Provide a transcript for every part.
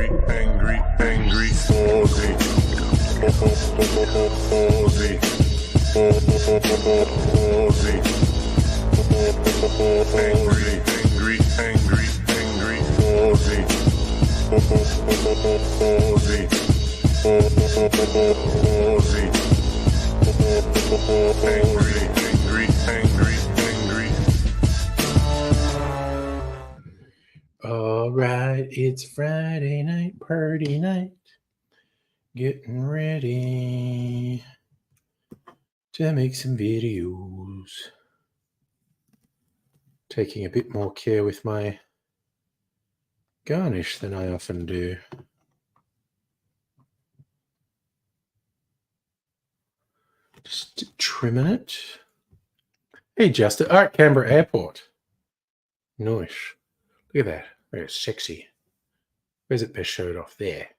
Aussie. Aussie. Aussie. Angry Aussie. Aussie. Angry. All right, it's Friday night, party night. Getting ready to make some videos. Taking a bit more care with my garnish than I often do. Just trimming it. Hey, Justin. All right, Canberra Airport. Nice. Look at that. Very sexy. Where's it best showed off? There.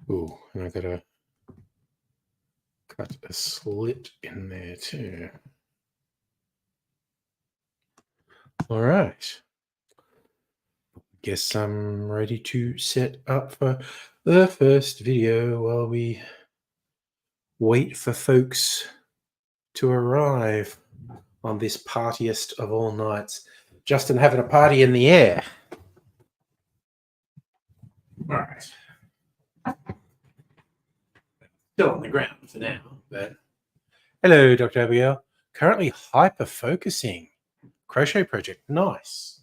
Ooh, and I gotta cut a slit in there too. All right. Guess I'm ready to set up for the first video while we wait for folks to arrive on this partiest of all nights. Justin having a party in the air. All right. Still on the ground for now, but hello, Dr. Abigail. Currently hyper-focusing. Crochet project. Nice.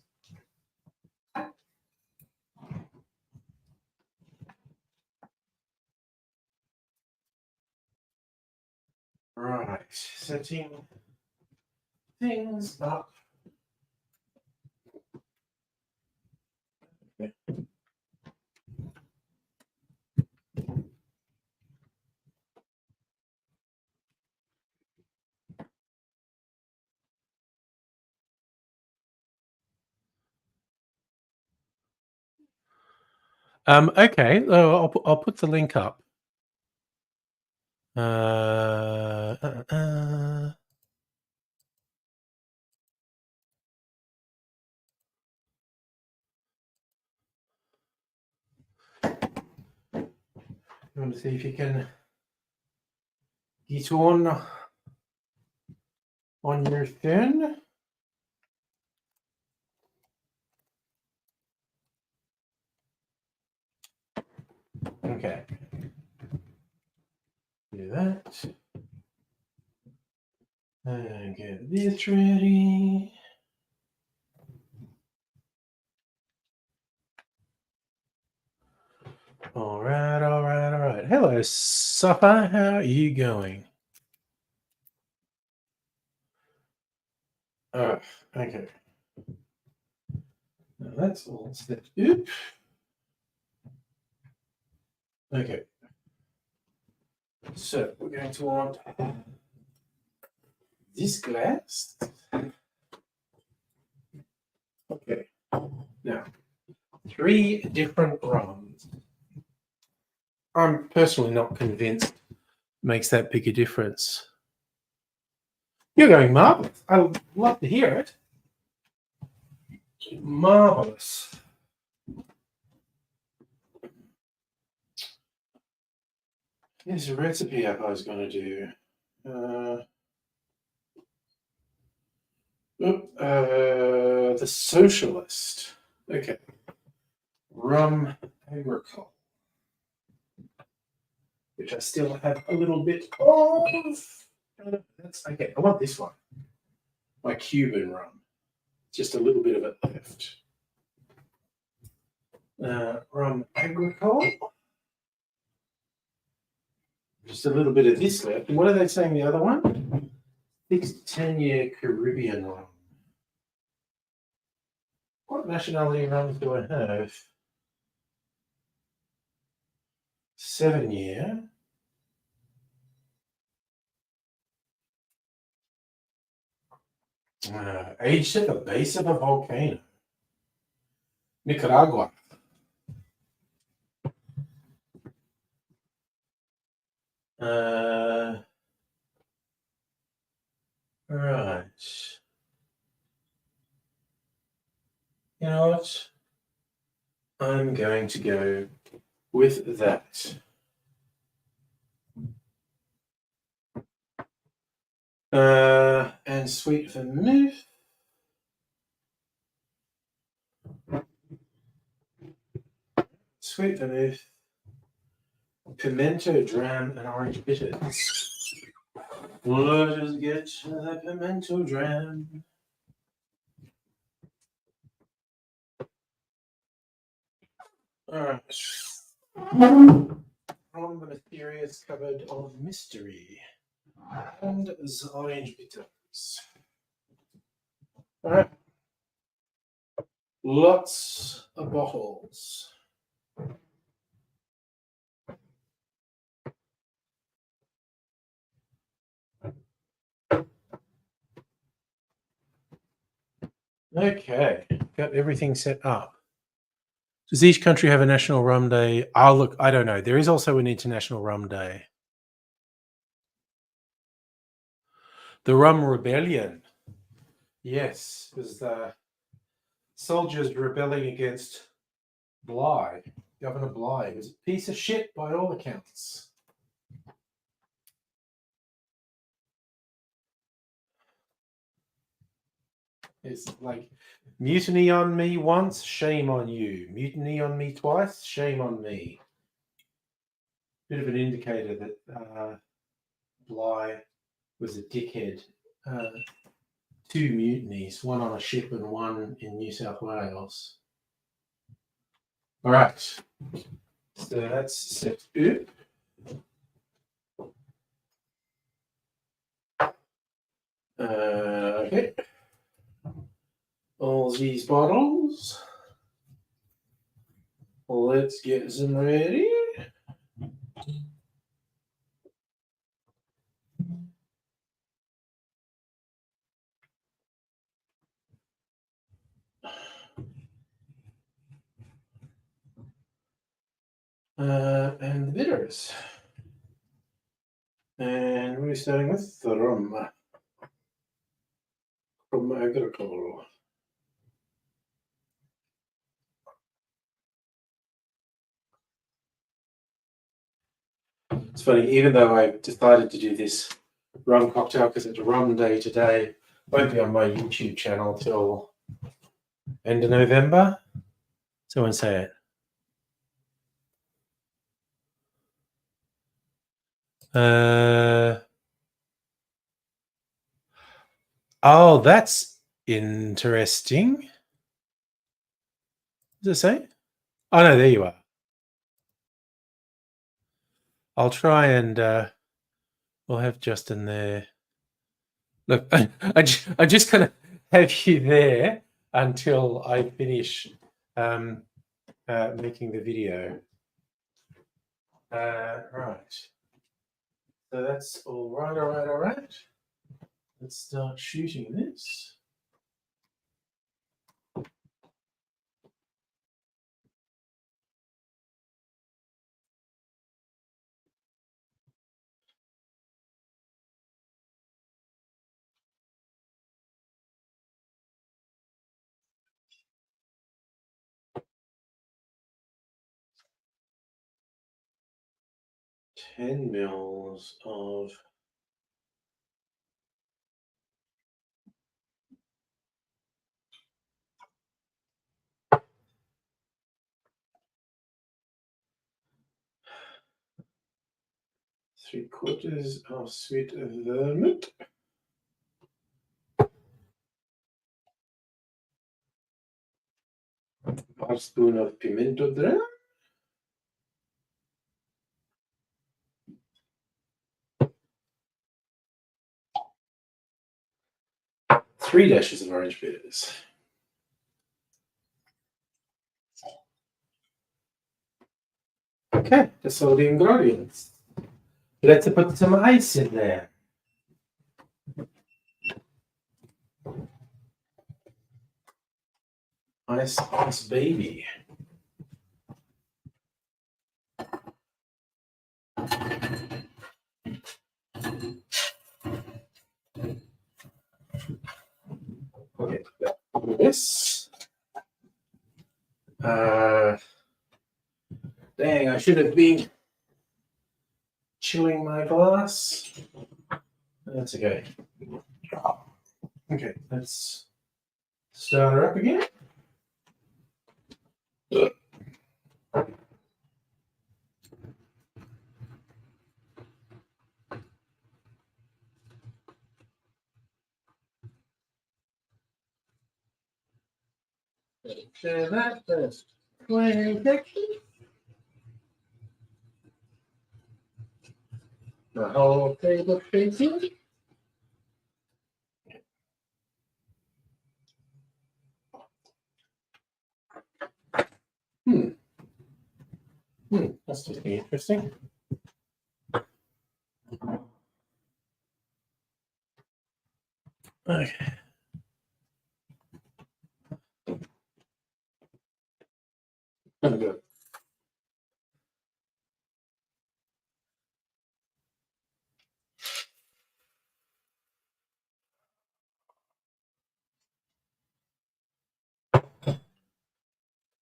Right. Setting things up. Okay. Okay, I'll put the link up. You want to see if you can get on your phone? Okay. Do that. And get this ready. All right. Hello, Supper. How are you going? Oh, okay. Now that's all set. Oop. Okay. So we're going to want this glass. Okay. Now, 3 different rums. I'm personally not convinced makes that big a difference. You're going marvelous. I would love to hear it. Marvelous. Here's a recipe I was going to do. The Socialist. Okay. Rum agricole. Which I still have a little bit of. That's okay. I want this one. My Cuban rum. Just a little bit of it left. Rum agricole. Just a little bit of this left. And what are they saying the other one? 6 to 10-year Caribbean rum. What nationality rums do I have? 7-year. Aged at the base of a volcano. Nicaragua. Right. You know what? I'm going to go with that. And sweet vermouth. Sweet vermouth, pimento dram, and orange bitters. Let us get the pimento dram. Alright. From the mysterious cupboard of mystery. And the orange bitters. Alright. Lots of bottles. Okay, got everything set up. Does each country have a national rum day? Oh, look, I don't know. There is also an international rum day. The Rum Rebellion. Yes, it was the soldiers rebelling against Bligh, Governor Bligh. He was a piece of shit by all accounts. It's like mutiny on me once, shame on you. Mutiny on me twice, shame on me. Bit of an indicator that Bligh was a dickhead. Two mutinies, one on a ship and one in New South Wales. All right, so that's set up. Okay. All these bottles. Let's get them ready. And the bitters. And we're starting with the rum. Rum agricole. It's funny, even though I decided to do this rum cocktail because it's a rum day today, won't be on my YouTube channel till end of November. Someone say it. Oh, that's interesting. What does it say? Oh no, there you are. I'll try and we'll have Justin there. Look, I just kind of have you there until I finish making the video. Right. So that's all right, all right, all right. Let's start shooting this. $10 mils of $3/4 of sweet vermouth. Half spoon of pimento dram. Three dashes of orange bitters. Okay, that's all the ingredients. Let's put some ice in there. Ice, ice baby. Okay, this. Dang, I should have been chilling my glass. That's okay. Okay, let's start her up again. Share that first. 20 seconds. The whole table facing. That's just interesting. Okay. I'm good.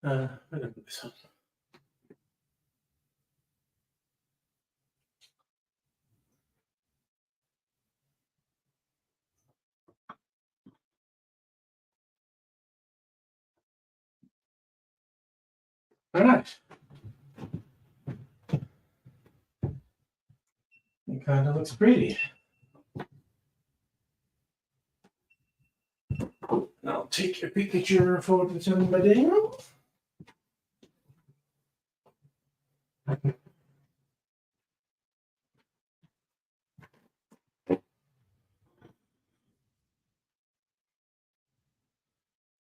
I'm gonna put this on. All right. It kind of looks pretty. I'll take a picture for the somebody.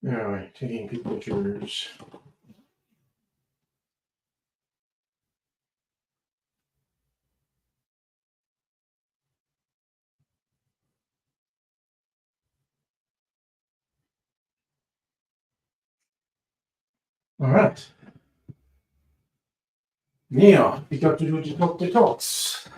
All right, taking pictures. All right. Now, you got to do the talks.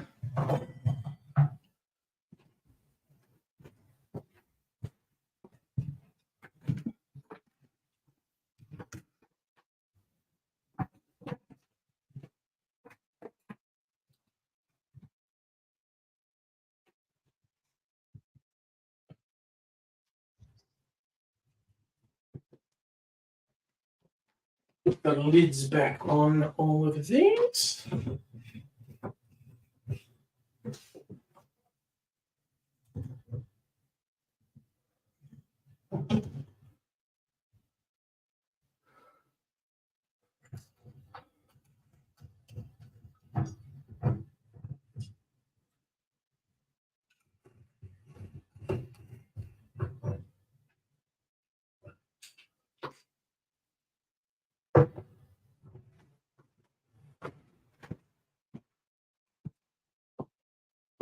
Put the lids back on all of the things.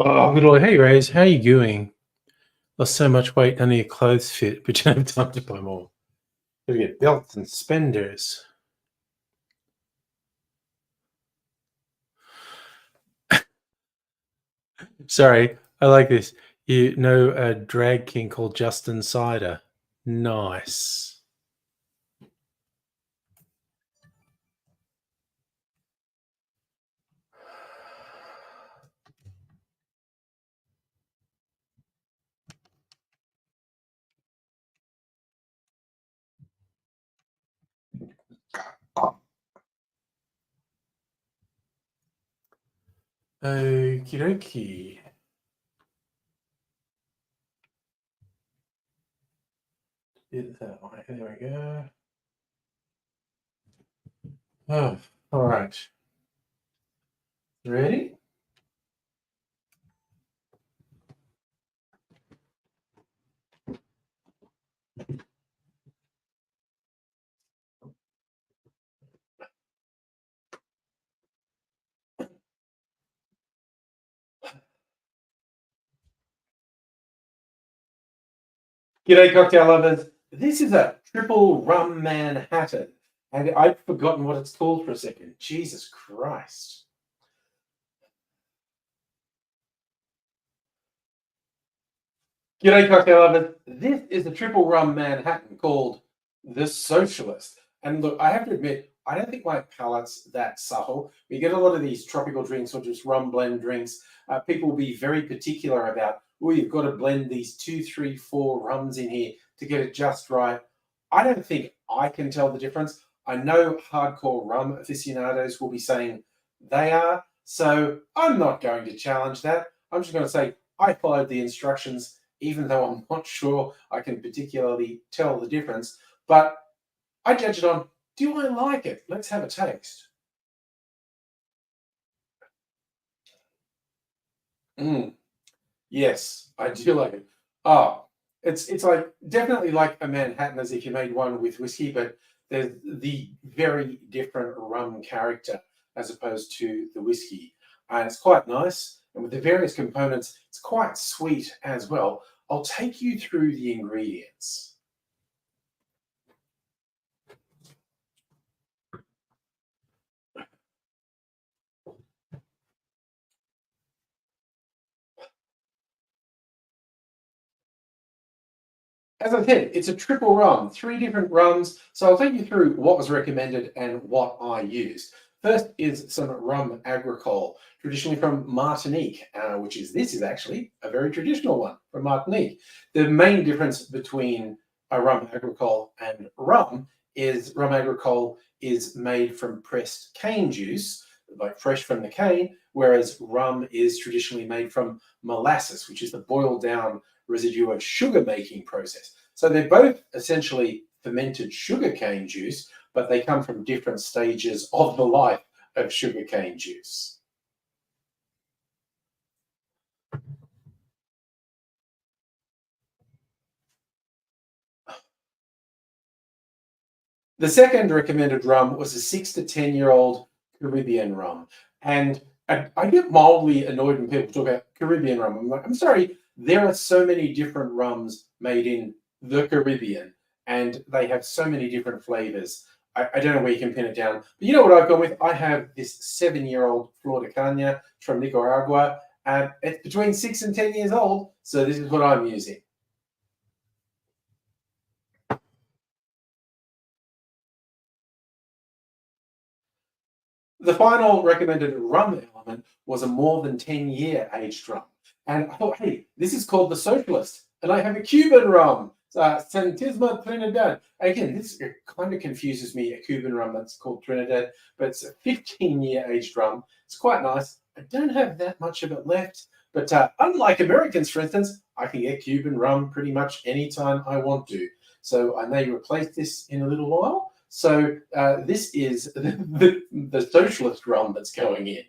Oh, good Lord. Hey, Rose, how you doing? Lost so much weight, none of your clothes fit, but you don't have time to buy more. Gotta get belts and spenders. Sorry, I like this. You know a drag king called Justin Cider. Nice. Okie dokie. Did that way. There we go. Oh, all right. Ready? G'day, cocktail lovers. This is a triple rum Manhattan, and I've forgotten what it's called for a second. Jesus Christ. G'day, cocktail lovers. This is a triple rum Manhattan called The Socialist. And look, I have to admit, I don't think my palate's that subtle. We get a lot of these tropical drinks or just rum blend drinks. People will be very particular about, oh, you've got to blend these 2, 3, 4 rums in here to get it just right. I don't think I can tell the difference. I know hardcore rum aficionados will be saying they are. So I'm not going to challenge that. I'm just going to say I followed the instructions, even though I'm not sure I can particularly tell the difference. But I judge it on, do I like it? Let's have a taste. Mm, yes, I do like it. Oh, it's like definitely like a Manhattan as if you made one with whiskey, but there's the very different rum character as opposed to the whiskey. And it's quite nice. And with the various components, it's quite sweet as well. I'll take you through the ingredients. As I said, it's a triple rum, 3 different rums. So I'll take you through what was recommended and what I used. First is some rum agricole, traditionally from Martinique, which is this is actually a very traditional one from Martinique. The main difference between a rum agricole and rum agricole is made from pressed cane juice, like fresh from the cane, whereas rum is traditionally made from molasses, which is the boiled down residue of sugar making process. So they're both essentially fermented sugarcane juice, but they come from different stages of the life of sugarcane juice. The second recommended rum was a 6 to 10 year old Caribbean rum. And I get mildly annoyed when people talk about Caribbean rum. I'm like, I'm sorry, there are so many different rums made in the Caribbean, and they have so many different flavors. I don't know where you can pin it down. But you know what I've gone with? I have this 7 year old Flor de Caña from Nicaragua, and it's between 6 and 10 years old. So this is what I'm using. The final recommended rum element was a more than 10-year aged rum. And I thought, hey, this is called the Socialist. And I have a Cuban rum, Santisma Trinidad. Again, this kind of confuses me, a Cuban rum that's called Trinidad, but it's a 15-year aged rum. It's quite nice. I don't have that much of it left. But unlike Americans, for instance, I can get Cuban rum pretty much anytime I want to. So I may replace this in a little while. So this is the socialist rum that's going in.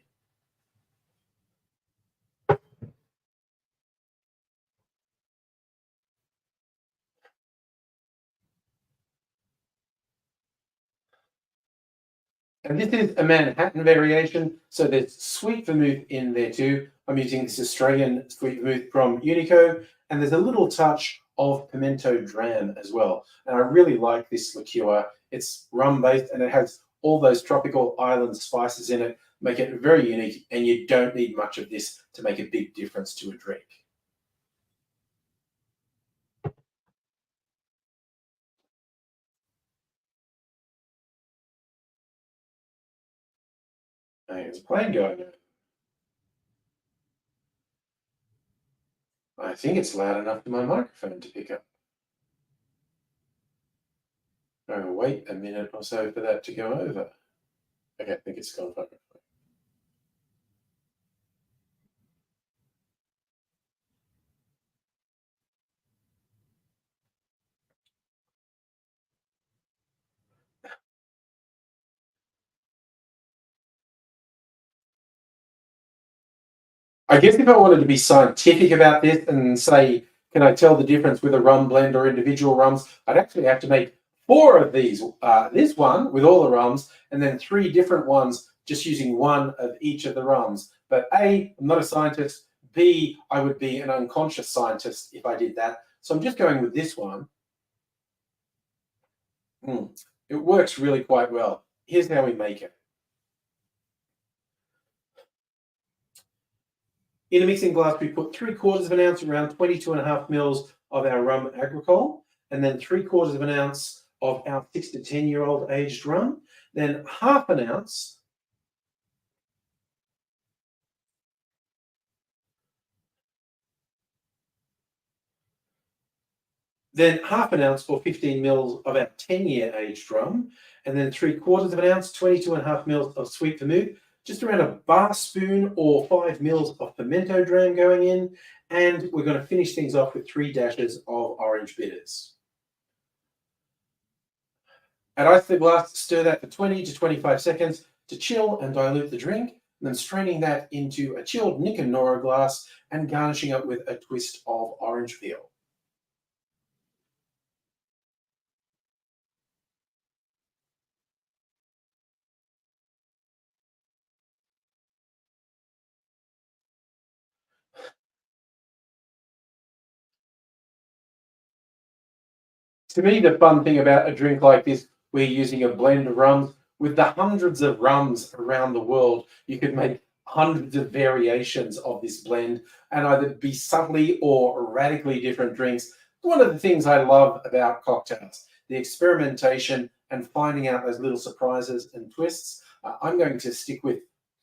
And this is a Manhattan variation. So there's sweet vermouth in there too. I'm using this Australian sweet vermouth from Unico. And there's a little touch of pimento dram as well. And I really like this liqueur. It's rum based and it has all those tropical island spices in it, make it very unique. And you don't need much of this to make a big difference to a drink. There's a plane going on. I think it's loud enough for my microphone to pick up. Oh, wait a minute or so for that to go over. Okay, I think it's gone over. I guess if I wanted to be scientific about this and say, can I tell the difference with a rum blend or individual rums, I'd actually have to make 4 of these. This one with all the rums, and then 3 different ones just using one of each of the rums. But A, I'm not a scientist. B, I would be an unconscious scientist if I did that. So I'm just going with this one. It works really quite well. Here's how we make it. In a mixing glass, we put 3/4 of an ounce, around 22.5 mils of our rum agricole, and then 3/4 of an ounce of our 6 to 10-year-old aged rum, then half an ounce or 15 mils of our 10-year aged rum, and then 3/4 of an ounce, 22.5 mils of sweet vermouth, just around a bar spoon or 5 mils of pimento dram going in, and we're going to finish things off with 3 dashes of orange bitters. Add ice to the glass, stir that for 20 to 25 seconds to chill and dilute the drink, and then straining that into a chilled Nick and Nora glass and garnishing it with a twist of orange peel. To me, the fun thing about a drink like this, we're using a blend of rums. With the hundreds of rums around the world, you could make hundreds of variations of this blend and either be subtly or radically different drinks. One of the things I love about cocktails, the experimentation and finding out those little surprises and twists. I'm going to stick with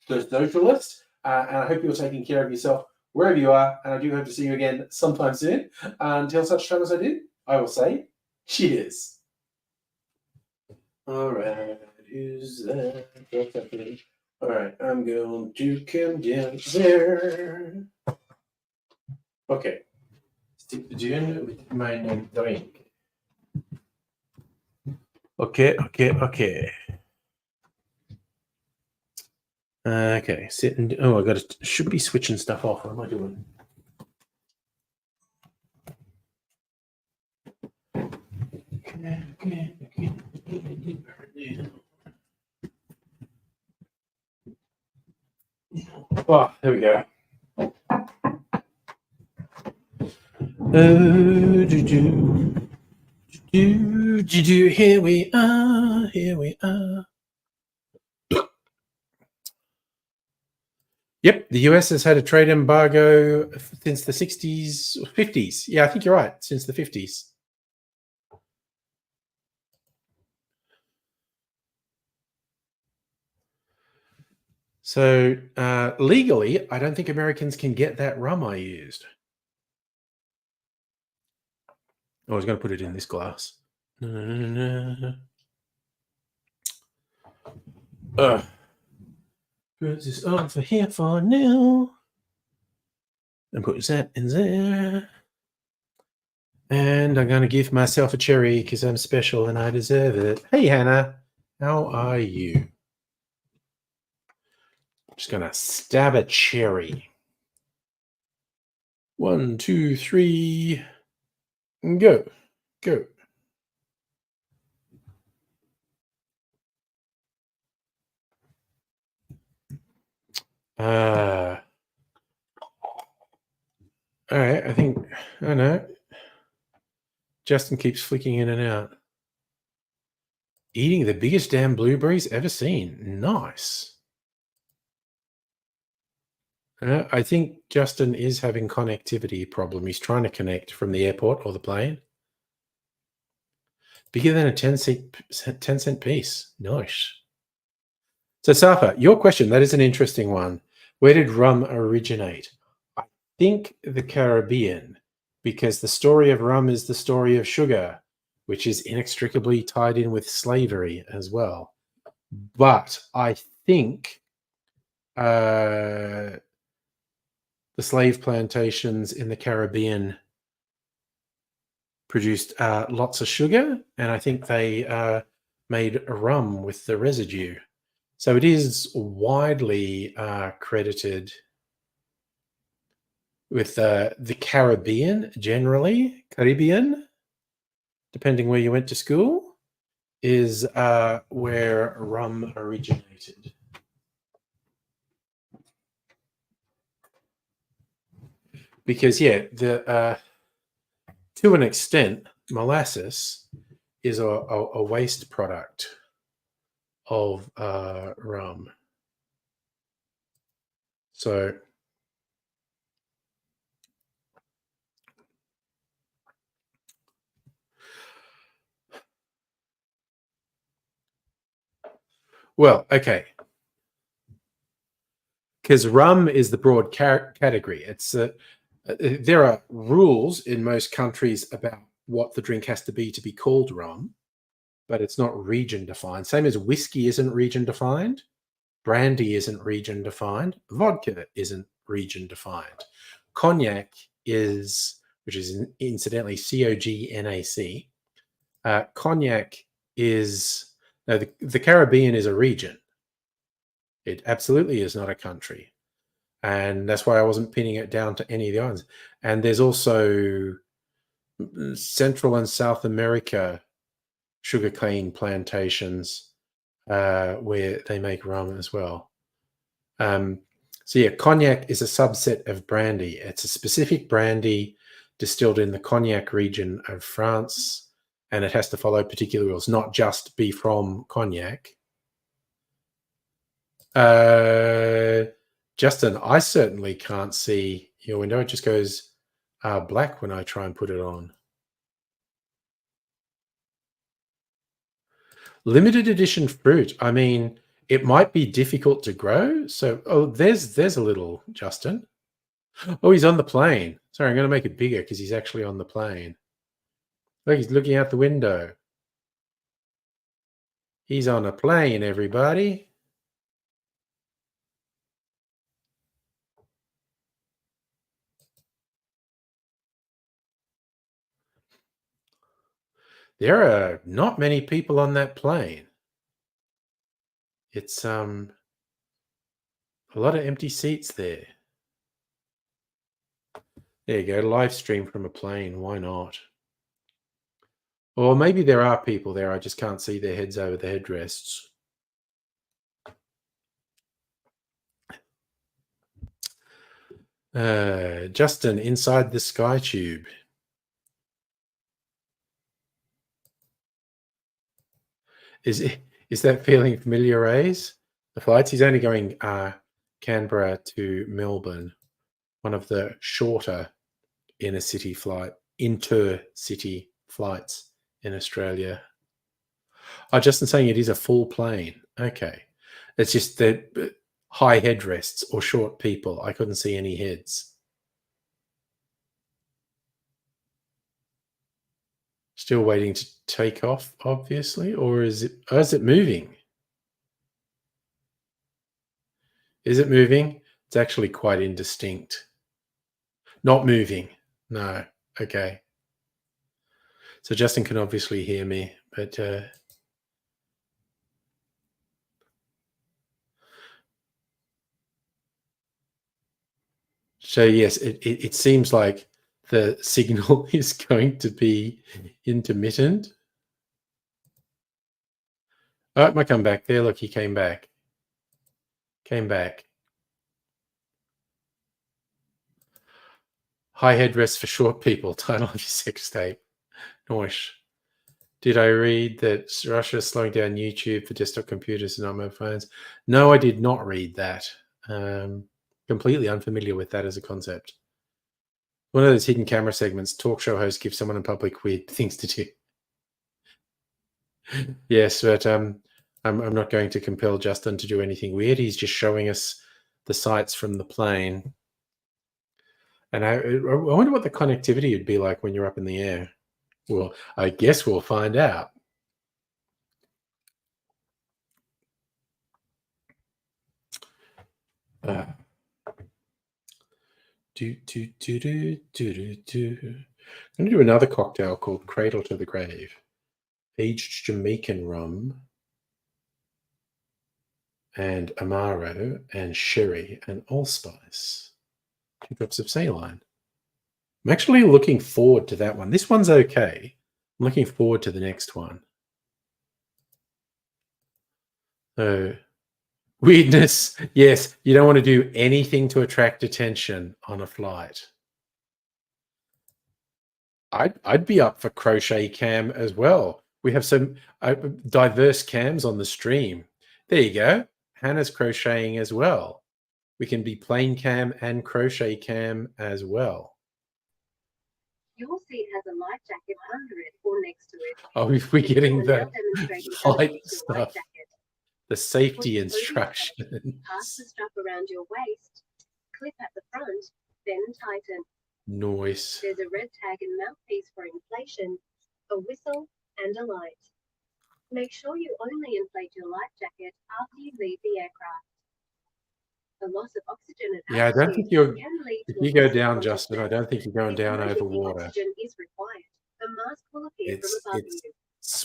the socialist, and I hope you're taking care of yourself wherever you are. And I do hope to see you again sometime soon. Until such time as I do, I will say, cheers. All right, who's that? All right, I'm going to come down there. Okay, stick the tune with my drink. Okay. Okay, sit and I got to should be switching stuff off. What am I doing? Okay. Oh, there we go. Here we are. Yep, the US has had a trade embargo since the 60s, 50s. Yeah, I think you're right, since the 50s. So legally, I don't think Americans can get that rum I used. I was going to put it in this glass. Put this on for here for now. And put that in there. And I'm going to give myself a cherry because I'm special and I deserve it. Hey, Hannah, how are you? I'm just going to stab a cherry. 1, 2, 3. Go. All right, I don't know. Justin keeps flicking in and out. Eating the biggest damn blueberries ever seen. Nice. I think Justin is having connectivity problem. He's trying to connect from the airport or the plane. Bigger than a 10-cent piece. Nice. So, Safa, your question, that is an interesting one. Where did rum originate? I think the Caribbean, because the story of rum is the story of sugar, which is inextricably tied in with slavery as well. But I think the slave plantations in the Caribbean produced lots of sugar, and I think they made rum with the residue. So it is widely credited with the Caribbean generally. Caribbean, depending where you went to school, is where rum originated. Because, yeah, to an extent, molasses is a waste product of rum. So Well, okay. Because rum is the broad category. It's there are rules in most countries about what the drink has to be called rum, but it's not region defined. Same as whiskey isn't region defined, brandy isn't region defined, vodka isn't region defined. Cognac is, which is incidentally COGNAC. Cognac is, no, the Caribbean is a region. It absolutely is not a country. And that's why I wasn't pinning it down to any of the islands. And there's also Central and South America sugarcane plantations where they make rum as well. So yeah, cognac is a subset of brandy. It's a specific brandy distilled in the Cognac region of France, and it has to follow particular rules, not just be from cognac. Justin, I certainly can't see your window. It just goes black when I try and put it on. Limited edition fruit. I mean, it might be difficult to grow. So, oh, there's a little Justin. Oh, he's on the plane. Sorry, I'm going to make it bigger because he's actually on the plane. Look, he's looking out the window. He's on a plane, everybody. There are not many people on that plane. It's a lot of empty seats there. There you go, live stream from a plane. Why not? Or maybe there are people there. I just can't see their heads over the headrests. Justin, inside the Sky Tube. Is that feeling familiar, Rays? The flights? He's only going Canberra to Melbourne, one of the shorter intercity flights in Australia. Oh, Justin's saying it is a full plane. Okay. It's just that high headrests or short people. I couldn't see any heads. Still waiting to take off, obviously, or is it moving? Is it moving? It's actually quite indistinct. Not moving. No. Okay. So Justin can obviously hear me, but so yes, it seems like the signal is going to be intermittent. Oh, it might come back there. Look, he came back. Came back. High headrest for short people. Title of your sex tape. Noish. Did I read that Russia is slowing down YouTube for desktop computers and not mobile phones? No, I did not read that. Completely unfamiliar with that as a concept. One of those hidden camera segments, talk show hosts give someone in public weird things to do. Yes, but I'm not going to compel Justin to do anything weird. He's just showing us the sights from the plane. And I wonder what the connectivity would be like when you're up in the air. Well, I guess we'll find out. I'm going to do another cocktail called Cradle to the Grave. Aged Jamaican rum and Amaro and sherry and allspice. 2 drops of saline. I'm actually looking forward to that one. This one's okay. I'm looking forward to the next one. So, weirdness. Yes, you don't want to do anything to attract attention on a flight. I'd be up for crochet cam as well. We have some diverse cams on the stream. There you go. Hannah's crocheting as well. We can be plain cam and crochet cam as well. Your seat has a life jacket under it or next to it. Oh, if we're getting the flight stuff. The safety Put through your Pass the instructions. strap around your waist, clip at the front, then tighten. Noise. There's a red tag and mouthpiece for inflation, a whistle, and a light. Make sure you only inflate your life jacket after you leave the aircraft. The loss of oxygen at Yeah, I don't think altitude you're. can lead If to a you go loss of down, Justin, I consciousness. don't think you're going If down over emergency water. oxygen is required, a mask will appear from above It's you.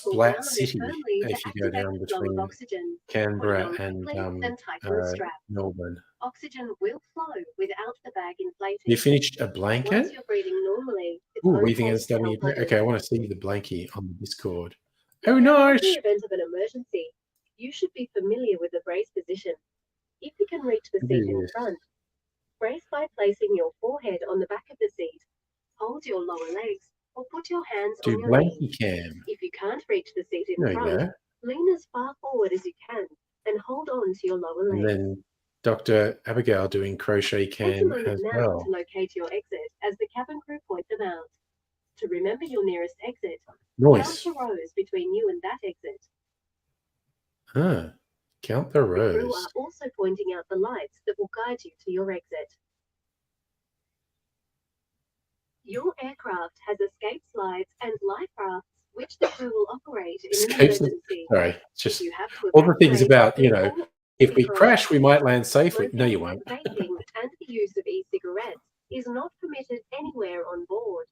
Pull Splat down a bit City firmly to if you go activate down the flow of between oxygen. Put it Canberra on and quickly and tighten the strap. Melbourne. Oxygen will flow without the bag inflating. You finished a Once blanket? you're breathing normally, it's Ooh, weaving and okay to studying. help others. Okay, I want to see the blankie on the Discord. In Oh, the nice. unlikely event of an emergency, you should be familiar with the brace position. If you can reach the seat in front, brace by placing your forehead on the back of the seat. Hold your lower legs or put your hands Do on your knees. blankie cam. If you can't reach the seat in There you front, go. lean as far forward as you can and hold on to your lower And legs. then Dr. Abigail doing crochet Take a cam moment as now well. to locate your exit as the cabin crew point them out. To remember your nearest exit, Nice. count the rows between you and that exit. Huh. Count the The crew rows. are also pointing out the lights that will guide you to your exit. Your aircraft has escape slides and life rafts, which the crew will operate in an Escapes. emergency. Sorry, If just you have to all the things evacuate, about, inform if we for crash, we might land safely. No, you smoking, won't. vaping, and the use of e-cigarettes is not permitted anywhere on board.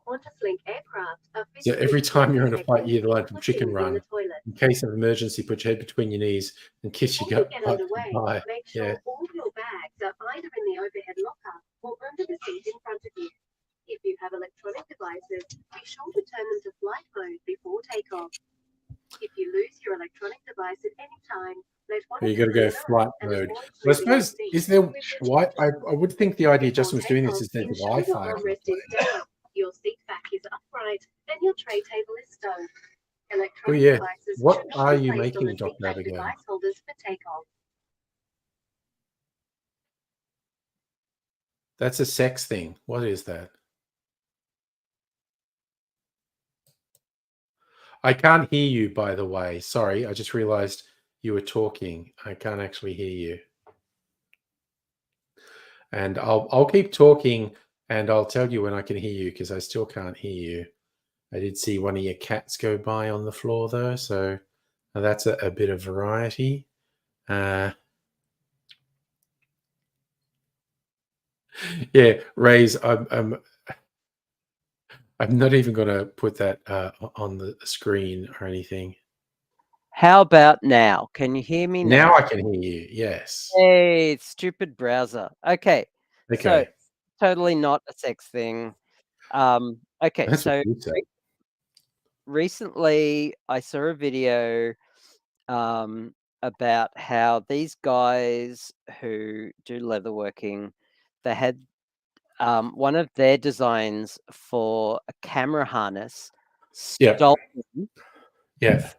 QantasLink aircraft are So physically every time you're in a flight, protected you line if from you're Chicken seen in Run. the toilet. In case of emergency, put your head between your knees and kiss your Before you gut get butt underway, goodbye. make sure Yeah. all your bags are either in the overhead locker or under the seat in front of you. If you have electronic devices, be sure to turn them to flight mode before takeoff. If you lose your electronic device at any time, let one of You the got to go crew know flight and mode. avoid But I moving your suppose, seat. is there With the why? I would think the idea Before Justin was doing this takeoff, is there's ensure your Wi-Fi on the armrest is plane. down, your seat back is upright, and your tray table is stowed. Oh Electronic yeah. devices What should not are be you placed on making, the seat Dr. back Abigail? device holders for takeoff. That's a sex thing. What is that? I can't hear you, by the way. Sorry, I just realized you were talking. I can't actually hear you. And I'll keep talking and I'll tell you when I can hear you because I still can't hear you. I did see one of your cats go by on the floor though, so that's a bit of variety. Yeah, Rays, I'm not even going to put that on the screen or anything. How about now? Can you hear me now? Now I can hear you. Yes. Hey, stupid browser. Okay. So Okay. totally not a sex thing. Okay, That's so what you said. recently I saw a video about how these guys who do leatherworking, they had one of their designs for a camera harness Yep. stolen. Yeah.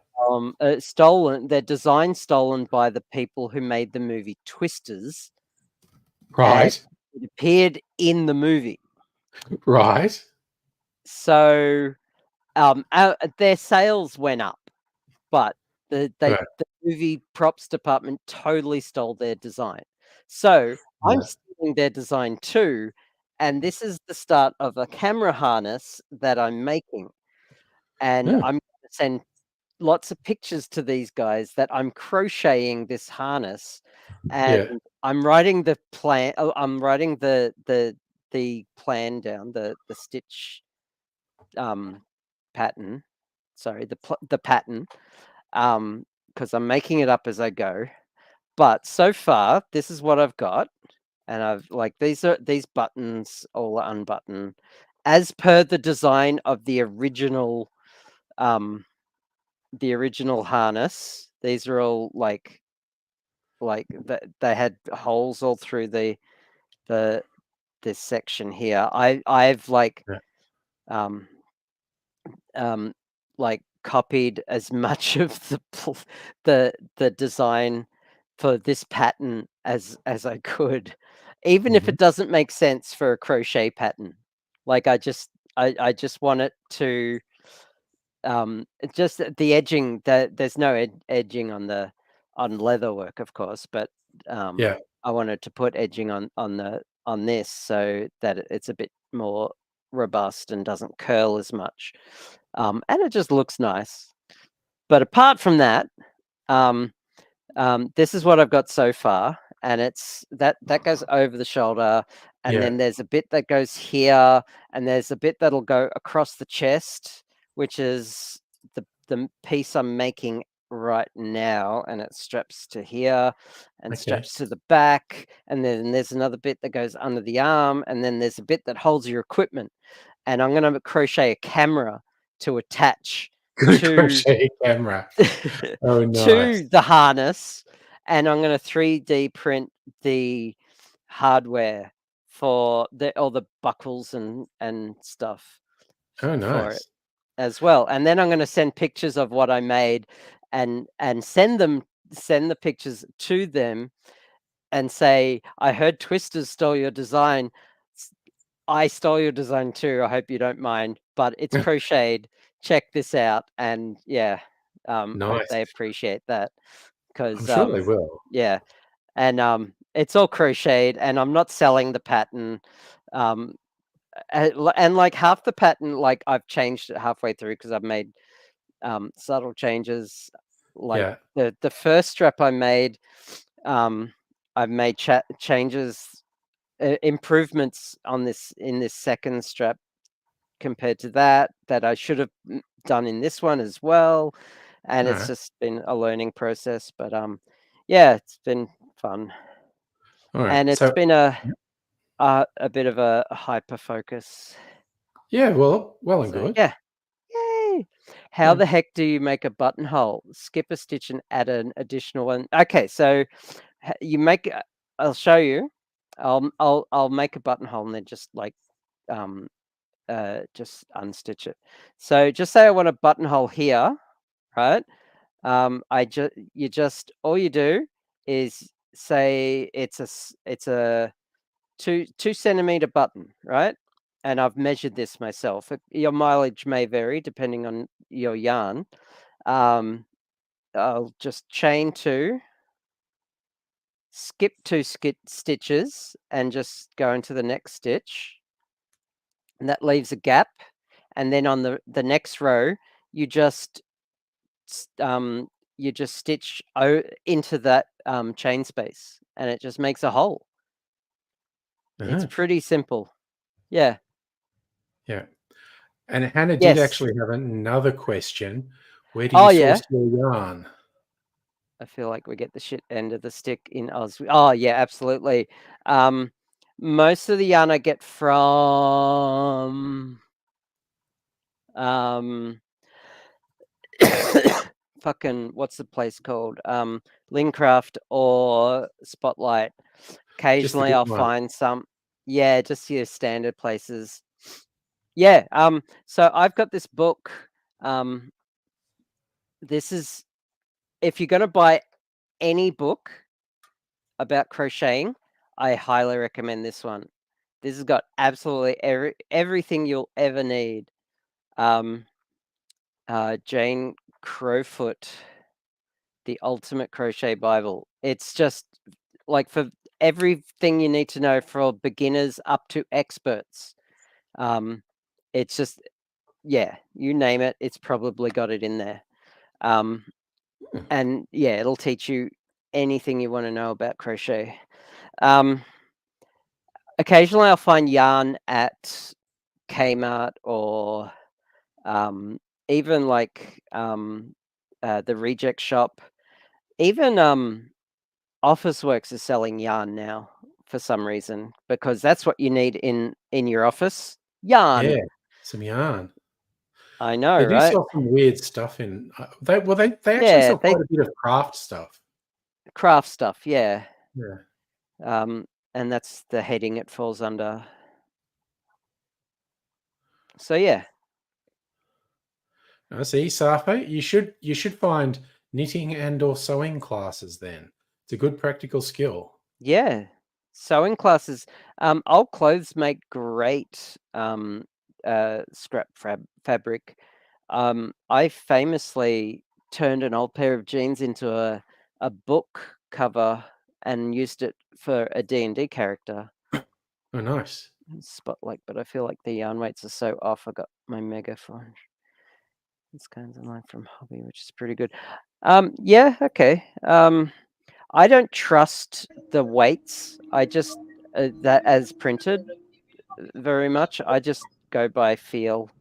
Stolen. Their design stolen by the people who made the movie Twisters. Right. It appeared in the movie. Right. So their sales went up, but the movie props department totally stole their design. So I'm stealing their design too, and this is the start of a camera harness that I'm making, and I'm going to send lots of pictures to these guys that I'm crocheting this harness, and I'm writing the plan. I'm writing the plan down, the stitch pattern. Sorry, the pattern, because I'm making it up as I go. But so far, this is what I've got, and I've these buttons all unbutton as per the design of the original harness. These are all like they had holes all through this section here. I've like copied as much of the design for this pattern as I could, even if it doesn't make sense for a crochet pattern. Like I just want it to just the edging, that there's no edging on leather work, of course, but Yeah. I wanted to put edging on this so that it's a bit more robust and doesn't curl as much, and it just looks nice. But apart from that, this is what I've got so far, and it's that goes over the shoulder, and Yeah. then there's a bit that goes here, and there's a bit that'll go across the chest, which is the piece I'm making right now, and it straps to here and Okay. straps to the back, and then there's another bit that goes under the arm, and then there's a bit that holds your equipment, and I'm going to crochet a camera to attach Good to crochet camera. Oh, nice. to the harness, and I'm going to 3D print the hardware for all the buckles and stuff Oh, for it nice. as well. And then I'm going to send pictures of what I made and send the pictures to them and say, I heard Twisters stole your design. I stole your design too. I hope you don't mind, but it's crocheted. Check this out. And yeah, hope Nice. they appreciate that I'm because sure they will. yeah, and it's all crocheted, and I'm not selling the pattern. And like half the pattern, like I've changed it halfway through because I've made subtle changes. Like Yeah. the first strap I made, I've made changes, improvements on this in this second strap compared to that I should have done in this one as well, and it's Alright. just been a learning process. But yeah, it's been fun, Alright. and it's So been a bit of a hyper focus. yeah, well and So good. yeah, yay! How Yeah. the heck do you make a buttonhole? Skip a stitch and add an additional one. Okay, so you make. I'll show you. I'll make a buttonhole and then just like just unstitch it. So just say I want a buttonhole here, right? All you do is say it's a 2 centimeter button, right? And I've measured this myself. Your mileage may vary depending on your yarn. I'll just chain 2, skip 2 stitches, and just go into the next stitch, and that leaves a gap. And then on the next row, you just stitch into that chain space, and it just makes a hole. It's Uh-huh. pretty simple. Yeah. Yeah. And Hannah did Yes. actually have another question. Where do Oh, you yeah. source your yarn? I feel like we get the shit end of the stick in Oz. Oh, yeah, absolutely. Most of the yarn I get from fucking what's the place called? Lincraft or Spotlight. Occasionally I'll good ones. find some. Yeah, just your standard places. Yeah. So I've got this book. This is if you're gonna buy any book about crocheting, I highly recommend this one. This has got absolutely everything you'll ever need. Jane Crowfoot, The Ultimate Crochet Bible. It's just like for everything you need to know for beginners up to experts. It's just, yeah, you name it, it's probably got it in there. And yeah, it'll teach you anything you want to know about crochet. Occasionally I'll find yarn at Kmart or even like the reject shop. Even Officeworks is selling yarn now for some reason because that's what you need in your office. Yarn. Yeah, some yarn. I know, They do right? sell some weird stuff in they actually Yeah, sell quite a bit of craft stuff. craft stuff. Yeah. Yeah. And that's the heading it falls under. So yeah. I see, Safa. You should find knitting and or sewing classes then. It's a good practical skill. Yeah. Sewing classes. Old clothes make great scrap fabric. I famously turned an old pair of jeans into a book cover and used it for a D&D character. Oh, nice. Spotlight, but I feel like the yarn weights are so off. I got my megaphone. This kind of line from Hobby, which is pretty good. Yeah, okay. I don't trust the weights. I just that as printed very much. I just go by feel,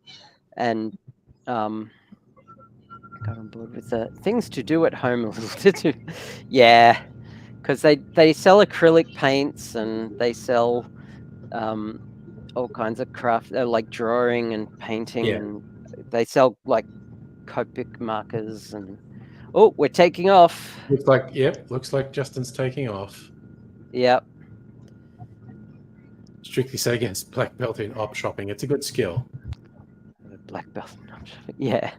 and got on board with the things to do at home a little too. Yeah, because they sell acrylic paints and they sell all kinds of craft, like drawing and painting, Yeah. and they sell like Copic markers and. Oh, we're taking off. Looks like Justin's taking off. Yep. Strictly say against black belt in op shopping. It's a good skill. Black belt. Yeah.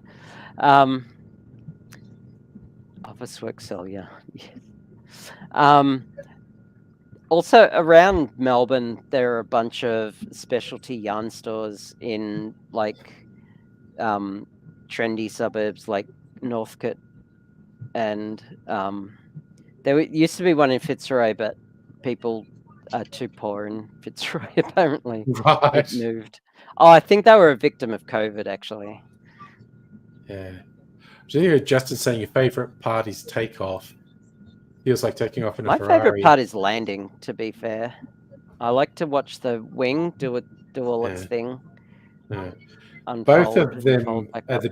Office work sell, yeah. Also around Melbourne, there are a bunch of specialty yarn stores in like trendy suburbs like Northcote, and there used to be one in Fitzroy, but people are too poor in Fitzroy apparently. Right. It moved. Oh, I think they were a victim of COVID actually. Yeah. So you Justin saying your favorite part is takeoff. Feels like taking off in a My Ferrari. favorite part is landing, to be fair. I like to watch the wing do all its Yeah. thing. Yeah. Unfold, Both of and them fold back are up.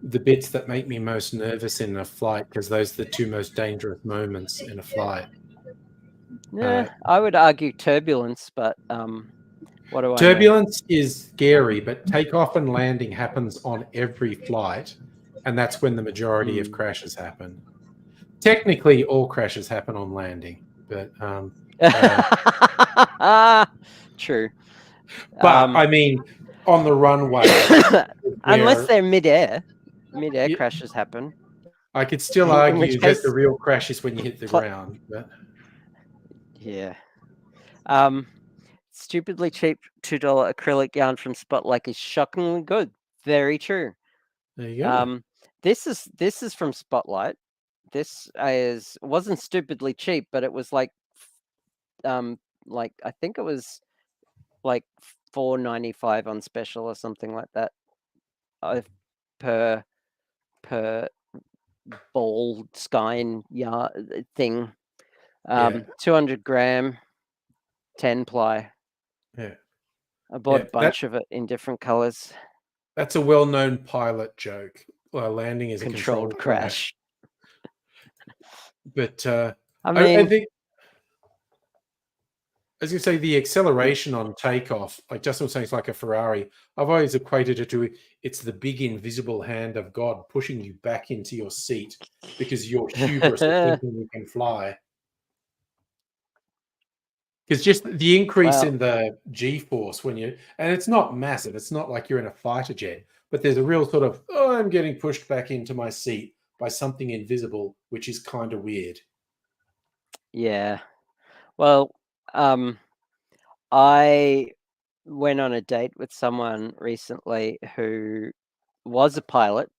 the bits that make me most nervous in a flight, because those are the two most dangerous moments in a flight. Yeah, I would argue turbulence, but what do I know? Turbulence is scary, but takeoff and landing happens on every flight, and that's when the majority of crashes happen. Technically, all crashes happen on landing, but true. but I mean, on the runway, unless where they're midair crashes happen. I could still In argue which that case- the real crash is when you hit the ground. But Yeah. Stupidly cheap $2 acrylic yarn from Spotlight is shockingly good. Very true. there you go. This is from Spotlight. This wasn't stupidly cheap, but it was like I think it was like $4.95 on special or something like that. Per ball skein yarn thing. 200 gram, 10 ply. Yeah. I bought a bunch of it in different colors. That's a well-known pilot joke. Landing is a Controlled crash. But I I mean, think, as you say, the acceleration on takeoff, like Justin was saying, it's like a Ferrari. I've always equated it to it's the big invisible hand of God pushing you back into your seat because your hubris of thinking you can fly. Because just the increase in the G-force when you, and it's not massive. It's not like you're in a fighter jet, but there's a real sort of, I'm getting pushed back into my seat by something invisible, which is kind of weird. Yeah. Well, I went on a date with someone recently who was a pilot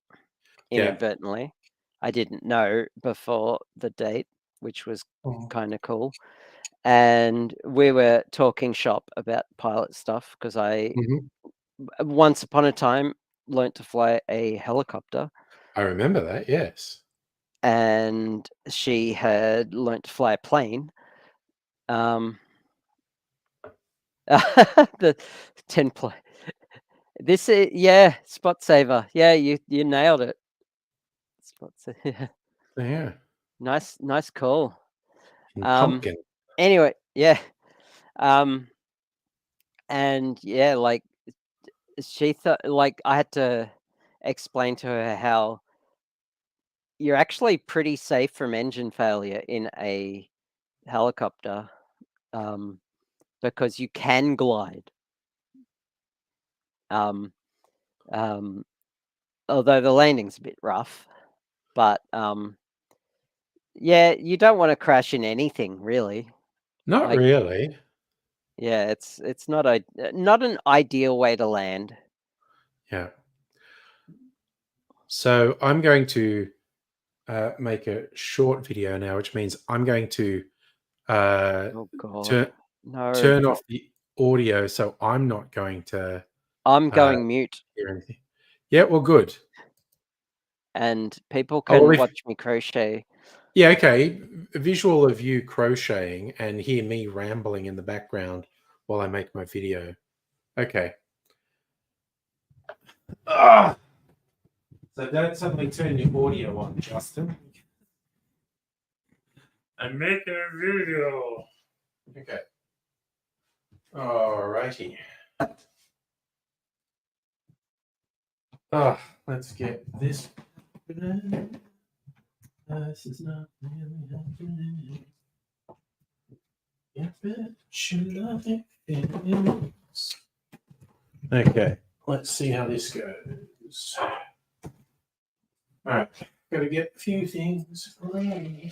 inadvertently. I didn't know before the date, which was kind of cool. And we were talking shop about pilot stuff because I once upon a time learnt to fly a helicopter. I remember that, yes. And she had learnt to fly a plane. The 10 play. This is spot saver. Yeah, you nailed it. Spot saver. Yeah. Nice call. Pumpkin. Anyway, yeah. And yeah, like she thought, like I had to explain to her how you're actually pretty safe from engine failure in a helicopter, because you can glide. Although the landing's a bit rough, but yeah, you don't want to crash in anything really. Not really. Yeah, it's not an ideal way to land. Yeah. So I'm going to make a short video now, which means I'm going to Oh God. No. turn off the audio, so I'm not going to I'm going mute, hear anything. Yeah, well, good. and people Oh, well, can if- watch me crochet. Yeah, okay. A visual of you crocheting and hear me rambling in the background while I make my video. Okay. Ah! So don't suddenly turn your audio on, Justin. I'm making a video. Okay. Alrighty. Let's get this. This is not really happening. Yeah, bet you nothing is. Okay, let's see how this goes. All right, gotta get a few things ready.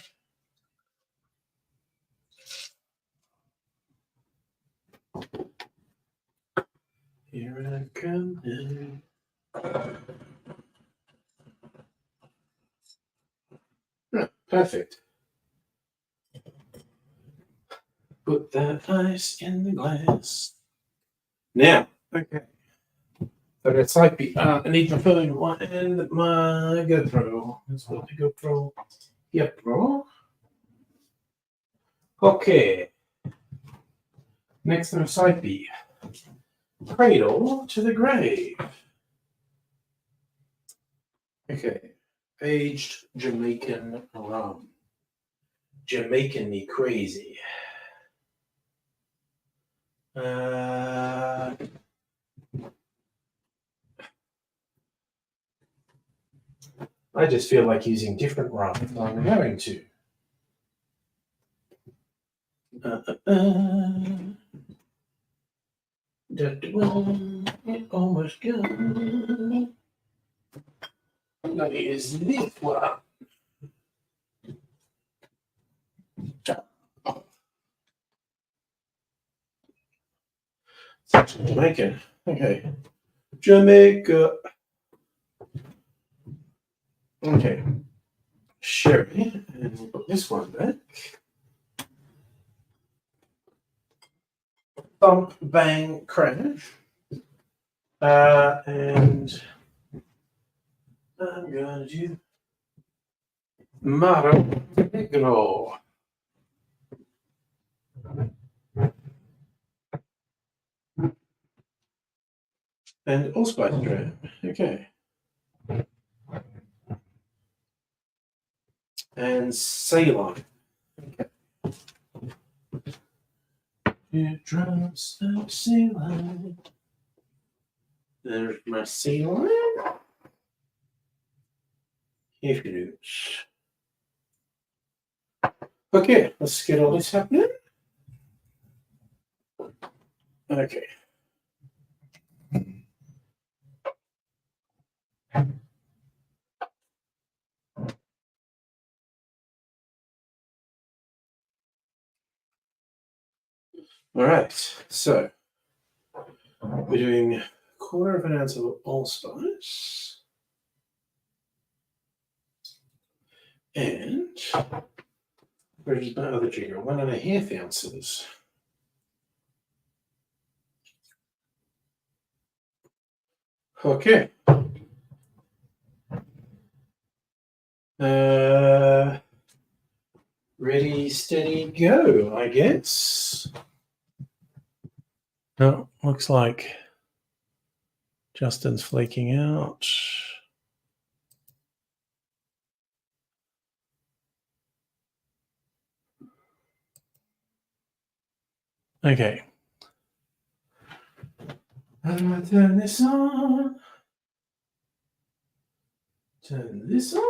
Here I come in. Perfect. Put that ice in the glass. Now, okay. So that's like I need my phone and my GoPro. Let's put the GoPro. Yep, bro. Okay. Next on side B. Cradle to the grave. Okay. Aged Jamaican rum. Jamaican me crazy. I just feel like using different rum. I'm going to. It almost gone. I'm going to use this one. Jamaica. Okay. Jamaica. Okay. Sherry. And we'll put this one back. Thump, bang, crash. And I'm going to do Maro Negro. And allspice dram. Okay. And Ceylon. Okay. It drops of Ceylon. There's my Ceylon. If you do. Okay, let's get all this happening. Okay. All right, so we're doing a quarter of an ounce of allspice. And where's my other jigger? 1.5 ounces. Okay. Ready, steady, go, I guess. No, looks like Justin's flaking out. Okay. I'm gonna turn this on. Turn this on.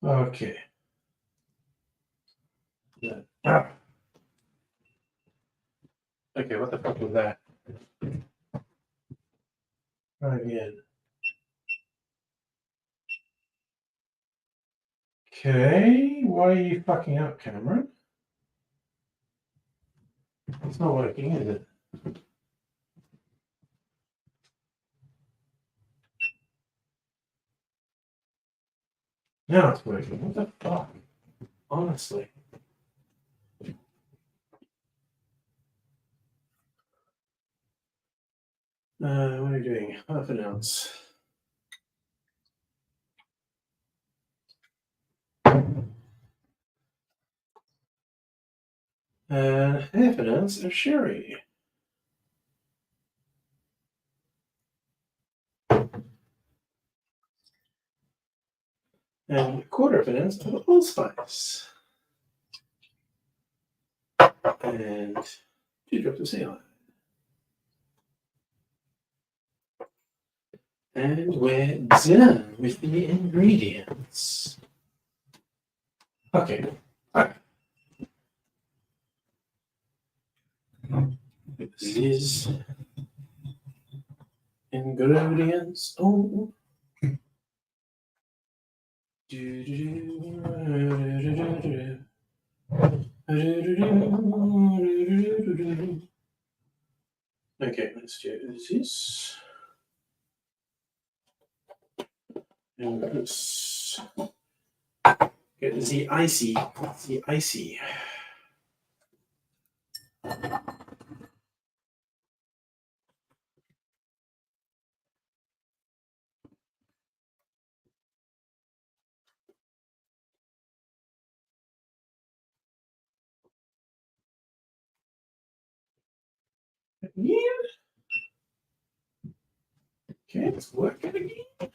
Okay. Ah. Okay, what the fuck was that? Try again. Okay, why are you fucking up, Cameron? It's not working, is it? Now it's working. What the fuck? Honestly. What are you doing? Half an ounce. Half an ounce of sherry. And a quarter of an ounce of allspice. And 2 drops of saline. And we're done with the ingredients. Okay. Alright. These ingredients. Oh. Okay, let's do this. And let's get the icy. The icy. Yeah. Okay, it's working again.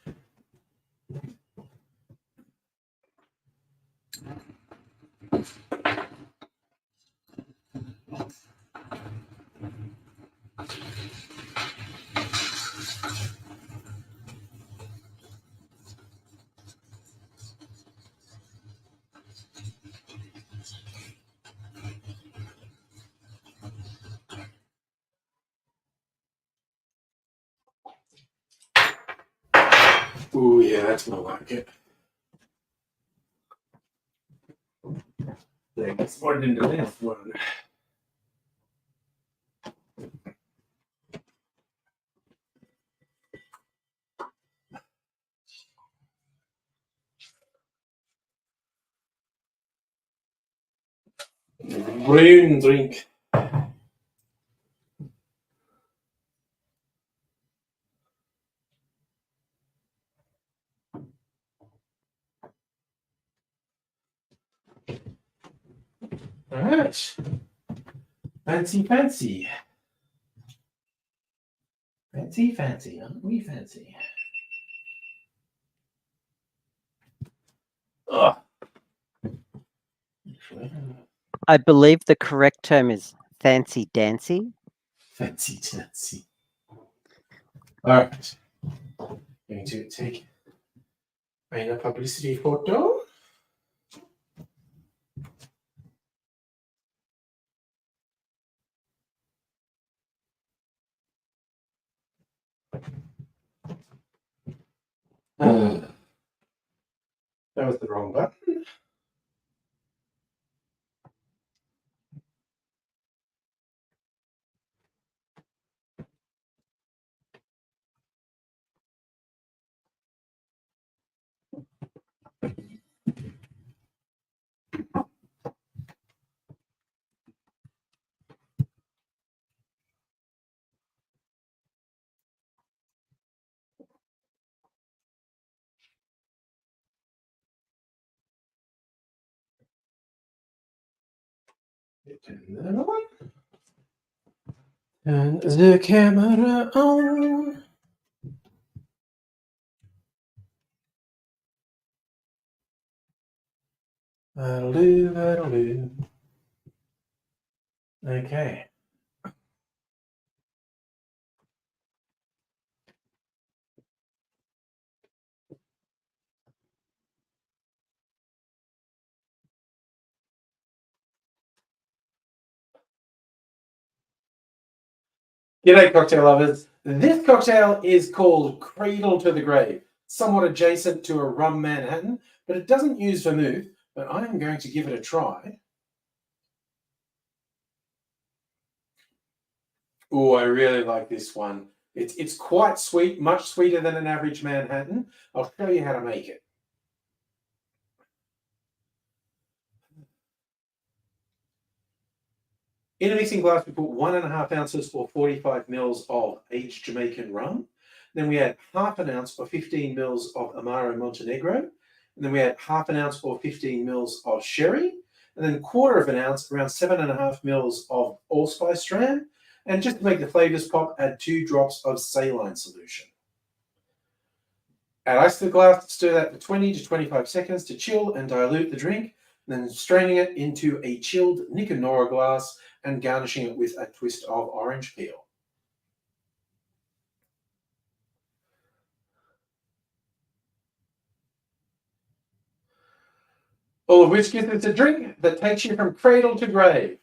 Oh yeah, that's more like it. It's more than the last one. Brown drink. Alright. Fancy, fancy. Fancy, fancy, aren't we fancy? Ugh. I believe the correct term is fancy dancy. Fancy, fancy. Alright. Going to take a publicity photo. That was the wrong button. Turn that on. Turn the camera on. That'll do, that'll do. Okay. G'day, cocktail lovers. This cocktail is called Cradle to the Grave, somewhat adjacent to a rum Manhattan, but it doesn't use vermouth, but I am going to give it a try. Oh, I really like this one. It's quite sweet, much sweeter than an average Manhattan. I'll show you how to make it. In a mixing glass, we put 1.5 ounces or 45 mils of aged Jamaican rum. Then we add half an ounce or 15 mils of Amaro Montenegro. And then we add half an ounce or 15 mils of sherry. And then 1/4 of an ounce, around 7.5 mils of allspice dram. And just to make the flavors pop, add 2 drops of saline solution. Add ice to the glass, stir that for 20 to 25 seconds to chill and dilute the drink. Then straining it into a chilled Nicanora glass and garnishing it with a twist of orange peel. All of which gives us a drink that takes you from cradle to grave.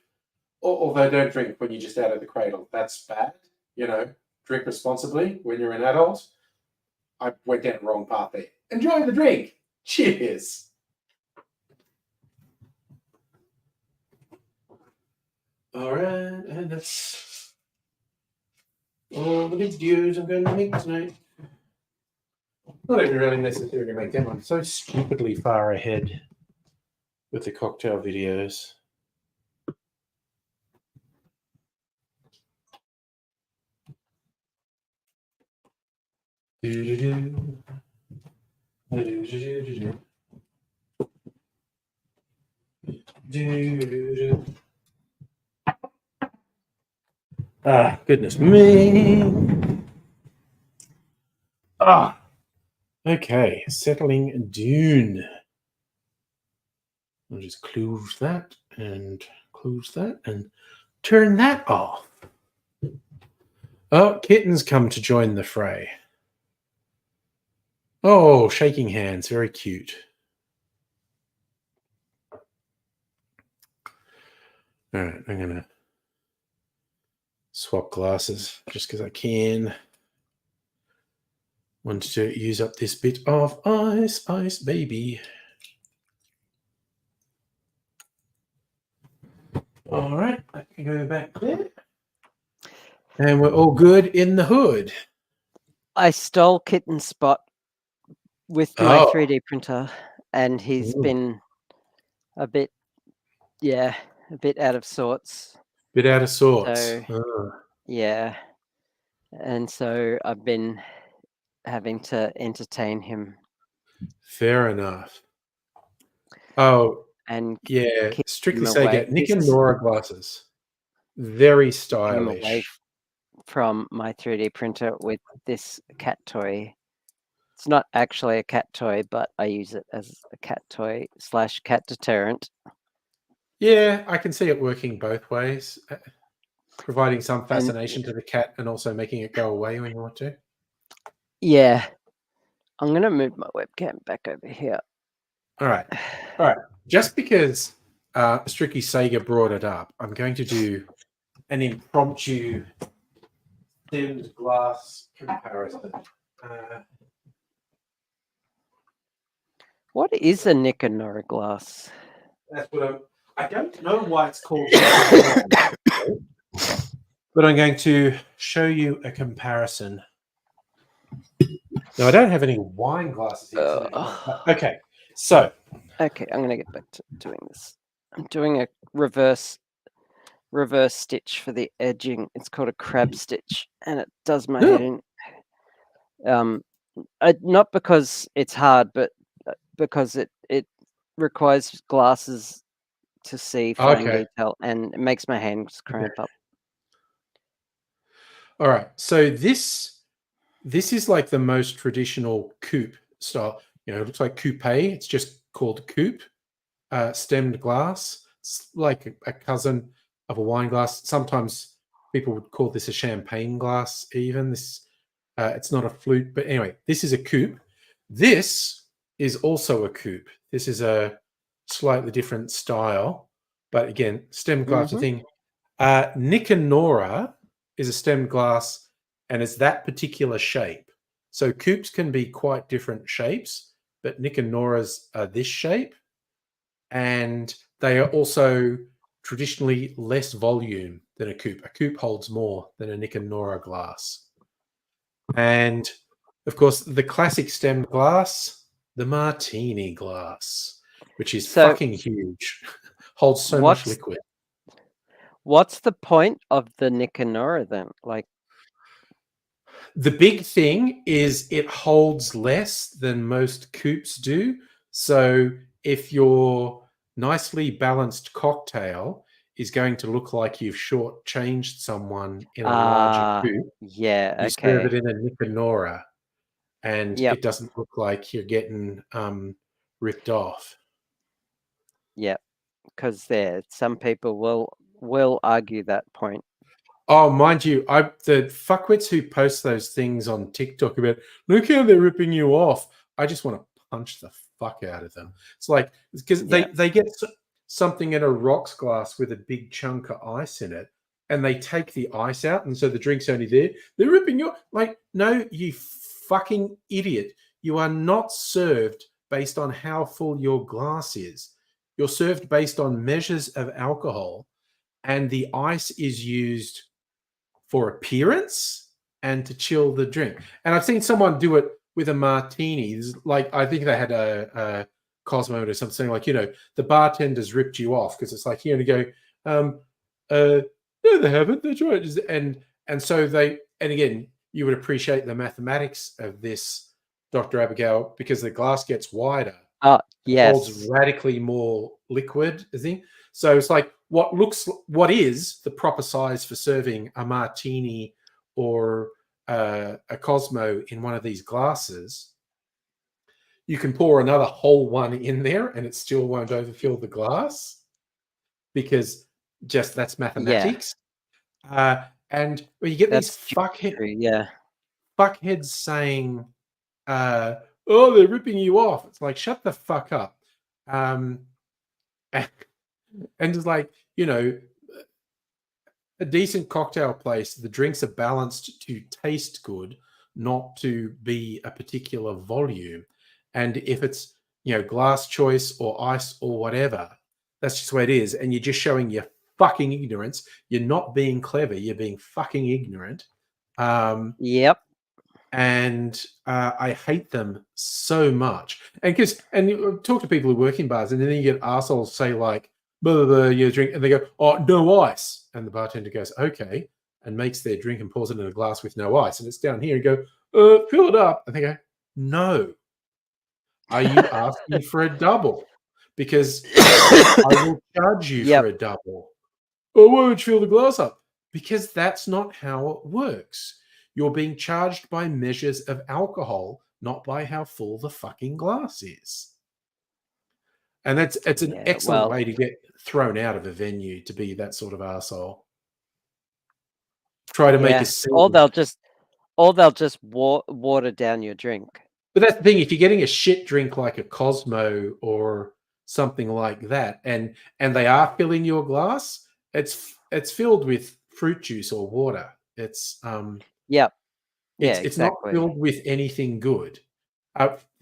Although don't drink when you just out of the cradle. That's bad. You know, drink responsibly when you're an adult. I went down the wrong path there. Enjoy the drink. Cheers. All right, and that's all the videos I'm going to make tonight. Not even really necessary to make them. I'm so stupidly far ahead with the cocktail videos. Ah, goodness me. Ah, okay, settling Dune. I'll just close that and turn that off. Oh, Kitten's come to join the fray. Oh, shaking hands, very cute. All right, I'm going to swap glasses just because I can. Wanted to use up this bit of ice, baby. All right, I can go back there. And we're all good in the hood. I stole Kitten's spot with my 3D printer, and he's been a bit out of sorts. Bit out of sorts. So, yeah. And so I've been having to entertain him. Fair enough. Oh, and yeah. keep Strictly him say away. get Nick and Nora glasses. Very Keep him away stylish. from my 3D printer with this cat toy. It's not actually a cat toy, but I use it as a cat toy / cat deterrent. Yeah, I can see it working both ways, providing some fascination to the cat and also making it go away when you want to. Yeah. I'm going to move my webcam back over here. All right. Just because Stricky Sega brought it up, I'm going to do an impromptu stemmed glass comparison. What is a Nicanora glass? That's what I don't know why it's called, but I'm going to show you a comparison. No, I don't have any wine glasses here. Okay, so. Okay, I'm going to get back to doing this. I'm doing a reverse stitch for the edging. It's called a crab stitch, and it does my head in. Not because it's hard, but because it requires glasses to see fine detail, and it makes my hands cramp up. All right, so this is like the most traditional coupe style. You know, it looks like coupe. It's just called coupe, stemmed glass. It's like a cousin of a wine glass. Sometimes people would call this a champagne glass. Even this, it's not a flute, but anyway, this is a coupe. This is also a coupe. This is a slightly different style, but again, stemmed glass thing. Nicanora is a stemmed glass and it's that particular shape. So coupes can be quite different shapes, but Nick and Nora's are this shape, and they are also traditionally less volume than a coupe. A coupe holds more than a Nick and Nora glass. And of course, the classic stemmed glass, the martini glass, which is So fucking huge, holds so much what's liquid. what's the point of the Nick and Nora then? Like, The big thing is it holds less than most coupes do. So if your nicely balanced cocktail is going to look like you've shortchanged someone in a larger coupe, yeah, you serve it okay, in a Nick and Nora, and yep, it doesn't look like you're getting ripped off. yep. Because there, some people will argue that point. Oh, mind you, the fuckwits who post those things on TikTok about look how they're ripping you off. I just want to punch the fuck out of them. It's like because Yeah. they get something in a rocks glass with a big chunk of ice in it, and they take the ice out, and so the drink's only there. They're ripping you like no, you fucking idiot. You are not served based on how full your glass is. You're served based on measures of alcohol, and the ice is used for appearance and to chill the drink. And I've seen someone do it with a martini. Like I think they had a Cosmo or something like, the bartender's ripped you off because it's like, to go, no, they haven't. That's right. And so and again, you would appreciate the mathematics of this, Dr. Abigail, because the glass gets wider. Oh, Holds yes. radically more liquid, I think. So it's like what is the proper size for serving a martini or a Cosmo in one of these glasses. You can pour another whole one in there and it still won't overfill the glass because just that's Yeah. mathematics. And when you get That's these fuckheads saying, oh, they're ripping you off. It's like, shut the fuck up. And just like, a decent cocktail place, the drinks are balanced to taste good, not to be a particular volume. And if it's, glass choice or ice or whatever, that's just the way it is. And you're just showing your fucking ignorance. You're not being clever. You're being fucking ignorant. Yep. And I hate them so much. And you talk to people who work in bars, and then you get assholes say like, blah, blah, blah, you drink, and they go, oh, no ice. And the bartender goes, okay, and makes their drink and pours it in a glass with no ice. And it's down here and go, fill it up. And they go, no. Are you asking for a double? Because I will charge you for a double. Oh, why would you fill the glass up? Because that's not how it works. You're being charged by measures of alcohol, not by how full the fucking glass is. And it's an excellent way to get thrown out of a venue, to be that sort of arsehole. Try to make a scene. Or they'll just water down your drink. But that's the thing, if you're getting a shit drink like a Cosmo or something like that, and they are filling your glass, it's filled with fruit juice or water. It's not filled with anything good.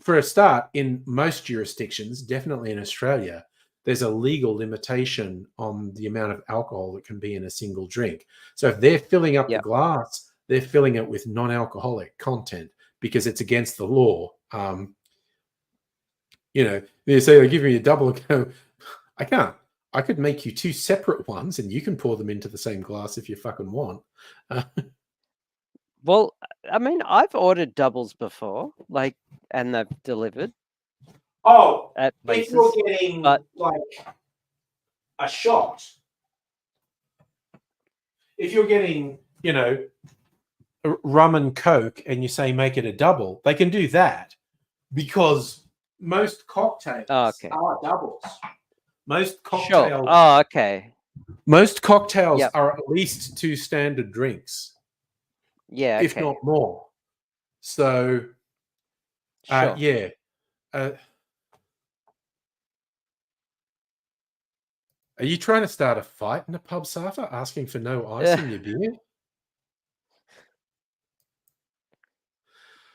For a start, in most jurisdictions, definitely in Australia, there's a legal limitation on the amount of alcohol that can be in a single drink. So if they're filling up the glass, they're filling it with non-alcoholic content because it's against the law. They say, give me a double. Go, I can't. I could make you two separate ones and you can pour them into the same glass if you fucking want. Well, I mean, I've ordered doubles before, and they've delivered. Oh, at places, if you're getting like a shot, if you're getting, rum and Coke and you say make it a double, they can do that because most cocktails are doubles. Most cocktails. Sure. Oh, okay. Most cocktails are at least two standard drinks. Yeah, if not more. So, sure. Are you trying to start a fight in a pub, Safa, asking for no ice in your beer?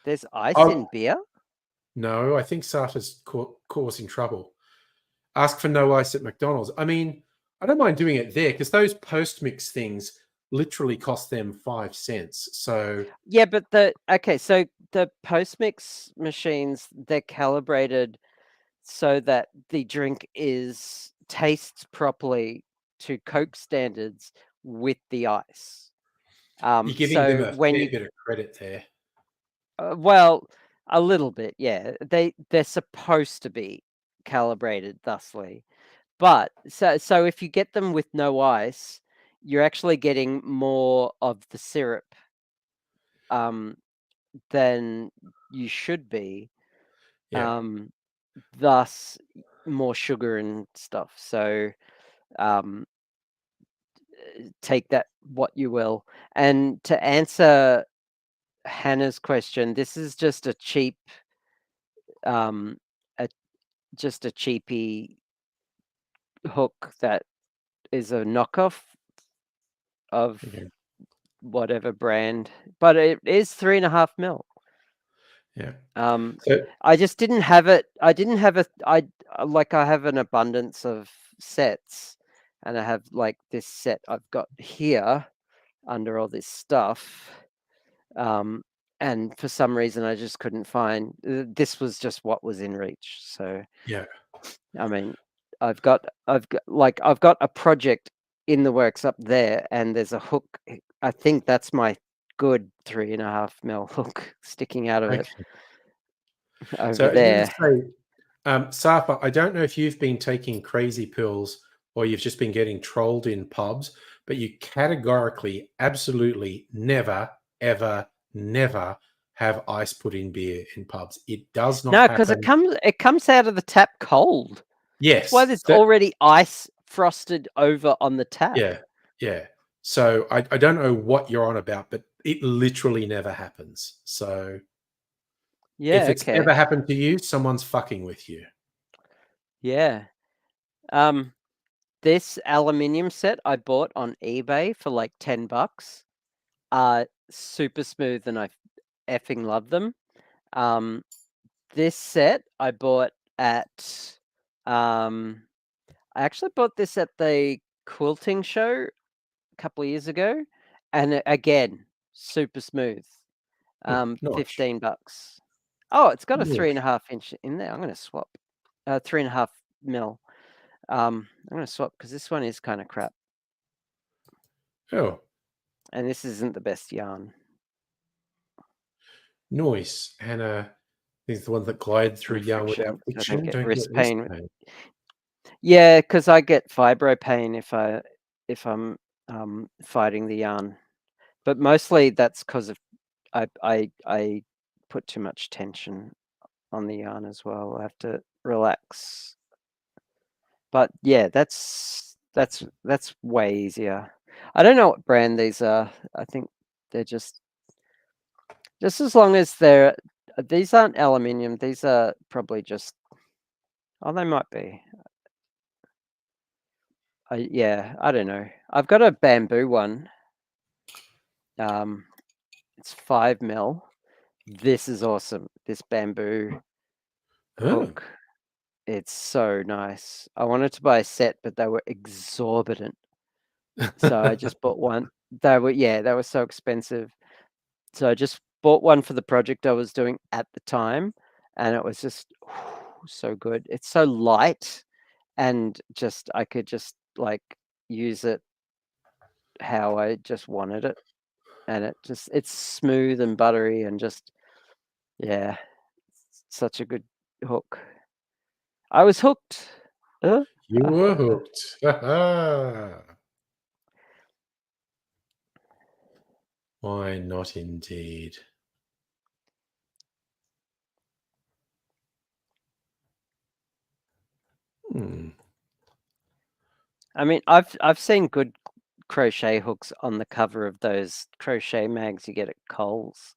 There's ice Oh. in beer? No, I think Sarta's causing trouble. Ask for no ice at McDonald's. I mean, I don't mind doing it there because those post mix things literally cost them 5 cents. So Yeah, but so the post mix machines, they're calibrated so that the drink tastes properly to Coke standards with the ice. you're giving them So a when fair you bit of credit there. well, a little bit, yeah. They're supposed to be calibrated thusly. But so if you get them with no ice, you're actually getting more of the syrup than you should be. Yeah. Thus more sugar and stuff. So take that what you will. And to answer Hannah's question, this is just a cheap a just a cheapy hook that is a knockoff of Okay. whatever brand, but it is 3.5 mil. Yeah. Um, So I just didn't have it. I didn't have a. I have an abundance of sets, and I have like this set I've got here under all this stuff. And for some reason, I just couldn't find. This was just what was in reach. So yeah. I mean, I've got a project in the works up there, and there's a hook. I think that's my good 3.5 mil hook sticking out of it Okay. So over I was going to there. say, Safa, I don't know if you've been taking crazy pills or you've just been getting trolled in pubs, but you categorically, absolutely never, ever, never have ice put in beer in pubs. It does not No, because happen. it comes out of the tap cold. That's why Yes. there's already ice frosted over on the tap. Yeah. Yeah. So I don't know what you're on about, but it literally never happens. So Yeah, if it's okay. ever happened to you, someone's fucking with you. Yeah. This aluminium set I bought on eBay for like $10 are super smooth and I effing love them. This set I bought at I actually bought this at the quilting show a couple of years ago, and again, super smooth. Nice. $15. Oh, it's got a Nice. 3.5 inch in there. I'm gonna swap. 3.5 mil. I'm gonna swap because this one is kind of crap, Oh, and this isn't the best yarn. nice. And these the ones that glide through And yarn without friction, so I don't friction. get Don't wrist get wrist pain. pain. Yeah, because I get fibro pain if I'm fighting the yarn, but mostly that's because of I put too much tension on the yarn as well. I have to relax. But yeah, that's way easier. I don't know what brand these are. I think they're just as long as these aren't aluminium. These are probably just they might be. Yeah, I don't know. I've got a bamboo one. It's 5 mil. This is awesome. This bamboo Oh. hook. It's so nice. I wanted to buy a set, but they were exorbitant. So I just bought one. They were so expensive. So I just bought one for the project I was doing at the time, and it was just so good. It's so light, and just I could just like use it how I just wanted it, and it's smooth and buttery and just yeah, such a good hook. I was hooked. You were hooked. Why not indeed? Hmm. I mean, I've seen good crochet hooks on the cover of those crochet mags you get at Coles,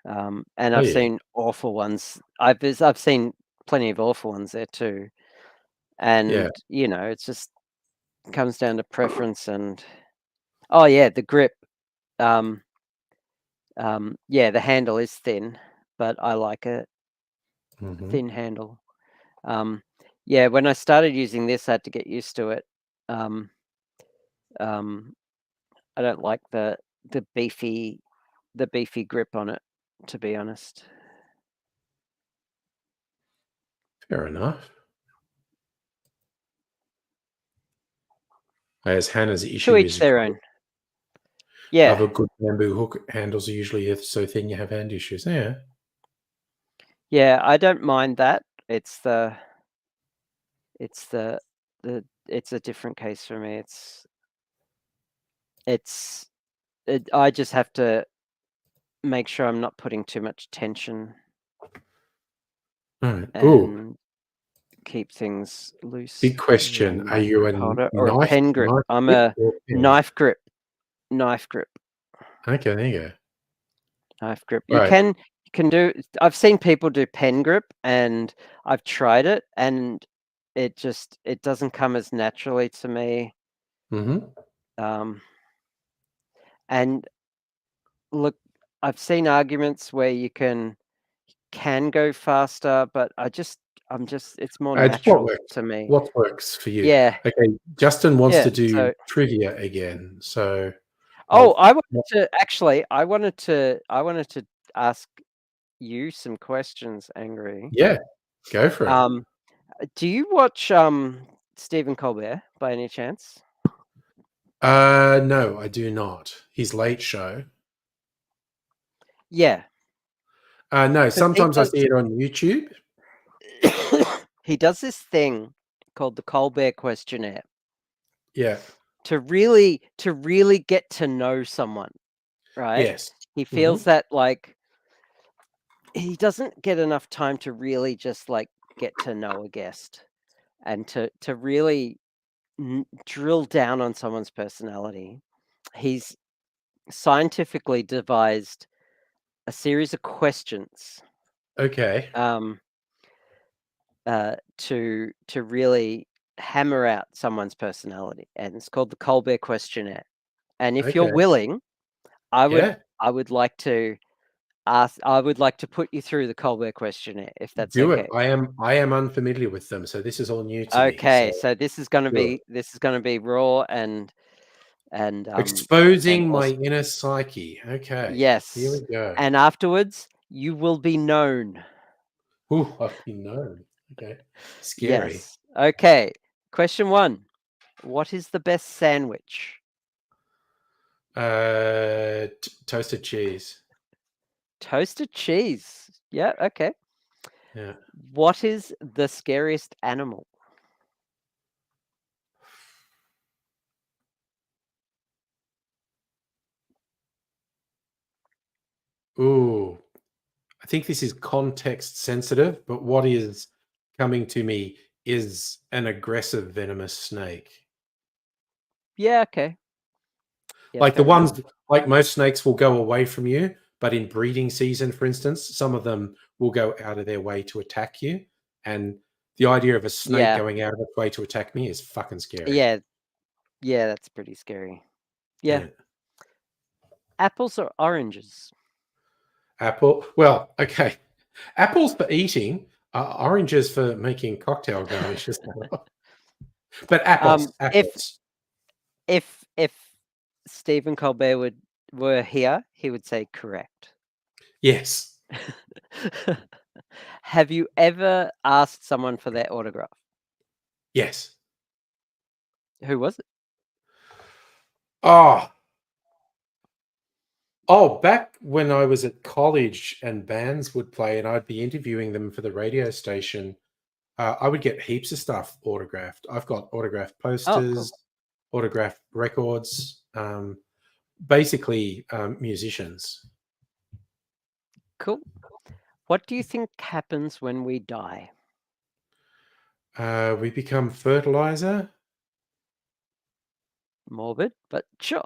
and Oh, I've yeah. seen awful ones. I've seen plenty of awful ones there too, Yeah. and it's just comes down to preference and oh yeah, the grip. Yeah, the handle is thin, but I like a Mhm. thin handle. Yeah, when I started using this, I had to get used to it. I don't like the beefy grip on it, to be honest. Fair enough. As Hannah's To issue each is their own. Yeah, other good bamboo hook handles are usually so thin you have hand issues. Yeah. yeah, I don't mind that. It's the it's a different case for me. I just have to make sure I'm not putting too much tension All right. Ooh, and keep things loose. big question. Are My you grip a holder or a knife pen grip? I'm grip a or pen? knife grip. Knife grip. Okay, there you go. Knife grip. Right. You can do. I've seen people do pen grip, and I've tried it, and it doesn't come as naturally to me. Mm-hmm. And look, I've seen arguments where you can go faster, but I'm just it's more It's what natural works. to me. What works for you? Yeah, Okay, Justin wants yeah. to do So, trivia again. So oh, I'll I wanted to ask you some questions, Angry. yeah, go for it. Um, do you watch Stephen Colbert by any chance? No, I do not. His late show. Yeah, No, because sometimes I see it on YouTube. he does this thing called the Colbert Questionnaire Yeah. to really get to know someone, right? Yes. He Hmm. feels that like he doesn't get enough time to really just like get to know a guest and to really drill down on someone's personality. He's scientifically devised a series of questions Okay. to really hammer out someone's personality, and it's called the Colbert Questionnaire. And if you're Okay. willing, I would Yeah. I would like to I would like to put you through the Colbert Questionnaire, if that's Do it. okay. I am unfamiliar with them, so this is all new to me. So Okay, so this is gonna sure. be raw and Exposing my also inner psyche. Okay. Here we yes, go. and afterwards you will be known. Ooh, I've been known. Okay. Scary. Yes. Okay. Question 1. What is the best sandwich? Toasted cheese. Toasted cheese. Yeah, okay. Yeah. What is the scariest animal? Ooh, I think this is context sensitive, but what is coming to me is an aggressive venomous snake. Yeah, okay. Yeah, Like the fair enough. ones, like most snakes will go away from you, but in breeding season, for instance, some of them will go out of their way to attack you. And the idea of a snake Yeah. going out of its way to attack me is fucking scary. Yeah, yeah, that's pretty scary. Yeah. Yeah. Apples or oranges? Apple. Well, okay. Apples for eating, oranges for making cocktail garnishes. But apples, If apples. if Stephen Colbert were here, he would say correct. Yes. Have you ever asked someone for their autograph? Yes. Who was it? Oh, oh, back when I was at college and bands would play and I'd be interviewing them for the radio station, I would get heaps of stuff autographed. I've got autographed Oh, cool. posters, autographed records, basically musicians. Cool. What do you think happens when we die? We become fertilizer. Morbid, but sure.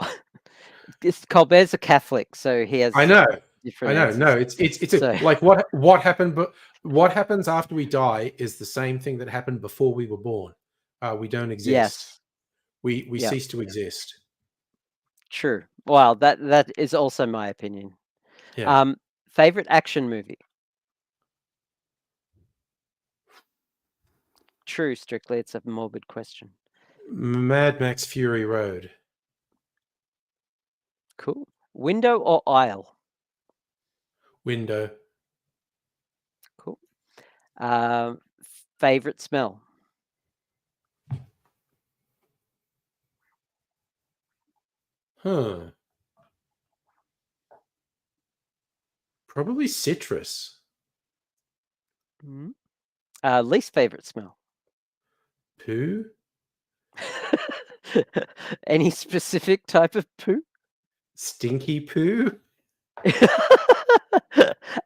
This Colbert's a Catholic, so he I has know. I different know. No, answers. it's a, So like what happened, but what happens after we die is the same thing that happened before we were born. We don't exist. yes, We yeah, cease to exist. true. Wow, that is also my opinion. Yeah. Um, favorite action movie? true, Strictly. It's a morbid question. Mad Max Fury Road. Cool. Window or aisle? Window. Cool. Favorite smell? Huh. Probably citrus. Mhm. Least favorite smell? Poo? Any specific type of poo? Stinky poo?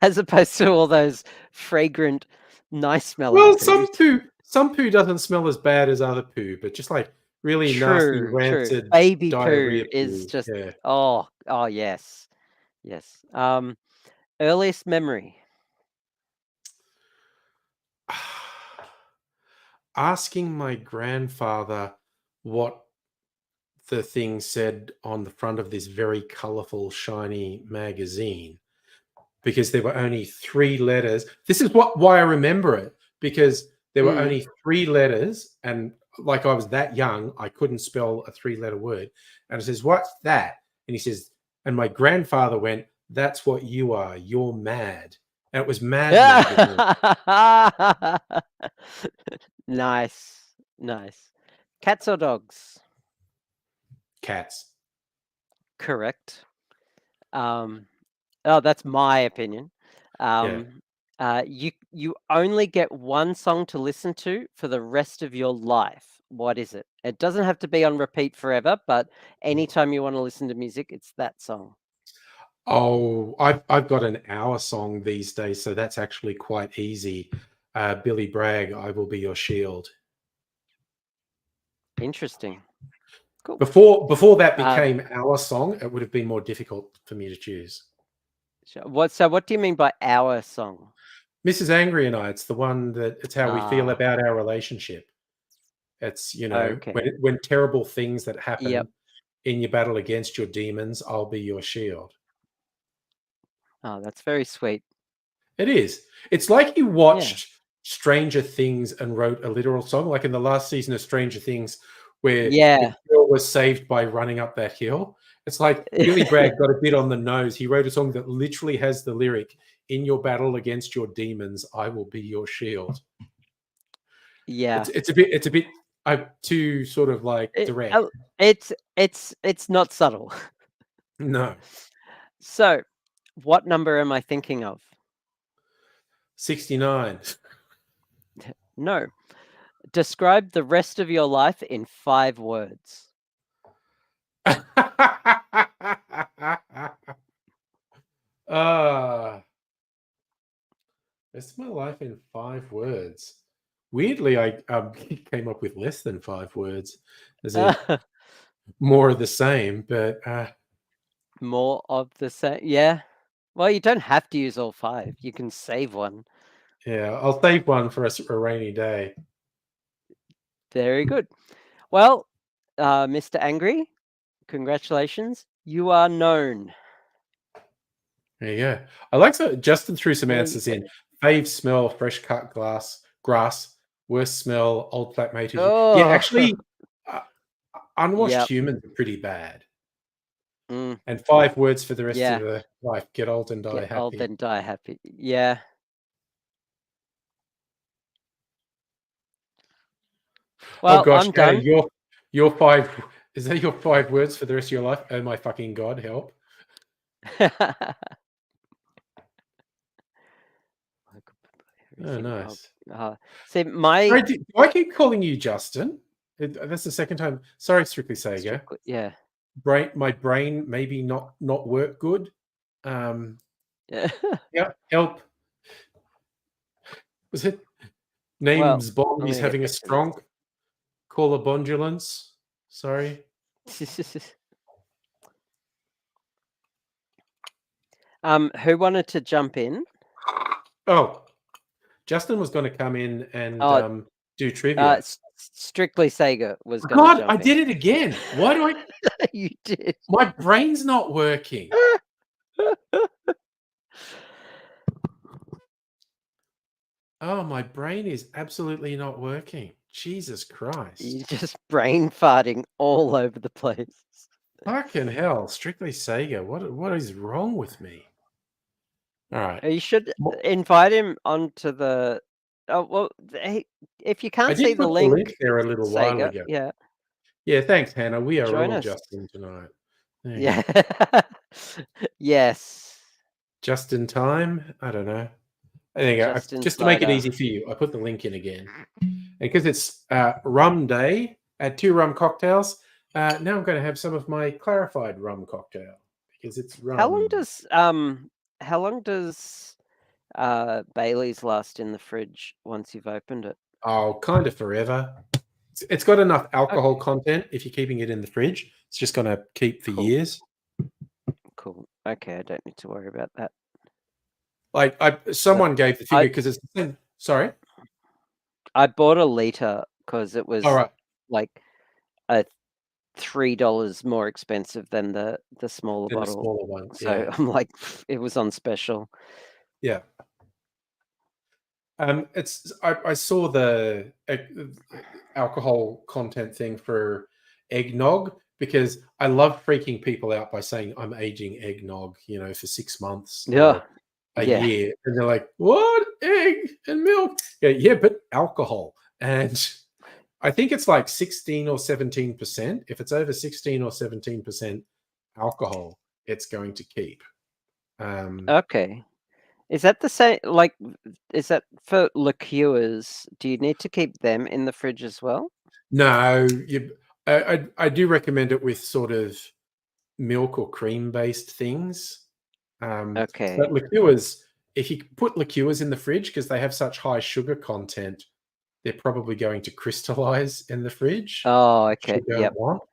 As opposed to all those fragrant, nice smelling Well, poos. some poo doesn't smell as bad as other poo, but just like really nasty, True. rancid Baby diarrhea poo is poo. just Yeah. oh yes. Yes. Earliest memory. Asking my grandfather what the thing said on the front of this very colorful, shiny magazine, because there were only 3 letters. This is why I remember it, because there were only 3 letters, and like I was that young, I couldn't spell a 3-letter word. And it says, "What's that?" And he says, and my grandfather went, "That's what you are. You're mad." And it was Mad Magazine. Nice. Nice. Cats or dogs? Cats. Correct. Oh, that's my opinion. Yeah. You only get one song to listen to for the rest of your life. What is it? It doesn't have to be on repeat forever, but anytime you want to listen to music, it's that song. Oh, I've got an hour song these days, so that's actually quite easy. Billy Bragg, "I Will Be Your Shield." Interesting. Cool. Before that Uh, became our song, it would have been more difficult for me to choose. what do you mean by our song? Mrs. Angry and I, it's the one that it's how we feel Ah, about our relationship. It's, okay. when terrible things that Yep. happen in your battle against your demons, I'll be your shield. Oh, that's very sweet. It is. It's like you Yeah. watched Stranger Things and wrote a literal song, like in the last season of Stranger Things, where Yeah. the girl was saved by running up that hill. It's like Billy Bragg got a bit on the nose. He wrote a song that literally has the lyric, "In your battle against your demons, I will be your shield." Yeah. It's a bit too sort of like direct. It's not subtle. No. So, what number am I thinking of? 69. No. Describe the rest of your life in 5 words. uh Rest of my life in 5 words. Weirdly, I came up with less than 5 words, as in more of the same. But More of the same. Yeah. Well, you don't have to use all 5. You can save one. yeah, I'll save one for a rainy day. Very good. Well, Mr. Angry, congratulations. You are known. There you go. I like that Justin threw some There answers you in. Fave smell, fresh cut grass. Worst smell, old flatmate. Yeah, Oh, actually, uh, unwashed yep. humans are pretty bad. Mm, And 5 words for the rest of yeah. their life: get old and die Get old happy. and die happy. Yeah. Oh Well, gosh, I'm Anna, done. your 5 is that your 5 words for the rest of your life? Oh my fucking god, help! Oh, Everything. nice. See, my Sorry, do I keep calling you Justin? That's the second time. Sorry, Strictly Sega. strictly, yeah. My brain maybe not work good. Yeah. Yeah, help. Was it Well, name's Bond? I'm He's gonna get having a back to strong call a bondulance. Sorry. this. Who wanted to jump in? Oh, Justin was going to come in and Oh, do trivia. Strictly Sega was going to God, I jump did it again. Why do I? in. You did. My brain's not working. Oh, my brain is absolutely not working. Jesus Christ. You're just brain farting all over the place. Fucking hell. Strictly Sega. What is wrong with me? All right. You should Well, invite him onto the. Oh well, if you I can't see did the put the link, link there a little while Sega, ago. yeah, Yeah, thanks, Hannah. We are join all us. Justin tonight. Thanks. Yeah. Yes. Just in time? I don't know. I think just to make it easy for you, I put the link in again. And because it's rum day, add 2 rum cocktails. Now I'm going to have some of my clarified rum cocktail because it's rum. How long does Bailey's last in the fridge once you've opened it? Oh, kind of forever. It's got enough alcohol content. If you're keeping it in the fridge, it's just going to keep for years. Cool. Okay, I don't need to worry about that. Like someone gave the figure because it's the same. Sorry, I bought a liter because it was all right. like $3 more expensive than the smaller Then the bottle. smaller one. So Yeah. I'm like, it was on special. Yeah. I saw the alcohol content thing for eggnog because I love freaking people out by saying I'm aging eggnog, for 6 months or a year, and they're like, "What? Egg and milk?" Yeah, but alcohol, and I think it's like 16 or 17%. If it's over 16 or 17% alcohol, it's going to keep. Okay. Is that the same? Like, is that for liqueurs? Do you need to keep them in the fridge as well? No, I do recommend it with sort of milk or cream based things. Okay. But liqueurs, if you put liqueurs in the fridge because they have such high sugar content, they're probably going to crystallize in the fridge. Oh, okay. Which you don't want.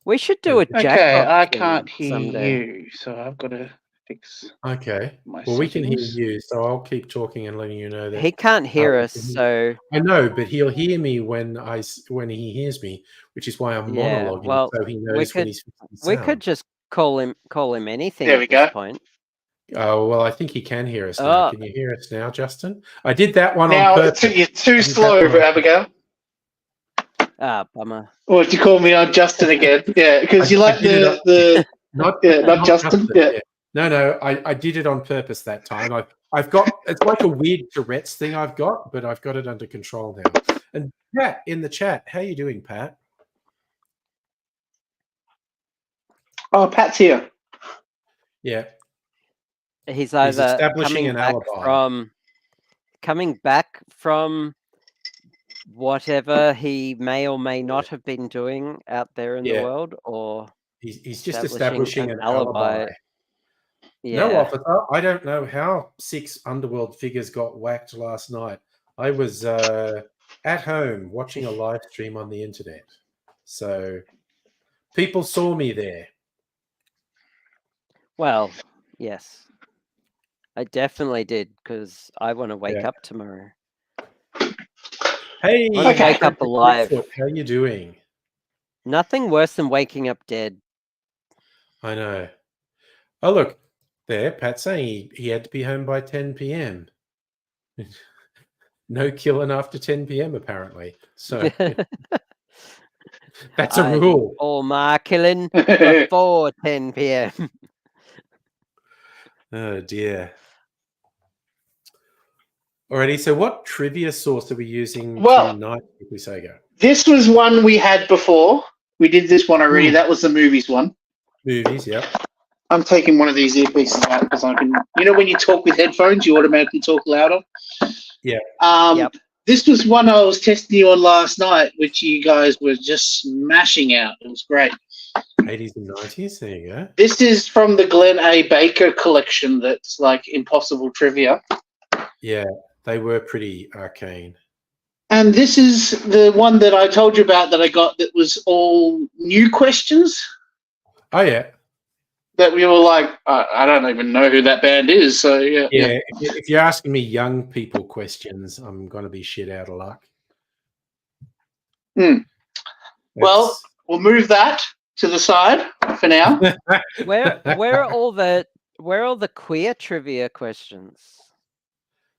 We should do a jackpot. Okay, I thing can't hear someday. you, so I've got to fix. Okay. My Well, we can hear settings. you, so I'll keep talking and letting you know that He can't hear us, so I know, but he'll hear me when he hears me, which is why I'm yeah. monologuing, Well, so he knows when he's fixing we sound. could just call him anything There at we this go. point. Oh, well, I think he can hear us now. Can you hear us now, Justin? I did that one Now on purpose. you're too slow, Abigail. Ah, bummer. Or did you call me on Justin again? Yeah, because you like not Justin. Yeah. No, I did it on purpose that time. I've got it's like a weird Tourette's thing I've got, but I've got it under control now. And Pat in the chat, how you doing, Pat? Oh, Pat's here. Yeah. He's either establishing an alibi. coming back from whatever he may or may not have been doing out there in the world, or he's just establishing an alibi. Yeah. No, officer, I don't know how 6 underworld figures got whacked last night. I was at home watching a live stream on the internet. So people saw me there. Well, yes. I definitely did, because I want to wake up tomorrow. Hey, wake up alive. How you doing? Nothing worse than waking up dead. I know. Oh, look, there, Pat's saying he had to be home by 10 p.m. No killing after 10 p.m. apparently. So that's a rule. All my killing before 10 p.m. Oh dear. Alrighty, so what trivia source are we using tonight, if we say go? This was one we had before. We did this one already. That was the movies one. Movies, yeah. I'm taking one of these earpieces out because I can. You know, when you talk with headphones, you automatically talk louder. Yeah. This was one I was testing you on last night, which you guys were just smashing out. It was great. 80s and 90s. There you go. This is from the Glenn A. Baker collection. That's like impossible trivia. Yeah, they were pretty arcane. And this is the one that I told you about that I got that was all new questions. Oh, yeah. That we were like, I don't even know who that band is. So, yeah. Yeah, if you're asking me young people questions, I'm going to be shit out of luck. Well, we'll move that to the side for now. Where are all the queer trivia questions?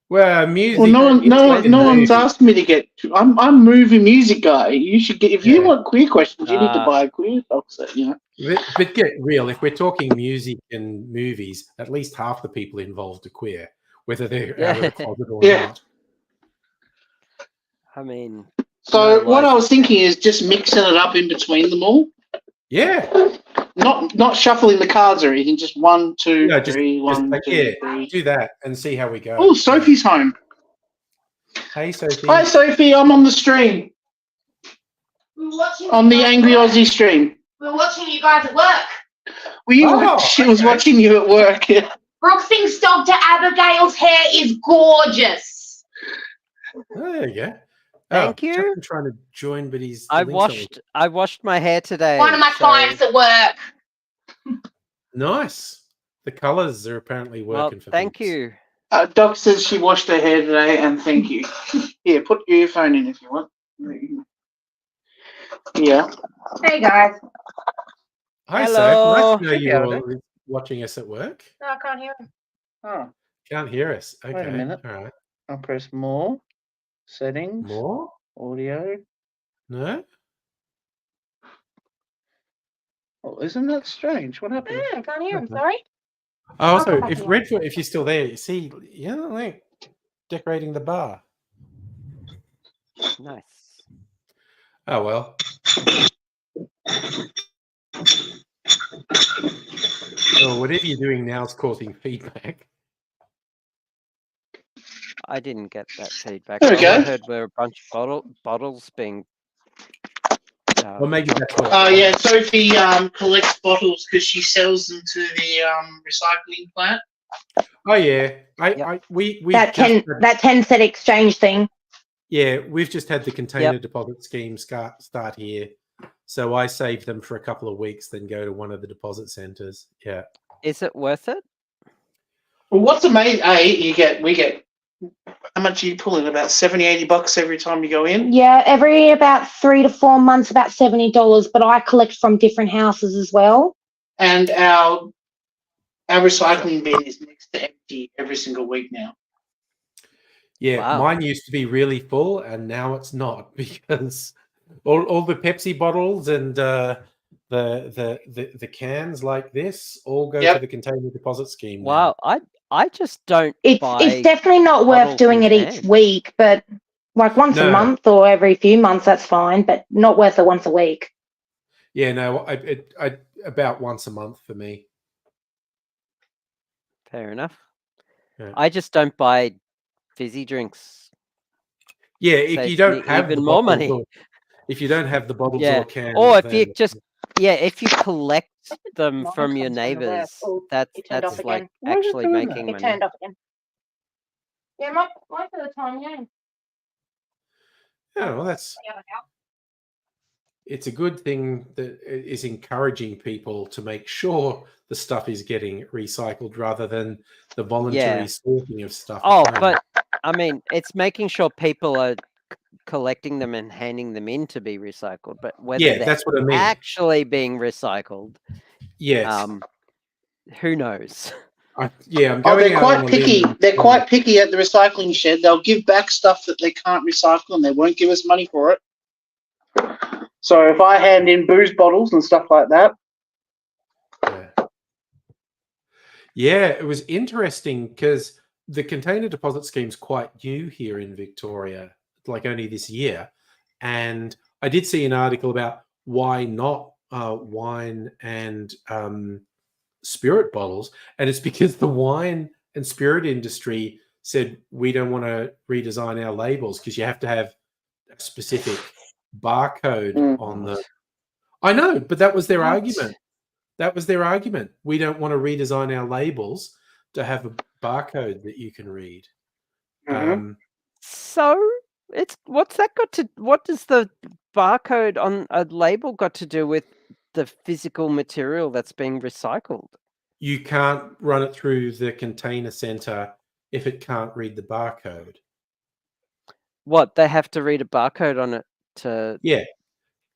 Well, music. Well, no one's movie. asked me to get. I'm a movie music guy. You should get if you Yeah. want queer questions, you need to buy a queer box set. You know. But get real. If we're talking music and movies, at least half the people involved are queer, whether they're out of the closet or Yeah. not. I mean, So no what I life. was thinking is just mixing it up in between them all. Yeah. Not shuffling the cards or anything. Just 1, 2, No, 3, 1, like, 2, 3. do that and see how we go. Oh, Sophie's home. Hey, Sophie. Hi, Sophie. I'm on the stream. On the Angry Aussie stream. We're watching you guys at work. She was watching you at work. Yeah. Brooke thinks Dr. Abigail's hair is gorgeous. Oh, there you go. Thank you. Chuck's trying to join, but he's. I washed my hair today. One of my clients at work. Nice. The colours are apparently working for thank things. you. Doc says she washed her hair today, and thank you. Yeah, put your earphone in if you want. Yeah. Hey guys. Hi, Hello. Soph. Nice to know you were watching us at work. No, I can't hear him. Oh, Can't hear us. Okay. Wait a minute. All right. I'll press more. Settings. More? Audio. No? Oh, isn't that strange? What happened? I can't hear him. Sorry. Oh, also, if Redfoot, if you're still there, you see, like decorating the bar. Nice. Oh, well. Well, whatever you're doing now is causing feedback. I didn't get that feedback. There we All I go. heard were a bunch of bottles being. Well, maybe that's what. Oh, yeah. Sophie collects bottles because she sells them to the recycling plant. Oh, yeah. We That 10-cent exchange thing. Yeah, we've just had the container deposit scheme start here. So I save them for a couple of weeks, then go to one of the deposit centers. Yeah. Is it worth it? Well, what's amazing, we get, how much are you pulling? About $70-80 every time you go in? Yeah, every about 3 to 4 months, about $70. But I collect from different houses as well. And our recycling bin is next to empty every single week now. Yeah, Wow. Mine used to be really full, and now it's not because all the Pepsi bottles and the cans like this all go to the container deposit scheme. Wow, I just don't. It's definitely not worth doing it each week, but like once a month or every few months, that's fine. But not worth it once a week. Yeah, no, I about once a month for me. Fair enough. Yeah. I just don't buy fizzy drinks. Yeah, if you don't have even more money, if you don't have the bottles or cans, or if you just if you collect them from your neighbors, that's like actually making money. It turned off again. Yeah, my for the time, yeah. Yeah, well, it's a good thing that is encouraging people to make sure the stuff is getting recycled rather than the voluntary sorting of stuff. Oh, but I mean, it's making sure people are collecting them and handing them in to be recycled. But whether that's what I mean. Actually being recycled, yes, who knows? I'm going. They're quite picky. They're quite picky at the recycling shed. They'll give back stuff that they can't recycle, and they won't give us money for it. So if I hand in booze bottles and stuff like that. Yeah, it was interesting because the container deposit scheme's quite new here in Victoria, like only this year. And I did see an article about why not wine and spirit bottles. And it's because the wine and spirit industry said, we don't want to redesign our labels because you have to have a specific barcode on the. I know, but that was their argument. That was their argument. We don't want to redesign our labels to have a barcode that you can read. So what's that got to? What does the barcode on a label got to do with the physical material that's being recycled? You can't run it through the container center if it can't read the barcode. What, they have to read a barcode on it to? Yeah.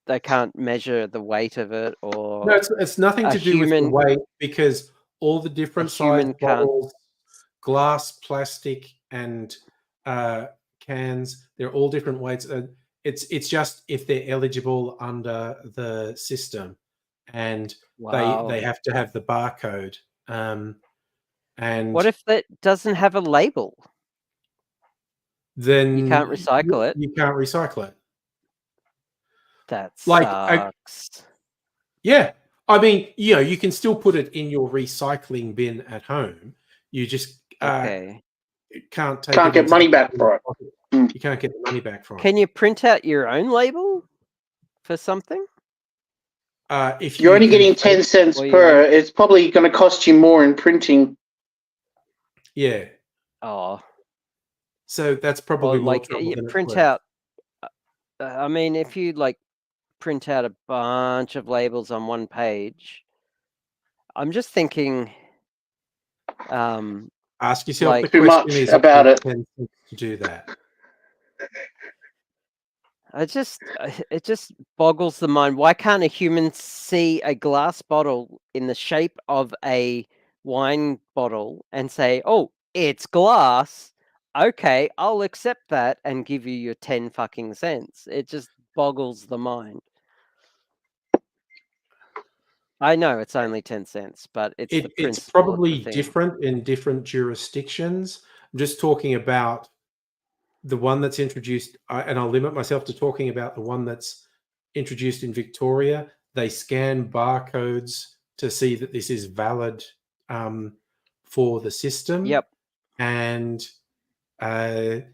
They can't measure the weight of it, or no, it's nothing to do with the weight because all the different size bottles glass, plastic, and cans. They're all different weights. It's just if they're eligible under the system, and Wow. they have to have the barcode. And What if that doesn't have a label? then You can't recycle it. You can't recycle it. That Like, sucks. Yeah, I mean, you can still put it in your recycling bin at home. You just Okay. can't get money back for it. You can't get the money back from Can you print out your own label for something? it. If You're only getting can- 10 cents Or you per. won't- It's probably going to cost you more in printing. Yeah, Oh, so that's or probably more like trouble you than it's print worth. out. I mean, if you like print out a bunch of labels on one page, I'm just thinking. Ask yourself like- the Too question: much is about it. 10 cents to do that? It just boggles the mind. Why can't a human see a glass bottle in the shape of a wine bottle and say, "Oh, it's glass. Okay, I'll accept that and give you your 10 fucking cents." It just boggles the mind. I know it's only 10 cents, but it's the It's principle of the probably thing. different in different jurisdictions. I'm just talking about the one that's introduced, and I'll limit myself to talking about the one that's introduced in Victoria. They scan barcodes to see that this is valid for the system. Yep. And the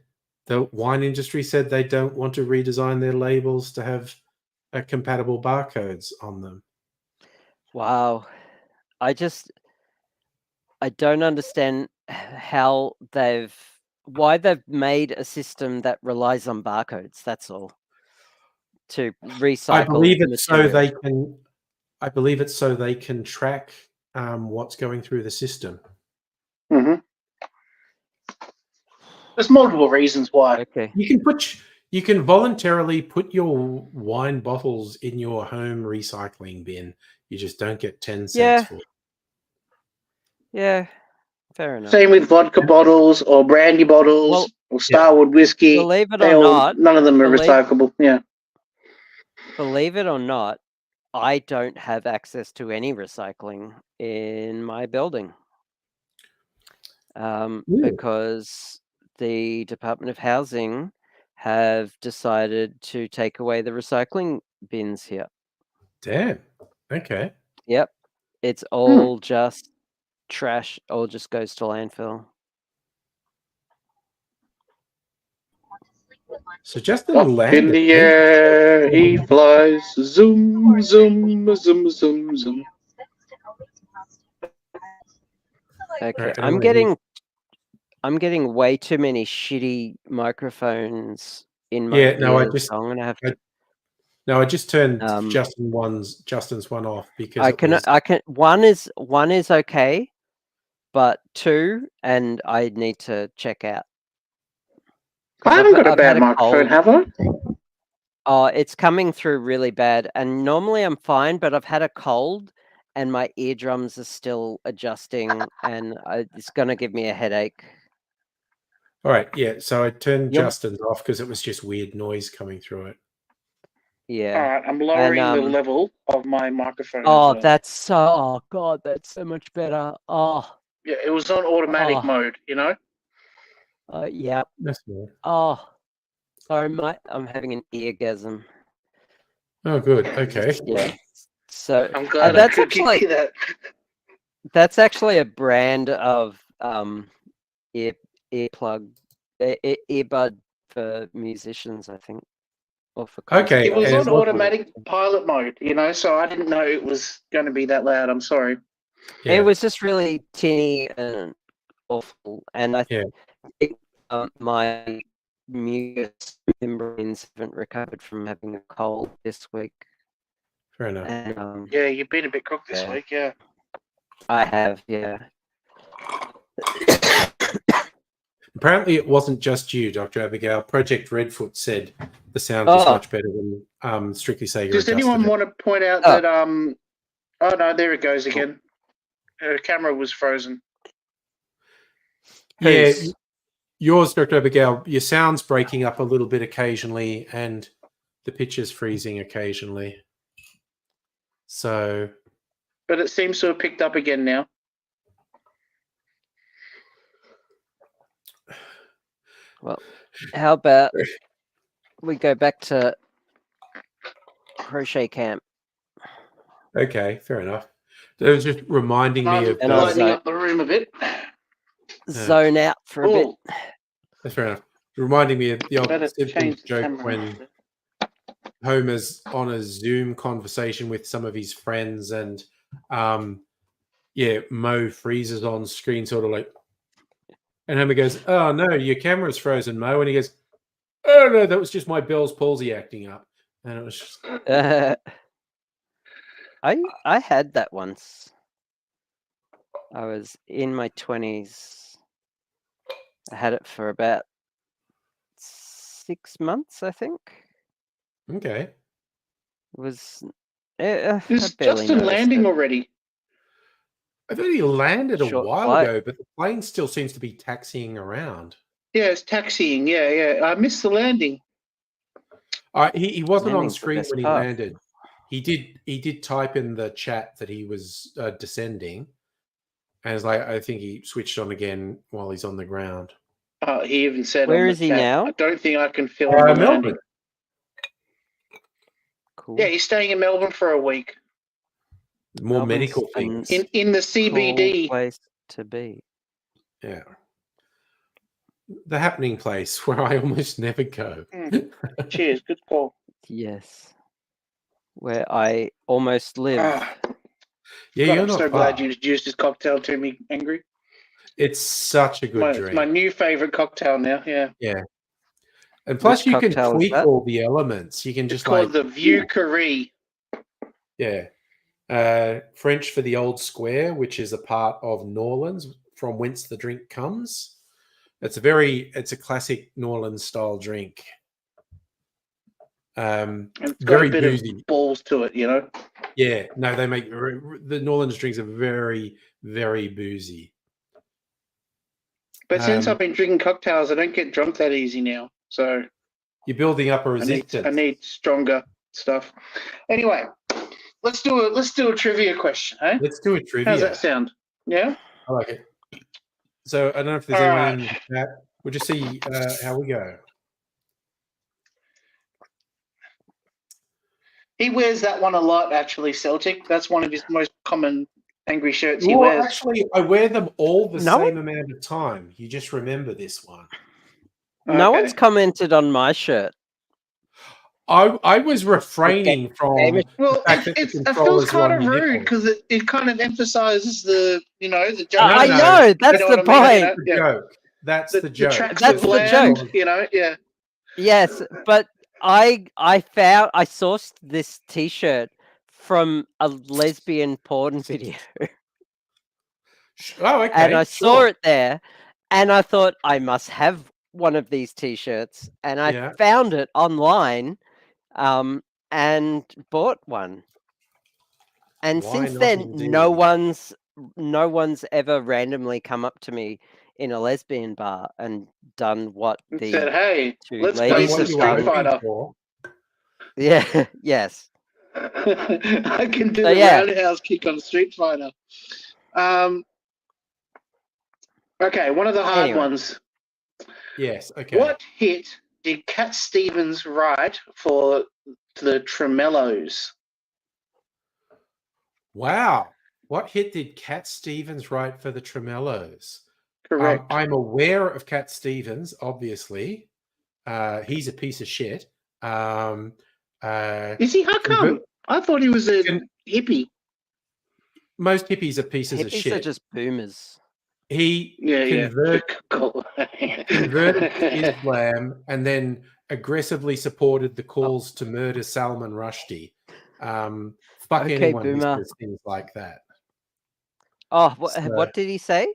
wine industry said they don't want to redesign their labels to have compatible barcodes on them. Wow. I don't understand why they've made a system that relies on barcodes. That's all. To recycle I believe it's material. so they can track what's going through the system. Mm-hmm. There's multiple reasons why. Okay. You can voluntarily put your wine bottles in your home recycling bin. You just don't get 10 cents Yeah. for it. Yeah. Fair enough. Same with vodka bottles or brandy bottles or Starwood whiskey. Believe it or not, none of them are recyclable. Yeah. Believe it or not, I don't have access to any recycling in my building. Because the Department of Housing have decided to take away the recycling bins here. Damn. Okay. Yep. It's all just trash, all just goes to landfill. So just Up in the air he flies, zoom, zoom, zoom, zoom, zoom. Okay, Right, I'm getting way too many shitty microphones in my ears. So I'm gonna have to. No, I just turned Justin's one off because I can one is okay, but 2 and I need to check out. I haven't got a bad microphone, have I? Oh, it's coming through really bad, and normally I'm fine, but I've had a cold, and my eardrums are still adjusting, and it's gonna give me a headache. All right, yeah. So I turned Justin's off because it was just weird noise coming through it. Yeah. All right, I'm lowering the level of my microphone. Oh, that's so. Oh God, that's so much better. Oh. Yeah, it was on automatic mode, you know. Yeah. That's weird. Oh, sorry, mate. I'm having an eargasm. Oh, good. Okay. Yeah. So I'm glad that's I could give you that. That's actually a brand of earbud for musicians, I think. Or for Okay. It was and on automatic pilot mode, you know, so I didn't know it was going to be that loud. I'm sorry. Yeah. It was just really tinny and awful, and I think my mucous membranes haven't recovered from having a cold this week. Fair enough. And, Yeah, you've been a bit crook this week, yeah. I have, yeah. Apparently, it wasn't just you, Dr. Abigail. Project Redfoot said the sound was much better than Strictly Sega. Does anyone want to point out that oh no, there it goes again. Her camera was frozen. Yeah, Who's- yours, Dr. Abigail, your sound's breaking up a little bit occasionally and the picture's freezing occasionally. So, But it seems to have picked up again now. Well, how about we go back to crochet camp? okay, fair enough. It was just reminding me I'm of And I'll lightening say- up the room a bit. Zone out for a bit. Oh, that's fair enough. Reminding me of the old better Simpsons change the joke camera. when Homer's on a Zoom conversation with some of his friends, and Mo freezes on screen, sort of like, and Homer goes, "Oh no, your camera's frozen, Mo," and he goes, "Oh no, that was just my Bell's palsy acting up," and it was just, I had that once. I was in my 20s. I had it for about 6 months, I think. okay. It was. Is I barely Justin noticed landing it. already? I thought he landed a Short while flight. ago, but the plane still seems to be taxiing around. Yeah, it's taxiing. Yeah. I missed the landing. He wasn't on Landing's the screen best when he part. landed. He did type in the chat that he was descending, and it's like I think he switched on again while he's on the ground. He even said Where on the is he chat, now? I don't think I can film the landing. Melbourne. Cool. Yeah, he's staying in Melbourne for a week. More Melbourne's medical an- things. In the Cool CBD. place to be. Yeah. The happening place where I almost never go. Cheers, good call. Yes. Where I almost live. Ah, Yeah, God, you're I'm not so far. glad you introduced this cocktail to me, Angry. It's such a good It's drink. my new favorite cocktail now. Yeah, And plus, Which you can cocktail is tweak that? all the elements. You can it's just called like, the View Curry. yeah. French for the Old Square, which is a part of New Orleans from whence the drink comes. It's a classic New Orleans style drink. And it's got Very a bit boozy. of balls to it, you know. Yeah, no, they make the New Orleans drinks are very, very boozy. But since I've been drinking cocktails, I don't get drunk that easy now. So You're building up a resistance. I need stronger stuff. Anyway, let's do a trivia question, eh? Let's do a trivia. How's that sound? Yeah. I like it. So I don't know if there's anyone in the chat. We'll just see how we go. He wears that one a lot, actually, Celtic. That's one of his most common angry shirts he Well, wears. actually, I wear them all the No same amount of time. You just remember this one. No Okay. one's commented on my shirt. I was refraining from Well, the fact that the it feels controllers kind were of on your rude nipples. because it kind of emphasizes the No, I no. know, that's You know the what I mean? point. The joke. That's the joke. tracks That's of the land, joke. you know, yeah. Yes, but I sourced this T-shirt from a lesbian porn video, Oh, okay. and I saw sure. it there, and I thought I must have one of these T-shirts, and I Yeah. found it online, and bought one. And Why since not then, indeed? no one's ever randomly come up to me in a lesbian bar and done what And the said, hey, two let's play ladies What some have you were Street done. hoping Fighter. for. Yeah, yes. I can do So, the yeah. roundhouse kick on Street Fighter. Okay, one of the hard Anyway. ones. Yes. Okay. What hit did Cat Stevens write for the Tremellos? Wow. What hit did Cat Stevens write for the Tremellos? Correct. I'm aware of Cat Stevens, obviously. He's a piece of shit. Is he? How come? I thought he was a hippie. Most hippies are pieces of Hippies shit. are just boomers. He Yeah. converted to Islam and then aggressively supported the calls to murder Salman Rushdie. Fuck Okay, anyone who boomer. says things like that. Oh, So- what did he say?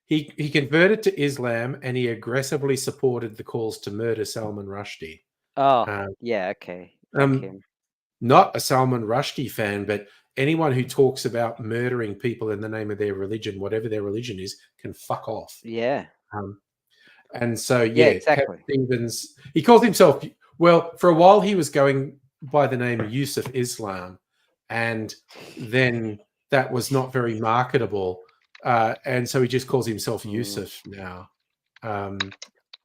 He converted to Islam and he aggressively supported the calls to murder Salman Rushdie. Oh, yeah, okay. Fuck him. Not a Salman Rushdie fan, but anyone who talks about murdering people in the name of their religion, whatever their religion is, can fuck off. Yeah. And so, Yeah, Cat exactly. Stevens, he calls himself, well, for a while he was going by the name Yusuf Islam, and then that was not very marketable. And so he just calls himself Yusuf now.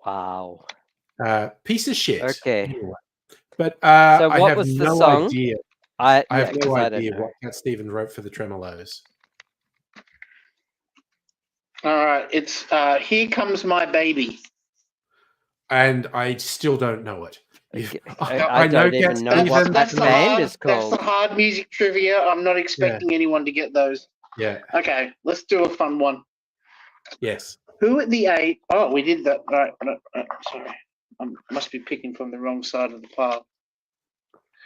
Wow. Piece of shit. Okay. Anyway. But So I what have was the no song? idea. I have no 'cause I don't idea know. what Cat Stevens wrote for the Tremolos. All right, it's Here Comes My Baby. And I still don't know it. Okay. I know don't Cat even know what Stevens. that band is That's called. the hard music trivia. I'm not expecting anyone to get those. Yeah. Okay, let's do a fun one. Yes. Who at the age? Oh, we did that. Right. Sorry, I must be picking from the wrong side of the pile.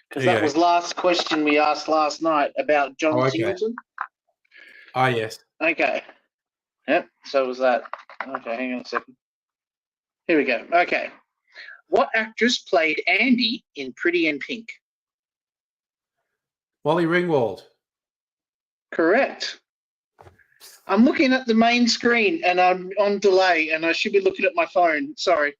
Because that was last question we asked last night about John Singleton. Ah, yes. Okay. Yep. So was that. Okay, hang on a second. Here we go. Okay. What actress played Andy in Pretty in Pink? Molly Ringwald. Correct. I'm looking at the main screen and I'm on delay and I should be looking at my phone. Sorry.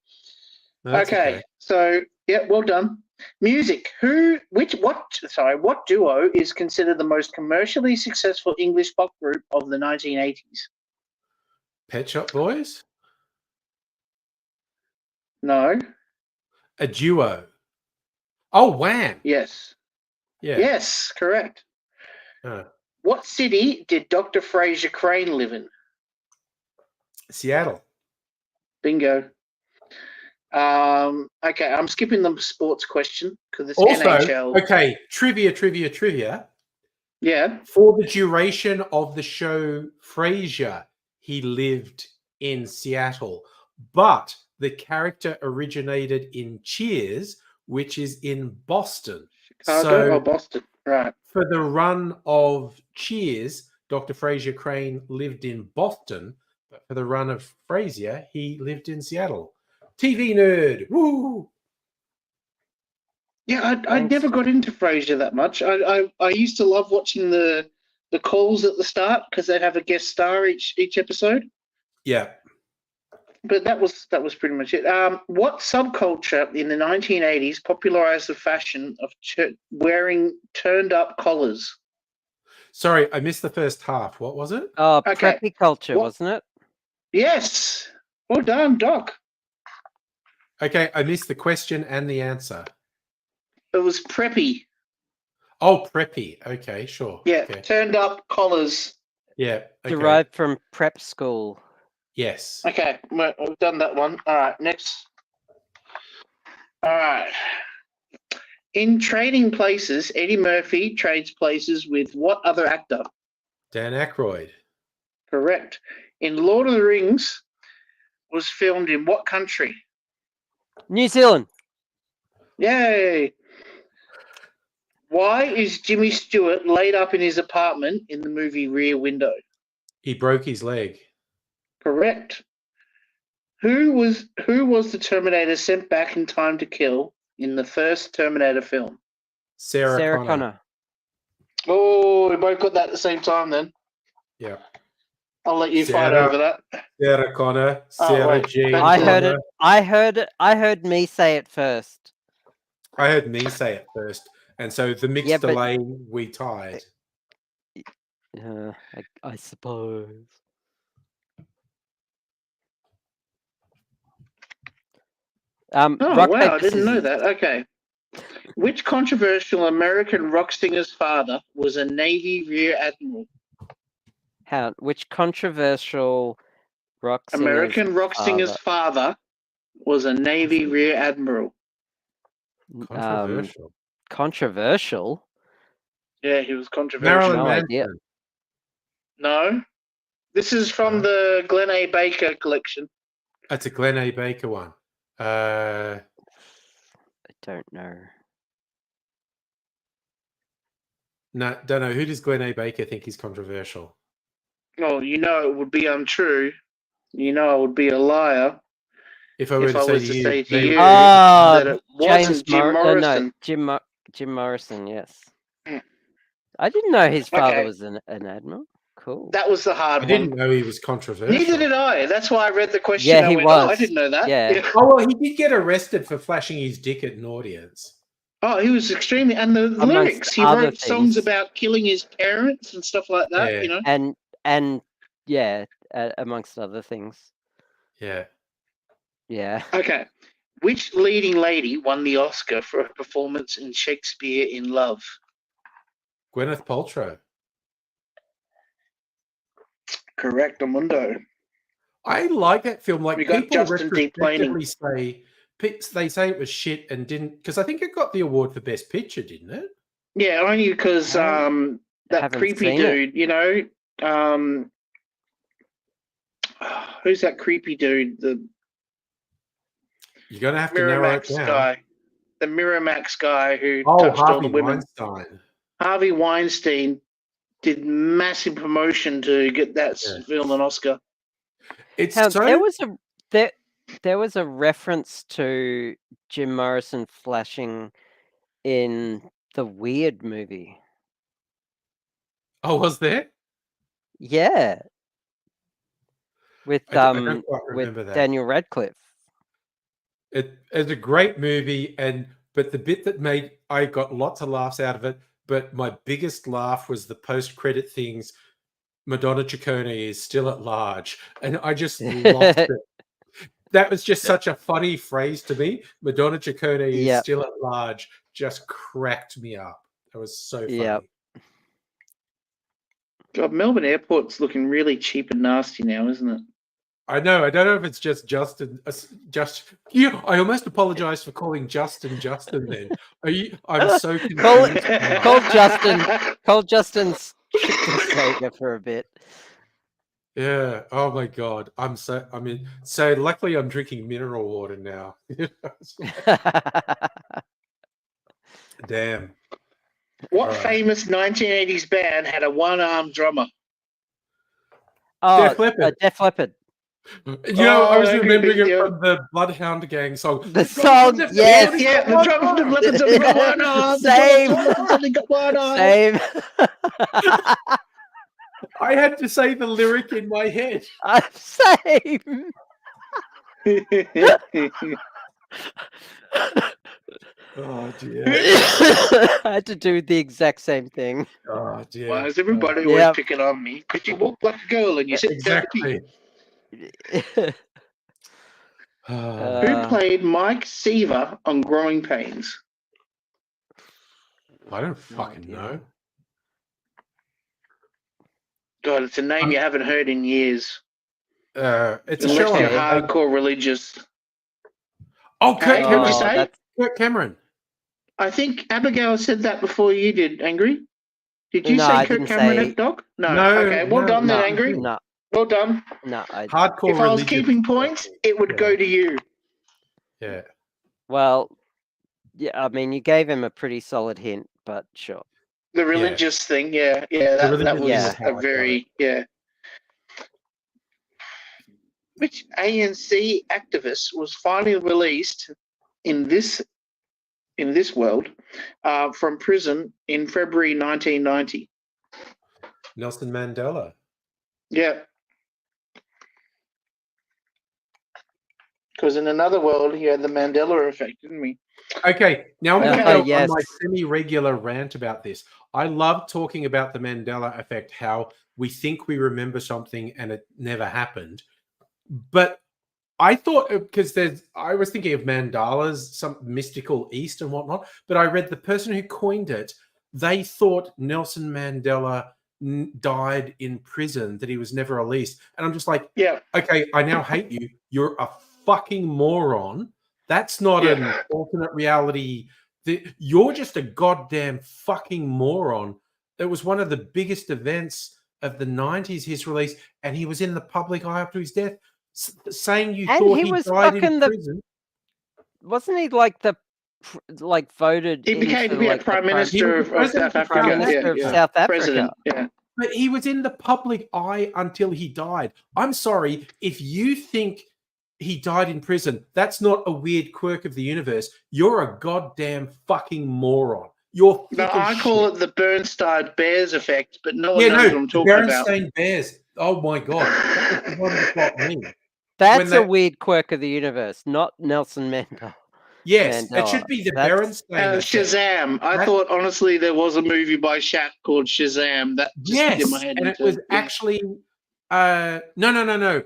That's Okay. So, yeah, well done. Music. What duo is considered the most commercially successful English pop group of the 1980s? Pet Shop Boys? No. A duo. Oh, Wham! Yes. Yeah. Yes, correct. What city did Dr. Fraser Crane live in? Seattle. Bingo. Okay, I'm skipping the sports question because it's Also, NHL. okay, trivia. Yeah. For the duration of the show Frasier, he lived in Seattle, but the character originated in Cheers, which is in Boston. Chicago or Boston, right. For the run of Cheers, Dr. Fraser Crane lived in Boston, but for the run of Frasier, he lived in Seattle. TV nerd, woo! Yeah, I never got into Frasier that much. I used to love watching the calls at the start because they'd have a guest star each episode. Yeah. But that was pretty much it. What subculture in the 1980s popularized the fashion of wearing turned up collars? Sorry, I missed the first half. What was it? Oh, preppy culture, wasn't it? Yes. Well done, Doc. Okay, I missed the question and the answer. It was preppy. Oh, preppy. Okay, sure. Yeah, okay. Turned up collars. Yeah. Okay. Derived from prep school. Yes. Okay, we've done that one. All right, next. All right. In Trading Places, Eddie Murphy trades places with what other actor? Dan Aykroyd. Correct. In Lord of the Rings was filmed in what country? New Zealand. Yay. Why is Jimmy Stewart laid up in his apartment in the movie Rear Window? He broke his leg. Correct. Who was the Terminator sent back in time to kill in the first Terminator film? Sarah Connor. Oh, we both got that at the same time then. Yeah. I'll let you fight over that. Sarah Connor. Sarah Jean. I heard me say it first. I heard me say it first. And so the mixed delay, we tied. I suppose. Wow, I didn't know that. Okay. Which controversial American rock singer's father was a Navy Rear Admiral? Which controversial American rock singer's father was a Navy Rear Admiral? Controversial. Controversial? Yeah, he was controversial. Marilyn Manson. Idea. No. This is from the Glenn A. Baker collection. That's a Glenn A. Baker one. I don't know. No, don't know. Who does Glenn A. Baker think is controversial? Oh, you know it would be untrue. You know I would be a liar if I were to say to you that it wasn't Jim Morrison. Jim Morrison, yes. I didn't know his father was an admiral. Cool. That was the I hard didn't one. know he was controversial. Neither did I. That's why I read the question. Yeah, I he went, oh, I was. didn't know that. Yeah. Oh, well, he did get arrested for flashing his dick at an audience. Oh, he was extremely, and the Amongst lyrics. He other wrote songs things. about killing his parents and stuff like that. Yeah. You know. And yeah, amongst other things. Yeah. Yeah. Okay. Which leading lady won the Oscar for her performance in Shakespeare in Love? Gwyneth Paltrow. Correct, Amundo. I like that film. Like, We got people Justin retrospectively say it was shit and didn't, because I think it got the award for Best Picture, didn't it? Yeah, only because that haven't creepy seen it. dude, you know, who's that creepy dude? The You're going to have to narrow it Miramax down. guy. The Miramax guy who Oh, touched all Harvey the women. Weinstein. Harvey Weinstein did massive promotion to get that film an Oscar. It's Now, so... there was a reference to Jim Morrison flashing in the Weird movie. Oh, was there? Yeah. With I don't quite remember with that. Daniel Radcliffe. It's a great movie, but the bit that made I got lots of laughs out of it, but my biggest laugh was the post-credit things. Madonna Ciccone is still at large, and I just lost it. That was just such a funny phrase to me. Madonna Ciccone is still at large. Just cracked me up. That was so funny. Yep. God, Melbourne Airport's looking really cheap and nasty now, isn't it? I know. I don't know if it's just Justin. I almost apologized for calling Justin then. I'm so confused. Call Justin's chicken saver for a bit. Yeah. Oh my God. So luckily I'm drinking mineral water now. Damn. What famous 1980s band had a one-armed drummer? Oh, Def Leppard. Def Leppard. I was remembering it from the Bloodhound Gang song. The song, yes. Yeah, the drummer of Leopards only got one arm. Same. The drummer of Leopards only got one arm. Same. I had to say the lyric in my head. Same. Oh dear. I had to do the exact same thing. Oh dear. Why is everybody always picking on me? Could you walk like a girl and you sit exactly. Who played Mike Seaver on Growing Pains? I don't fucking know. God, it's a name you haven't heard in years. It's a Unless show you're on hardcore religious. Oh, Kurt What did you say? Kurt Cameron. I think Abigail said that before you did, Angry. Did you No, say I Kurt didn't Cameron say- F Dog? No. No, Okay, well done then, Angry. No, Well done. no. Hardcore If I was religious. keeping points, it would go to you. Yeah. Well, yeah. I mean, you gave him a pretty solid hint, but sure. The religious thing, that religious was is how I a got very, Which ANC activist was finally released in this world from prison in February 1990? Nelson Mandela. Yeah. Because in another world, he had the Mandela effect, didn't we? Okay, now I'm going to go yes. on my semi-regular rant about this. I love talking about the Mandela effect, how we think we remember something and it never happened. But I thought, because I was thinking of mandalas, some mystical East and whatnot, but I read the person who coined it, they thought Nelson Mandela died in prison, that he was never released. And I'm just like, okay, I now hate you. You're a fucking moron. That's not an alternate reality. You're just a goddamn fucking moron. It was one of the biggest events of the 90s, his release, and he was in the public eye up to his death, saying you thought he died in prison. Wasn't he like voted? He became Prime Minister of South Africa. Prime Minister of South Africa. President, But he was in the public eye until he died. I'm sorry, if you think he died in prison, that's not a weird quirk of the universe. You're a goddamn fucking moron. You're No, thick as I call shit. it the Bernstein Bears effect, but no one Yeah, knows what no, I'm the talking about. Berenstain Bears. Oh my god, that was the one that got me. That's they- a weird quirk of the universe, not Nelson Mandela. Yes, it Mandela. should be the That's- Berenstain effect. Shazam. I That- thought, honestly, there was a movie by Shaq called Shazam. That just did my Yes, head and into, it was yeah. actually no.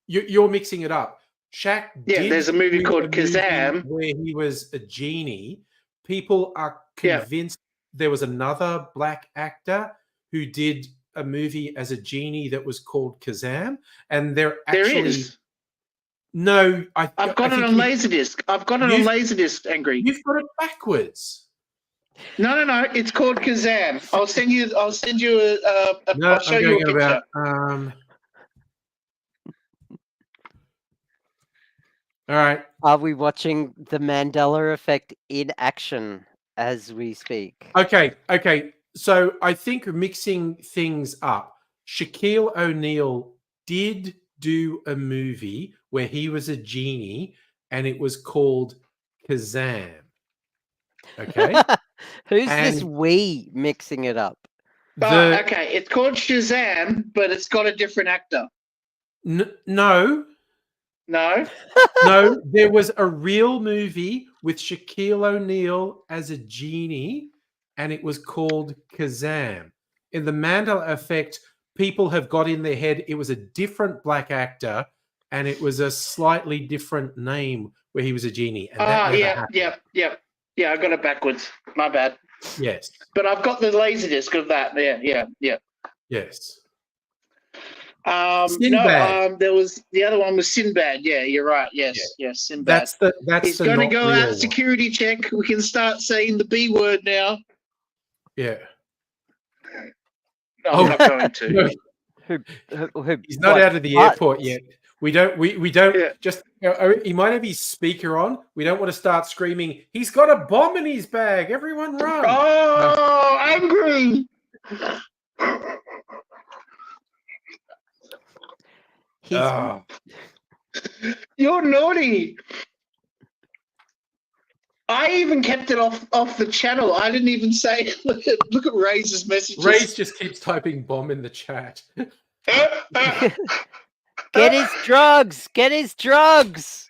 You're mixing it up. Shaq Yeah, did there's a movie do called movie Kazam. where he was a genie. People are Yeah. convinced there was another black actor who did a movie as a genie that was called Kazam, and they're actually There is. no. I've got I it think on Laserdisc. I've got it on You've- Laserdisc, Angry. You've got it backwards. No. It's called Kazam. I'll send you. I'll show you a picture. All right. Are we watching the Mandela effect in action as we speak? Okay. So I think mixing things up. Shaquille O'Neal did do a movie where he was a genie, and it was called Kazam. Okay. Who's this And we mixing it up? Okay, it's called Shazam, but it's got a different actor. No. No. No, there was a real movie with Shaquille O'Neal as a genie, and it was called Kazam. In the Mandela effect, people have got in their head it was a different black actor, and it was a slightly different name where he was a genie. And that never happened. Yeah, I got it backwards. My bad. Yes. But I've got the Laserdisc of that. Yeah. Yes. No, there was the other one was Sinbad. Yeah, you're right. Yes, Sinbad. That's He's the going to not go real out one. security check. We can start saying the B word now. Yeah. No, I'm not going to. No, Who, he's not what? out of the airport yet. We don't just he might have his speaker on. We don't want to start screaming, he's got a bomb in his bag. Everyone run. Oh, angry. You're naughty. I even kept it off the channel. I didn't even say. Look at Ray's messages. Ray's just keeps typing bomb in the chat. Get his drugs. Get his drugs.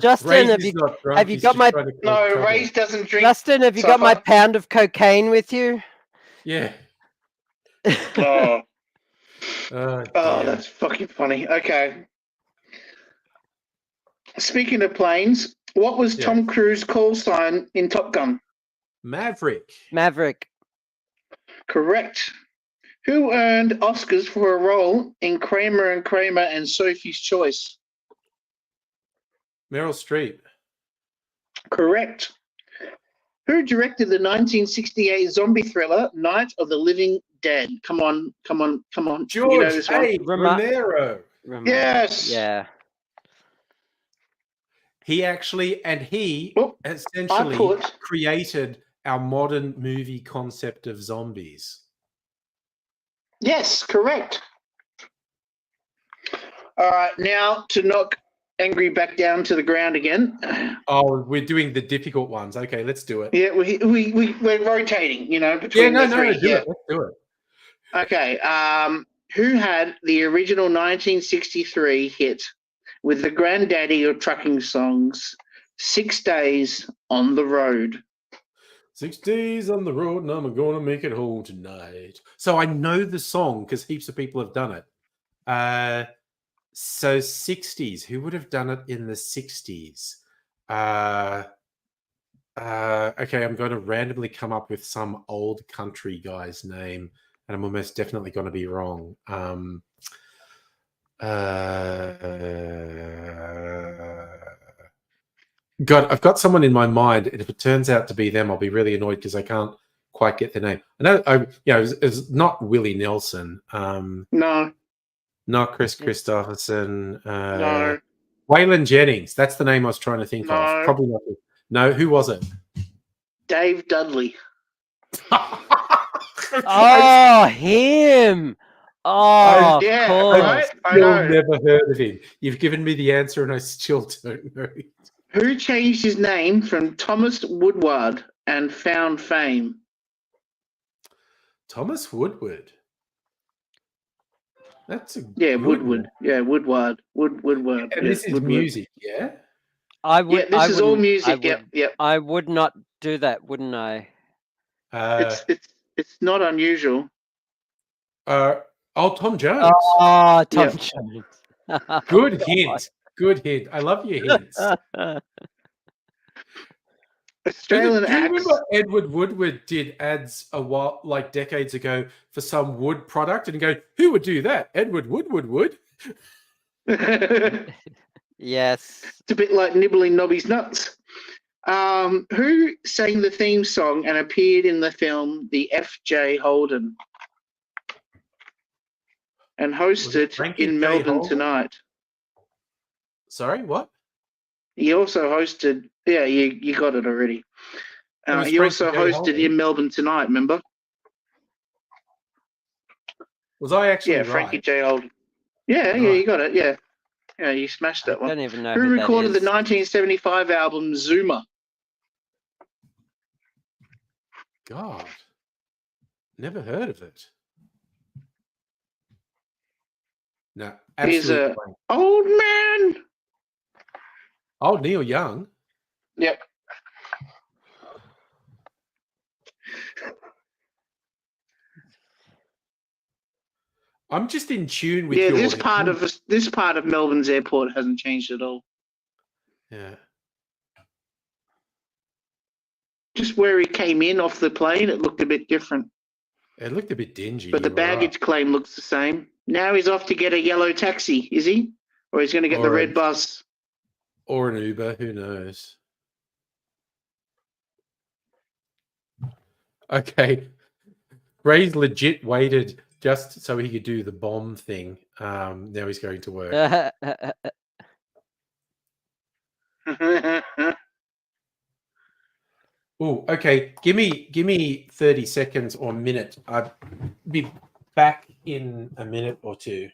Justin, have you got my? No, Ray doesn't drink. Justin, have you got my pound of cocaine with you? Yeah. Oh, dear. That's fucking funny. Okay. Speaking of planes, what was Tom Cruise's call sign in Top Gun? Maverick. Correct. Who earned Oscars for a role in Kramer and Sophie's Choice? Meryl Streep. Correct. Who directed the 1968 zombie thriller Night of the Living Dead? Come on. George You know this one? Romero. Yes. Yeah. He essentially created our modern movie concept of zombies. Yes, correct. All right, now to knock Angry back down to the ground again. Oh, we're doing the difficult ones. Okay, let's do it. Yeah, we're rotating, between the three. Do it. Let's do it. Okay, who had the original 1963 hit with the granddaddy of trucking songs, 6 Days on the Road? 6 days on the road and I'm gonna make it home tonight. So I know the song because heaps of people have done it. So 60s, who would have done it in the 60s? Okay, I'm going to randomly come up with some old country guy's name, and I'm almost definitely going to be wrong. God, I've got someone in my mind, and if it turns out to be them, I'll be really annoyed because I can't quite get their name. I know, it's not Willie Nelson. No. Not Chris Christopherson. No. Waylon Jennings. That's the name I was trying to think of. Probably not. No, who was it? Dave Dudley. Oh, him. Oh, yeah, cool. right? I Still know. never heard of him. You've given me the answer, and I still don't know. Who changed his name from Thomas Woodward and found fame? Thomas Woodward. That's a Yeah, good Woodward. one. Yeah, Woodward. Woodward. And Yeah, this is Woodward. music, yeah? I would. Yeah, this I is all wouldn't- music. I Yep, would, yep. I would not do that, wouldn't I? It's not unusual. Tom Jones. Oh, Tom Yep. Jones. Good hint. Good hint. I love your hints. Australian Do you acts. remember Edward Woodward did ads a while, like decades ago, for some wood product, and go, "Who would do that? Edward Woodward would." It's Yes. a bit like nibbling Nobby's nuts. Who sang the theme song and appeared in the film The F.J. Holden and hosted Frankie in J. Melbourne Holden? Tonight? Sorry, what? He also hosted. Yeah, you got it already. It was He also Frankie J. hosted Holden. in Melbourne Tonight. Remember? Was I actually Yeah, right? Frankie J. Holden. Yeah, Right. you got it. Yeah, you smashed I that one. don't even know Who who that recorded the is. 1975 album Zuma? God, never heard of it. No, He's absolutely. a old man. Oh, Neil Young. Yep. I'm just in tune with Yeah, your. this part of Melbourne's airport hasn't changed at all. Yeah. Just where he came in off the plane, it looked a bit different. It looked a bit dingy. But the you were right. baggage claim looks the same. Now he's off to get a yellow taxi, is he? Or he's going to get the Or red a- bus. Or an Uber, who knows? Okay. Ray's legit waited just so he could do the bomb thing. Now he's going to work. Oh, okay. Give me 30 seconds or a minute. I'll be back in a minute or two.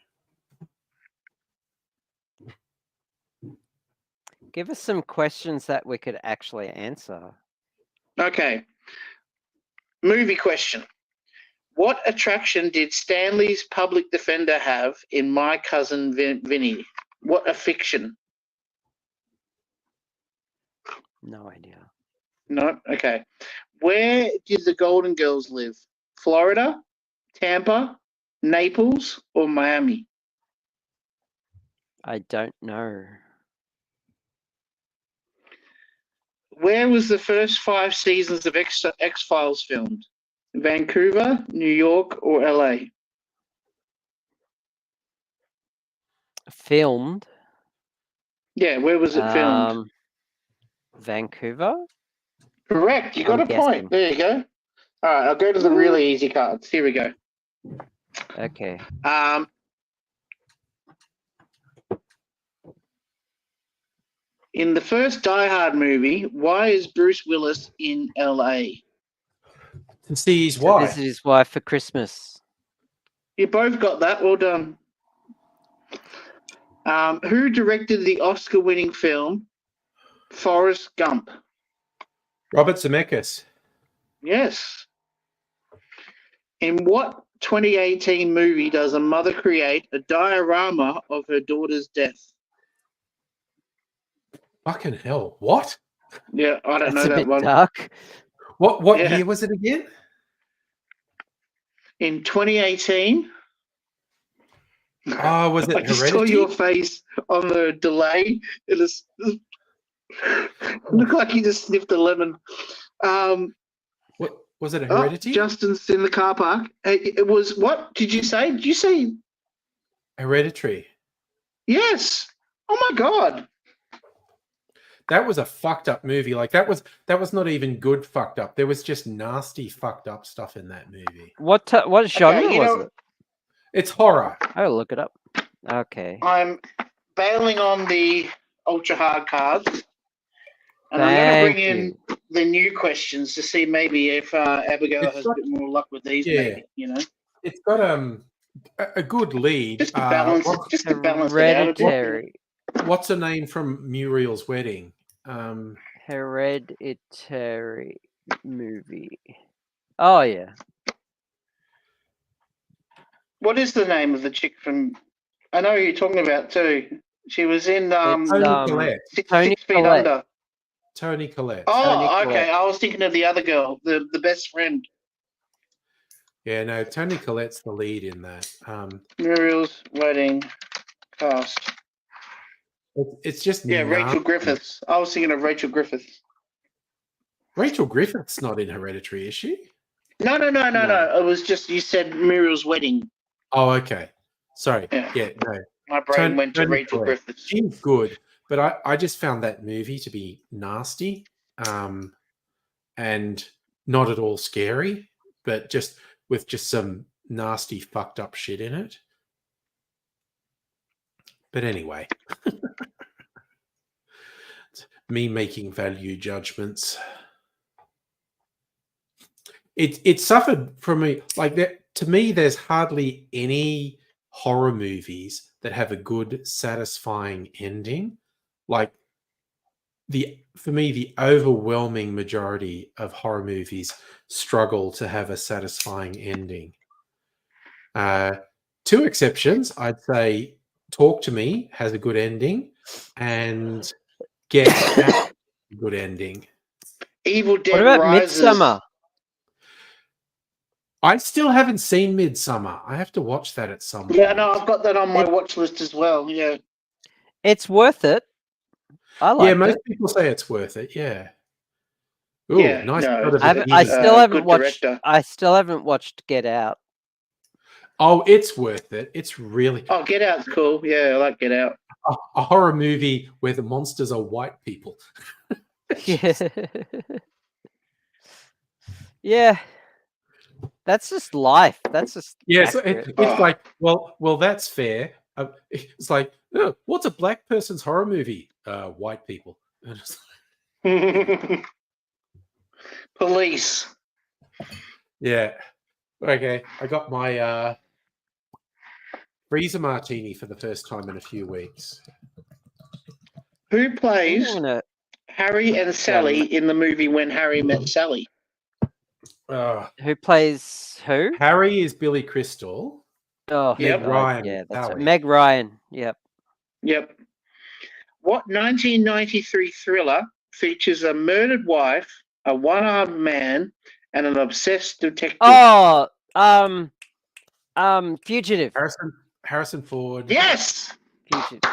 Give us some questions that we could actually answer. Okay. Movie question. What attraction did Stanley's public defender have in My Cousin Vinny? What a fiction. No idea. No? Okay. Where did the Golden Girls live? Florida, Tampa, Naples, or Miami? I don't know. Where was the first 5 seasons of X-Files filmed? Vancouver, New York, or LA? Filmed. Yeah, where was it filmed? Vancouver. Correct. You got I'm a guessing. point. There you go. All right, I'll go to the really easy cards. Here we go. Okay. In the first Die Hard movie, why is Bruce Willis in LA? To see his To wife. visit his wife for Christmas. You both got that. Well done. Who directed the Oscar-winning film Forrest Gump? Robert Zemeckis. Yes. In what 2018 movie does a mother create a diorama of her daughter's death? Fucking hell. What? Yeah, I don't That's know a that bit one. dark. What Yeah. year was it again? In 2018. Oh, was it I just saw Heredity? your face on the delay. It looked like you just sniffed a lemon. What was it? Oh, Heredity? Justin's in the car park. It was what? Did you say? Did you say Hereditary. yes? Oh my god! That was a fucked up movie. Like that was not even good fucked up. There was just nasty fucked up stuff in that movie. What genre you was know- it? It's horror. I'll look it up. Okay. I'm bailing on the ultra hard cards, and I'm going to bring in the new questions to see maybe if Abigail It's has got- a bit more luck with these. Yeah. Maybe, you know. It's got a good lead. Just to balance, What- just to balance it out a bit. Hereditary. what's her name from Muriel's Wedding? Hereditary movie. Oh yeah. What is the name of the chick from? I know who you're talking about too. She was in It's, Tony Collette. Tony Six Feet Collette. Under. Tony Collette. Oh, Toni okay. Collette. I was thinking of the other girl, the best friend. Yeah, no, Tony Collette's the lead in that. Muriel's Wedding cast. It's just Yeah, Rachel nasty. Griffiths. I was thinking of Rachel Griffiths. Rachel Griffith's not in Hereditary, is she? No. No. It was just you said Muriel's Wedding. Oh, okay. Sorry. Yeah. Yeah, no. My brain went to Toni Rachel Collette. Griffiths. She's good, but I just found that movie to be nasty, and not at all scary, but just with just some nasty, fucked up shit in it. But anyway, me making value judgments. It suffered from me like that. To me, there's hardly any horror movies that have a good, satisfying ending. Like for me, the overwhelming majority of horror movies struggle to have a satisfying ending. Two exceptions, I'd say Talk to Me has a good ending and Get Out a good ending. Evil Dead What about Rises. Midsummer? I still haven't seen Midsummer. I have to watch that at some point. Yeah, no, I've got that on my watch list as well. Yeah. It's worth it. I like most it. people say it's worth it. Yeah. Ooh, Yeah, nice. no, shot of I it. still haven't good watched. director. I still haven't watched Get Out. Oh, it's worth it. It's really Oh, Get Out's cool. Yeah, I like Get Out. a horror movie where the monsters are white people. Yeah. Yeah. That's just life. That's just Yes, accurate. it's like, well, that's fair. It's like, oh, what's a black person's horror movie? White people. And it's Police. yeah. Okay. I got my freezer martini for the first time in a few weeks. Who I'm plays gonna- Harry and Sally in the movie When Harry Met Sally? Who plays who? Harry is Billy Crystal. Oh, Yep. Meg Ryan. Yeah, that's right. Sally. Meg Ryan. Yep. Yep. What 1993 thriller features a murdered wife, a one-armed man, and an obsessed detective? Oh, Fugitive. Harrison Ford. Yes. Fugitive.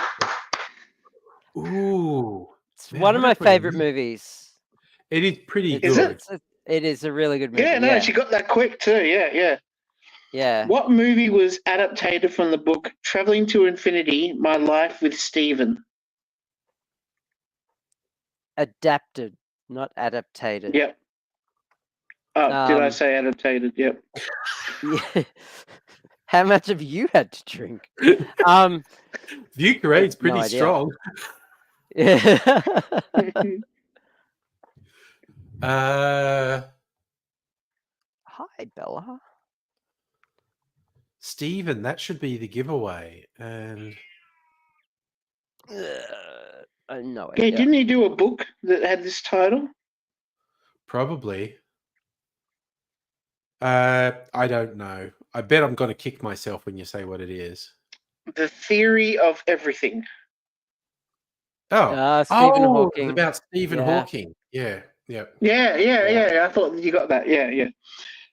Ooh. It's Man, one of what my a pretty favorite movie. movies. It is pretty It's- good. It is a really good movie. Yeah, no, yeah. she got that quick too. Yeah. Yeah. What movie was adapted from the book Traveling to Infinity, My Life with Stephen? Adapted, not adaptated. Yep. Oh, did I Um, say adapted? Yep. Yeah. How much have you had to drink? View Carade's no pretty idea. strong. Yeah. Hi, Bella. Stephen, that should be the giveaway. And No Yeah, idea. didn't he do a book that had this title? probably. I don't know. I bet I'm going to kick myself when you say what it is. The Theory of Everything. Oh, Stephen it's Hawking. about Stephen Yeah. Hawking. Yeah. Yeah. I thought you got that. Yeah.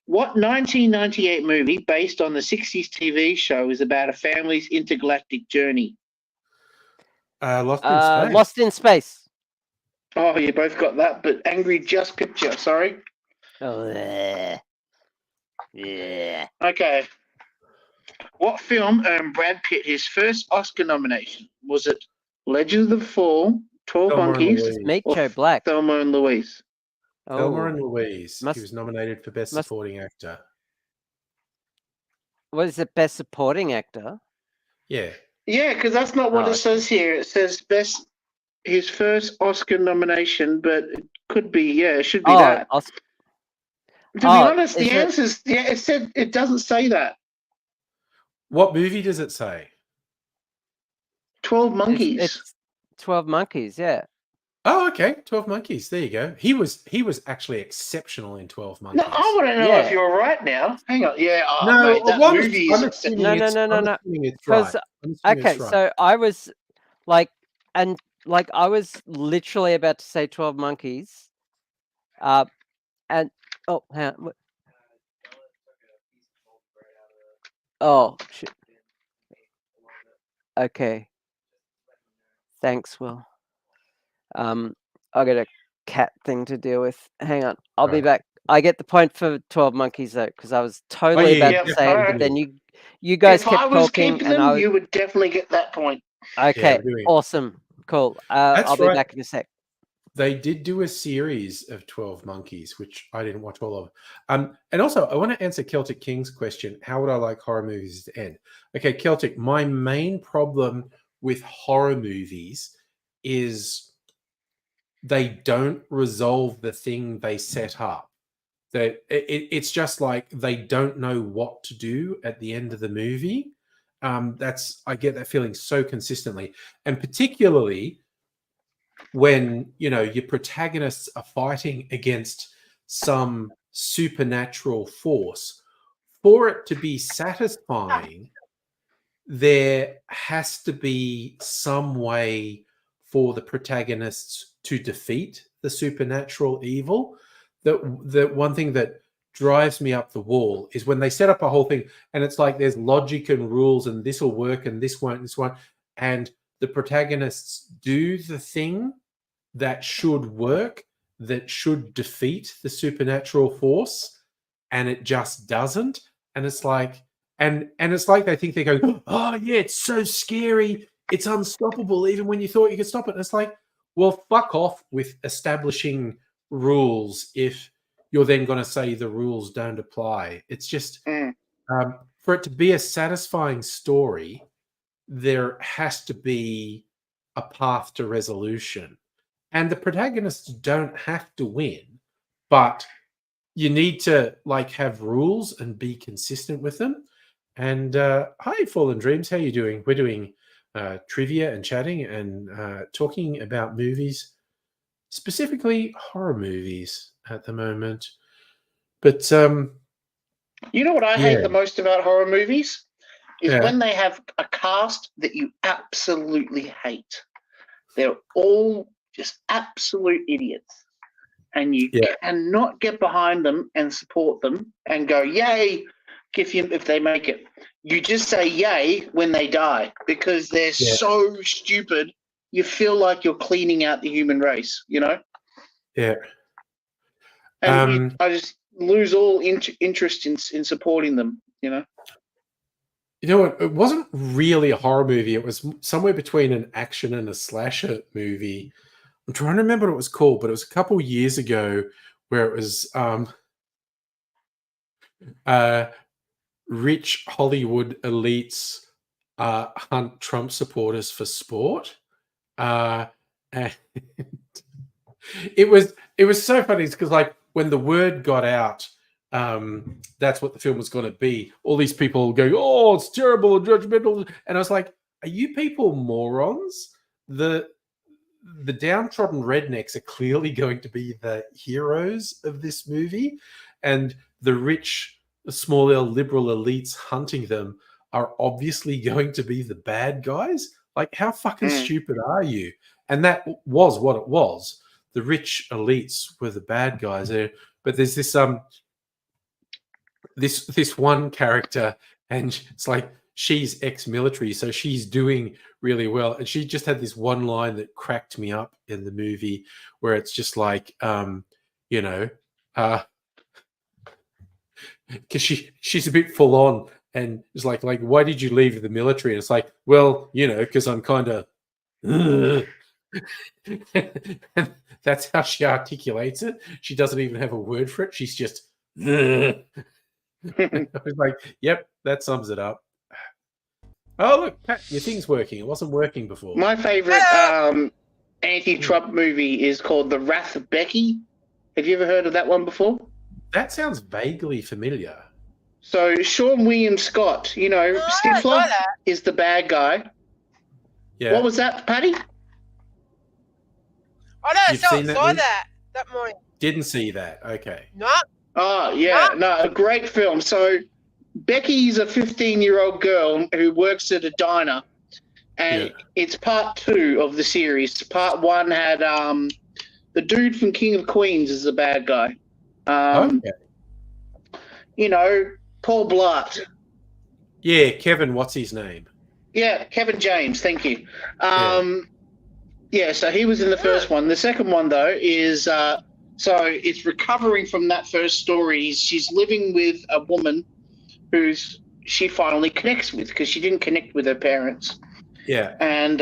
What 1998 movie based on the 60s TV show is about a family's intergalactic journey? Lost in Space. Lost in Space. Oh, you both got that, but Angry Just Picture. Sorry. Oh, yeah. Okay. What film earned Brad Pitt his first Oscar nomination? Was it Legends of the Fall, 12 Thelma and Monkeys, Louise. Meet or Joe Black. Thelma and Louise? Thelma and Oh, Louise. Must- He was nominated for Best must- Supporting Actor. what is it? Best Supporting Actor. Yeah. Yeah, because that's not what Oh, it says here. It says his first Oscar nomination, but it could be, yeah, it should be that. To be honest, the is it- answers, it doesn't say that. What movie does it say? 12 Monkeys. It's 12 Monkeys, yeah. Oh, okay. 12 Monkeys. There you go. He was actually exceptional in 12 Monkeys. No, I want to know Yeah. if you're right now. Hang on. Yeah, No, mate, that well, movie is I'm exceptional. assuming No. I'm assuming it's right. Because I'm assuming okay, it's right. so I was like, and like I was literally about to say 12 Monkeys, and oh, hang on. Oh shit. Okay. Thanks, Will. I got a cat thing to deal with. Hang on, I'll be Right. back. I get the point for 12 Monkeys though, because I was totally yeah, about to yeah, say it, alright. but then you guys If I kept was talking, keeping and them, I was you would definitely get that point. okay. we're doing- Awesome, cool. That's I'll be right. back in a sec. They did do a series of 12 Monkeys, which I didn't watch all of. And also, I want to answer Celtic King's question. How would I like horror movies to end? Okay, Celtic, my main problem with horror movies is they don't resolve the thing they set up. It's just like they don't know what to do at the end of the movie. I get that feeling so consistently, and particularly when your protagonists are fighting against some supernatural force. For it to be satisfying, there has to be some way for the protagonists to defeat the supernatural evil. The one thing that drives me up the wall is when they set up a whole thing and it's like there's logic and rules and this will work and this won't, and the protagonists do the thing that should work, that should defeat the supernatural force, and it just doesn't. And it's like, and it's like they think they're going, oh yeah, it's so scary, it's unstoppable, even when you thought you could stop it. And it's like, well, fuck off with establishing rules if you're then going to say the rules don't apply. It's just for it to be a satisfying story, there has to be a path to resolution. And the protagonists don't have to win, but you need to have rules and be consistent with them. And hi, Fallen Dreams, how are you doing? We're doing trivia and chatting and talking about movies, specifically horror movies at the moment. But you know what I hate the most about horror movies is Yeah. when they have a cast that you absolutely hate. They're all just absolute idiots, and you cannot get behind them and support them and go yay if they make it. You just say yay when they die because they're so stupid. You feel like you're cleaning out the human race, Yeah. And I just lose all interest in supporting them, You know what? It wasn't really a horror movie. It was somewhere between an action and a slasher movie. I'm trying to remember what it was called, but it was a couple years ago where it was rich Hollywood elites hunt Trump supporters for sport. And it was so funny because when the word got out, that's what the film was going to be. All these people going, oh, it's terrible and judgmental. And I was like, are you people morons? The downtrodden rednecks are clearly going to be the heroes of this movie. And the rich, small L liberal elites hunting them are obviously going to be the bad guys. Like, how fucking stupid are you? And that was what it was. The rich elites were the bad guys there. But there's this this one character, and it's like she's ex-military, so she's doing really well, and she just had this one line that cracked me up in the movie where it's just like because she's a bit full on, and it's like why did you leave the military? And it's like, well, because I'm kind of that's how she articulates it. She doesn't even have a word for it. She's just I was like, yep, that sums it up. Oh, look, Pat, your thing's working. It wasn't working before. My favorite anti-Trump movie is called The Wrath of Becky. Have you ever heard of that one before? That sounds vaguely familiar. So Sean William Scott, you know, Oh, I saw Stifler that. is the bad guy. Yeah. What was that, Patty? Oh no, You've seen that saw movie? that morning. Didn't see that. Okay. No. Oh, yeah, no, a great film. So Becky's a 15-year-old girl who works at a diner, and it's part 2 of the series. Part 1 had the dude from King of Queens is the bad guy. Okay. You know, Paul Blart. Yeah, Kevin, what's his name? Yeah, Kevin James, thank you. Yeah, so he was in the first one. The second one, though, is so it's recovering from that first story. She's living with a woman she finally connects with because she didn't connect with her parents. Yeah. And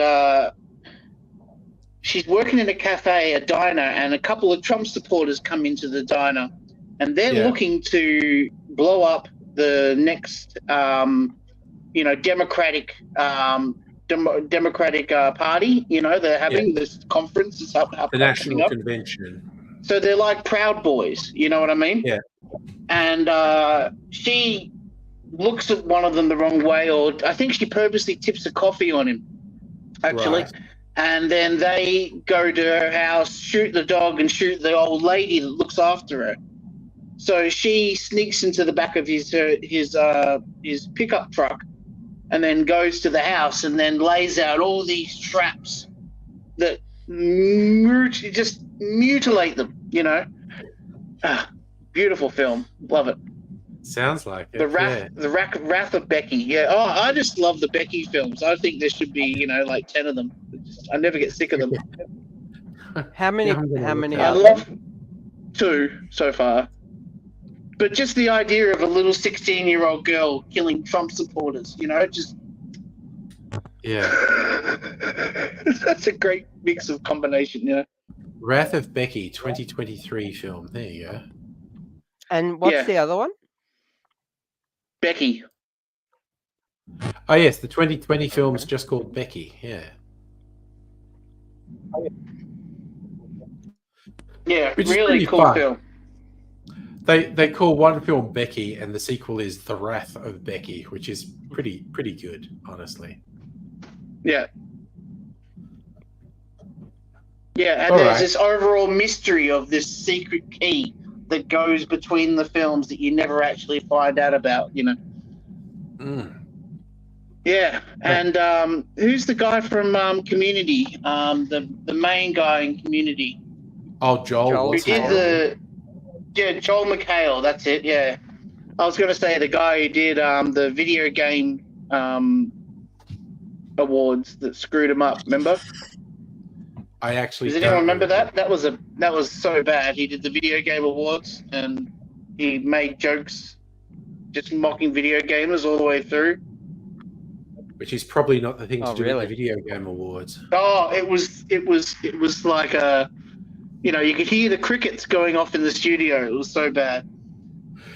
she's working in a cafe, a diner, and a couple of Trump supporters come into the diner, and they're looking to blow up the next, Democratic party. You know, they're having this conference. It's up the National Convention. So they're like Proud Boys. You know what I mean? Yeah. And she looks at one of them the wrong way, or I think she purposely tips a coffee on him, actually. Right. And then they go to her house, shoot the dog, and shoot the old lady that looks after her. So she sneaks into the back of his pickup truck, and then goes to the house, and then lays out all these traps that just mutilate them. You know, beautiful film, love it. Sounds like it. The Wrath of Becky. Yeah. Oh, I just love the Becky films. I think there should be, like 10 of them. I never get sick of them. How many? I love 2 so far. But just the idea of a little 16-year-old girl killing Trump supporters, just. Yeah. That's a great mix of combination, yeah. Wrath of Becky, 2023 film. There you go. And what's the other one? Becky. Oh, yes, the 2020 film's just called Becky, yeah. Yeah, Which is really pretty cool fun. film. They call one film Becky, and the sequel is The Wrath of Becky, which is pretty good, honestly. Yeah. Yeah, and there's this overall mystery of this secret key that goes between the films that you never actually find out about, Yeah, and who's the guy from Community? The main guy in Community. Oh, Joel. Who did Joel McHale, that's it, yeah. I was going to say the guy who did the video game awards that screwed him up, remember? I actually Does anyone remember that? That was so bad. He did the video game awards and he made jokes just mocking video gamers all the way through. Which is probably not the thing to do really? with the video game awards. Oh, it was like you could hear the crickets going off in the studio. It was so bad.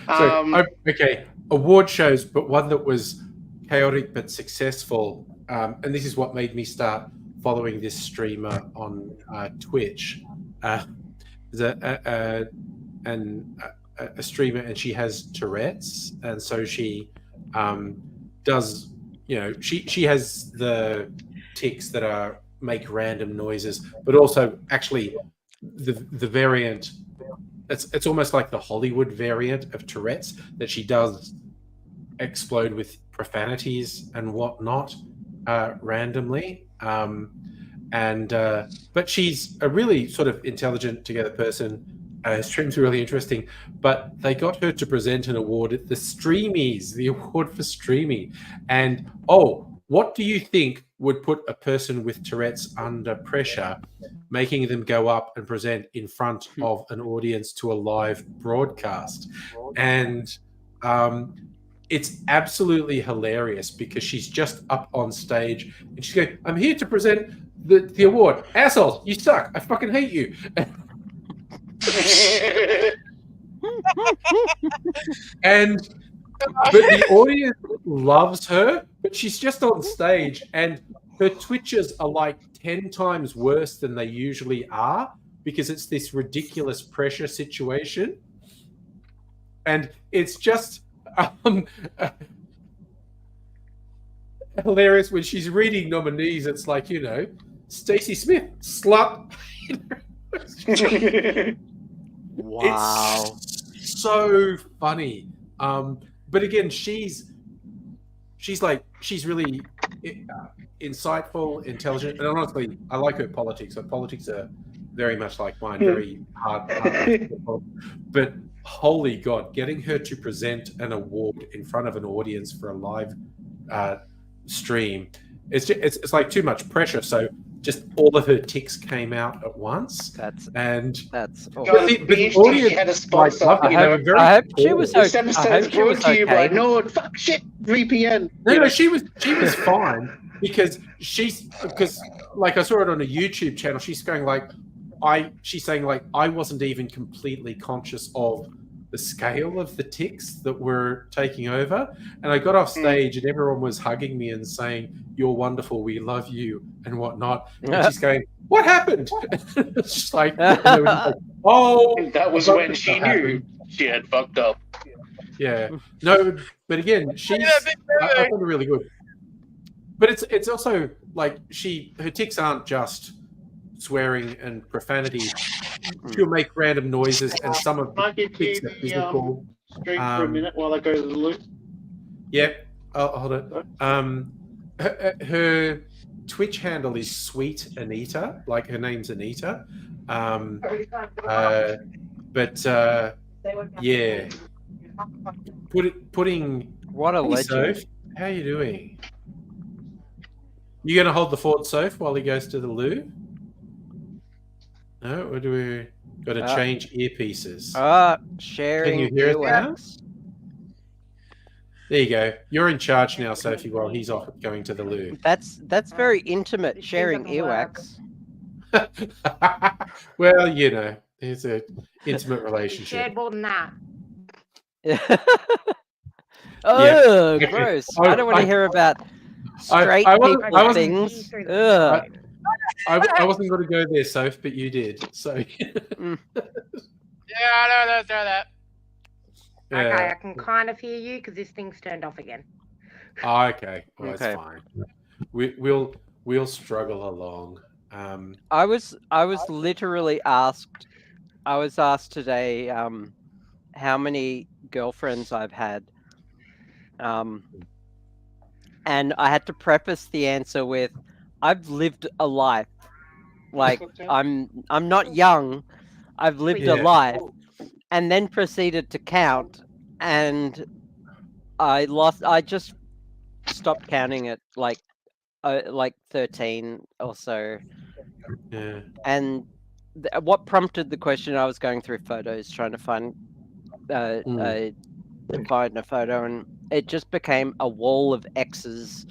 Okay, award shows, but one that was chaotic but successful. And this is what made me start following this streamer on Twitch. There's a streamer, and she has Tourette's, and so she does. She has the tics that make random noises, but also actually the variant. It's almost like the Hollywood variant of Tourette's, that she does explode with profanities and whatnot randomly. But she's a really sort of intelligent, together person. Stream's really interesting, but they got her to present an award at the Streamies, the award for streaming. And what do you think would put a person with Tourette's under pressure, making them go up and present in front of an audience to a live broadcast? And it's absolutely hilarious because she's just up on stage and she's going, "I'm here to present the award. Assholes, you suck. I fucking hate you." But the audience loves her, but she's just on stage and her twitches are like 10 times worse than they usually are because it's this ridiculous pressure situation. And it's just um, hilarious when she's reading nominees. It's like, Stacey Smith, slut. Wow. It's so funny. But again, she's really insightful, intelligent, and honestly, I like her politics. Her politics are very much like mine, very hard. But holy God, getting her to present an award in front of an audience for a live stream, it's like too much pressure. So just all of her ticks came out at once. That's God, but the she audience had a sponsor. loved it. I hope she was This okay. I episode hope she brought was to you by okay. Nord. Fuck shit, VPN. No, she was fine because like I saw it on a YouTube channel. She's going like she's saying like I wasn't even completely conscious of the scale of the ticks that were taking over, and I got off stage and everyone was hugging me and saying, "You're wonderful, we love you," and whatnot. And she's going, "What happened?" It's just like, oh, That was when she knew she had fucked up. Yeah, no, but again, I found her really good. But it's also like her tics aren't just swearing and profanity. She'll make random noises, and some of the tics are physical. Stream for a minute while I go to the loo. Yep, I'll hold it. Her Twitch handle is Sweet Anita, like her name's Anita. Yeah. Putting. What a legend. Soph, how are you doing? You going to hold the fort, Soph, while he goes to the loo? No, or do we got to change earpieces? Sharing. Can you hear it now? There you go. You're in charge now, Sophie, while he's off going to the loo. That's very intimate, sharing earwax. Well, it's an intimate relationship. Shared more than that. Oh, gross. I don't want to hear about straight people things. I wasn't going to go there, Soph, but you did. So. Yeah, I know that. Okay, I can kind of hear you because this thing's turned off again. Oh, okay. Well, that's fine. We'll struggle along. I was literally asked. I was asked today how many girlfriends I've had, and I had to preface the answer with, "I've lived a life. Like I'm not young. I've lived a life." And then proceeded to count, and I just stopped counting at like 13 or so. Yeah. And what prompted the question? I was going through photos trying to find a photo, and it just became a wall of X's,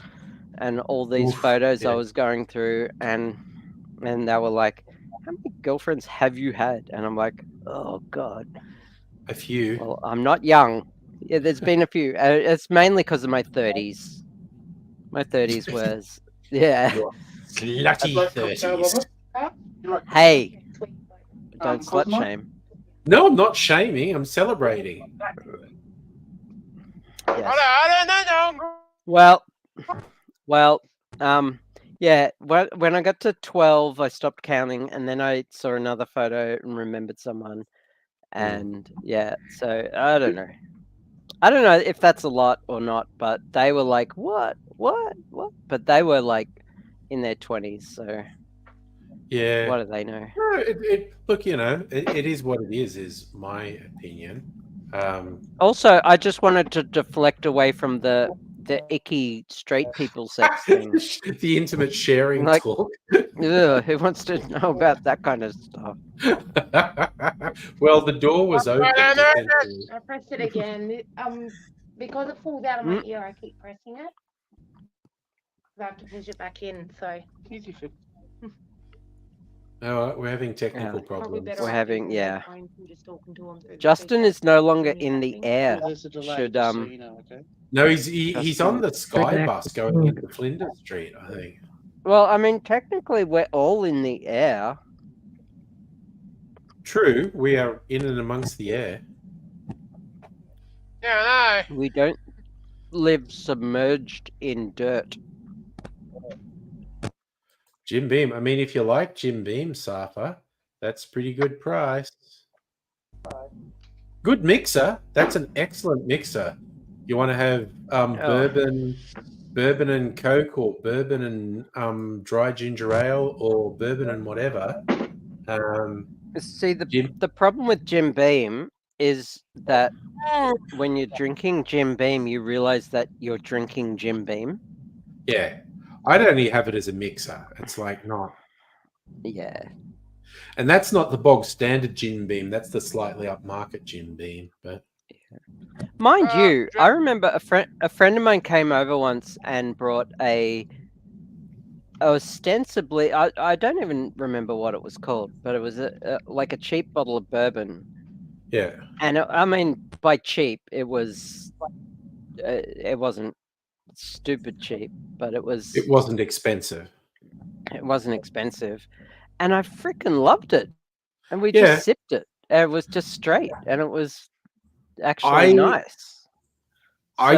and all these photos I was going through, and they were like, "How many girlfriends have you had?" And I'm like, "Oh God." A few. Well, I'm not young. Yeah, there's been a few. It's mainly because of my 30s. My 30s was, Slutty 30s. Hey, don't slut shame. No, I'm not shaming. I'm celebrating. Yes. I don't know. Well, yeah. When I got to 12, I stopped counting, and then I saw another photo and remembered someone. And yeah, so I don't know if that's a lot or not, but they were like, what? But they were like in their 20s, so yeah. What do they know? Look, it is what it is my opinion. Also, I just wanted to deflect away from the icky straight people sex thing. The intimate sharing talk. Who wants to know about that kind of stuff? Well, the door was open. I pressed it again. Because it falls out of my ear, I keep pressing it. I have to push it back in. So easy fix. No, we're having technical problems. We're having Justin is no longer in the air. Should No, he's on the Sky bus going into Flinders Street, I think. Well, I mean, technically, we're all in the air. True, we are in and amongst the air. Yeah, no. We don't live submerged in dirt. Jim Beam. I mean, if you like Jim Beam, Safa, that's pretty good price. Good mixer. That's an excellent mixer. You want to have bourbon and Coke, or bourbon and dry ginger ale, or bourbon and whatever. See, the problem with Jim Beam is that when you're drinking Jim Beam, you realize that you're drinking Jim Beam. Yeah. I'd only have it as a mixer. It's like not. Yeah. And that's not the bog standard Jim Beam. That's the slightly upmarket Jim Beam. But mind you, I remember a friend of mine came over once and brought ostensibly, I don't even remember what it was called, but it was like a cheap bottle of bourbon. Yeah. And I mean, by cheap, it wasn't stupid cheap, but it wasn't expensive. It wasn't expensive, and I freaking loved it. And we just sipped it. It was just straight, and it was actually nice. I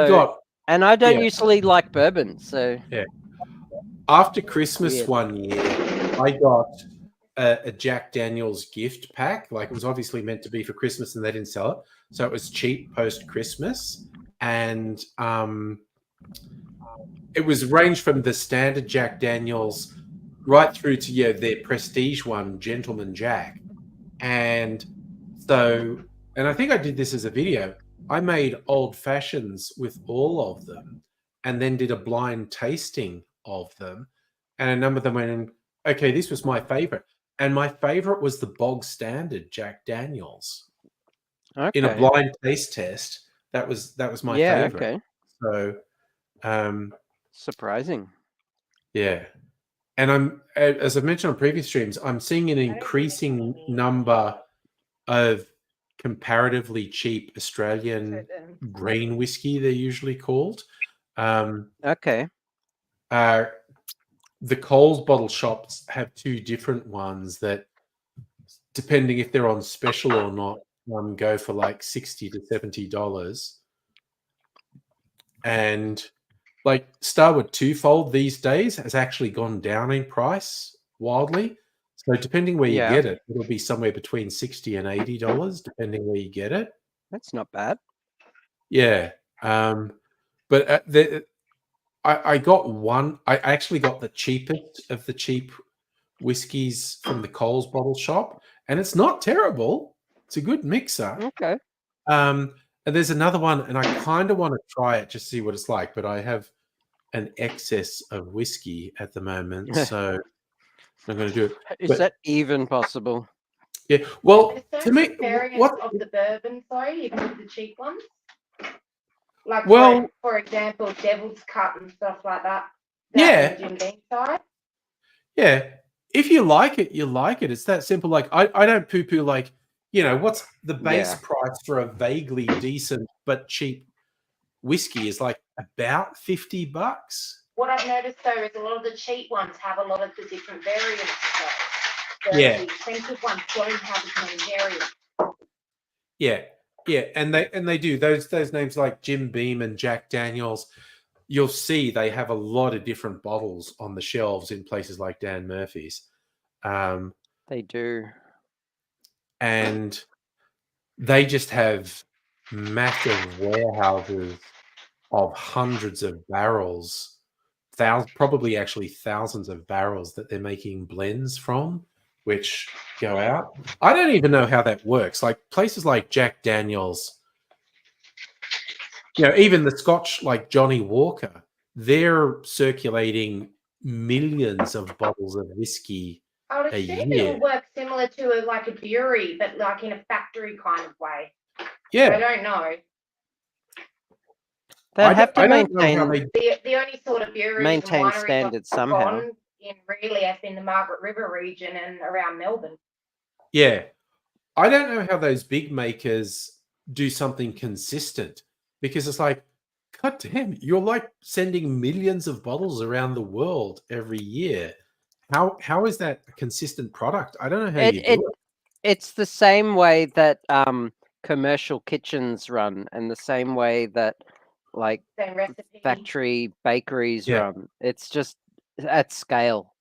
don't usually like bourbon, so yeah. After Christmas one year, I got a Jack Daniel's gift pack. Like, it was obviously meant to be for Christmas, and they didn't sell it, so it was cheap post Christmas, and it was ranged from the standard Jack Daniel's right through to their prestige one, Gentleman Jack. And so, and I think I did this as a video. I made old fashions with all of them, and then did a blind tasting of them. And a number of them went in, okay, this was my favorite. And my favorite was the bog standard Jack Daniel's. Okay. In a blind taste test, that was my favorite. Okay. So surprising. Yeah. And as I mentioned on previous streams, I'm seeing an increasing number of comparatively cheap Australian green whiskey, they're usually called. Okay. The Coles bottle shops have two different ones that, depending if they're on special or not, go for like $60 to $70. And like Starwood Twofold these days has actually gone down in price wildly. So depending where you get it, it'll be somewhere between $60 and $80, depending where you get it. That's not bad. Yeah. But I got one. I actually got the cheapest of the cheap whiskeys from the Coles bottle shop, and it's not terrible. It's a good mixer. Okay. And there's another one, and I kind of want to try it just to see what it's like, but I have an excess of whiskey at the moment, so I'm going to do it. Is that even possible? Yeah. Well, to me, what of the bourbon? Sorry, even with the cheap ones. Like, for example, Devil's Cut and stuff like that. Jim Beam side. Yeah. If you like it, you like it. It's that simple. Like, I don't poo-poo, like, what's the base price for a vaguely decent but cheap whiskey is like about $50. What I've noticed though is a lot of the cheap ones have a lot of the different variants. The expensive ones don't have as many variants. Yeah, and they do those names like Jim Beam and Jack Daniel's. You'll see they have a lot of different bottles on the shelves in places like Dan Murphy's. They do, and they just have massive warehouses of hundreds of barrels, probably actually thousands of barrels that they're making blends from, which go out. I don't even know how that works. Like places like Jack Daniel's, even the Scotch like Johnny Walker, they're circulating millions of bottles of whiskey a year. It will work similar to like a brewery, but like in a factory kind of way. Yeah. I don't know. They have to maintain the only sort of breweries maintain standards somehow. In really has been the Margaret River region and around Melbourne. Yeah. I don't know how those big makers do something consistent, because it's like, God damn, you're like sending millions of bottles around the world every year. How is that a consistent product? I don't know how you do it. It's the same way that commercial kitchens run, and the same way that like Same recipe. factory bakeries Yeah. run. It's just at scale.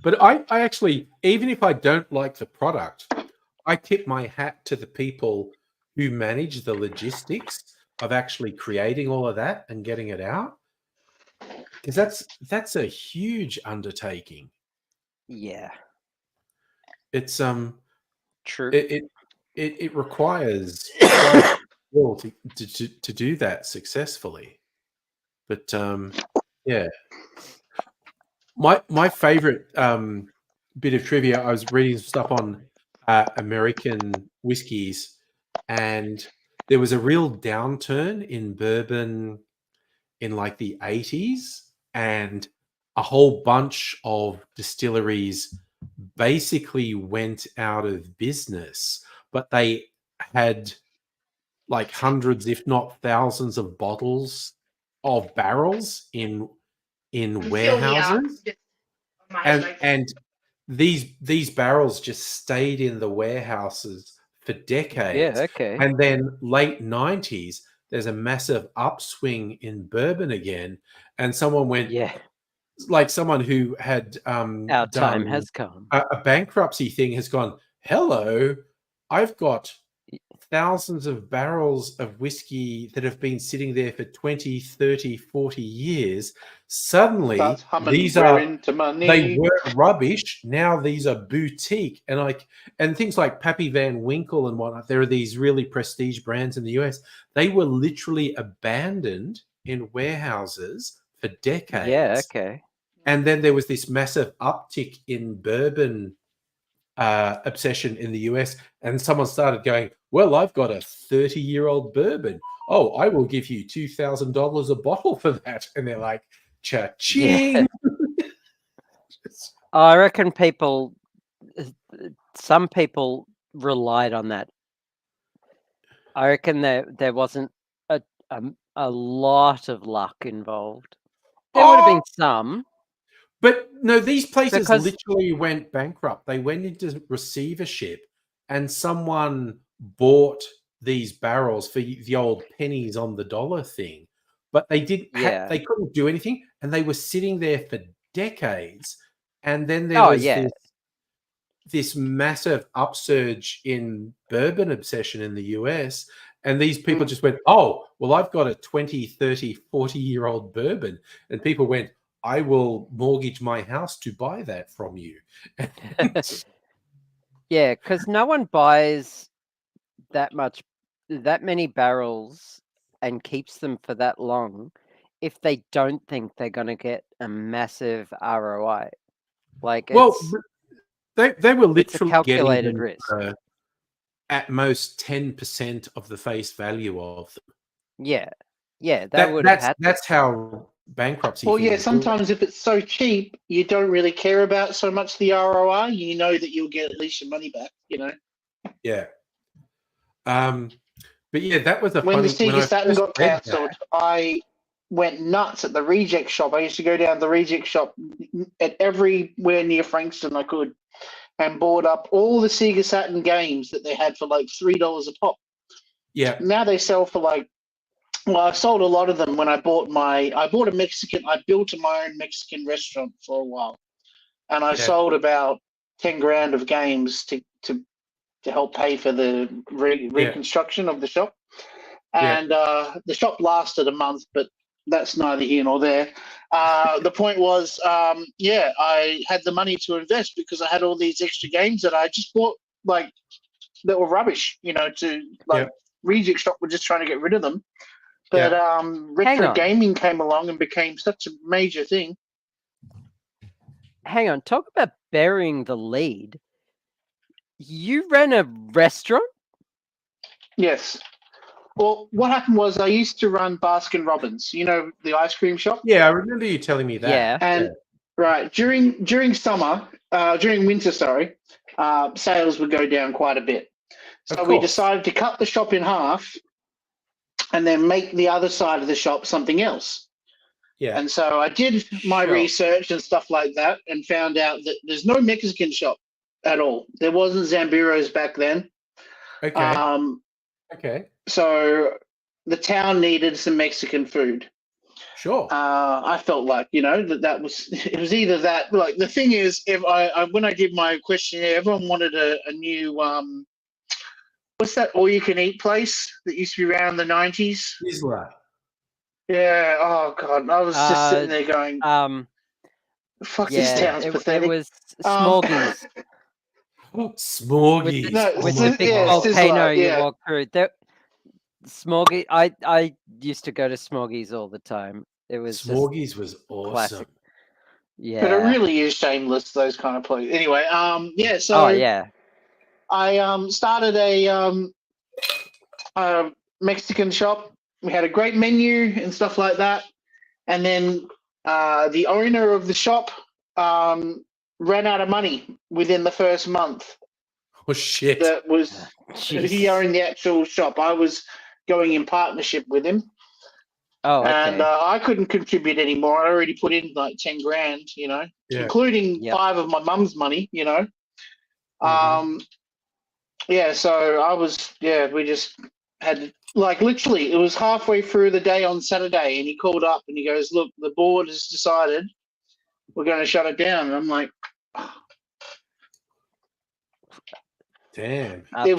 But I actually, even if I don't like the product, I tip my hat to the people who manage the logistics of actually creating all of that and getting it out, because that's a huge undertaking. Yeah, It's true. it requires quite a skill to do that successfully. But yeah, my favorite bit of trivia, I was reading some stuff on American whiskies, and there was a real downturn in bourbon in like the 80s, and a whole bunch of distilleries basically went out of business, but they had like hundreds, if not thousands, of bottles of barrels in I'm still warehouses, here. Just on my head, like, and these barrels just stayed in the warehouses for decades. Yeah, okay. And then late 90s, there's a massive upswing in bourbon again, and someone went, Yeah, like someone who had our time done has come. a bankruptcy thing has gone, hello, I've got thousands of barrels of whiskey that have been sitting there for 20, 30, 40 years. Suddenly, Starts humming, these we're are, into money. they were rubbish. Now these are boutique. And things like Pappy Van Winkle and whatnot, there are these really prestige brands in the US. They were literally abandoned in warehouses for decades. Yeah, okay. And then there was this massive uptick in bourbon obsession in the US, and someone started going, well, I've got a 30-year-old bourbon. Oh, I will give you $2,000 a bottle for that. And they're like, cha-ching. Yeah. I reckon some people relied on that. I reckon there wasn't a lot of luck involved. There would have been some. But no, these places Because- literally went bankrupt. They went into receivership, and someone bought these barrels for the old pennies on the dollar thing. But they they couldn't do anything, and they were sitting there for decades. And then there was this massive upsurge in bourbon obsession in the US, and these people just went, oh, well, I've got a 20, 30, 40-year-old bourbon. And people went, I will mortgage my house to buy that from you. Yeah, because no one buys that many barrels and keeps them for that long if they don't think they're going to get a massive ROI. Like, well, they were literally calculated getting them risk. At most 10% of the face value of them. Yeah, that's how bankruptcy. Well, yeah, sometimes if it's so cheap, you don't really care about so much the ROI. You know that you'll get at least your money back, you know? Yeah. But yeah, that was when the Sega Saturn got cancelled, I went nuts at the reject shop. I used to go down to the reject shop at everywhere near Frankston I could and bought up all the Sega Saturn games that they had for like $3 a pop. Yeah. Now they sell for like, well, I sold a lot of them when I bought I built my own Mexican restaurant for a while. And I sold about 10 grand of games to help pay for the reconstruction of the shop. And the shop lasted a month, but that's neither here nor there. The point was, I had the money to invest because I had all these extra games that I just bought, like, that were rubbish, you know, Reject Shop were just trying to get rid of them. But retro gaming came along and became such a major thing. Hang on, talk about burying the lead. You ran a restaurant? Yes. Well, what happened was I used to run Baskin Robbins, you know, the ice cream shop. Yeah, I remember you telling me that. Yeah. And right during summer, during winter, sales would go down quite a bit. So we decided to cut the shop in half and then make the other side of the shop something else. Yeah. And so I did my research and stuff like that and found out that there's no Mexican shop at all. There wasn't Zamburos back then. Okay. Okay. So the town needed some Mexican food. Sure. I felt like, that was, it was either that, like, the thing is, if when I did my questionnaire, everyone wanted a new, what's that all you can eat place that used to be around the 90s? Isla. Yeah. Oh God. I was just sitting there going, fuck, this town's pathetic. It was Smorgies. Smorgies. With the big volcano you walk through. Smorgies. I used to go to Smorgies all the time. It was Smorgies was awesome. Classic. Yeah. But it really is shameless, those kind of places. Anyway, yeah. So. Oh yeah. I started a Mexican shop. We had a great menu and stuff like that. And then the owner of the shop ran out of money within the first month. Oh shit! That was he owned the actual shop. I was going in partnership with him. Oh, okay. And I couldn't contribute anymore. I already put in like 10 grand, including 5 of my mum's money, Mm-hmm. Yeah, so I was, we just had, like, literally, it was halfway through the day on Saturday, and he called up and he goes, look, the board has decided we're going to shut it down. And I'm like, damn. It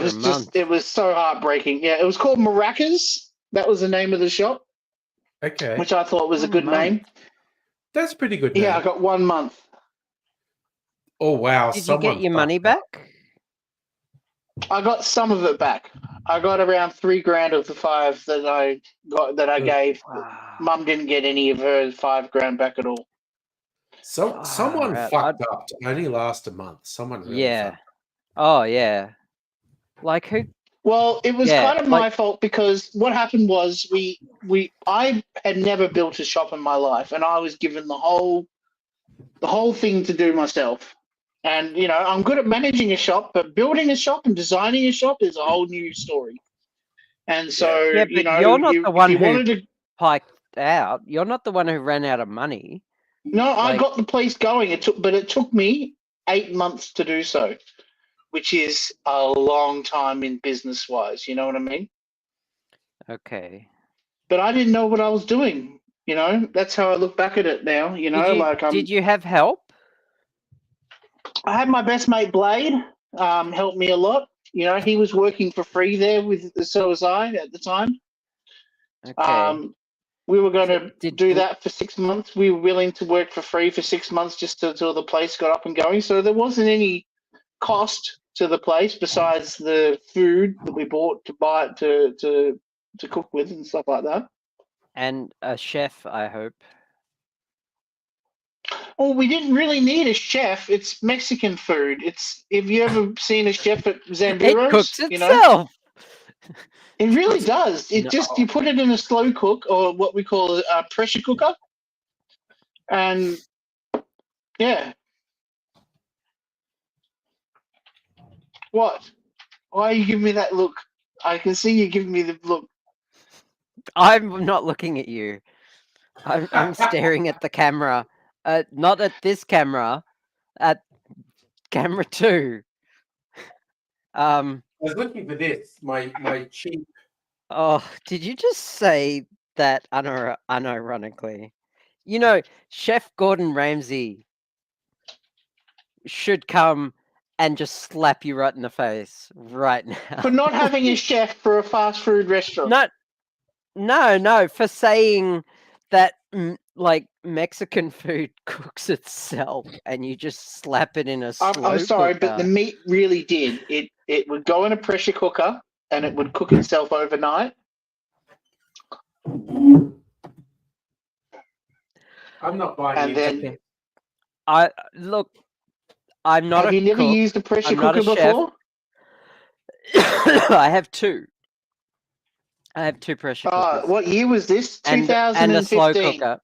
was so heartbreaking. Yeah, it was called Maracas. That was the name of the shop. Okay. Which I thought was a good name. That's a pretty good name. Yeah, I got 1 month. Oh, wow. Did you get your money back? I got some of it back. I got around 3 grand of the 5 that I got that I gave. Wow. Mum didn't get any of her 5 grand back at all. Someone fucked up to only last a month. Someone really fucked up. Oh yeah. Like who? Well, it was kind of my fault because what happened was I had never built a shop in my life, and I was given the whole thing to do myself. And, I'm good at managing a shop, but building a shop and designing a shop is a whole new story. And so, but you're not the one who piked out. You're not the one who ran out of money. No, I got the place going. It took me 8 months to do so, which is a long time in business-wise. You know what I mean? Okay. But I didn't know what I was doing. That's how I look back at it now. Did you have help? I had my best mate Blade help me a lot. He was working for free there so was I at the time. Okay. We were going to do that for 6 months. We were willing to work for free for 6 months just until the place got up and going. So there wasn't any cost to the place besides the food that we bought to buy to cook with and stuff like that. And a chef, I hope. Oh, we didn't really need a chef. It's Mexican food. Have you ever seen a chef at Zamburos? It cooks itself. It really does. You put it in a slow cook or what we call a pressure cooker. And yeah. What? Why are you giving me that look? I can see you giving me the look. I'm not looking at you. I'm staring at the camera. Not at this camera, at camera 2. I was looking for this, my cheap. Oh, did you just say that unironically? Chef Gordon Ramsay should come and just slap you right in the face right now. For not having a chef for a fast food restaurant. No, for saying that Mexican food cooks itself and you just slap it in a slow I'm sorry, cooker. but the meat really did. It would go in a pressure cooker and it would cook itself overnight. I'm not buying it. I'm not Have you never used a pressure cooker before? I have 2. I have 2 pressure cookers. What year was this? 2015. And a slow cooker.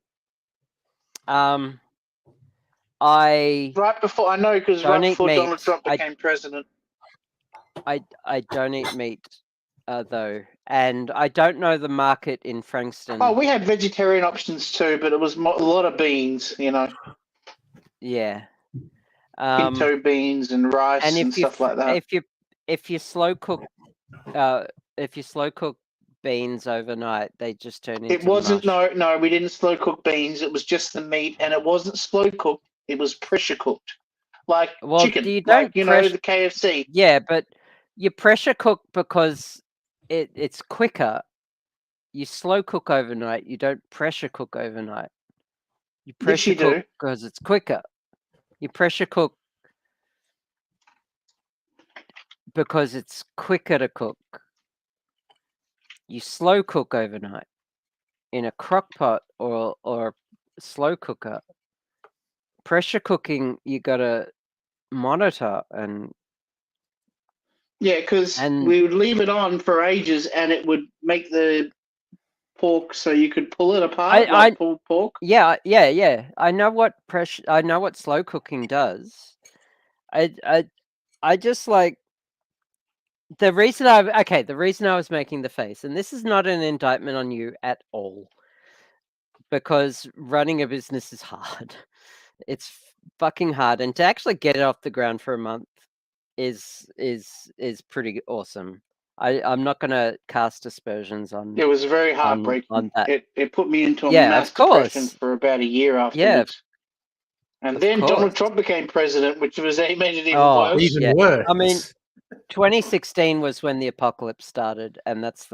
Right before Donald Trump became president. I don't eat meat, though, and I don't know the market in Frankston. Oh, we had vegetarian options too, but it was a lot of beans, Yeah. Pinto beans and rice and and if you stuff like that. if you slow cook beans overnight, they just turn into It wasn't. mush. No, we didn't slow cook beans. It was just the meat, and it wasn't slow cooked. It was pressure cooked, like Well, chicken, you like don't the KFC. Yeah, but you pressure cook because it's quicker. You slow cook overnight. You don't pressure cook overnight. You Yes, pressure you cook do. because it's quicker. You pressure cook because it's quicker to cook. You slow cook overnight in a crock pot or slow cooker. Pressure cooking, you gotta monitor and Yeah, because we would leave it on for ages, and it would make the pork so you could pull it apart, like pulled pork. Yeah. I know what slow cooking does. I just like the reason I was making the face, and this is not an indictment on you at all, because running a business is hard. It's fucking hard, and to actually get it off the ground for a month is pretty awesome. I'm not gonna cast aspersions on It was very heartbreaking. on that. It put me into a Yeah, mass of depression course. for about a year Yeah, afterwards. And of then Donald course. Trump became president, which made it even Oh, worse. Even yeah. worse. I mean, 2016 was when the apocalypse started, and that's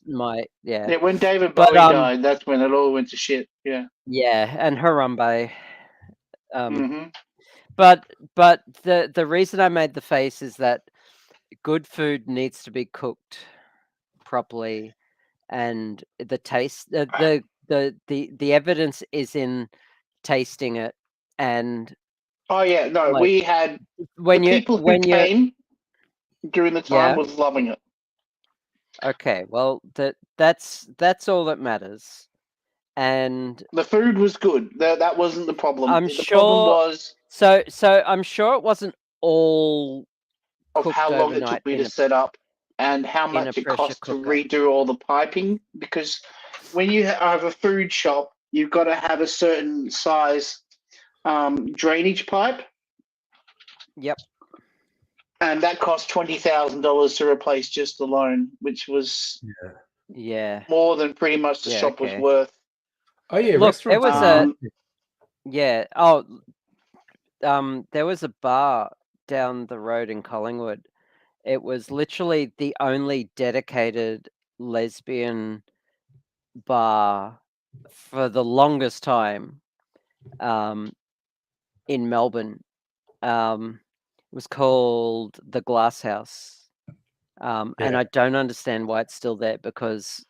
my Yeah, when David But, Bowie died, that's when it all went to shit. Yeah. yeah, and Harambe. hmm But the reason I made the face is that good food needs to be cooked properly, and the taste, the evidence is in tasting it, and Oh yeah, no, like we had the when you people who came during the time Yeah. was loving it. Okay, well that's all that matters, and The food was good. That wasn't the problem. I'm The problem sure. was So I'm sure it wasn't all of how cooked long it took overnight me to set up and how in a much it pressure cost to cooker. redo all the piping. Because when you have a food shop, you've got to have a certain size drainage pipe. Yep. And that cost $20,000 to replace just alone, which was Yeah. more than pretty much the shop was worth. Oh yeah, Look, there restaurants. was yeah. Oh, there was a bar down the road in Collingwood. It was literally the only dedicated lesbian bar for the longest time in Melbourne. It was called the Glass House. And I don't understand why it's still there, because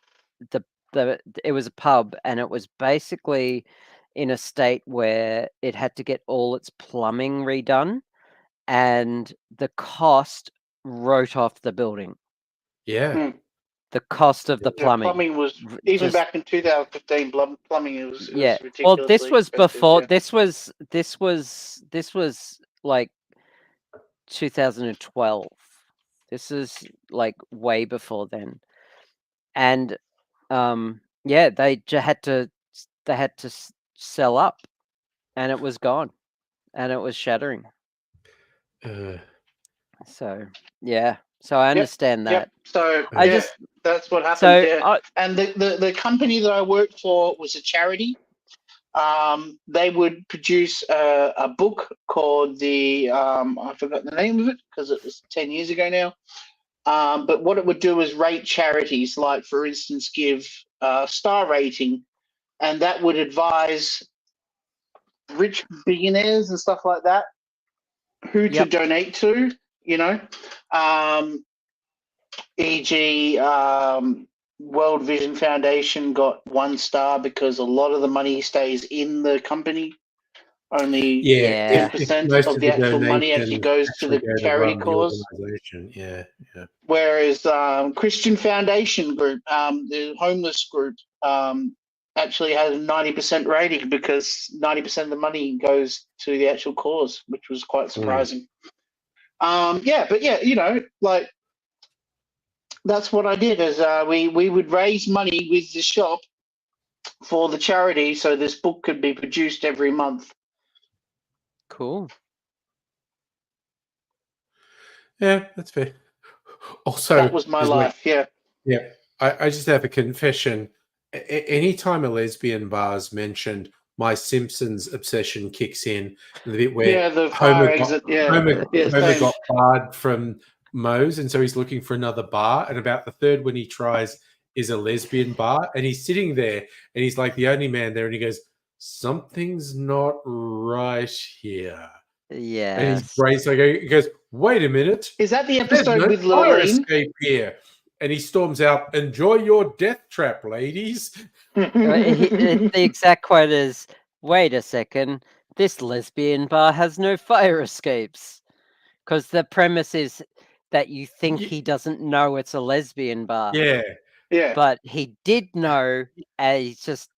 it was a pub, and it was basically in a state where it had to get all its plumbing redone, and the cost wrote off the building. Yeah. The cost of the plumbing. Plumbing was even back in 2015. Plumbing it was ridiculously Well, this was before. Yeah. This was like 2012. This is like way before then, and yeah, they had to sell up, and it was gone, and it was shattering. So yeah, so I understand that. So that's what happened. So and the company that I worked for was a charity. They would produce a book called I forgot the name of it because it was 10 years ago now. But what it would do is rate charities, like, for instance, give star rating, and that would advise rich billionaires and stuff like that who to donate to, e.g. World Vision Foundation got 1 star because a lot of the money stays in the company. Only 10% of the actual money actually goes to the charity cause. Yeah. Whereas Christian Foundation Group, the homeless group, actually has a 90% rating because 90% of the money goes to the actual cause, which was quite surprising. Like, that's what I did. Is we would raise money with the shop for the charity, so this book could be produced every month. Cool. Yeah, that's fair. Also, That was my is like, life. Yeah. yeah, I just have a confession. Anytime a lesbian bar's mentioned, my Simpsons obsession kicks in. The bit where Yeah, the fire exit. Yeah. Yeah, Homer same. got barred from Moe's, and so he's looking for another bar. And about the third one he tries is a lesbian bar, and he's sitting there, and he's like the only man there, and he goes, "Something's not right here." And he's Yes. braced. Like he goes, "Wait a minute." Is that the There's episode no with fire Lurleen? escape here. And he storms out, "Enjoy your death trap, ladies." The exact quote is, "Wait a second, this lesbian bar has no fire escapes." Because the premise is that you think he doesn't know it's a lesbian bar. Yeah. Yeah. But he did know, and he's just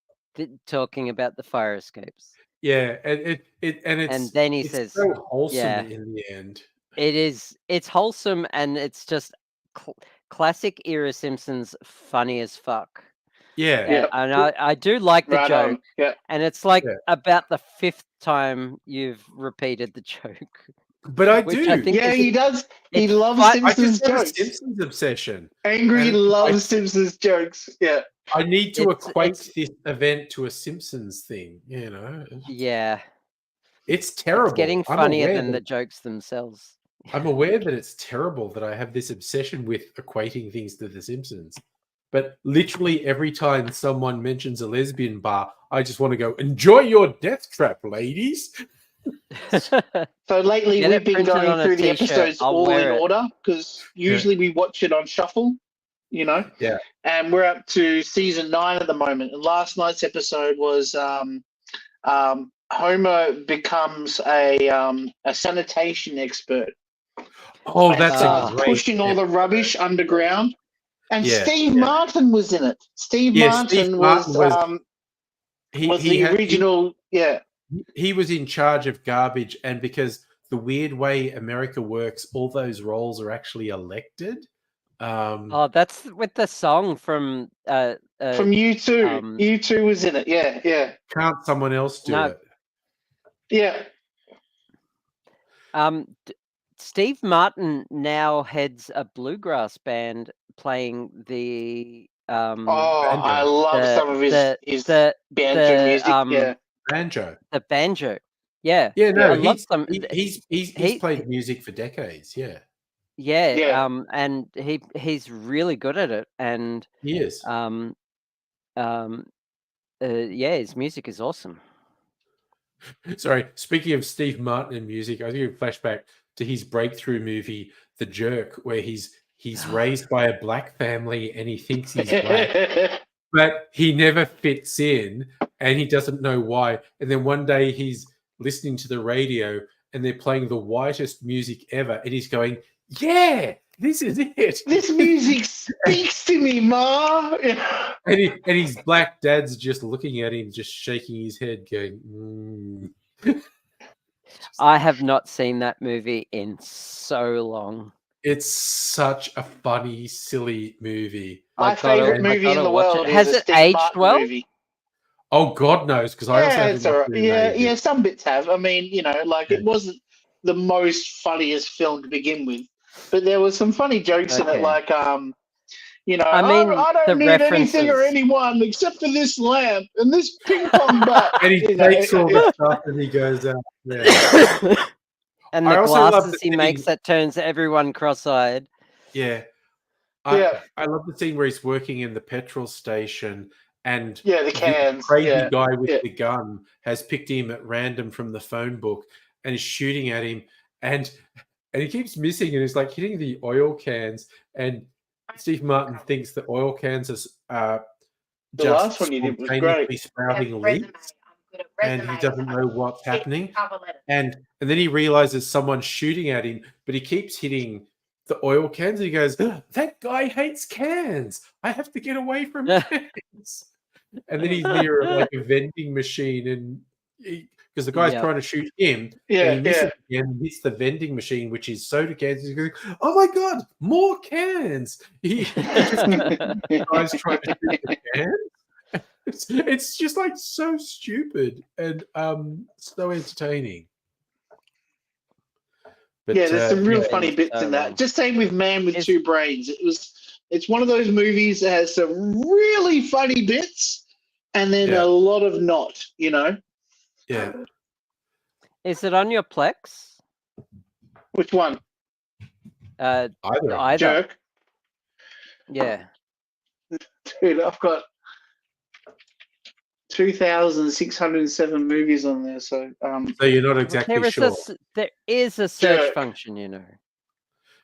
talking about the fire escapes. Yeah, and And then he it's says, so wholesome yeah. in the end. It's wholesome, and it's just classic era Simpsons, funny as fuck. Yeah. Yeah. And I do like the Right joke. on. Yeah. And it's like Yeah. about the 5th time you've repeated the joke. But I Which do. I think Yeah, is he does. He it's loves fun- I Simpsons just have a jokes. Simpsons obsession. Angry And loves Simpsons jokes. Yeah. I need to It's- equate it's- this event to a Simpsons thing, you know. Yeah. It's terrible. It's getting I'm funnier aware than the that- jokes themselves. I'm aware that it's terrible that I have this obsession with equating things to The Simpsons. But literally every time someone mentions a lesbian bar, I just want to go, "Enjoy your death trap, ladies." So lately Get we've it been printed going on a through the t-shirt. episodes I'll all in wear it. order because usually we watch it on shuffle, you know. Yeah. And we're up to season 9 at the moment. And last night's episode was Homer becomes a sanitation expert. Oh, And that's starts a great pushing all the rubbish underground. And Yeah, Steve yeah. Martin was in it. Steve Yeah, Martin Steve was, Martin was the original. He was in charge of garbage, and because the weird way America works, all those roles are actually elected. Oh, that's with the song from from U2. U2 was in it. Yeah, yeah. Can't someone else do it? Yeah. Steve Martin now heads a bluegrass band playing the I love some of his banjo music. Yeah. Banjo. The banjo. Yeah. Yeah, no, I love some. he's played music for decades. Yeah. Yeah. And he's really good at it, and He is. yeah, his music is awesome. Sorry, speaking of Steve Martin and music, I think a flashback to his breakthrough movie, The Jerk, where he's raised by a black family and he thinks he's black, but he never fits in and he doesn't know why. And then one day he's listening to the radio and they're playing the whitest music ever, and he's going, "Yeah, this is it. This music speaks to me, Ma." And his black dad's just looking at him, just shaking his head, going, I have not seen that movie in so long. It's such a funny, silly movie. My favorite movie in the world Has is a it Steve aged Martin well? movie. Oh, God knows, because I also haven't it's all right. watched it in ages. Yeah, some bits have. I mean, it wasn't the most funniest film to begin with, but there was some funny jokes in it, like I mean, I don't need anything or anyone except for this lamp and this ping pong bat. And he takes all the stuff and he goes out. Yeah. And the glasses he makes that turns everyone cross-eyed. Yeah. I love the scene where he's working in the petrol station and the cans. The crazy guy with the gun has picked him at random from the phone book and is shooting at him, and he keeps missing and he's like hitting the oil cans, and Steve Martin thinks that oil cans are just spontaneously sprouting leaks, and he doesn't know what's happening. And then he realizes someone's shooting at him, but he keeps hitting the oil cans, and he goes, "That guy hates cans. I have to get away from cans." And then he's near like a vending machine, and because the guy's trying to shoot him, and he misses again and hits the vending machine, which is soda cans. He's going, "Oh my God, more cans!" He just the guy's trying to shoot the cans. It's just like so stupid and so entertaining. But, yeah, there's some real yeah, funny bits in that. Just same with Man with Two Brains. It's one of those movies that has some really funny bits and then a lot of not, you know. Yeah. Is it on your Plex? Which one? Either. Jerk. Yeah. Dude, I've got 2,607 movies on there. So So you're not exactly sure. There is a search Jerk. function, you know.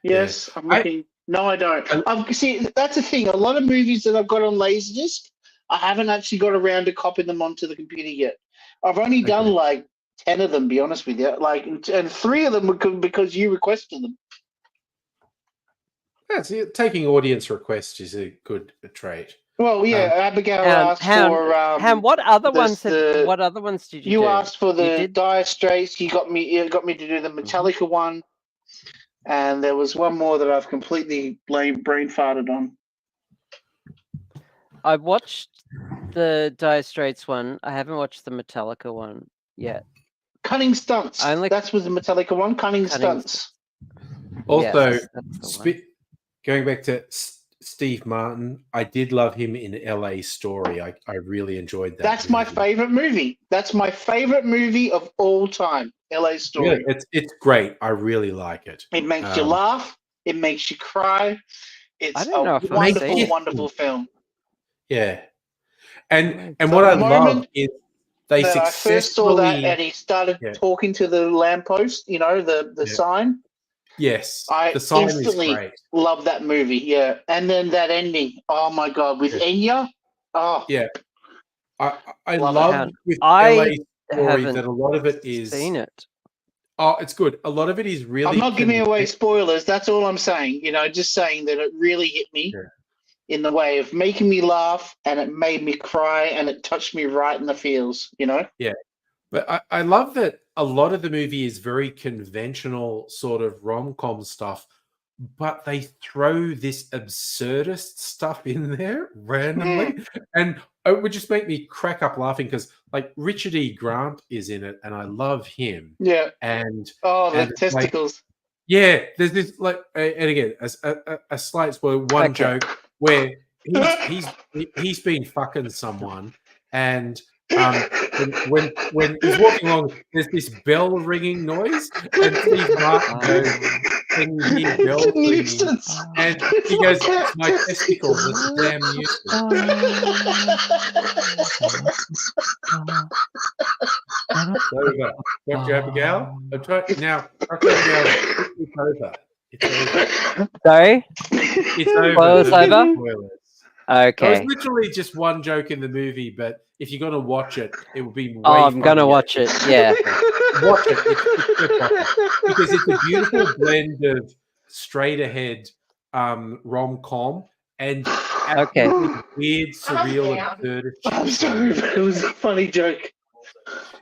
Yes, I'm looking. No, I don't. See, that's the thing. A lot of movies that I've got on Laserdisc, I haven't actually got around to copying them onto the computer yet. I've only done like 10 of them, be honest with you. Like, and 3 of them were because you requested them. Yeah, taking audience requests is a good trait. Well, yeah, Abigail asked for what other ones did you do? You asked for the Dire Straits. You got me to do the Metallica one, and there was one more that I've completely brain farted on. I watched the Dire Straits one. I haven't watched the Metallica one yet. Cunning Stunts. That was the Metallica one. Cunning Stunts. Also, going back to Steve Martin, I did love him in LA Story. I really enjoyed that. That's my favorite movie. That's my favorite movie of all time. LA Story. Yeah, it's great. I really like it. It makes you laugh. It makes you cry. It's a wonderful, wonderful film. Yeah, and what I love is they successfully. I first saw that, and he started talking to the lamppost. You know, the sign. Yes, I the sign instantly is great. love that movie. Yeah, and then that ending. Oh my God, with Enya. Oh yeah, I love with LA Story that a lot of it is. Seen it. Oh, it's good. A lot of it is really. I'm not giving away spoilers. That's all I'm saying. You know, just saying that it really hit me in the way of making me laugh, and it made me cry, and it touched me right in the feels. You know. Yeah, but I love that a lot of the movie is very conventional sort of rom-com stuff, but they throw this absurdist stuff in there randomly, and it would just make me crack up laughing because, like, Richard E. Grant is in it, and I love him. Yeah, and the testicles. There's this and again a slight spoiler. One joke where he's been fucking someone, and when he's walking along, there's this bell ringing noise, and Steve Martin goes, "Can you hear bell ringing?" And he goes, "It's my testicles, it's damn nuisance." Dr. Abigail, I'm trying now. Dr. Abigail, it's over. It's over. Sorry? It's over. Spoilers over? Okay. It was literally just one joke in the movie, but if you're going to watch it, it will be way I'm going to watch it, yeah. Watch it. Because it's a beautiful blend of straight-ahead rom-com and weird, surreal, absurd. I'm sorry, but it was a funny joke.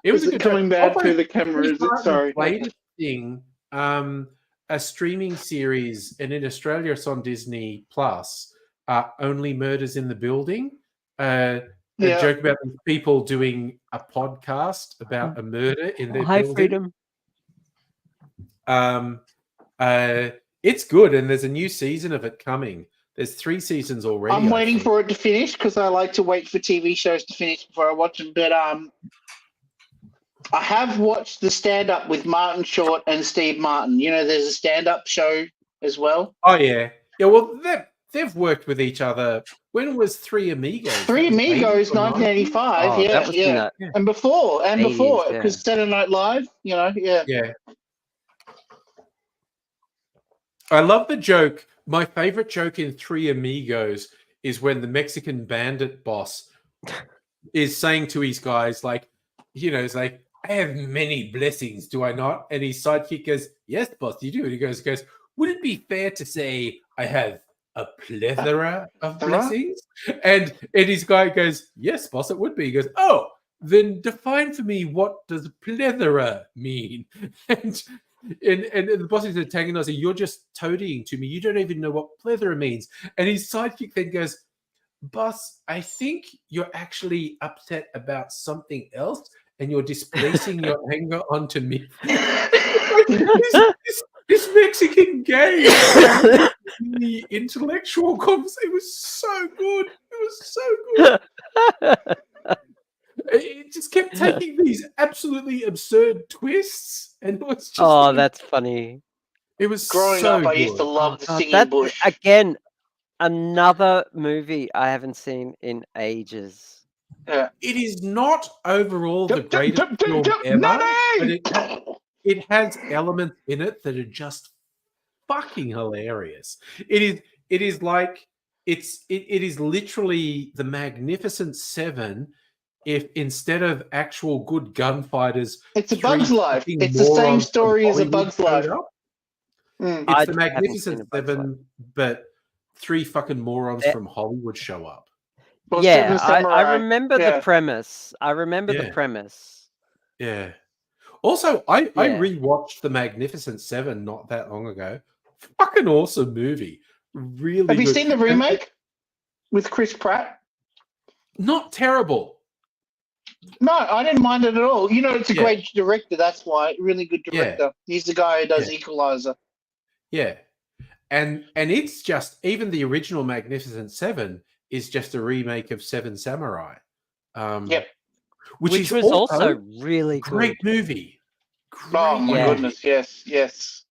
It was a good coming bad through the camera. Is it? Sorry. Played a thing, a streaming series, and in Australia it's on Disney Plus. Only Murders in the Building. A joke about these people doing a podcast about a murder in their building. Freedom. It's good, and there's a new season of it coming. There's 3 seasons already. I'm waiting for it to finish because I like to wait for TV shows to finish before I watch them. But I have watched the stand-up with Martin Short and Steve Martin. You know, there's a stand-up show as well. Oh, yeah. Yeah, well, they've worked with each other. When was Three Amigos? Three Amigos, 1985. Oh, that was and before, because Saturday Night Live. You know, yeah. I love the joke. My favorite joke in Three Amigos is when the Mexican bandit boss is saying to his guys, like, you know, it's like, "I have many blessings, do I not?" And his sidekick goes, "Yes, boss, you do." And he goes, "Would it be fair to say I have a plethora of blessings?" And his guy goes, "Yes, boss, it would be." He goes, "Oh, then define for me, what does plethora mean?" And the boss is antagonizing, "You're just toadying to me. You don't even know what plethora means." And his sidekick then goes, "Boss, I think you're actually upset about something else, and you're displacing your anger onto me." this Mexican game, really intellectual conversation. It was so good. It was so good. It just kept taking these absolutely absurd twists, and it was just. Oh, that's funny. It was Growing so up, I used to good. love the God, singing that bush. again, another movie I haven't seen in ages. It is not overall the Jump, jump, greatest jump, jump, film jump, ever, but Nutty! it has elements in it that are just fucking hilarious. It is like it is literally the Magnificent Seven if instead of actual good gunfighters, It's a three Bug's Life. fucking It's the same morons from story as a Hollywood Bug's Life. showed up. Mm. It's I the haven't seen Magnificent A Bug's Life. Seven, but three fucking morons Yeah. from Hollywood show up. Well, Yeah, Seven I Samurai. remember Yeah. the premise. I remember the Yeah. premise. Yeah. Also, I Yeah. rewatched The Magnificent Seven not that long ago. Fucking awesome movie. Really Have you good. seen the And- remake with Chris Pratt? Not terrible. No, I didn't mind it at all. You know, it's a Yeah. great director. That's why. Really good Yeah. director. He's the guy who does Yeah. Equalizer. Yeah. And it's just even the original Magnificent Seven is just a remake of Seven Samurai. Yep. Which is was also really a great good. movie. Oh my Yeah. goodness, yes, yes.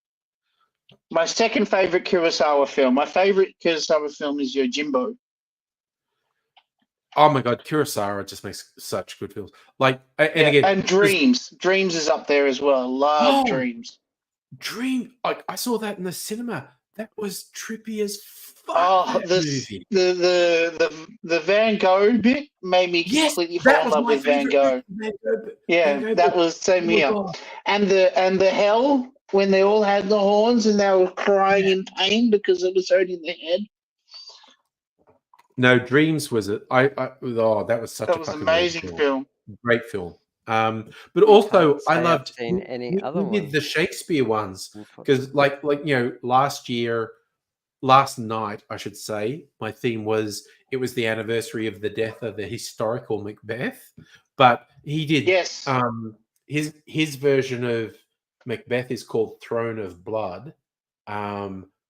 My second favorite Kurosawa film. My favorite Kurosawa film is Yojimbo. Oh my god, Kurosawa just makes such good films. Like, and Yeah, again, and Dreams. Dreams is up there as well. Love Oh. Dreams. Dream. I saw that in the cinema. That was trippy as fuck. Oh, that this movie. the Van Gogh bit made me Yes, completely fall that in was love my with Van favorite. Gogh. Van Gogh. Yeah, Van Gogh that bit. was same Oh my here. God. And the hell when they all had the horns and they were crying in pain because it was hurting their head. No, Dreams was it? Oh, that was such That a was fucking amazing good film. Great film. But also Can't say I I've loved seen any we other did the ones. Shakespeare ones because like last night I should say, my theme was it was the anniversary of the death of the historical Macbeth, but he did Yes. his version of Macbeth is called Throne of Blood,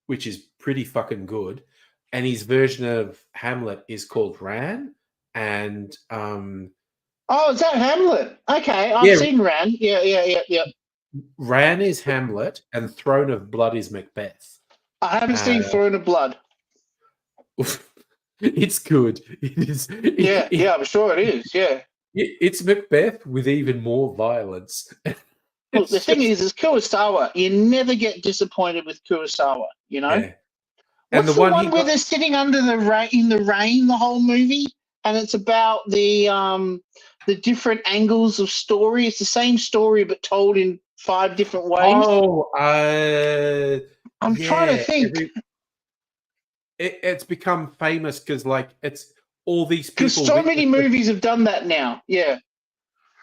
which is pretty fucking good, and his version of Hamlet is called Ran, and Oh, is that Hamlet? Okay, I've Yeah. seen Ran. Yeah. Ran is Hamlet, and Throne of Blood is Macbeth. I haven't seen Throne of Blood. It's good. It is. Yeah, I'm sure it is. Yeah. It's Macbeth with even more violence. Well, the thing is Kurosawa. You never get disappointed with Kurosawa. You know. Yeah. And What's the one where they're sitting under the rain in the rain the whole movie, and it's about the different angles of story. It's the same story but told in 5 different ways. Oh, I'm trying to think. It's become famous because, like, it's all these people. Because so many movies have done that now. Yeah.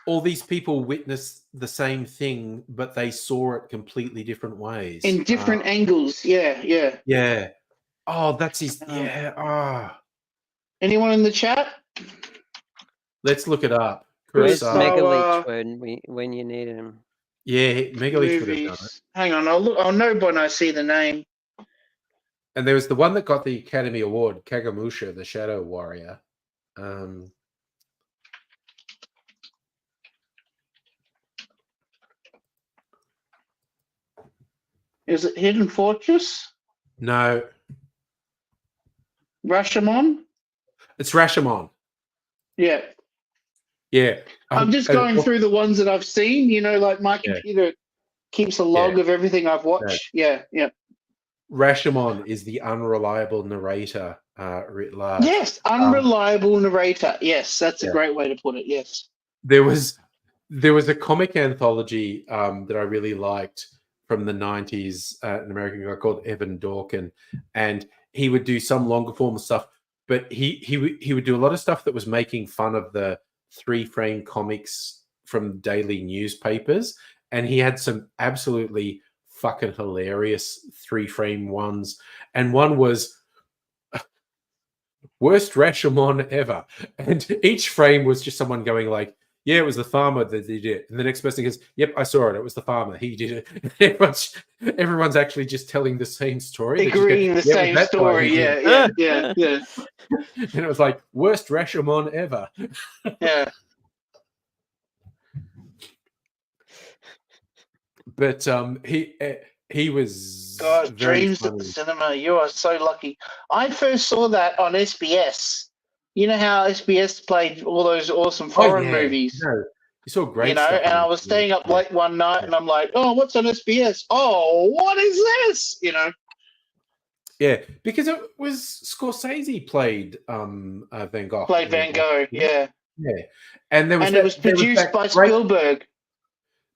All these people witnessed the same thing, but they saw it completely different ways. In different angles. Yeah. Yeah. Oh, that's his. Yeah. Ah. Anyone in the chat? Let's look it up. Where's Kurosawa. Megaleech when you need him? Yeah, Megaleech would have done it. Movies. Hang on, I'll know when I see the name. And there was the one that got the Academy Award, Kagemusha, the Shadow Warrior. Is it Hidden Fortress? No, Rashomon? it's Rashomon. Yeah. Yeah. I'm just going through the ones that I've seen. You know, like my computer keeps a log of everything I've watched. Yeah. Rashomon is the unreliable narrator writ large. Yes, unreliable narrator. Yes, that's a great way to put it. Yes. There was a comic anthology that I really liked from the 90s, an American guy called Evan Dorkin, and he would do some longer form stuff, but he would do a lot of stuff that was making fun of the 3-frame comics from daily newspapers, and he had some absolutely fucking hilarious 3-frame ones, and one was worst Rashomon ever, and each frame was just someone going like, yeah, it was the farmer that did it. And the next person goes, yep, I saw it. It was the farmer. He did it. Everyone's actually just telling the same story. They just go, Agreeing the "Yeah, it was same that guy who story. did Yeah, it." yeah, yeah, yeah, And it was like, worst Rashomon ever. yeah. But he was God, very dreams at the funny. cinema. You are so lucky. I first saw that on SBS. You know how SBS played all those awesome foreign movies? No, you saw great You know, stuff. and on I was SBS. staying up late one night, and I'm like, "Oh, what's on SBS? Oh, what is this?" You know. Yeah, because it was Scorsese played Van Gogh. Played Van Gogh. Yeah, Yeah, and there was and it was there was produced that by great, Spielberg.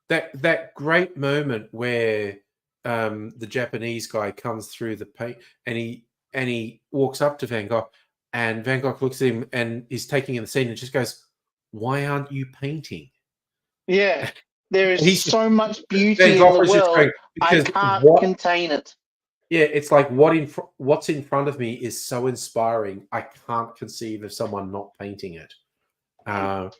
that great moment where the Japanese guy comes through the paint and he walks up to Van Gogh, and Van Gogh looks at him and is taking in the scene and just goes, "Why aren't you painting?" Yeah, there And is so much Van beauty in Gogh the was just world. going, I because can't what? contain it. Yeah, it's like what's in front of me is so inspiring. I can't conceive of someone not painting it. It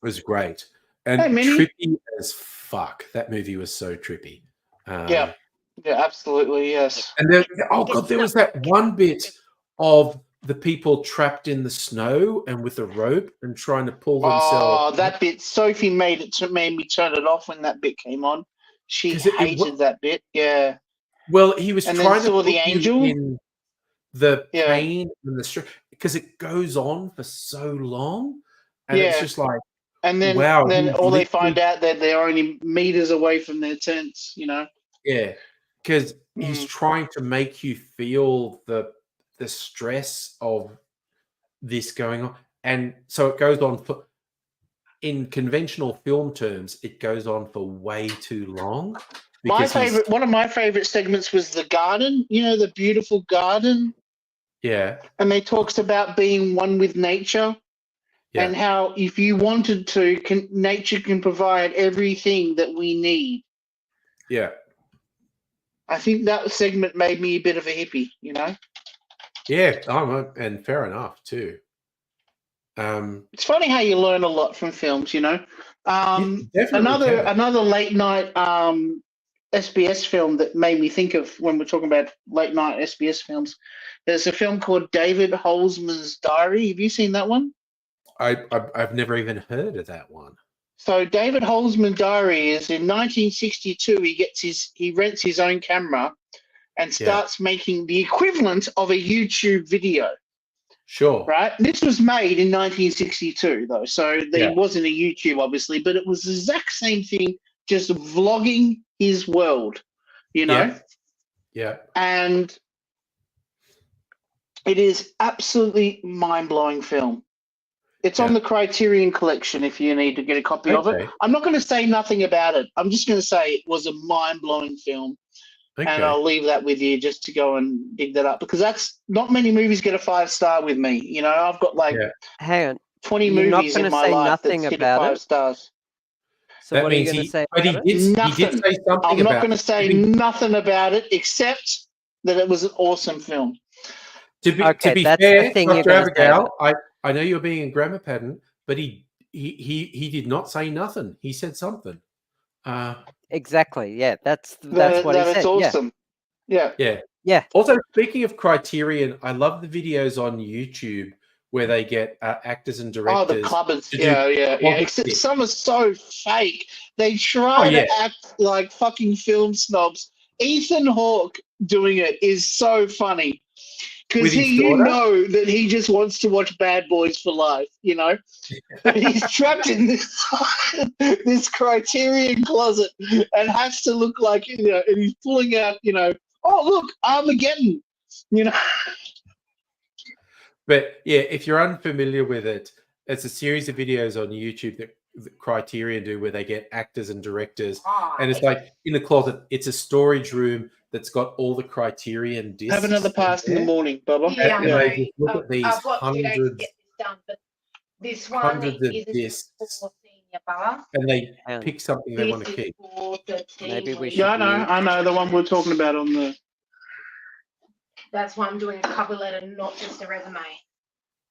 was great and Hey, Minnie. trippy as fuck. That movie was so trippy. Yeah, absolutely, yes. And there, oh god, there was that one bit of the people trapped in the snow and with a rope and trying to pull themselves. Oh, that bit. Sophie made me turn it off when that bit came on. She 'Cause it hated that bit. Yeah. Well, he was And then trying to saw put the you angel. in the Yeah. pain and the stress because it goes on for so long, and it's Yeah. just like, And then, wow, then he's all they literally- find out that they're only meters away from their tents. You know. yeah, because he's trying to make you feel the stress of this going on, and so it goes on for. In conventional film terms, it goes on for way too long. One of my favorite segments was the garden. You know, the beautiful garden. Yeah. And they talks about being one with nature, and how if you wanted to, nature can provide everything that we need. Yeah. I think that segment made me a bit of a hippie. You know. Yeah, and fair enough too. It's funny how you learn a lot from films, you know. Another late night SBS film that made me think of when we're talking about late night SBS films. There's a film called David Holzman's Diary. Have you seen that one? I've never even heard of that one. So David Holzman's Diary is in 1962. He rents his own camera and starts making the equivalent of a YouTube video. Sure. Right. This was made in 1962, though, so there wasn't a YouTube, obviously, but it was the exact same thing, just vlogging his world, you know. Yeah. And it is absolutely mind-blowing film. It's on the Criterion Collection if you need to get a copy of it. I'm not going to say nothing about it. I'm just going to say it was a mind-blowing film. Okay. And I'll leave that with you just to go and dig that up, because that's not many movies get a 5-star with me. You know, I've got like 20 movies in my life that's hit 5 stars. So what are you going to say? But he did say something. I'm not going to say nothing about it except that it was an awesome film. To be fair, Dr. Abigail, I know you're being a grammar pedant, but he did not say nothing. He said something. Exactly. Yeah, that's what he said. It's awesome. Yeah. Also, speaking of Criterion, I love the videos on YouTube where they get actors and directors. Oh, the clubbers. Yeah. Except some are so fake. They try to act like fucking film snobs. Ethan Hawke doing it is so funny. Because you know that he just wants to watch Bad Boys for life, you know? But he's trapped in this Criterion closet and has to look like, you know, and he's pulling out, you know, oh, look, Armageddon, you know? But, yeah, if you're unfamiliar with it, it's a series of videos on YouTube that Criterion do where they get actors and directors. And it's like in the closet, it's a storage room that's got all the Criterion discs. Have another pass in the morning, Bubba. Yeah, and they just look at these I've got 2 days to hundreds, get this done, but this one hundreds of isn't discs, for senior Bubba. and they pick something they want to keep. Maybe we should. Yeah, I know the one we're talking about on the. That's why I'm doing a cover letter, not just a resume.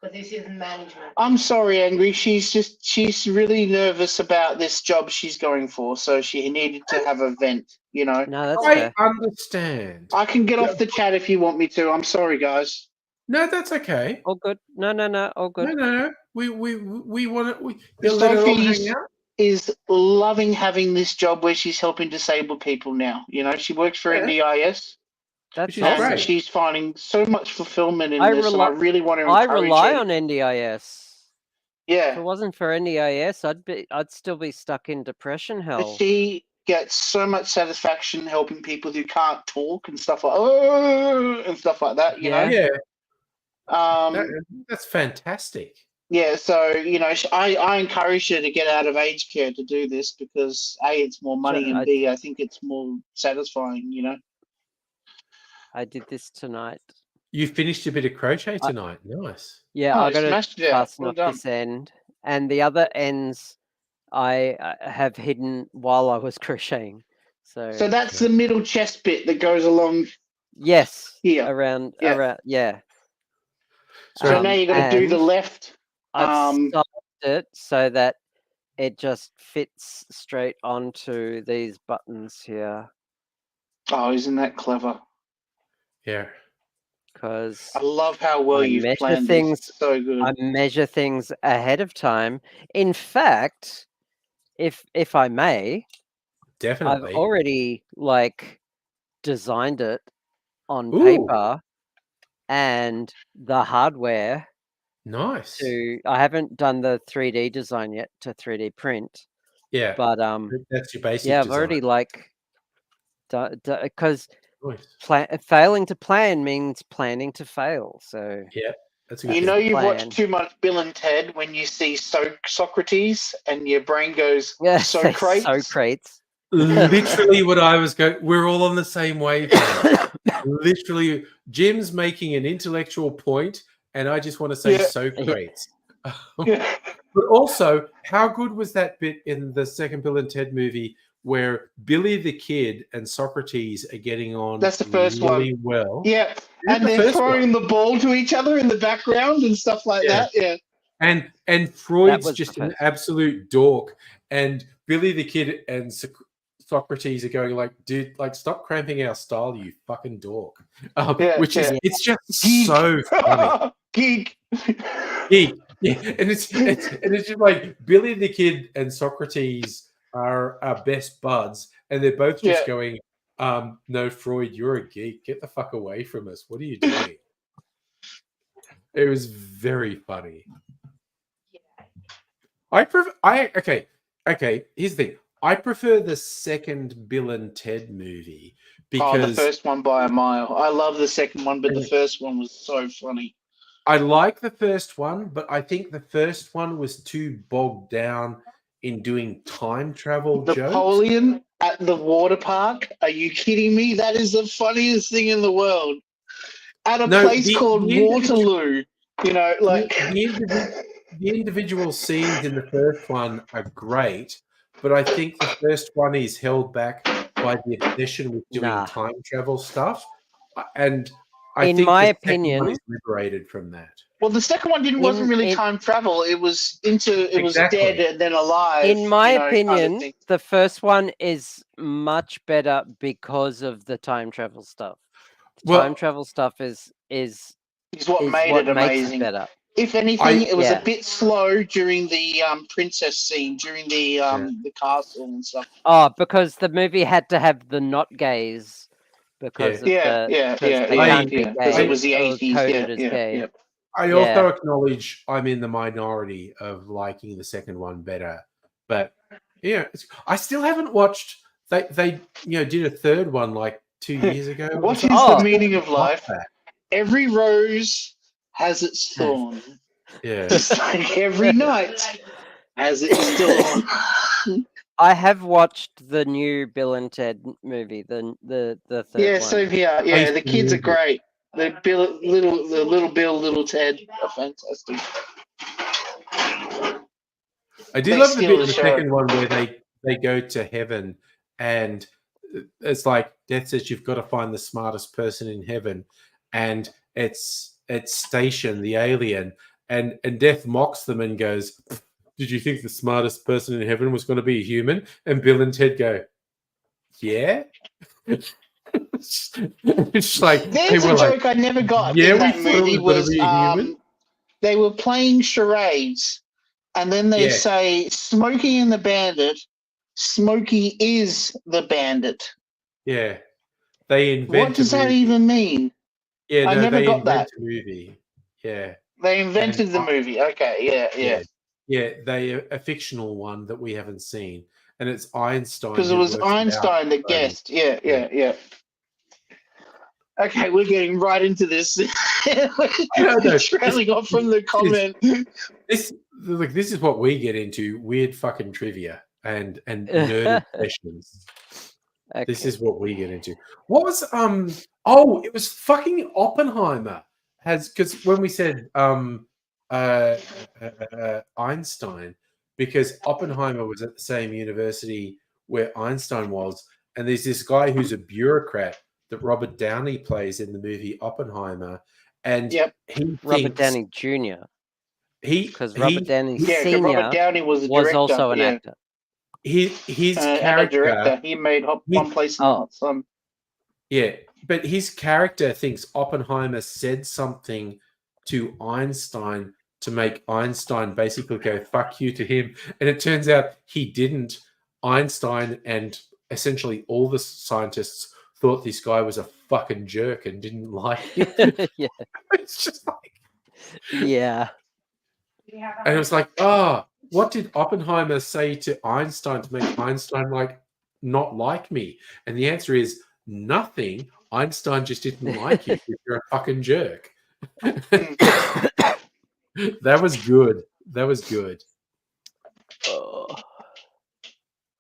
Because this is management. I'm sorry, Angry. She's really nervous about this job she's going for, so she needed to have a vent. You know. No, that's I fair. understand. I can get off the chat if you want me to. I'm sorry, guys. No, that's okay. All good. No, all good. No. We want to. You'll let her all hang out. Is loving having this job where she's helping disabled people now. You know, she works for NDIS. That's is awesome. And great. she's finding so much fulfillment in I this, and I really want to I encourage rely her. on NDIS. Yeah. If it wasn't for NDIS, I'd still be stuck in depression But hell. she gets so much satisfaction helping people who can't talk and stuff like and stuff like that. You know. Yeah. Um. That's fantastic. Yeah, so you know, I encourage her to get out of aged care to do this because A, it's more money, and B, I think it's more satisfying. You know. I did this tonight. You finished a bit of crochet tonight. Nice. Yeah, I got to smashed it out. fasten Well off done. this end, and the other ends I have hidden while I was crocheting. So that's the middle chest bit that goes along. Yes. Here. Around. Yeah. So now you got to do the left. I've sized it so that it just fits straight onto these buttons here. Oh, isn't that clever? Yeah. Because I love how well you've planned things. this. So good. I measure things ahead of time. In fact, if I may, Definitely. I've already designed it on Ooh. paper and the hardware. Nice. I haven't done the 3D design yet to 3D print. Yeah. But that's your basic I've design. already because nice. failing to plan means planning to fail. So yeah, that's a good You know, you've plan. watched too much Bill and Ted when you see Socrates and your brain goes Socrates. Socrates. Literally what I was going. We're all on the same wavelength. Literally, Jim's making an intellectual point, and I just want to say Socrates. But also, how good was that bit in the second Bill and Ted movie where Billy the Kid and Socrates are getting on? That's the first really one. well. Yeah, and they're throwing the ball to each other in the background and stuff like that. Yeah. And Freud's just an absolute dork, and Billy the Kid and Socrates are going like, dude, stop cramping our style, you fucking dork. Which is it's just so funny. Geek. Yeah, and it's just like Billy the Kid and Socrates are best buds, and they're both just going, no, Freud, you're a geek. Get the fuck away from us. What are you doing? It was very funny. Okay. Here's the thing. I prefer the second Bill and Ted movie because the first one by a mile. I love the second one, but the first one was so funny. I like the first one, but I think the first one was too bogged down in doing time travel jokes. Napoleon at the water park? Are you kidding me? That is the funniest thing in the world. At a place called Waterloo. You know, the individual scenes in the first one are great, but I think the first one is held back by the obsession with doing time travel stuff, and I think my the second opinion, one is liberated from that. Well, the second one wasn't really time travel. It was dead and then alive. In my opinion, the first one is much better because of the time travel stuff. Time travel stuff is what made it amazing. Better. If anything, it was a bit slow during the princess scene, during the castle and stuff. Oh, because the movie had to have the not gays. Because because it was the 80s. I also acknowledge I'm in the minority of liking the second one better, but I still haven't watched. They did a third one 2 years ago. What is the meaning of life? Every rose has its thorn. Yeah, just like every night has its dawn. I have watched the new Bill and Ted movie, the third one. Same here. Yeah, the kids are great. The little Bill, little Ted are fantastic. I did love the bit in the second one where they go to heaven, and it's like Death says you've got to find the smartest person in heaven, and it's Station, the alien, and Death mocks them and goes, "Did you think the smartest person in heaven was going to be a human?" And Bill and Ted go, "Yeah." It's like they There's were a like, joke I never got "Yeah, in we that thought it movie was going to was be a human." they were playing charades, and then they Yeah. say Smokey and the Bandit. Smokey is the bandit. Yeah, they invent. What does that even mean? Yeah, I no, never they got invent that. a movie. Yeah, They invented And the movie. Okay, yeah. they a fictional one that we haven't seen, and it's Einstein Because it who was works it out. Einstein that guessed. Yeah. Okay, we're getting right into this. No, Trailing off from the comment. This is what we get into: weird fucking trivia and nerd sessions. This Okay. is what we get into. What was Oh, it was fucking Oppenheimer. Because when we said Einstein, because Oppenheimer was at the same university where Einstein was, and there's this guy who's a bureaucrat that Robert Downey plays in the movie Oppenheimer, and Yep. he Robert thinks Downey Jr. he Because Robert Downey Yeah, 'cause Sr. Robert Downey was a was director. also an yeah. actor. his And a character. director. He made One Place in Oh. Some. Yeah, but his character thinks Oppenheimer said something to Einstein to make Einstein basically go "fuck you" to him, and it turns out he didn't. Einstein and essentially all the scientists thought this guy was a fucking jerk and didn't like him. Yeah. It's just like, Yeah. and it was like, what did Oppenheimer say to Einstein to make Einstein not like me? And the answer is nothing. Einstein just didn't like you because you're a fucking jerk. That was good. That was good. Oh.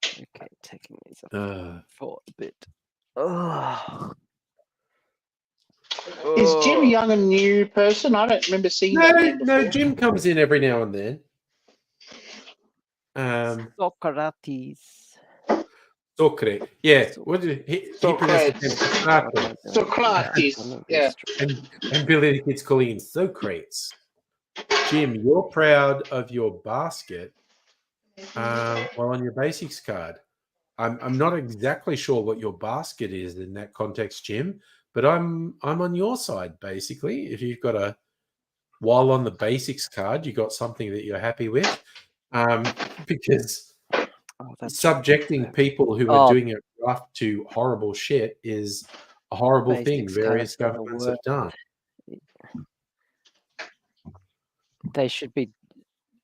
Okay, taking these up for a bit. Oh. Is Jim Young a new person? I don't remember seeing that name before. No, Jim comes in every now and then. Socrates. Socrates. Yeah. What did he pronounced him Socrates. Yeah. And Billy keeps calling him Socrates. Jim, you're proud of your basket on your basics card. I'm not exactly sure what your basket is in that context, Jim, but I'm on your side basically. If you've got while on the basics card, you got something that you're happy with, because subjecting people who are doing it rough to horrible shit is a horrible thing various governments have done. They should be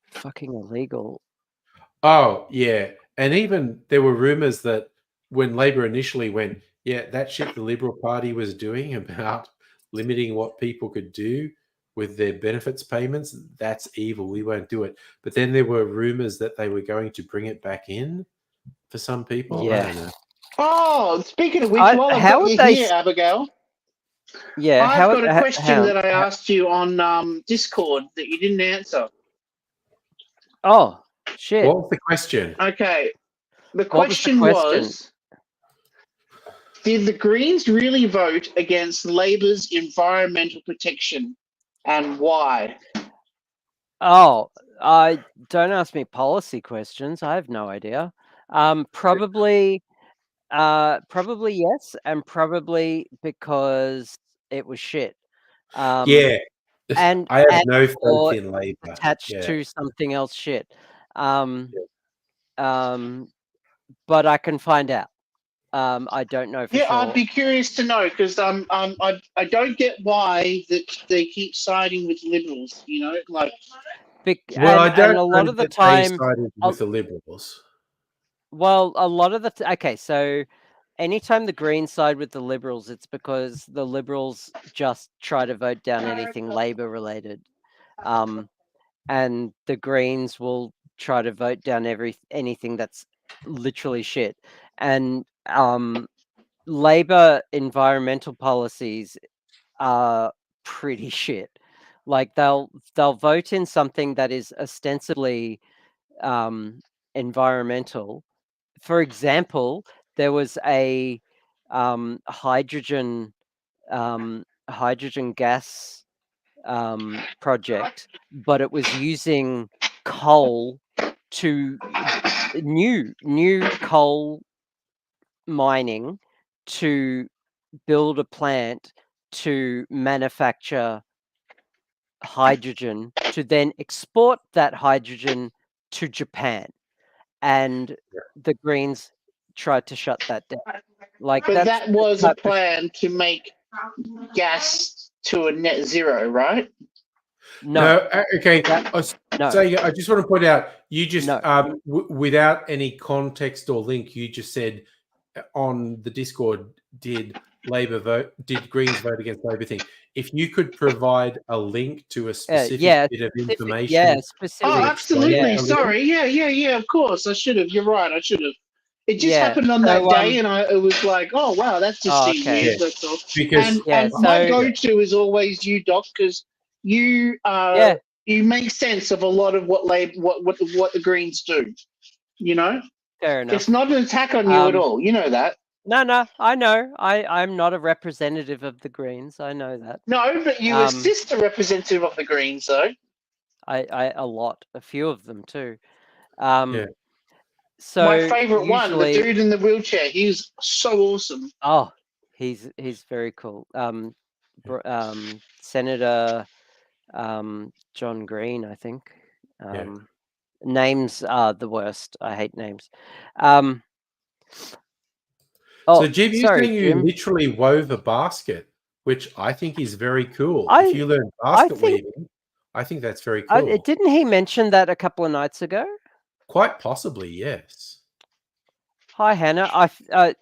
fucking illegal. Oh, yeah. And even there were rumors that when Labor initially went, yeah, that shit the Liberal Party was doing about limiting what people could do with their benefits payments, that's evil. We won't do it. But then there were rumors that they were going to bring it back in for some people. Yeah. I don't know. Oh, speaking of which, while I've got you here, Abigail. Yeah, I've got a question that I asked you on Discord that you didn't answer. Oh, shit. What was the question? Okay. The question was, did the Greens really vote against Labor's environmental protection, and why? Oh, don't ask me policy questions. I have no idea. Probably yes, and probably because it was shit. Yeah. And I have no faith in Labor. Attached to something else shit. But I can find out. I don't know for sure. I'd be curious to know because I don't get why that they keep siding with Liberals. You know, like. I don't and a lot know of the that time they sided with the Liberals. Well, a lot of the okay, so anytime the Greens side with the Liberals, it's because the Liberals just try to vote down anything Labor related, and the Greens will try to vote down anything that's literally shit. And Labor environmental policies are pretty shit. Like they'll vote in something that is ostensibly environmental. For example, there was a hydrogen gas project, but it was using coal to new coal mining to build a plant to manufacture hydrogen to then export that hydrogen to Japan, and the Greens tried to shut that down. Like But that's that was a type of- plan to make gas to a net zero, right? no, okay. That- no. So I just want to point out, you just No. without any context or link, you just said on the Discord, did Greens vote against Labor thing? If you could provide a link to a specific bit of information. specific. Oh, absolutely. Yeah. Sorry. Yeah. Of course, I should have. You're right. I should have. It just Yeah, happened on that day, and it was like, oh wow, that just seems okay. weird. Yeah. That's all. Because And my go-to is always you, Doc, because you you make sense of a lot of what the Greens do. You know, Fair enough. it's not an attack on you at all. You know that. No, I know. I'm not a representative of the Greens. I know that. No, but you assist a representative of the Greens, though. A few of them too. So my favorite one, the usually- dude in the wheelchair, he's so awesome. Oh, he's very cool. Senator John Green, I think. Names are the worst. I hate names. So Jim, you're sorry, saying you Jim. literally wove a basket, which I think is very cool. If you learn basket weaving, I think that's very cool. Didn't he mention that a couple of nights ago? Quite possibly, yes. Hi, Hannah.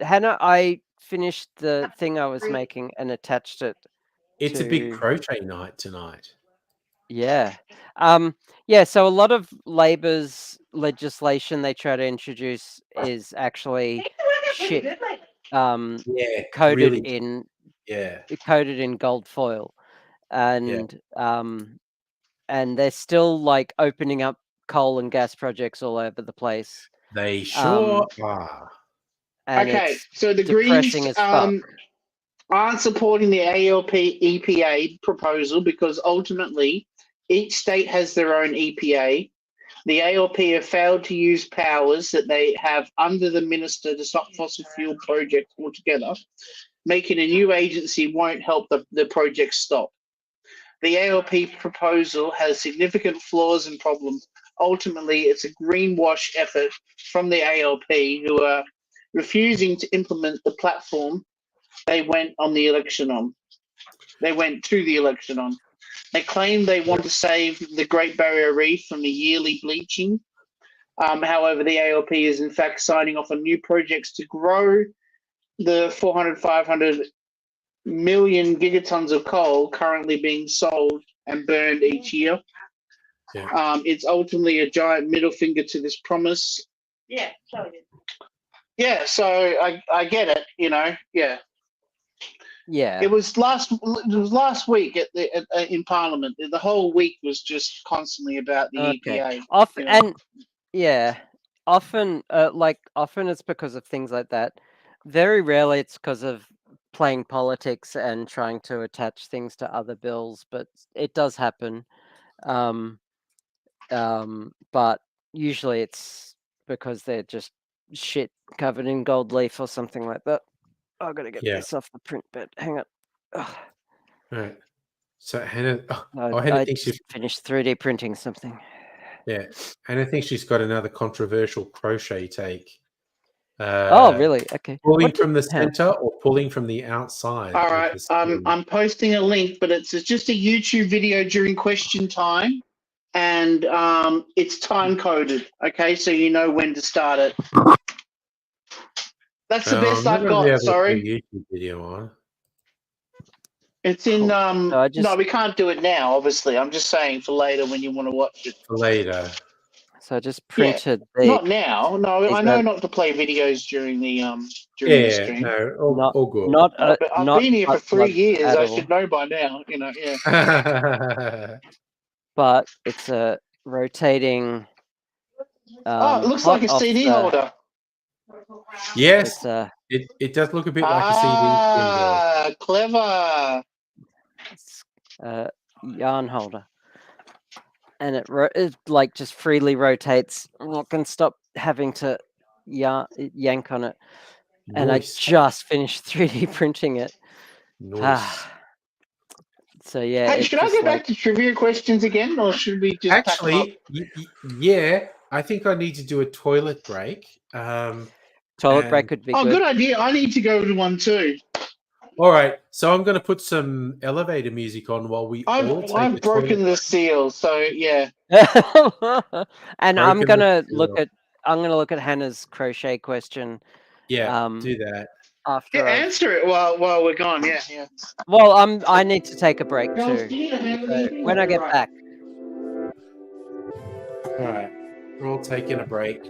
Hannah, I finished the thing I was making and attached it. It's a big crochet night tonight. Yeah. So a lot of Labor's legislation they try to introduce is actually shit. Coated really. in Yeah. coated in gold foil. And and they're still like opening up coal and gas projects all over the place. They sure are. And okay, so the Greens aren't supporting the ALP EPA proposal because ultimately each state has their own EPA. The ALP have failed to use powers that they have under the Minister to Stop Fossil Fuel project altogether. Making a new agency won't help the project stop. The ALP proposal has significant flaws and problems. Ultimately, it's a greenwash effort from the ALP who are refusing to implement the platform they went on the election on. They went to the election on. They claim they want to save the Great Barrier Reef from the yearly bleaching. However, the ALP is in fact signing off on new projects to grow the 400, 500 million gigatons of coal currently being sold and burned each year. It's ultimately a giant middle finger to this promise. Yeah, totally. Yeah, so I get it, you know. Yeah. Yeah. It was last week in Parliament. The whole week was just constantly about the EPA. Often it's because of things like that. Very rarely it's because of playing politics and trying to attach things to other bills, but it does happen. But usually it's because they're just shit covered in gold leaf or something like that. I've got to get this off the print bed. Hang on. All right. So Hannah, I thinks she's finished 3D printing something. Yeah, Hannah thinks she's got another controversial crochet take. Really? Okay. Pulling from the center or pulling from the outside? All right. I'm posting a link, but it's just a YouTube video during question time, and it's time coded. Okay, so you know when to start it. That's the best I've got. Sorry. YouTube video on. It's in. No, we can't do it now. Obviously, I'm just saying for later when you want to watch it. For later. So I just printed. Not now. No, I know not to play videos during the the stream. No, all good. I've been here for 3 years. I should know by now. You know, yeah. But it's a rotating. It looks like a CD holder. Yes, it does look a bit like a CD. Clever. yarn holder, and it like just freely rotates. I can stop having to yank on it. And I Nice. just finished 3D printing it. Nice. So yeah. Hey, should I go back to trivia questions again, or should we just actually? Yeah, I think I need to do a toilet break. Toilet break could be good. Good idea. I need to go to one too. All right, so I'm going to put some elevator music on while we all take I've broken the seal, so yeah. And I'm gonna look at Hannah's crochet question. Yeah, do that. After answer it while we're gone. Yeah. Well, I need to take a break too. So when I get back. All right, we're all taking a break.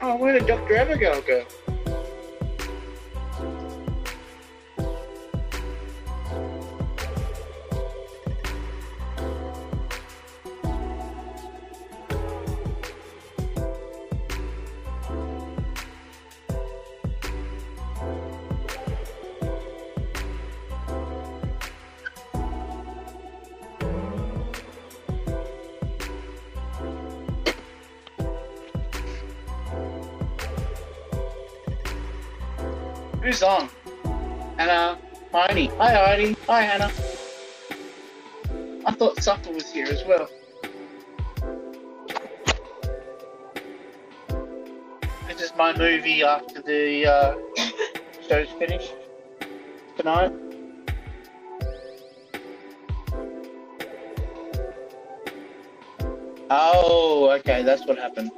Oh, where did Dr. Abigail go? Who's on? Hannah, Heidi. Hi, Heidi. Hi, Hannah. I thought Supper was here as well. This is my movie after the show's finished tonight. Oh, okay, that's what happened.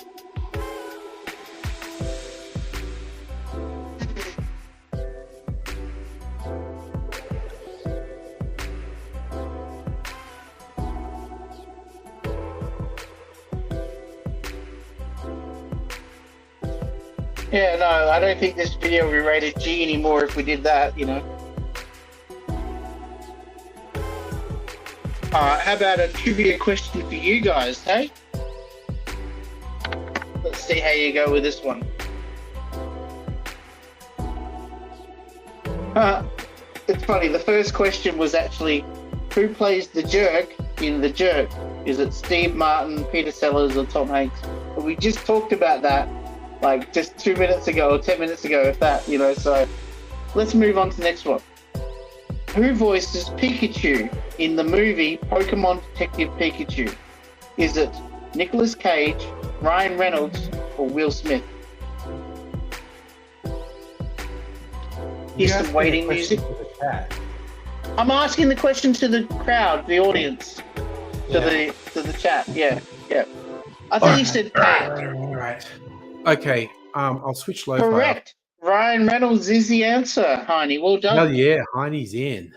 Yeah, no, I don't think this video will be rated G anymore if we did that, you know. How about a trivia question for you guys, hey? Let's see how you go with this one. It's funny, the first question was actually, who plays the jerk in The Jerk? Is it Steve Martin, Peter Sellers, or Tom Hanks? But we just talked about that like just 2 minutes ago or 10 minutes ago, if that, you know, so let's move on to the next one. Who voices Pikachu in the movie Pokemon Detective Pikachu? Is it Nicolas Cage, Ryan Reynolds, or Will Smith? Here's some waiting music. I'm asking the question to the crowd, the audience, to the chat. Yeah. I thought you said Pat. All right. Okay, I'll switch low. Correct. Ryan Reynolds is the answer, Heine. Well done. Hell yeah, Heine's in.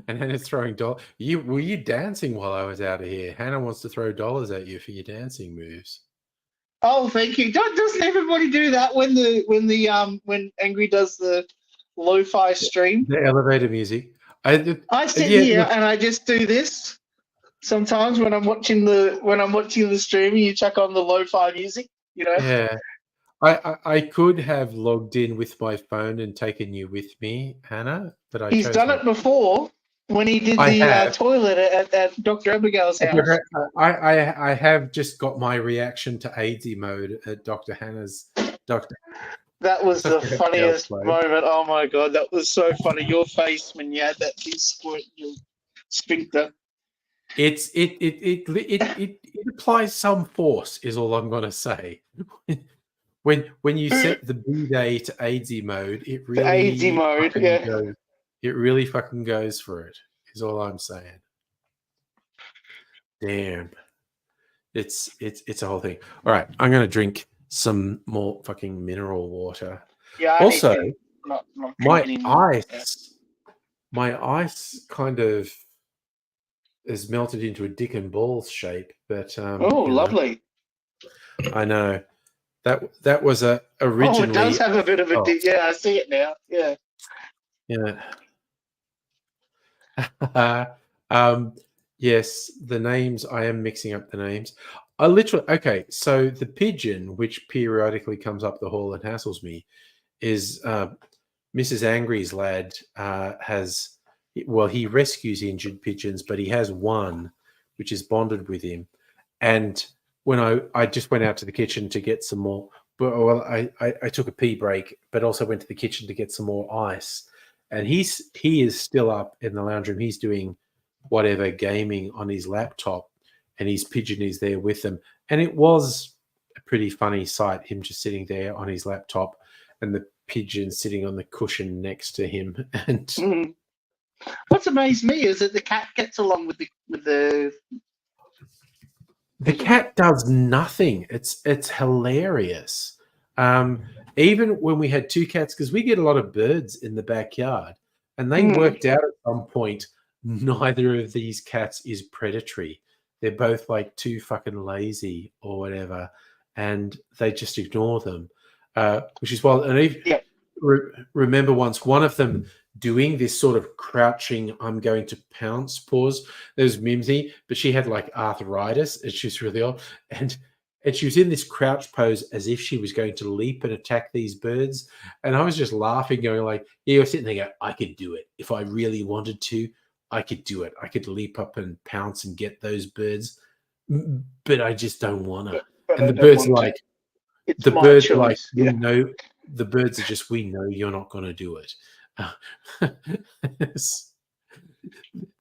And Hannah's throwing dollars. Were you dancing while I was out of here? Hannah wants to throw dollars at you for your dancing moves. Oh, thank you. Doesn't everybody do that when Angry does the lo-fi stream? The elevator music. I sit here and I just do this. Sometimes when I'm watching the stream, you chuck on the lo-fi music, you know. Yeah, I could have logged in with my phone and taken you with me, Hannah, but He's done it before. When he did I the have. toilet at Dr. Abigail's house. I have just got my reaction to AIDS mode at Dr. Hannah's Dr. That was the Dr. funniest Abigail's moment. Oh my god, that was so funny. Your face when you had that big squirt in your sphincter. It applies some force, is all I'm going to say. When you set the B-Day to AIDS mode, it really The AIDS mode, yeah. goes, it really fucking goes for it, is all I'm saying. Damn. It's a whole thing. All right, I'm going to drink some more fucking mineral water. Yeah. Also, not my drinking anymore. my ice kind of is melted into a dick and balls shape, but lovely. I know that was originally. Oh, it does have a bit of a dick. Yeah, I see it now. Yeah. Yeah. Yes, the names. I am mixing up the names. Okay. So the pigeon, which periodically comes up the hall and hassles me, is Mrs. Angry's lad. He rescues injured pigeons, but he has one which is bonded with him. And when I just went out to the kitchen to get some more, I took a pee break, but also went to the kitchen to get some more ice. And he is still up in the lounge room. He's doing whatever gaming on his laptop, and his pigeon is there with him. And it was a pretty funny sight, him just sitting there on his laptop and the pigeon sitting on the cushion next to him. And what's amazed me is that the cat gets along with the cat does nothing. It's hilarious. Even when we had two cats, because we get a lot of birds in the backyard, and they worked out at some point neither of these cats is predatory. They're both like too fucking lazy or whatever, and they just ignore them, which is wild. And even, remember once one of them doing this sort of crouching, I'm going to pounce pause. There's Mimsy, but she had like arthritis, and she's really old, and she was in this crouch pose as if she was going to leap and attack these birds. And I was just laughing, going like, yeah, you're sitting there going, I could do it. If I really wanted to, I could do it. I could leap up and pounce and get those birds, but I just don't want to. And the birds are like, we know, the birds are just, we know you're not going to do it.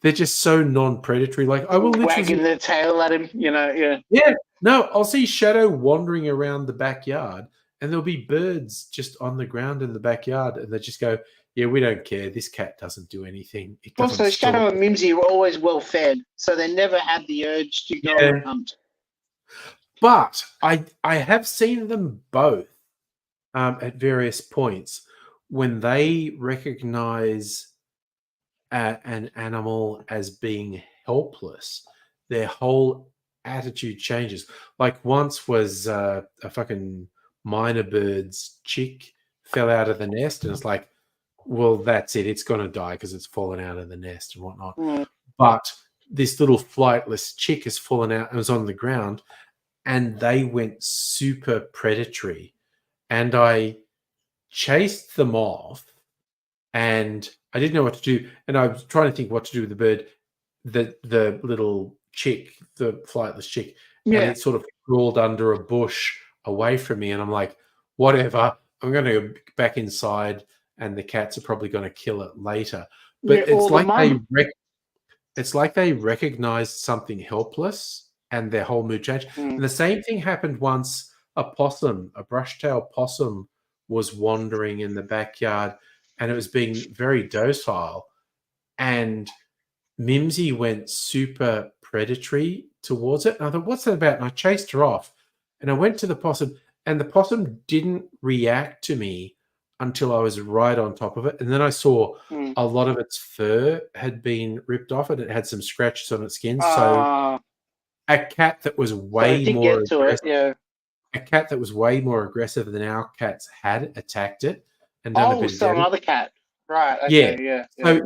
They're just so non-predatory. Like, I will literally wagging their tail at him, yeah. Yeah. No, I'll see Shadow wandering around the backyard, and there'll be birds just on the ground in the backyard, and they just go, yeah, we don't care. This cat doesn't do anything. Also, Shadow and Mimsy were always well fed, so they never had the urge to go and hunt. But I have seen them both at various points when they recognize an animal as being helpless, their whole attitude changes. Like once was a fucking minor bird's chick fell out of the nest, and it's like, well, that's it. It's going to die because it's fallen out of the nest and whatnot. But this little flightless chick has fallen out and was on the ground, and they went super predatory. And I chased them off, and I didn't know what to do. And I was trying to think what to do with the bird, the little chick, the flightless chick. Yeah. And it sort of crawled under a bush away from me. And I'm like, whatever, I'm going to go back inside, and the cats are probably going to kill it later. But it's like they recognized something helpless, and their whole mood changed. And the same thing happened once. A brush-tailed possum was wandering in the backyard, and it was being very docile. And Mimsy went super predatory towards it. And I thought, what's that about? And I chased her off, and I went to the possum, and the possum didn't react to me until I was right on top of it. And then I saw a lot of its fur had been ripped off, and it had some scratches on its skin. So a cat that was way more aggressive, a cat that was way more aggressive than our cats had attacked it and done a bit of damage. Other cat. Right. Okay, yeah. So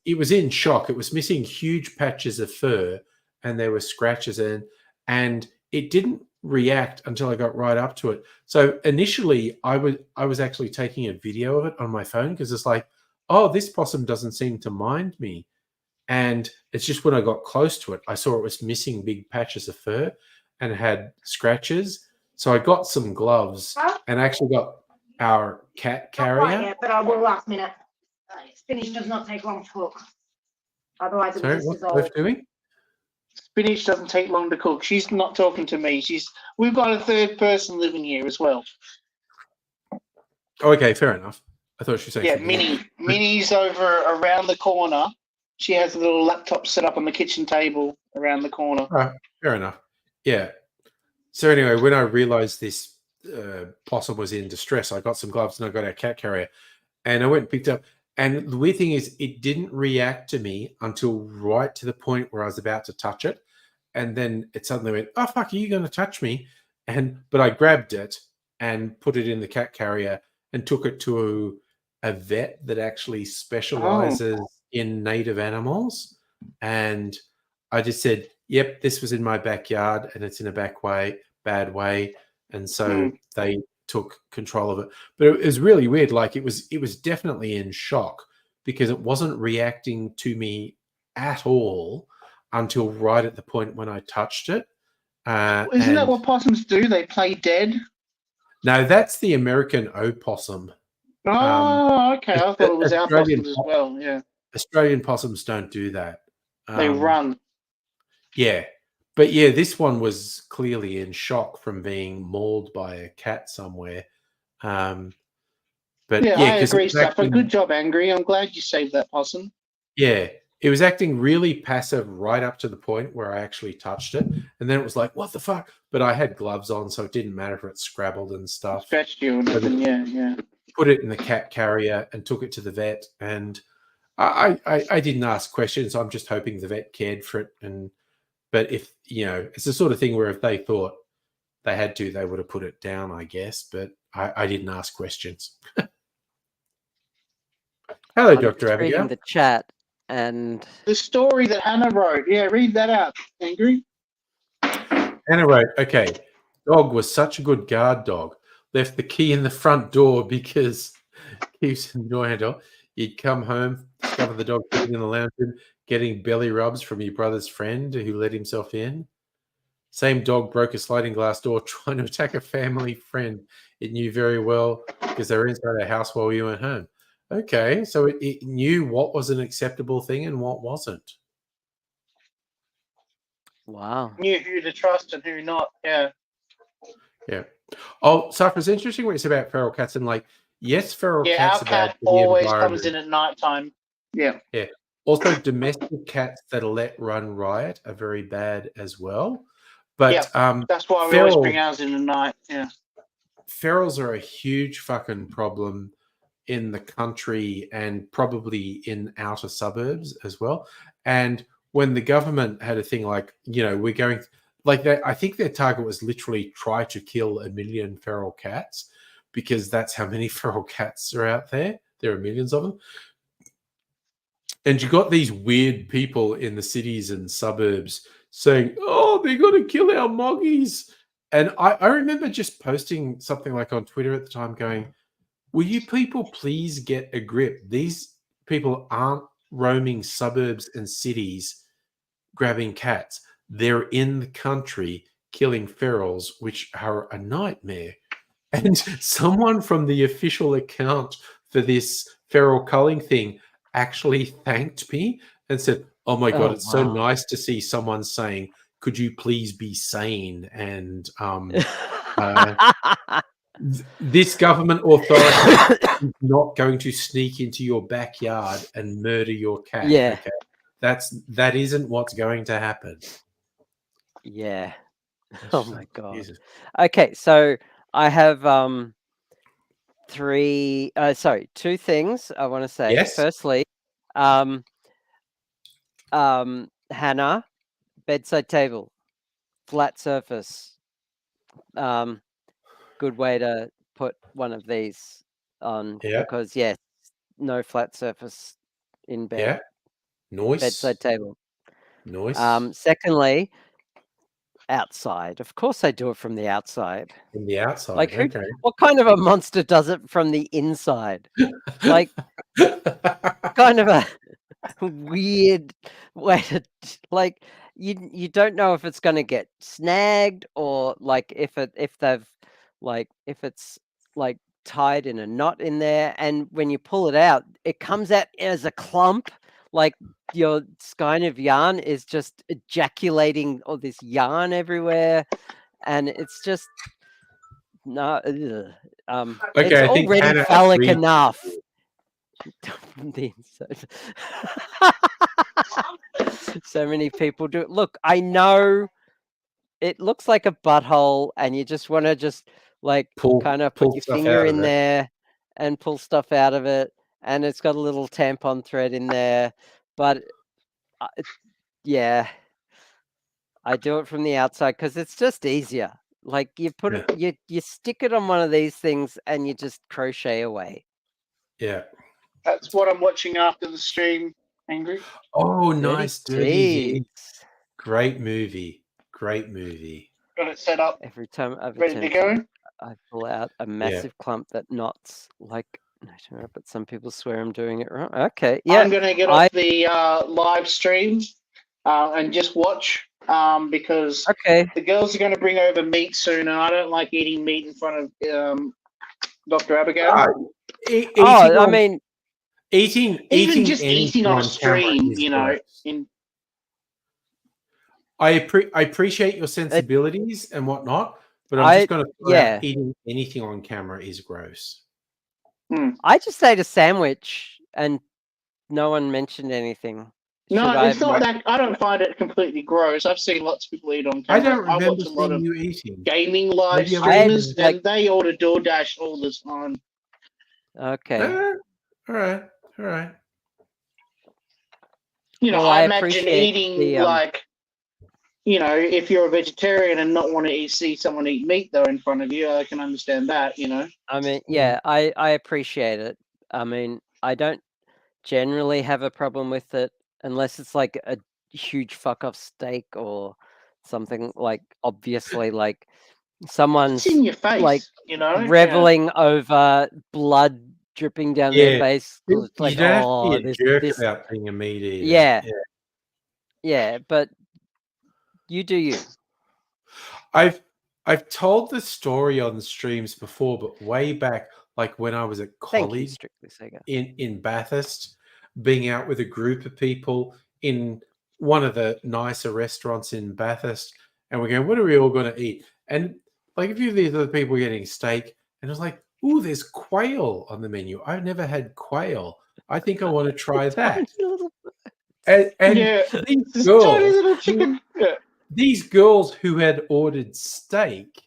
it was in shock. It was missing huge patches of fur, and there were scratches in, and it didn't react until I got right up to it. So initially I was actually taking a video of it on my phone, because it's like, oh, this possum doesn't seem to mind me. And it's just when I got close to it, I saw it was missing big patches of fur and had scratches. So I got some gloves and actually got our cat Not quite carrier. yet, but I will last minute. Spinach does not take long to cook. Otherwise, it will Sorry, just what's dissolve. Cliff doing? Spinach doesn't take long to cook. She's not talking to me. We've got a third person living here as well. Oh, okay, fair enough. I thought she was saying Yeah, something else. Minnie's over around the corner. She has a little laptop set up on the kitchen table around the corner. Oh, fair enough. Yeah. So anyway, when I realized this possum was in distress, I got some gloves and I got our cat carrier, and I went and picked up. And the weird thing is, it didn't react to me until right to the point where I was about to touch it, and then it suddenly went, "Oh fuck, are you going to touch me?" But I grabbed it and put it in the cat carrier and took it to a vet that actually specializes in native animals, and I just said, "Yep, this was in my backyard, and it's in a bad way," and so they took control of it. But it was really weird. Like it was definitely in shock because it wasn't reacting to me at all until right at the point when I touched it. Isn't that what possums do? They play dead? No, that's the American opossum. Oh, okay. I thought it was our possums as well. Yeah. Australian possums don't do that. They run. Yeah. But yeah, this one was clearly in shock from being mauled by a cat somewhere. But yeah, I agree, Stuffer. Acting, good job, Angry. I'm glad you saved that possum. Yeah, it was acting really passive right up to the point where I actually touched it. And then it was like, what the fuck? But I had gloves on, so it didn't matter if it scrabbled and stuff. Scratched you or nothing, yeah. Put it in the cat carrier and took it to the vet. And I didn't ask questions. I'm just hoping the vet cared for it. But if, it's the sort of thing where if they thought they had to, they would have put it down, I guess. But I didn't ask questions. Hello, Dr. Abigail. Reading the chat and the story that Hannah wrote. Yeah, read that out, Angry. Hannah wrote, okay, dog was such a good guard dog. Left the key in the front door because keeps enjoying it. You'd come home, discover the dog sitting in the lounge room, getting belly rubs from your brother's friend who let himself in. Same dog broke a sliding glass door trying to attack a family friend it knew very well because they were inside a house while you went home. Okay, so it knew what was an acceptable thing and what wasn't. Wow. Knew who to trust and who not, yeah. Yeah. Oh, Safra, it's interesting what you said about feral cats and yes, feral cats our cat always comes in at night time. Yeah. Yeah. Also, domestic cats that are let run riot are very bad as well. But that's why we always bring ours in at night. Yeah. Ferals are a huge fucking problem in the country and probably in outer suburbs as well. And when the government had a thing like, we're going I think their target was literally try to kill 1 million feral cats because that's how many feral cats are out there. There are millions of them. And you got these weird people in the cities and suburbs saying, oh, they're going to kill our moggies. And I remember just posting something like on Twitter at the time going, will you people please get a grip? These people aren't roaming suburbs and cities grabbing cats. They're in the country killing ferals, which are a nightmare. And someone from the official account for this feral culling thing actually thanked me and said, oh my God, it's so nice to see someone saying, could you please be sane? And this government authority is not going to sneak into your backyard and murder your cat. Yeah. Okay? That isn't what's going to happen. Yeah. Oh my God. Jesus. Okay, so I have two things I want to say. Yes. Firstly, Hannah, bedside table, flat surface. Good way to put one of these on because no flat surface in bed. Yeah. Noise. Bedside table. Noise. Secondly, outside. Of course I do it from the outside. From the outside. Like what kind of a monster does it from the inside? Like kind of a weird way to like you don't know if it's going to get snagged or like if it's like tied in a knot in there, and when you pull it out it comes out as a clump, like your skein of yarn is just ejaculating all this yarn everywhere, and it's just no it's Okay, I think already Hannah phallic agreed. enough. The inside. So many people do it. Look, I know it looks like a butthole, and you just want to just like kind of put pull your stuff finger out of in it. there and pull stuff out of it, and it's got a little tampon thread in there. But yeah, I do it from the outside because it's just easier. Like you put it, you stick it on one of these things, and you just crochet away. Yeah. That's what I'm watching after the stream, Angry. Oh, Dirty nice. Dirty Deeds. Deeds. Great movie. Great movie. Got it set up, Every time I've ready to attempted, go. I pull out a massive clump that knots like. But some people swear I'm doing it wrong. Okay, yeah. I'm going to get off the live stream and just watch because the girls are going to bring over meat soon, and I don't like eating meat in front of Dr. Abigail. I mean, eating eating on a stream, you know. I appreciate your sensibilities and whatnot, but I'm just going to throw out eating anything on camera is gross. I just ate a sandwich and no one mentioned anything. No, it's not that. I don't find it completely gross. I've seen lots of people eat on camera. I don't remember watch a lot of you eating. Gaming live streamers, and they order DoorDash all the time. Okay. All right. You know, I imagine eating like, you know, if you're a vegetarian and not want to see someone eat meat though in front of you, I can understand that, you know. I mean, yeah, I appreciate it. I mean, I don't generally have a problem with it unless it's like a huge fuck off steak or something like obviously like someone's in your face, like you know, reveling over blood dripping down their face. It's like, you don't have to be a jerk about being a meat eater. Yeah, but you do you. I've told the story on the streams before, but way back, like when I was at college in Bathurst, being out with a group of people in one of the nicer restaurants in Bathurst, and we're going, what are we all going to eat? And like a few of these other people were getting steak, and it was like, ooh, there's quail on the menu. I've never had quail. I think I want to try that. And these girls, these girls who had ordered steak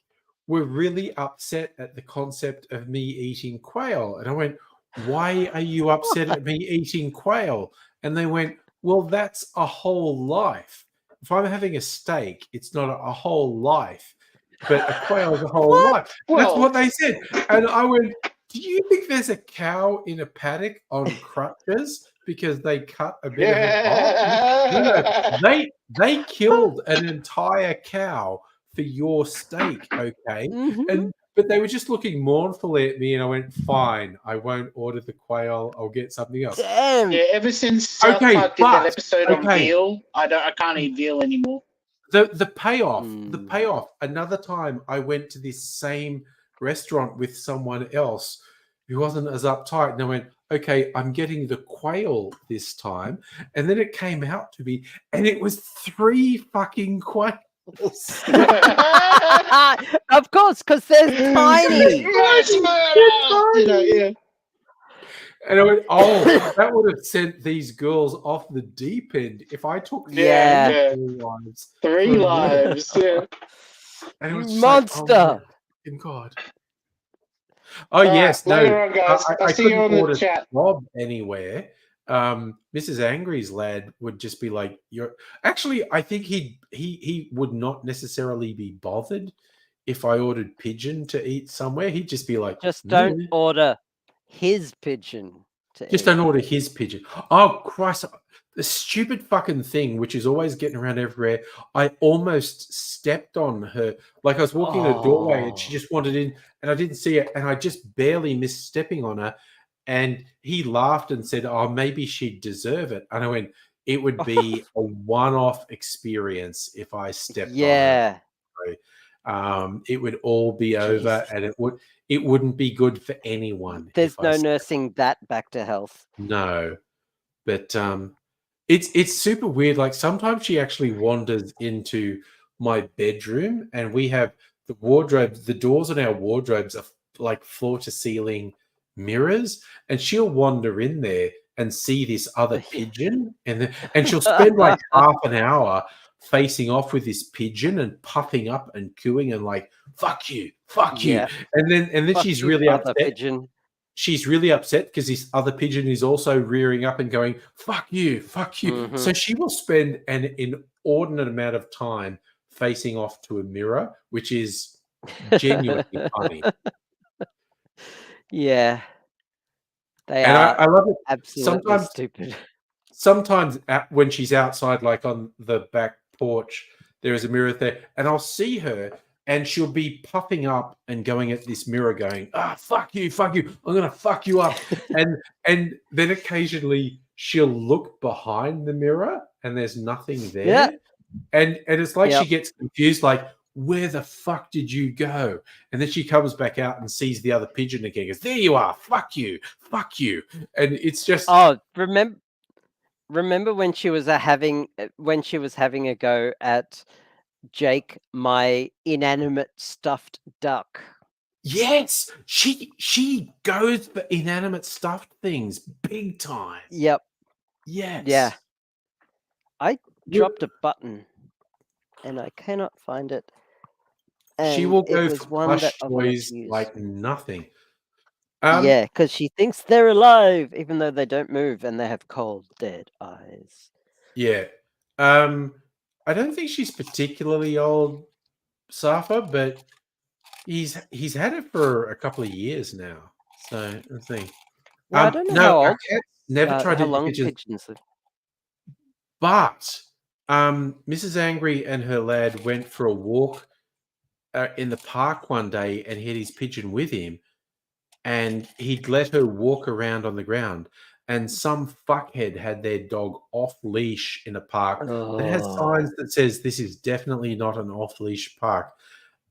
were really upset at the concept of me eating quail. And I went, why are you upset at me eating quail? And they went, well, that's a whole life. If I'm having a steak, it's not a whole life, but a quail is a whole life. That's what they said. And I went, do you think there's a cow in a paddock on crutches because they cut a bit of it off? No. They killed an entire cow for your steak, okay? But they were just looking mournfully at me, and I went, fine, I won't order the quail. I'll get something else. Damn. Yeah, ever since South Park did that episode on veal, I can't eat veal anymore. The payoff. Another time I went to this same restaurant with someone else who wasn't as uptight, and I went, okay, I'm getting the quail this time. And then it came out to me, and it was 3 fucking quails. Of course, because they're tiny. And I went, oh, that would have sent these girls off the deep end if I took 3 lives. 3 lives, yeah. And it was monster. Like, God. Oh, yes. No, later on, guys. I'll see you on the chat. Job anywhere. Mrs. Angry's lad would just be like, "You're." Actually, I think he would not necessarily be bothered if I ordered pigeon to eat somewhere. He'd just be like, just don't order his pigeon. Don't order his pigeon. Oh Christ! The stupid fucking thing, which is always getting around everywhere. I almost stepped on her. Like I was walking in a doorway, and she just wandered in, and I didn't see it, and I just barely missed stepping on her. And he laughed and said, "Oh, maybe she'd deserve it." And I went, "It would be a one-off experience if I stepped on her. Yeah. It would all be over, Jeez. and it wouldn't be good for anyone There's if I no stepped." nursing that back to health. No, but it's super weird. Like sometimes she actually wanders into my bedroom, and we have the wardrobes. The doors on our wardrobes are like floor to ceiling mirrors, and she'll wander in there and see this other pigeon, and she'll spend like half an hour facing off with this pigeon and puffing up and cooing and like fuck you, Yeah. and then Fuck she's you, really other upset. pigeon. She's really upset because this other pigeon is also rearing up and going, fuck you, fuck you. Mhm. So she will spend an inordinate amount of time facing off to a mirror, which is genuinely funny. Yeah. They And are I love it. absolutely stupid. Sometimes when she's outside, like on the back porch, there is a mirror there, and I'll see her, and she'll be puffing up and going at this mirror, going, fuck you, I'm gonna fuck you up," and then occasionally she'll look behind the mirror, and there's nothing there, Yeah. and it's like Yep. she gets confused, like, where the fuck did you go? And then she comes back out and sees the other pigeon again, goes, there you are, fuck you, and it's just. Oh, remember when she was having a go at Jake, my inanimate stuffed duck? Yes, she goes for inanimate stuffed things big time. Yep. Yes. Yeah. I dropped a button and I cannot find it. She And will it go was for one that plush I wanted toys to use. like nothing. Yeah, because she thinks they're alive, even though they don't move and they have cold, dead eyes. Yeah. I don't think she's particularly old, Safa, but he's had it for a couple of years now. So let's see. Yeah, I don't know no, how our old, cat's never tried how to long pigeons, pigeons live. but Mrs. Angry and her lad went for a walk in the park one day and he had his pigeon with him, and he'd let her walk around on the ground, and some fuckhead had their dog off leash in a park that has signs that says this is definitely not an off leash park,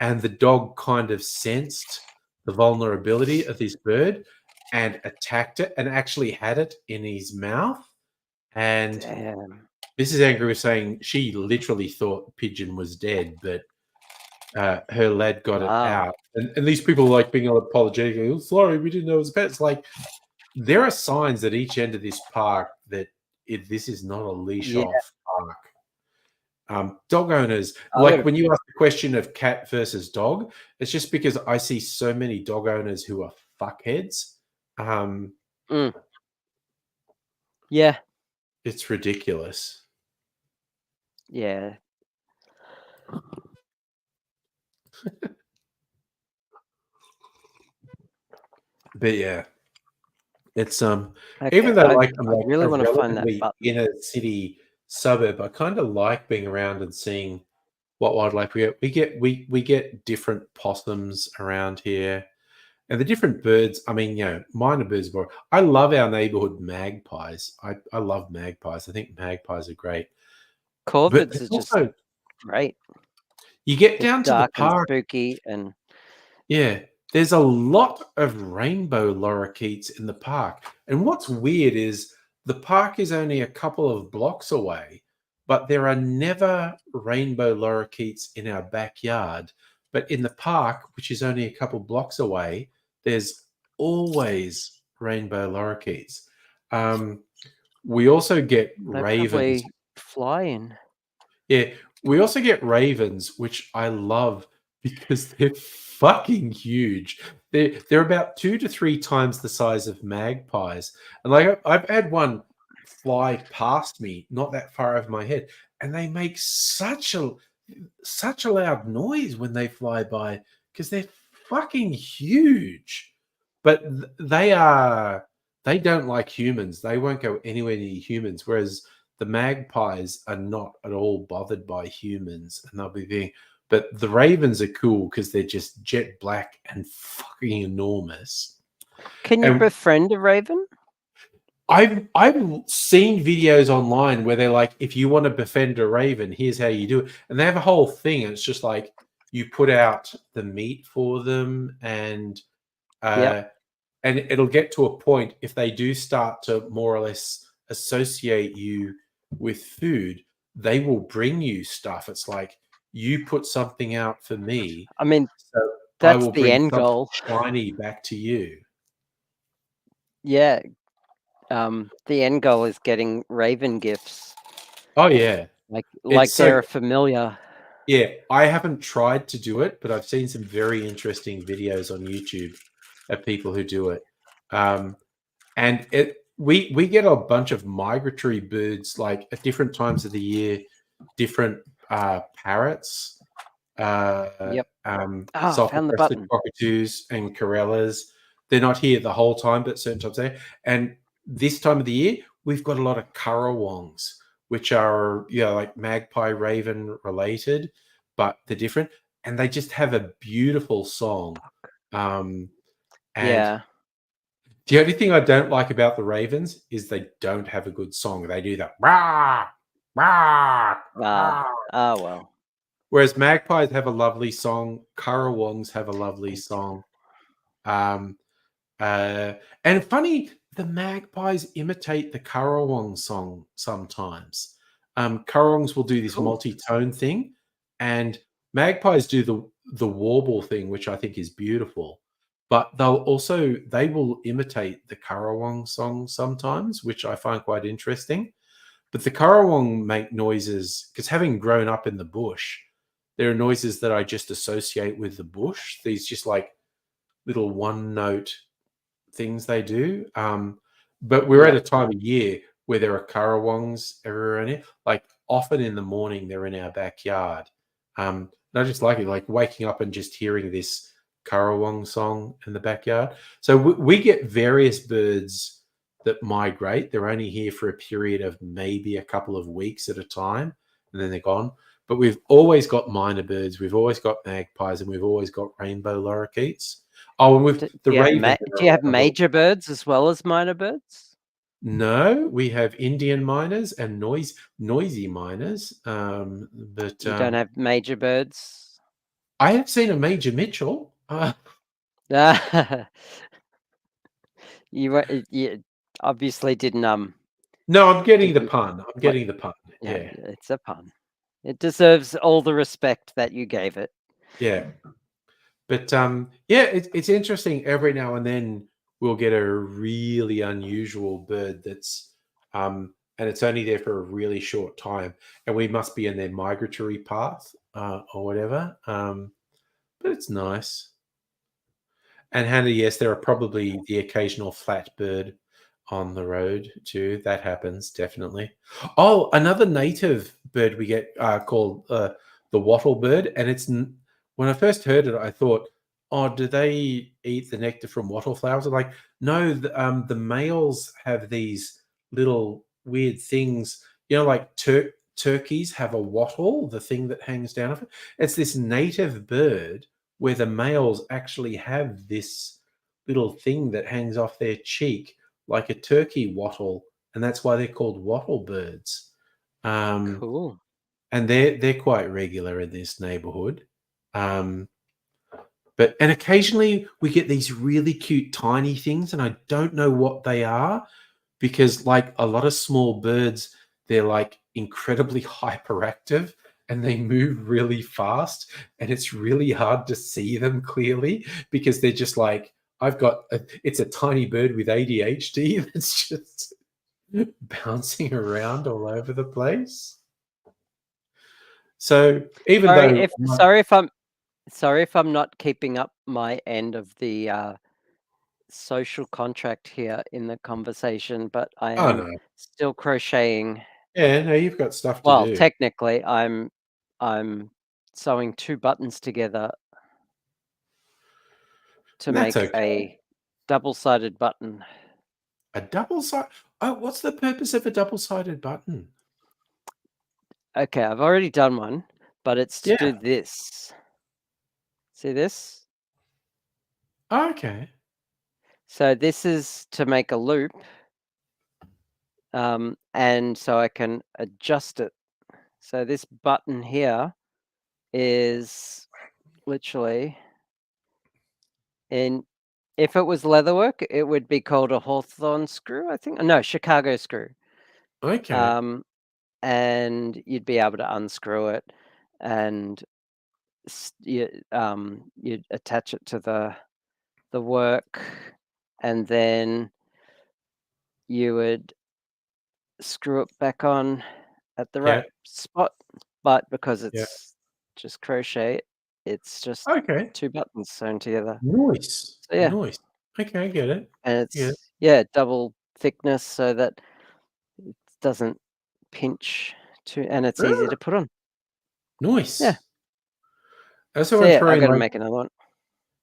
and the dog kind of sensed the vulnerability of this bird and attacked it and actually had it in his mouth. And Damn. Mrs. Angry was saying she literally thought the pigeon was dead, but her lad got it out. And these people like being apologetic. Oh, sorry, we didn't know it was a pet. It's like there are signs at each end of this park that this is not a leash off park. Dog owners, like when you ask the question of cat versus dog, it's just because I see so many dog owners who are fuckheads. Yeah. It's ridiculous. Yeah. But yeah, it's Okay, even though like I'm I like really a want to find that relatively button. inner city suburb, I kind of like being around and seeing what wildlife we get. We get different possums around here, and the different birds. I mean, minor birds. I love our neighborhood magpies. I love magpies. I think magpies are great. Corvids But are just also, great. you get They're down to the dark and park. spooky, and Yeah, there's a lot of rainbow lorikeets in the park. And what's weird is the park is only a couple of blocks away, but there are never rainbow lorikeets in our backyard. But in the park, which is only a couple blocks away, there's always rainbow lorikeets. We also get they ravens. probably fly in. Yeah, we also get ravens, which I love because they're fucking huge. They're about 2 to 3 times the size of magpies. And like I've had one fly past me, not that far over my head, and they make such a loud noise when they fly by because they're fucking huge. But they don't like humans. They won't go anywhere near humans, whereas the magpies are not at all bothered by humans, and they'll be there. But the ravens are cool because they're just jet black and fucking enormous. Can you And befriend a raven? I've seen videos online where they're like, if you want to befriend a raven, here's how you do it, and they have a whole thing. And it's just like you put out the meat for them, and and it'll get to a point if they do start to more or less associate you with food, they will bring you stuff. It's like you put something out for me, I mean, so I that's will the bring end something goal. shiny back to you. Yeah. The end goal is getting raven gifts. Oh yeah, Like they're a familiar. Yeah, I haven't tried to do it, but I've seen some very interesting videos on YouTube of people who do it. And we get a bunch of migratory birds like at different times of the year, different parrots, Yep. Found the sulphur-crested button. cockatoos and corellas. They're not here the whole time, but certain times there. And this time of the year, we've got a lot of currawongs, which are like magpie raven related, but they're different, and they just have a beautiful song. And Yeah. the only thing I don't like about the ravens is they don't have a good song. They do that rah rah rah. Well. Whereas magpies have a lovely song, currawongs have a lovely song. And funny, the magpies imitate the currawong song sometimes. Currawongs will do this Cool. multi-tone thing, and magpies do the warble thing, which I think is beautiful. But they will imitate the currawong song sometimes, which I find quite interesting. But the currawong make noises because having grown up in the bush, there are noises that I just associate with the bush. These just like little one note things they do. But we're at a time of year where there are currawongs everywhere in here. Like often in the morning, they're in our backyard. And I just like it, like waking up and just hearing this currawong song in the backyard. So we get various birds that migrate. They're only here for a period of maybe a couple of weeks at a time, and then they're gone. But we've always got minor birds. We've always got magpies, and we've always got rainbow lorikeets. Oh, and with the raven. Do you have major birds as well as minor birds? No, we have Indian miners and noisy miners. But you don't have major birds. I have seen a major Mitchell. You obviously didn't. No, I'm getting the pun. I'm getting the pun. Yeah, it's a pun. It deserves all the respect that you gave it. Yeah. But yeah, it's interesting. Every now and then we'll get a really unusual bird that's and it's only there for a really short time, and we must be in their migratory path or whatever. But it's nice. And Hannah, yes, there are probably the occasional flat bird on the road too. That happens definitely. Oh, another native bird we get called the wattle bird, and when I first heard it, I thought, oh, do they eat the nectar from wattle flowers? I'm like, no, the males have these little weird things, like turkeys have a wattle, the thing that hangs down of it. It's this native bird where the males actually have this little thing that hangs off their cheek like a turkey wattle, and that's why they're called wattle birds. Cool. And they're quite regular in this neighborhood. And occasionally we get these really cute tiny things, and I don't know what they are because, like a lot of small birds, they're like incredibly hyperactive and they move really fast, and it's really hard to see them clearly because they're just like, it's a tiny bird with ADHD that's just bouncing around all over the place. So even sorry if I'm not keeping up my end of the social contract here in the conversation, but I am still crocheting. Yeah, no, you've got stuff to do. Well, technically, I'm sewing 2 buttons together to make a double-sided button. A double-sided? Oh, what's the purpose of a double-sided button? Okay, I've already done one, but it's to do this. See this? Okay. So this is to make a loop. And so I can adjust it. So this button here is literally in. If it was leatherwork, it would be called a Hawthorne screw, I think. No, Chicago screw. Okay. And you'd be able to unscrew it, and you'd attach it to the work, and then you would screw it back on at the right spot. But because it's just crochet, it's just Okay. 2 buttons sewn together. Nice. So, yeah. Nice. Okay, I get it. And Yeah. it's double thickness so that it doesn't pinch too, and it's easy to put on. Nice. Yeah. That's So what I'm yeah, trying. I gotta make another one.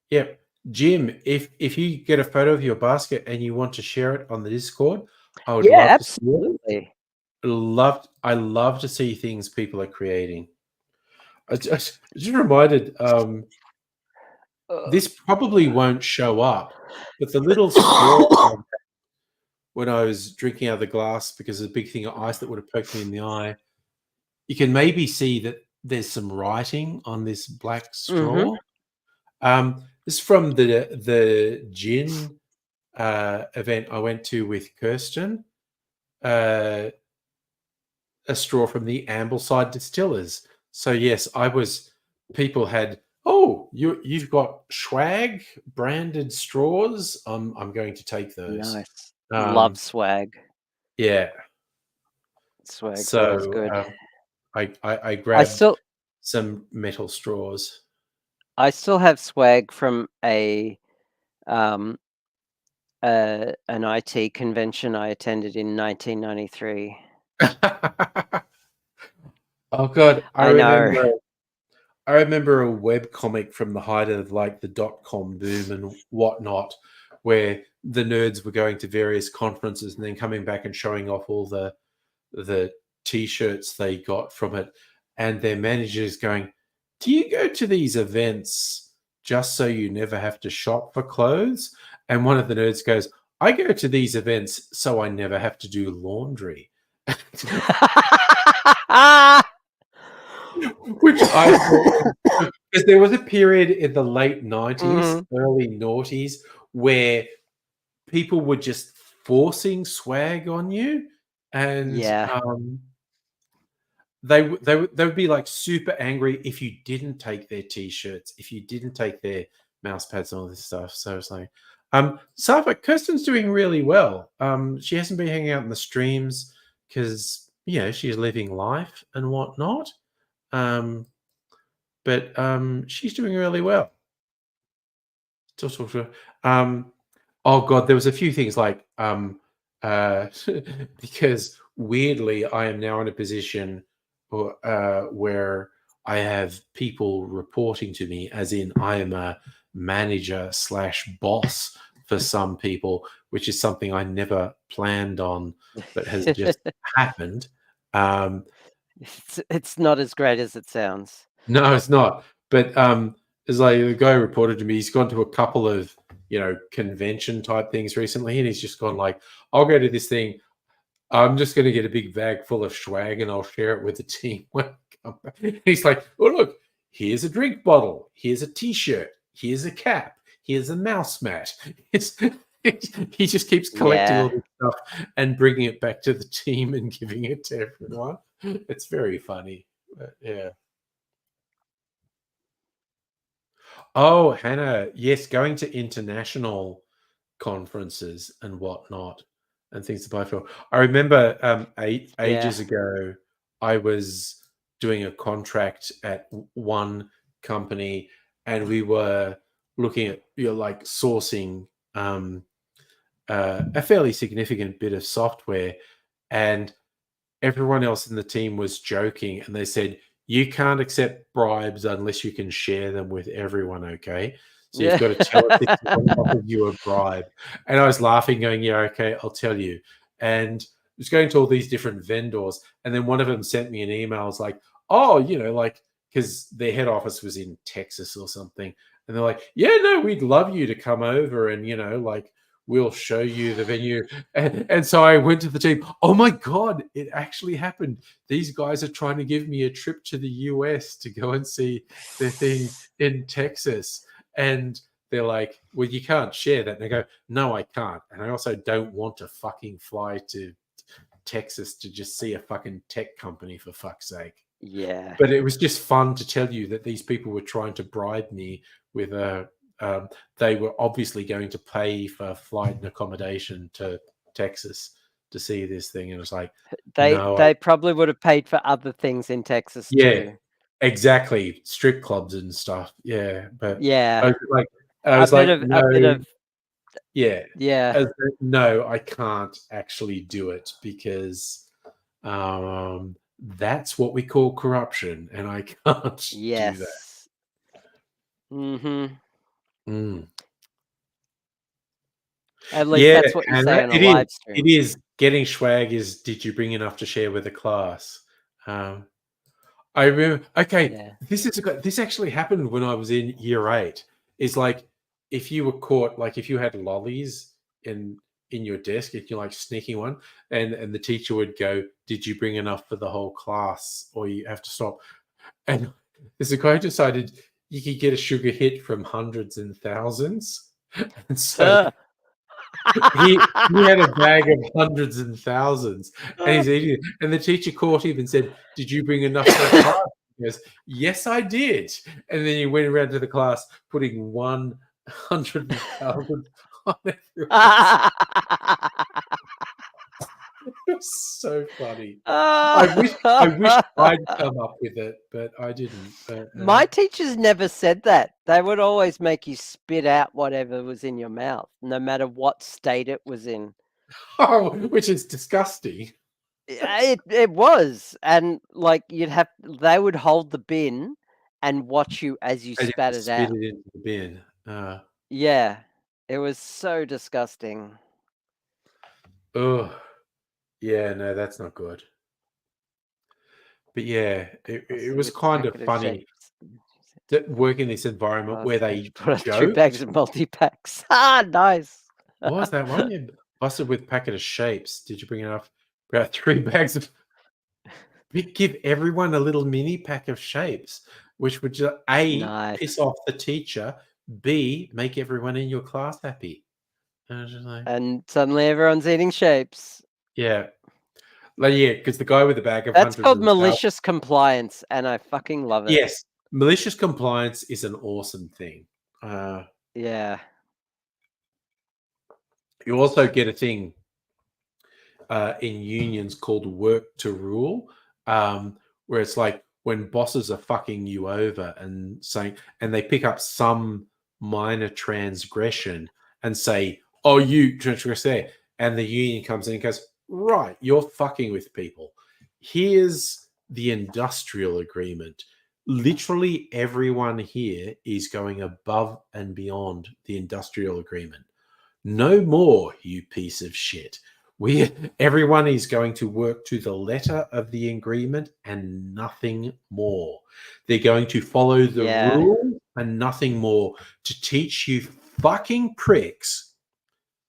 Yep. Jim, if you get a photo of your basket and you want to share it on the Discord, I would love to see it. I love to see things people are creating. I just reminded, this probably won't show up, but the little straw when I was drinking out of the glass because there's a big thing of ice that would have poked me in the eye, you can maybe see that there's some writing on this black straw. This is from the gin event I went to with Kirsten. A straw from the Ambleside Distillers. So yes, people had, you've got swag branded straws. I'm going to take those. Nice. Love swag. Yeah. Swag's always good. I grabbed some metal straws. I still have swag from an IT convention I attended in 1993. Oh God, I know. I remember a web comic from the height of like the .com boom and whatnot, where the nerds were going to various conferences and then coming back and showing off all the T-shirts they got from it, and their managers going, "Do you go to these events just so you never have to shop for clothes?" And one of the nerds goes, "I go to these events so I never have to do laundry." Which I thought, because there was a period in the late 90s, early noughties, where people were just forcing swag on you, and they would be like super angry if you didn't take their t-shirts, if you didn't take their mouse pads and all this stuff. So it's like, Safa, Kirsten's doing really well. She hasn't been hanging out in the streams because she's living life and whatnot. But she's doing really well. Oh God, there was a few things like because weirdly I am now in a position where I have people reporting to me, as in I am a manager / boss for some people, which is something I never planned on, but has just happened. It's not as great as it sounds. No, it's not. But it's like the guy reported to me, he's gone to a couple of convention type things recently, and he's just gone like, I'll go to this thing. I'm just going to get a big bag full of swag and I'll share it with the team when I come back. And he's like, oh, look, here's a drink bottle. Here's a T-shirt. Here's a cap. Here's a mouse mat. He just keeps collecting all this stuff and bringing it back to the team and giving it to everyone. It's very funny. But, yeah. Oh, Hannah, yes, going to international conferences and whatnot and things to buy for. I remember ages ago, I was doing a contract at one company and we were looking at like sourcing a fairly significant bit of software, and everyone else in the team was joking and they said, you can't accept bribes unless you can share them with everyone, okay? So you've got to tell us if someone offered you a bribe. And I was laughing, going, yeah, okay, I'll tell you. And I was going to all these different vendors, and then one of them sent me an email. I was like, oh, like, because their head office was in Texas or something. And they're like, yeah, no, we'd love you to come over and, like, we'll show you the venue. And so I went to the team. Oh my God, it actually happened. These guys are trying to give me a trip to the US to go and see their thing in Texas. And they're like, well, you can't share that. And they go, no, I can't. And I also don't want to fucking fly to Texas to just see a fucking tech company, for fuck's sake. Yeah. But it was just fun to tell you that these people were trying to bribe me with they were obviously going to pay for flight and accommodation to Texas to see this thing. And it was like, they probably would have paid for other things in Texas too. Exactly, strip clubs and stuff. Yeah, but Yeah, I was like, yeah. No, I can't actually do it because that's what we call corruption, and I can't do that. Mm-hmm. At least that's what you say on a live stream. It is. Getting swag is, did you bring enough to share with the class? I remember. Okay, this actually happened when I was in year 8. It's like if you were caught, like if you had lollies in your desk, if you're like sneaking one, and the teacher would go, "Did you bring enough for the whole class, or you have to stop?" And there's a guy who decided you could get a sugar hit from hundreds and thousands, and so. He had a bag of hundreds and thousands, and he's eating it. And the teacher caught him and said, "Did you bring enough for the class?" He goes, "Yes, I did." And then he went around to the class putting 100,000 on everyone. It was so funny. I wish I'd come up with it, but I didn't. My teachers never said that. They would always make you spit out whatever was in your mouth, no matter what state it was in. Oh, which is disgusting. It was, and like they would hold the bin and watch you as you spat it out. Spit it into the bin. Yeah, it was so disgusting. Oh. Yeah, no, that's not good. But yeah, it was kind of funny to work in this environment where they put 3 bags of multi-packs. Nice. What was that one? You busted with packet of shapes. Did you bring enough? About 3 bags of. Give everyone a little mini pack of shapes, which would just piss off the teacher, B, make everyone in your class happy. And suddenly everyone's eating shapes. Yeah. Like, yeah, because the guy with the bag of that's called malicious compliance, and I fucking love it. Yes, malicious compliance is an awesome thing. Yeah. You also get a thing in unions called work to rule, where it's like when bosses are fucking you over and saying, and they pick up some minor transgression and say, "Oh, you transgress there," and the union comes in and goes, "Right, you're fucking with people. Here's the industrial agreement. Literally everyone here is going above and beyond the industrial agreement. No more, you piece of shit. Everyone is going to work to the letter of the agreement and nothing more. They're going to follow the rules and nothing more to teach you fucking pricks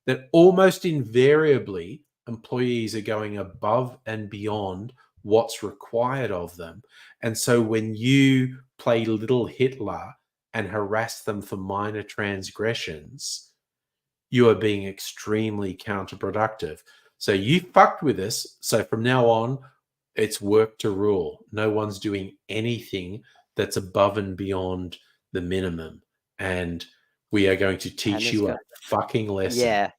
that almost invariably employees are going above and beyond what's required of them. And so when you play little Hitler and harass them for minor transgressions, you are being extremely counterproductive. So you fucked with us. So from now on, it's work to rule. No one's doing anything that's above and beyond the minimum. And we are going to teach you a fucking lesson."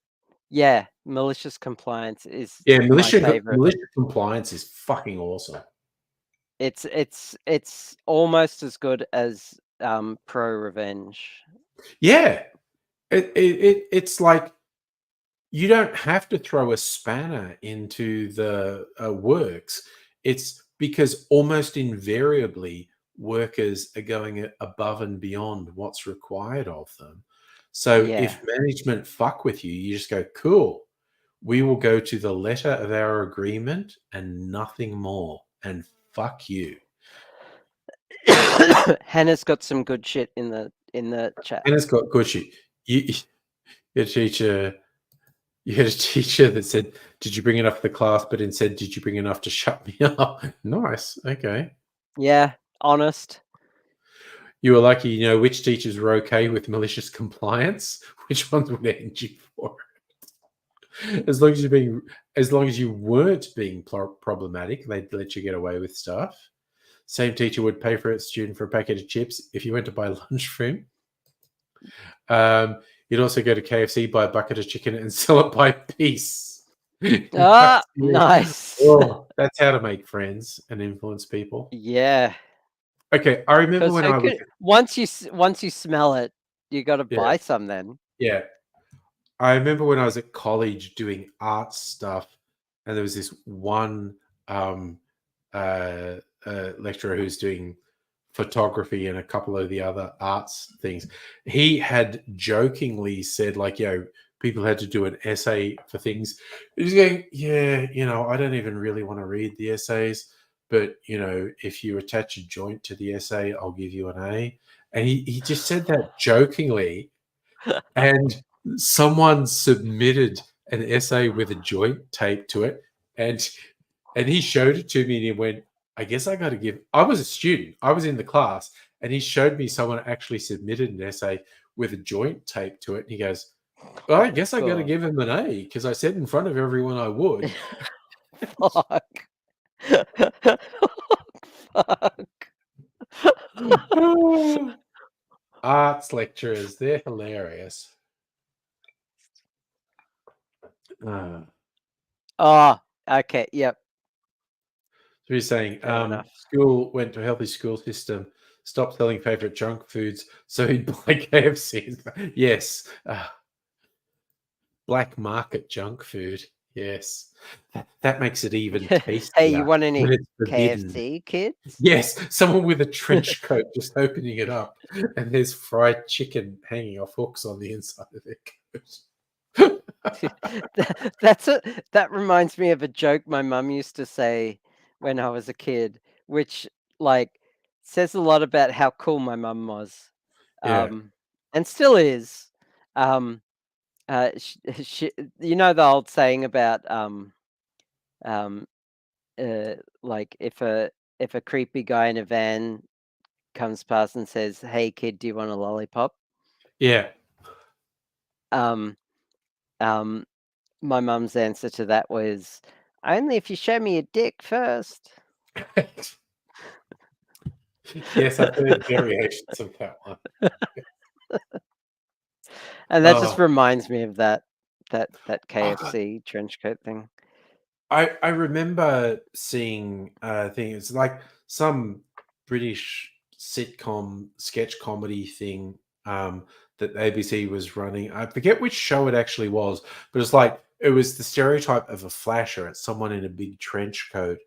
Yeah. Malicious compliance is malicious compliance is fucking awesome. It's almost as good as pro revenge. Yeah. It's like you don't have to throw a spanner into the works. It's because almost invariably workers are going above and beyond what's required of them. So if management fuck with you, you just go, "Cool. We will go to the letter of our agreement and nothing more. And fuck you." Hannah's got some good shit in the chat. Hannah's got good shit. Your teacher You had a teacher that said, "Did you bring enough for the class?" But instead, "Did you bring enough to shut me up?" Nice. Okay. Yeah, honest. You were lucky. You know which teachers were okay with malicious compliance. Which ones would end you for it? As long as you weren't being problematic, they'd let you get away with stuff. Same teacher would pay for a student for a packet of chips if you went to buy lunch for him. You'd also go to KFC, buy a bucket of chicken, and sell it by piece. Ah, nice. Oh, that's how to make friends and influence people. Yeah. Okay, I remember when I was once you smell it, you got to buy some. Then yeah, I remember when I was at college doing art stuff, and there was this one lecturer who's doing photography and a couple of the other arts things. He had jokingly said, like, people had to do an essay for things. He's going, yeah, I don't even really want to read the essays, but if you attach a joint to the essay, I'll give you an A. And he just said that jokingly, and someone submitted an essay with a joint taped to it, and he showed it to me, and he went, I guess I got to give. I was a student. I was in the class, and he showed me someone actually submitted an essay with a joint taped to it. And he goes, well, I guess I got to give him an A because I said in front of everyone I would. Fuck. Fuck. Arts lecturers, they're hilarious. Oh, okay. Yep. So you're saying school went to a healthy school system, stopped selling favorite junk foods, so he'd buy KFC. Yes. Black market junk food. Yes. That makes it even tastier. Hey, you want any KFC, kids? Yes. Someone with a trench coat just opening it up, and there's fried chicken hanging off hooks on the inside of their coat. That reminds me of a joke my mum used to say when I was a kid, which says a lot about how cool my mum was, and still is. She, the old saying about if a creepy guy in a van comes past and says, "Hey kid, do you want a lollipop?" Yeah. My mum's answer to that was, only if you show me your dick first. Yes, I've heard variations of that one. And that just reminds me of that KFC trench coat thing. I remember seeing things like some British sitcom sketch comedy thing that ABC was running. I forget which show it actually was, but it's like it was the stereotype of a flasher. It's someone in a big trench coat,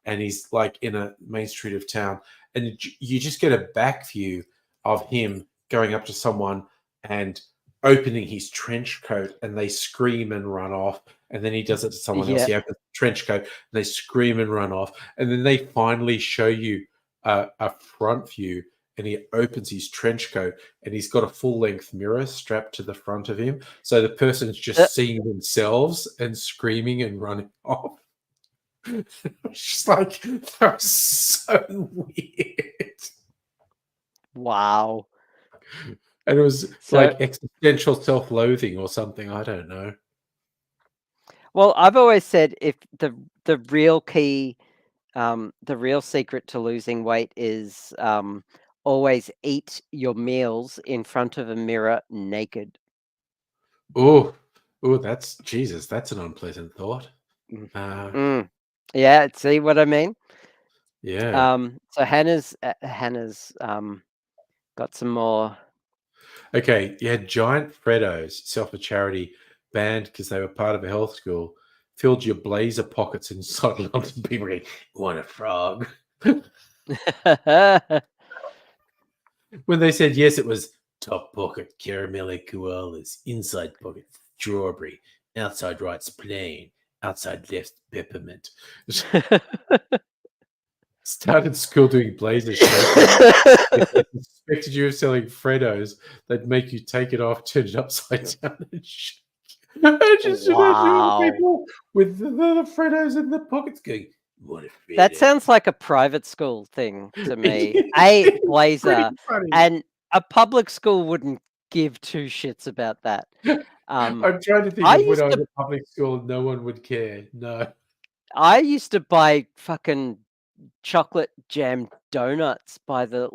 and he's like in a main street of town, and you just get a back view of him going up to someone and opening his trench coat, and they scream and run off. And then he does it to someone else. He opens the trench coat, and they scream and run off. And then they finally show you a front view, and he opens his trench coat, and he's got a full-length mirror strapped to the front of him. So the person's just seeing themselves and screaming and running off. It's just like, that was so weird. Wow. And it was like existential self-loathing or something. I don't know. Well, I've always said if the real key, the real secret to losing weight is always eat your meals in front of a mirror naked. Oh, that's Jesus. That's an unpleasant thought. Yeah, see what I mean? Yeah. So Hannah's got some more. Okay, you had giant Freddos, self for charity, banned because they were part of a health school. Filled your blazer pockets and sidled onto people going, "Want a frog?" When they said yes, it was top pocket caramelly koalas, inside pocket strawberry, outside right's plain, outside left peppermint. Started school doing blazer shapes. If they suspected you of selling Freddos, they'd make you take it off, turn it upside down, and shake. I just imagine all the Wow. people with the Freddos in their pockets going, "What a That Freddo." sounds like a private school thing to me. A It's blazer, pretty funny. and a public school wouldn't give two shits about that. I'm trying to think I of when used I was to at public school, no one would care. No. I used to buy fucking chocolate jam donuts by the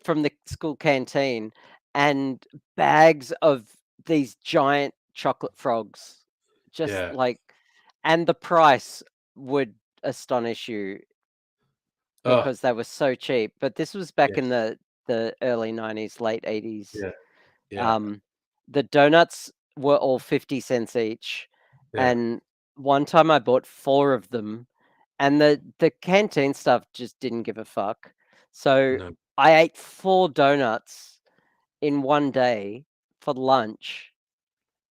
from the school canteen, and bags of these giant chocolate frogs, just Yeah. and the price would astonish you Oh, because they were so cheap. But this was back in yes. the early 90s, late 80s. Yeah. Yeah. The donuts were all 50 cents each, Yeah. and one time I bought 4 of them, and the canteen stuff just didn't give a fuck. So No. I ate 4 donuts in one day for lunch.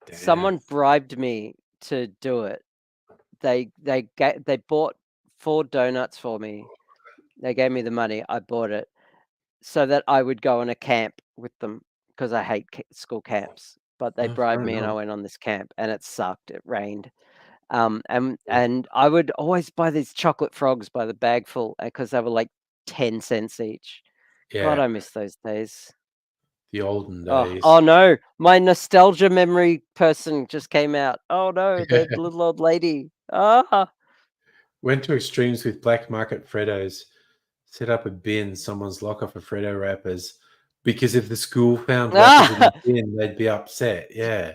Damn. Someone bribed me to do it. They bought 4 donuts for me. They gave me the money. I bought it so that I would go on a camp with them because I hate school camps. But they Oh, fair bribed me, and I enough. went on this camp, and it sucked. It rained. And Yeah. and I would always buy these chocolate frogs by the bagful because they were like 10 cents each. God, Yeah. I miss those days. The olden Oh, days. oh no, my nostalgia memory person just came out. Oh no, the little old lady. Ah, Went to extremes with black market Freddos. Set up a bin, someone's locker for Freddo wrappers. Because if the school found wrappers in the ah, bin, they'd be upset. Yeah.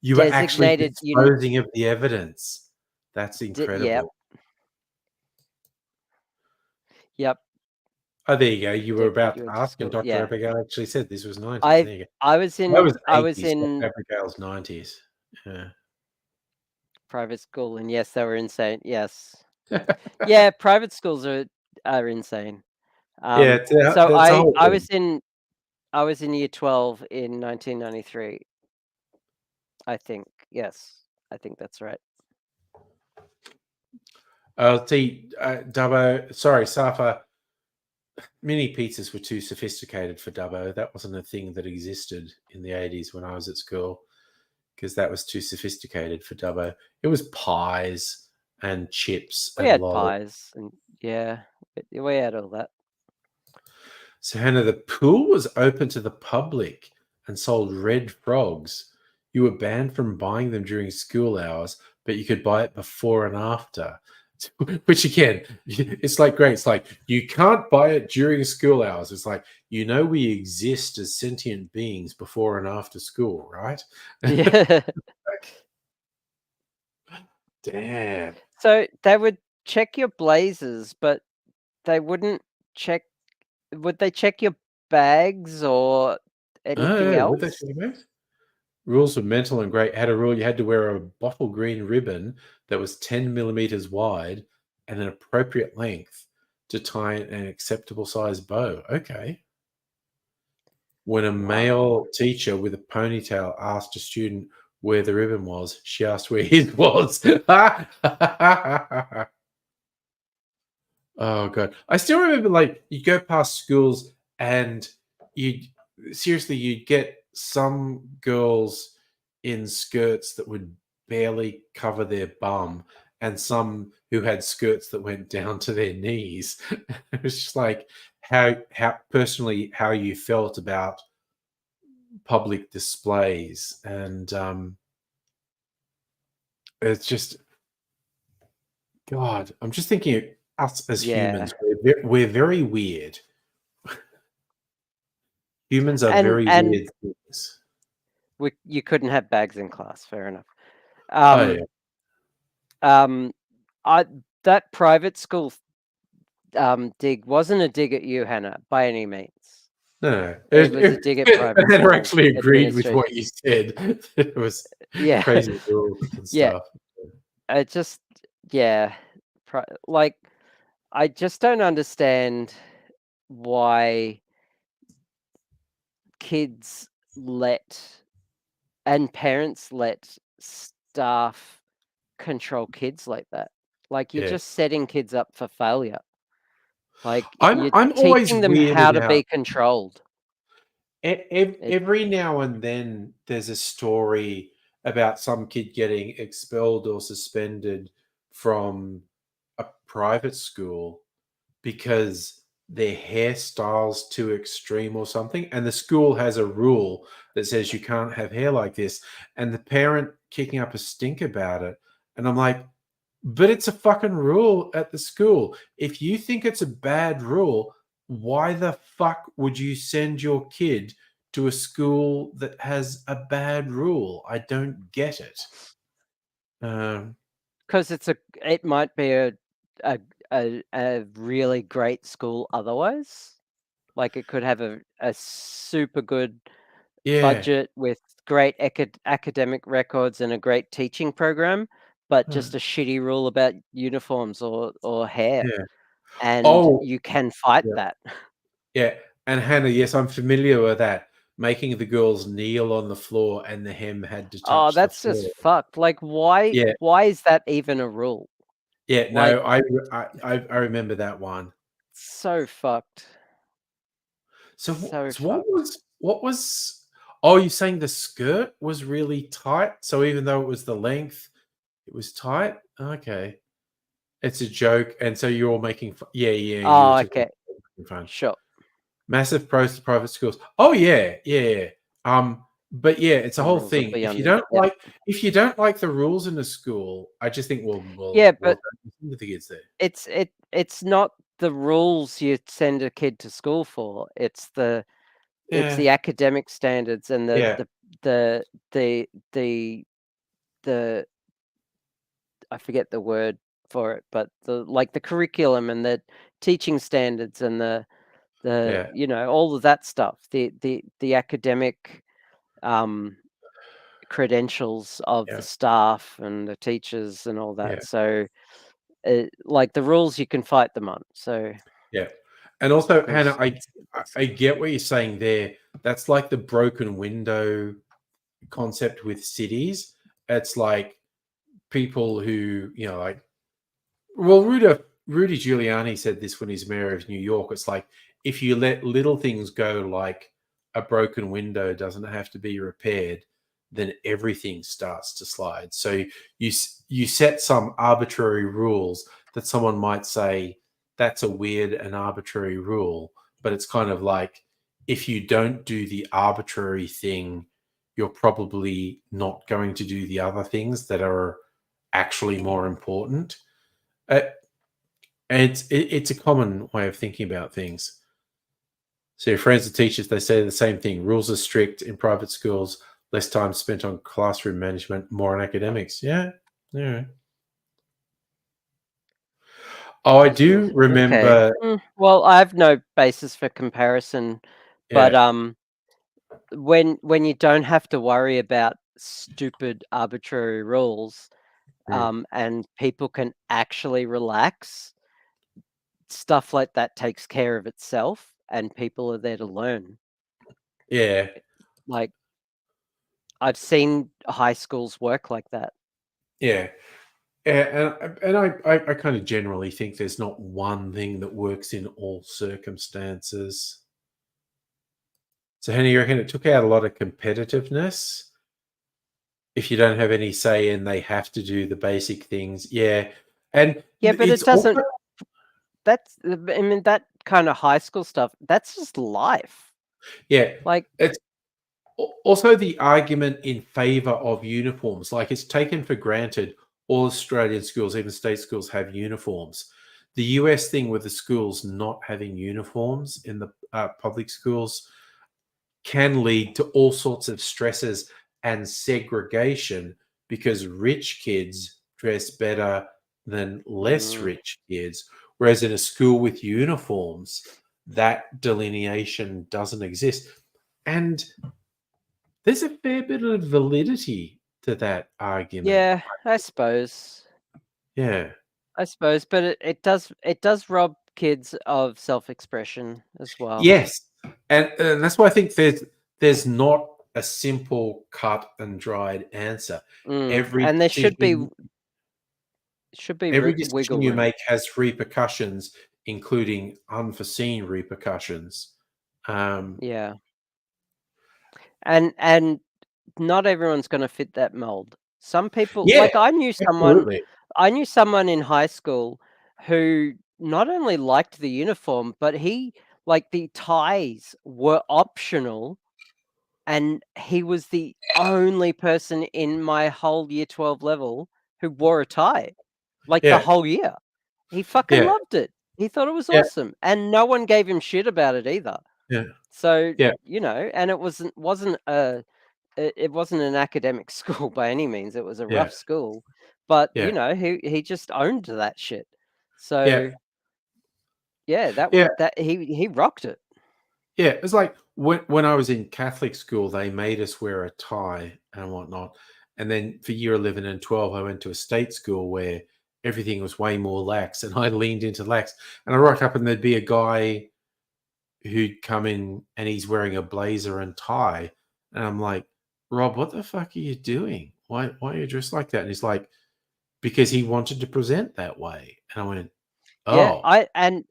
You were actually designated. disposing of the evidence. That's Yep, incredible. yep. Oh, there you go. You were Did about you to went to ask, and school? Dr. Yeah, Abigail actually said this was 90s. There you go. I was That was I was 80s. in Dr. Abigail's 90s. Yeah. private school, and yes, they were insane. Yes, yeah, private schools are insane. Yeah, So that's a whole I thing. was in year 12 in 1993. I think. Yes, I think that's right. See, Dubbo, sorry, Safa, mini pizzas were too sophisticated for Dubbo. That wasn't a thing that existed in the 80s when I was at school because that was too sophisticated for Dubbo. It was pies and chips We and had lol. pies, and yeah, we had all that. So, Hannah, the pool was open to the public and sold red frogs. You were banned from buying them during school hours, but you could buy it before and after. Which again, it's like great. It's like you can't buy it during school hours. It's like we exist as sentient beings before and after school, right? Yeah. Damn. So they would check your blazers, but they wouldn't check. Would they check your bags or anything Oh, would they else? say that? Rules were mental and great. Had a rule you had to wear a bottle green ribbon that was 10 millimeters wide and an appropriate length to tie an acceptable size bow. Okay. When a male teacher with a ponytail asked a student where the ribbon was, she asked where his was. Oh god. I still remember like you go past schools and you'd get some girls in skirts that would barely cover their bum and some who had skirts that went down to their knees. It was just like how personally how you felt about public displays and it's just god, I'm just thinking of us as Yeah. humans, we're very weird. Humans are And very weird things. you couldn't have bags in class. Fair enough. Oh yeah. That private school dig wasn't a dig at you, Hannah, by any means. No. It was a dig at private And then I school actually agreed with administration. what you said. It was Yeah. crazy rules and Yeah. stuff. It just like I just don't understand why kids and parents let staff control kids like that. Like you're Yeah. just setting kids up for failure. Like I'm you're always teaching them how weirded to out. be controlled. Every now and then there's a story about some kid getting expelled or suspended from a private school because their hairstyle's too extreme or something, and the school has a rule that says you can't have hair like this, and the parent kicking up a stink about it. And I'm like, but it's a fucking rule at the school. If you think it's a bad rule, why the fuck would you send your kid to a school that has a bad rule? I don't get it. Because it might be a really great school otherwise. Like it could have a super good budget with great academic records and a great teaching program, but just a shitty rule about uniforms or hair. Yeah. And you can fight that. Yeah. And Hannah, yes, I'm familiar with that. Making the girls kneel on the floor and the hem had to touch Oh, the that's floor. just fucked. Like, why is that even a rule? Yeah, Like, no, I remember that one. So fucked. So fucked. what was oh, you're saying the skirt was really tight, so even though it was the length, it was tight? Okay. It's a joke, and so you're all making fun. Yeah, you Oh, were okay. making fun. Sure. Massive pros to private schools. Oh yeah. But yeah, it's a whole Rules will thing. be If you under- don't if you don't like the rules in a school, I just think Yeah, but don't listen to the kids there. it's not the rules you send a kid to school for. It's the academic standards and the I forget the word for it, but the curriculum and the teaching standards and the all of that stuff. The academic credentials of the staff and the teachers and all that. So like the rules, you can fight them on. So yeah. And also, Hannah, I get what you're saying there. That's like the broken window concept with cities. It's like people who, like, well, Rudy Giuliani said this when he's mayor of New York. It's like, if you let little things go, like a broken window doesn't have to be repaired, then everything starts to slide. So you set some arbitrary rules that someone might say, that's a weird and arbitrary rule, but it's kind of like, if you don't do the arbitrary thing, you're probably not going to do the other things that are actually more important. And it's a common way of thinking about things. So your friends and teachers, they say the same thing. Rules are strict in private schools, less time spent on classroom management, more on academics. Yeah. Oh, I do remember. Okay. Well, I have no basis for comparison, but when you don't have to worry about stupid arbitrary rules, and people can actually relax, stuff like that takes care of itself, and people are there to learn. Yeah. Like, I've seen high schools work like that. Yeah. And I kind of generally think there's not one thing that works in all circumstances. So, Henny, you reckon it took out a lot of competitiveness? If you don't have any say and they have to do the basic things, yeah. And but it doesn't. That's, I mean, that kind of high school stuff. That's just life. Yeah, like it's also the argument in favor of uniforms. Like, it's taken for granted all Australian schools, even state schools, have uniforms. The US thing with the schools not having uniforms in the public schools can lead to all sorts of stresses and segregation because rich kids dress better than less rich kids. Whereas in a school with uniforms, that delineation doesn't exist. And there's a fair bit of validity to that argument. Yeah, I suppose. Yeah. I suppose, but it does rob kids of self-expression as well. Yes. And that's why I think there's not a simple cut and dried answer. And there should be every wiggle decision you room. make has repercussions, including unforeseen repercussions. Yeah. And not everyone's going to fit that mold. Some people, Yeah, like I knew absolutely. someone in high school who not only liked the uniform, but he like the ties were optional, and he was the only person in my whole year 12 level who wore a tie, like the Yeah, whole year. He fucking yeah, loved it. He thought it was yeah, awesome, and no one gave him shit about it either. yeah, So, yeah, and it wasn't an academic school by any means. It was a yeah, rough school, but yeah, he just owned that shit. yeah, So yeah, yeah. that he rocked it. Yeah, it's like when I was in Catholic school, they made us wear a tie and whatnot. And then for year 11 and 12, I went to a state school where everything was way more lax, and I leaned into lax. And I rock up, and there'd be a guy who'd come in, and he's wearing a blazer and tie. And I'm like, Rob, what the fuck are you doing? Why are you dressed like that? And he's like, because he wanted to present that way. And I went, Yeah, oh, and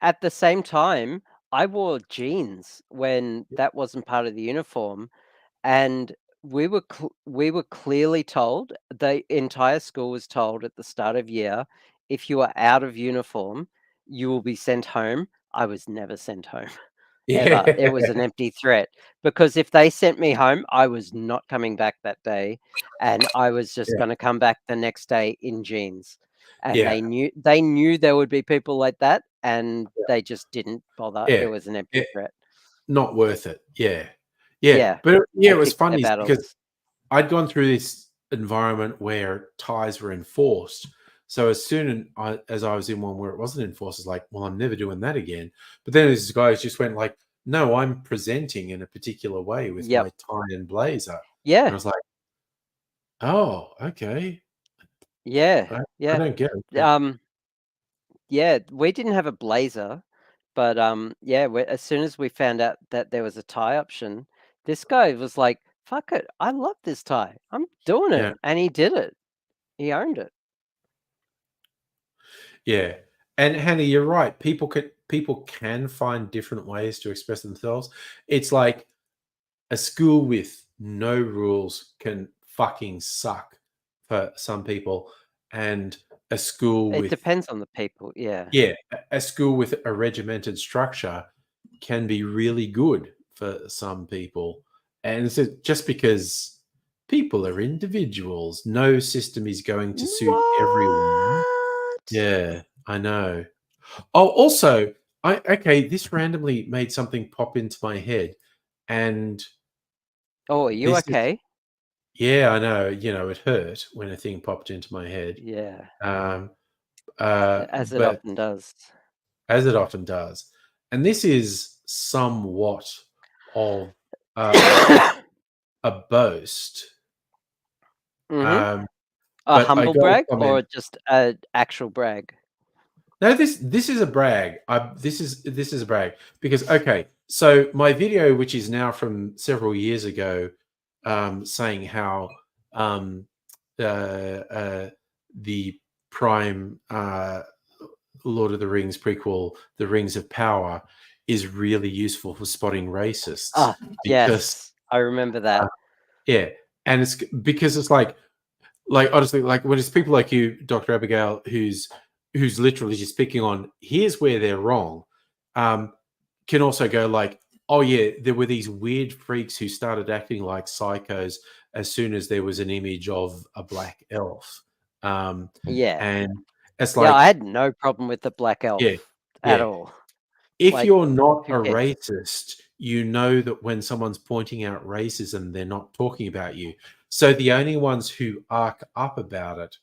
at the same time, I wore jeans when that wasn't part of the uniform, and we were clearly told, the entire school was told at the start of year, if you are out of uniform, you will be sent home. I was never sent home. Ever. It was an yeah, empty threat, because if they sent me home, I was not coming back that day, and I was just yeah, gonna come back the next day in jeans. And yeah, they knew there would be people like that, and they just didn't bother. It yeah. was an Yeah. empty threat. Not worth it. Yeah. Yeah. Yeah, But yeah, they it was picked their funny because battles. I'd gone through this environment where ties were enforced. So as soon as I was in one where it wasn't enforced, it's like, well, I'm never doing that again. But then these guys just went like, no, I'm presenting in a particular way with Yep. my tie and blazer. And I Yeah. was like, oh, okay. Yeah. I Yeah. don't get it. But Yeah, we didn't have a blazer, but, yeah, as soon as we found out that there was a tie option, this guy was like, "Fuck it, I love this tie. I'm doing yeah. it," and he did it. He owned it. Yeah. And Hannah, you're right. People can find different ways to express themselves. It's like a school with no rules can fucking suck for some people, and a school It with depends on the people, yeah. yeah, a school with a regimented structure can be really good for some people. And so just because people are individuals, no system is going to suit everyone. What? Yeah, I know. Oh, also, okay, this randomly made something pop into my head, and Oh, are you this is okay? yeah, I know. It hurt when a thing popped into my head. Yeah, Um, as it but often does. as it often does, and this is somewhat of a boast. Mhm. Um, A but I humble got a brag comment. or just a actual brag? No, this is a brag. This is a brag because okay, so my video, which is now from several years ago, saying how um, uh, uh, the Prime Lord of the Rings prequel, The Rings of Power, is really useful for spotting racists Ah, because yes, I remember that. yeah, and it's because it's like honestly, like when it's people like you, Dr. Abigail, who's literally just picking on here's where they're wrong, can also go like, oh yeah, there were these weird freaks who started acting like psychos as soon as there was an image of a black elf. Yeah. And it's Yeah, I like, had no problem with the black yeah, elf at yeah. all. If Like, you're not who a cares? racist, you know that when someone's pointing out racism, they're not talking about you. So the only ones who arc up about it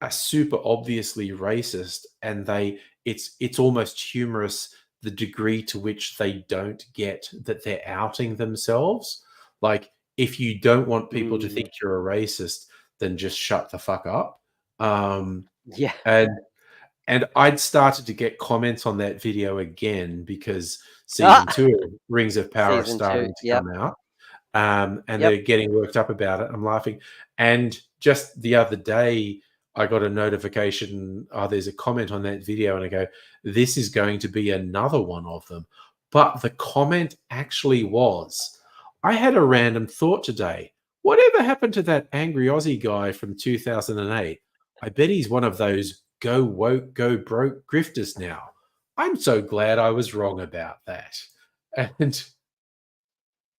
are super obviously racist, and it's almost humorous the degree to which they don't get that they're outing themselves. Like, if you don't want people to Mm, think you're a racist, then just shut the fuck up. Um, yeah. and I'd started to get comments on that video again because season Ah! 2 of Rings of Power is Season 2, starting to yep, come out. And yep. they're getting worked up about it. I'm laughing. And just the other day, I got a notification. Oh, there's a comment on that video, and I go, "This is going to be another one of them." But the comment actually was, I had a random thought today. Whatever happened to that angry Aussie guy from 2008? I bet he's one of those go woke, go broke grifters now. I'm so glad I was wrong about that. And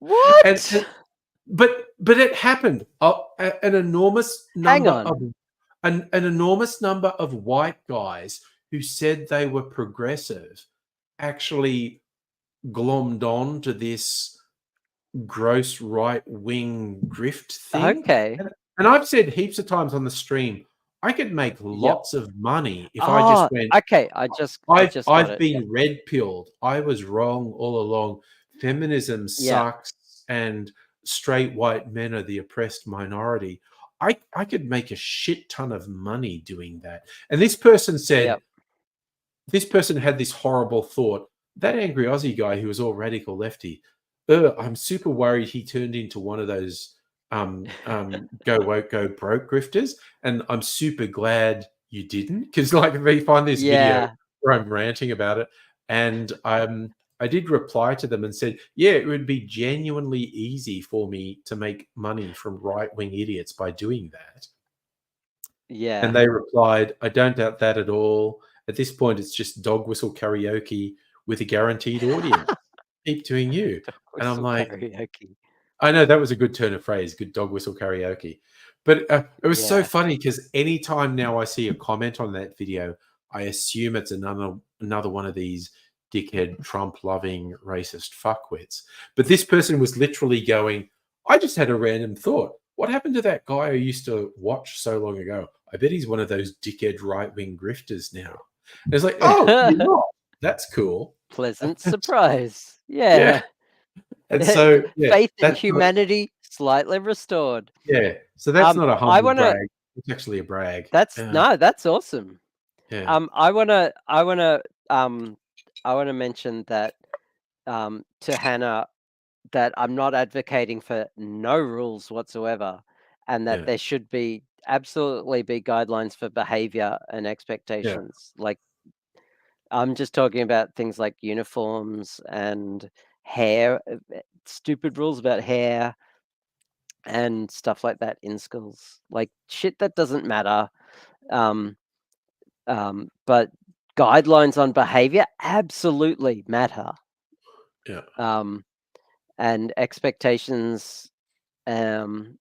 What? but it happened. An enormous Hang number on. of an enormous number of white guys who said they were progressive actually glommed on to this gross right-wing grift thing. Okay. And I've said heaps of times on the stream, I could make Yep. lots of money if I Oh, just went, okay. I just got I've it. been red pilled. I was wrong all along. Feminism Yeah. sucks and straight white men are the oppressed minority. I could make a shit ton of money doing that. And this person said, Yep. this person had this horrible thought. That angry Aussie guy who was all radical lefty, I'm super worried he turned into one of those go woke, go broke grifters. And I'm super glad you didn't, because like they find this video Yeah. where I'm ranting about it. And I did reply to them and said, yeah, it would be genuinely easy for me to make money from right-wing idiots by doing that. Yeah. And they replied, I don't doubt that at all. At this point, it's just dog whistle karaoke with a guaranteed audience. Keep doing you. And I'm like, karaoke. I know that was a good turn of phrase, good dog whistle karaoke. But it was so Yeah. funny because anytime now I see a comment on that video, I assume it's another one of these dickhead Trump-loving racist fuckwits. But this person was literally going, I just had a random thought. What happened to that guy I used to watch so long ago? I bet he's one of those dickhead right-wing grifters now. And it's like, oh, you're not. That's cool. Pleasant surprise. Yeah. And so, yeah, faith in that's not, humanity slightly restored. yeah. So that's not a I humble wanna. brag. It's actually a brag. That's Yeah. no. That's awesome. Yeah. I wanna mention that to Hannah that I'm not advocating for no rules whatsoever, and that Yeah. there should be absolutely be guidelines for behavior and expectations. Like I'm just talking about things like uniforms and hair, stupid rules about hair and stuff like that in schools. Like shit that doesn't matter. But guidelines on behavior absolutely matter. Yeah. And expectations, that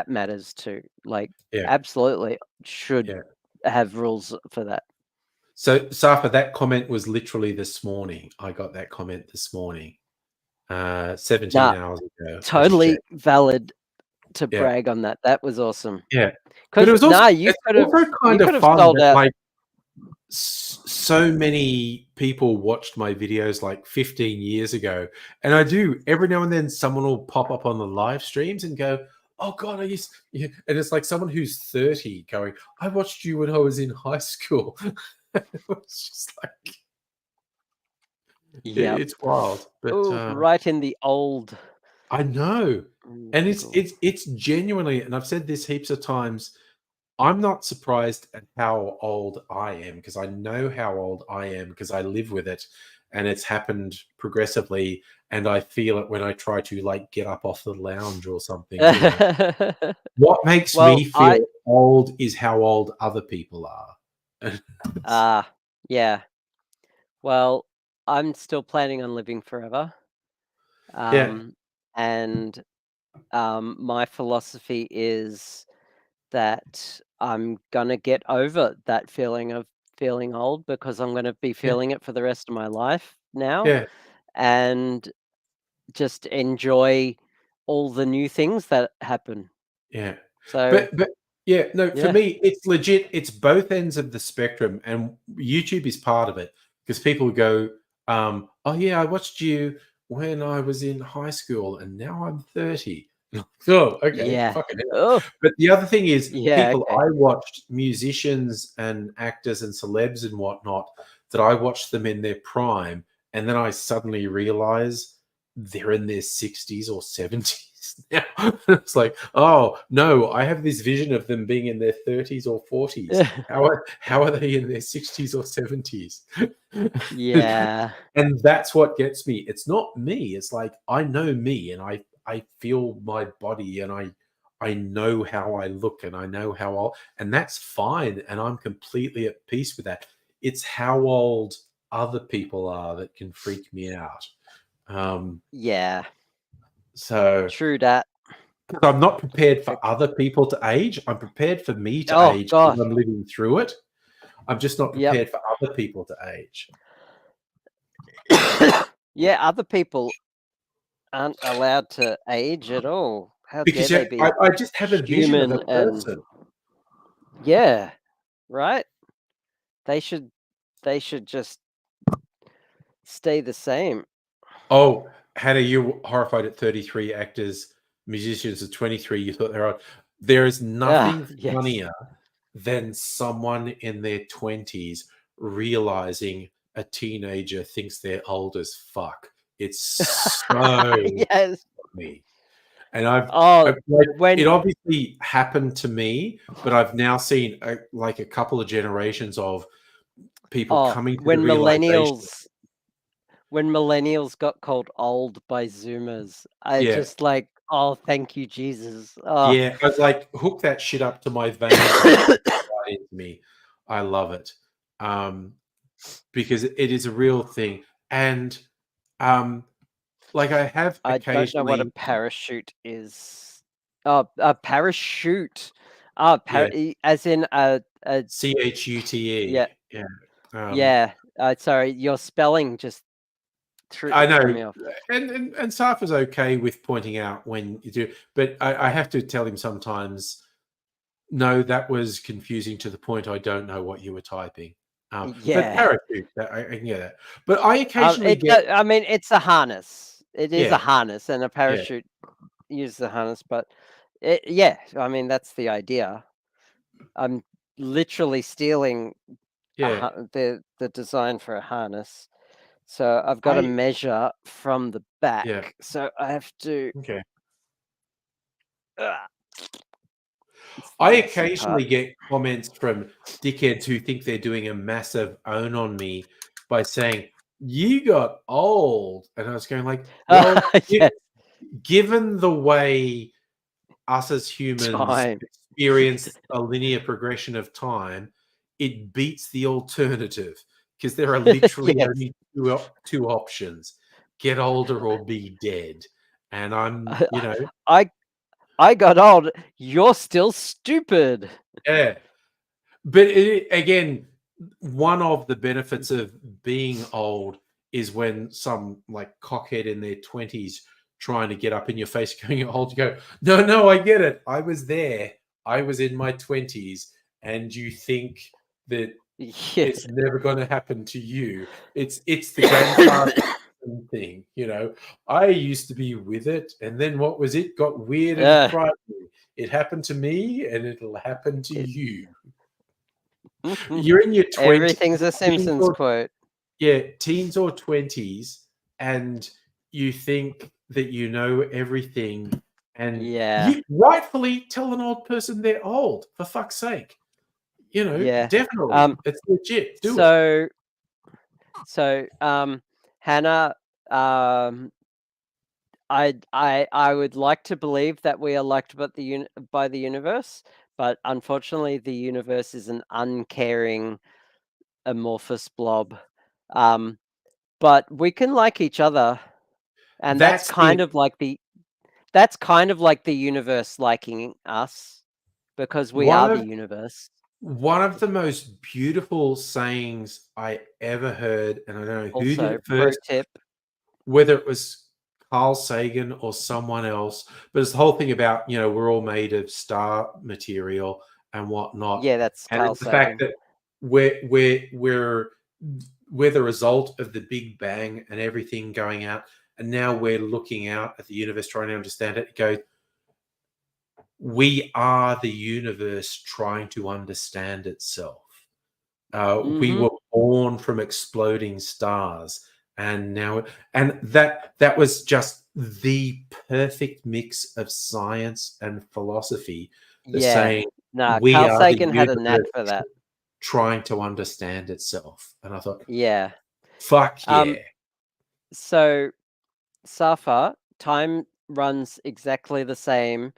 matters too. Like, Yeah. absolutely should Yeah. have rules for that. So, Safa, that comment was literally this morning. I got that comment this morning, 17 hours ago. Totally valid to Yeah. brag on that. That was awesome. Yeah. But it was also, you it's could have also kind of fun sold that out. like so many people watched my videos like 15 years ago. And I do every now and then someone will pop up on the live streams and go, oh God, I used, yeah. And it's like someone who's 30 going, I watched you when I was in high school. It's just like, Yeah, it's wild. But right in the old. I know. And it's genuinely, and I've said this heaps of times, I'm not surprised at how old I am, because I know how old I am because I live with it and it's happened progressively, and I feel it when I try to like get up off the lounge or something. You know? What makes me feel old is how old other people are. Yeah. Well, I'm still planning on living forever. Yeah. And my philosophy is that I'm gonna get over that feeling of feeling old, because I'm gonna be feeling it for the rest of my life now. Yeah. And just enjoy all the new things that happen. Yeah. So But yeah, no, for me, it's legit. It's both ends of the spectrum, and YouTube is part of it, because people go, oh yeah, I watched you when I was in high school and now I'm 30. Oh, okay. Yeah. Fucking hell. But the other thing is, people I watched, musicians and actors and celebs and whatnot, that I watched them in their prime, and then I suddenly realize they're in their 60s or 70s. adults now. It's like, oh no, I have this vision of them being in their 30s or 40s. How are they in their 60s or 70s? Yeah. And that's what gets me. It's not me. It's like I know me, and I feel my body, and I know how I look, and I know how old, and that's fine, and I'm completely at peace with that. It's how old other people are that can freak me out. Yeah. So True that. I'm not prepared for other people to age. I'm prepared for me to Oh, age God. because I'm living through it. I'm just not Yep. prepared for other people to age. Yeah, other people aren't allowed to age at all. How Because dare they be I just have a vision of a human and person. yeah, right? They should just stay the same. Oh, Hannah, you horrified at 33 actors, musicians at 23. You thought they're old. There is nothing Yes. funnier than someone in their 20s realizing a teenager thinks they're old as fuck. It's so Yes. funny. And I've Oh, like, when it obviously happened to me, but I've now seen like a couple of generations of people coming to the when realization. millennials got called old by Zoomers, I Yeah, just like, oh, thank you, Jesus. Oh. yeah. I was like, hook that shit up to my veins and right into me. I love it. Because it is a real thing. And like I have I don't know what a occasionally parachute is. Oh, a parachute. Oh, yeah, as in a CHUTE. yeah, Yeah. yeah. Sorry, your spelling just threw I know, me off. and Saf is okay with pointing out when you do, but I have to tell him sometimes. No, that was confusing to the point I don't know what you were typing. But Yeah. parachute, I can get that. But I occasionally get I mean, it's a harness. It is a yeah, harness, and a yeah, parachute uses the harness. But yeah, I mean, that's the idea. I'm literally stealing yeah. the design for a harness. So I've got to I measure from the yeah. back. So I have to. Okay. It's the I messy occasionally part. get comments from dickheads who think they're doing a massive own on me by saying, "You got old," and I was going like, "Well, Yes, given the way us as humans time. experience a linear progression of time, it beats the alternative because there are literally Yes. only two options: get older or be dead." And I'm, I got old. You're still stupid. yeah. But again, one of the benefits of being old is when some like cockhead in their 20s trying to get up in your face going old, you go, no, no, I get it. I was there. I was in my 20s. And you think that Yeah. it's never going to happen to you. It's the grandfather thing, I used to be with it, and then what was it? Got weird and frightening. It happened to me, and it'll happen to you. You're in your 20s, Everything's a Simpsons quote. yeah, teens or 20s, and you think that you know everything, and Yeah. you rightfully tell an old person they're old, for fuck's sake. Yeah. Definitely. It's legit. Do it. So, Hannah, I would like to believe that we are liked by the universe, but unfortunately, the universe is an uncaring, amorphous blob. But we can like each other, and that's That's the kind of like the universe liking us because we one are the of universe. one of the most beautiful sayings I ever heard, and I don't know who did Also, it pro first, tip. whether it was Carl Sagan or someone else, but it's the whole thing about, we're all made of star material and whatnot. Yeah, that's And Carl it's the fact Sagan. that we're the result of the Big Bang and everything going out. And now we're looking out at the universe, trying to understand it. Go, we are the universe trying to understand itself. We were born from exploding stars, and now, and that was just the perfect mix of science and philosophy. The Yeah. saying, No, "We Carl are the Sagan had a knack universe for that. trying to understand itself," and I thought, Yeah. "Fuck yeah!" So, Safa, time runs exactly the same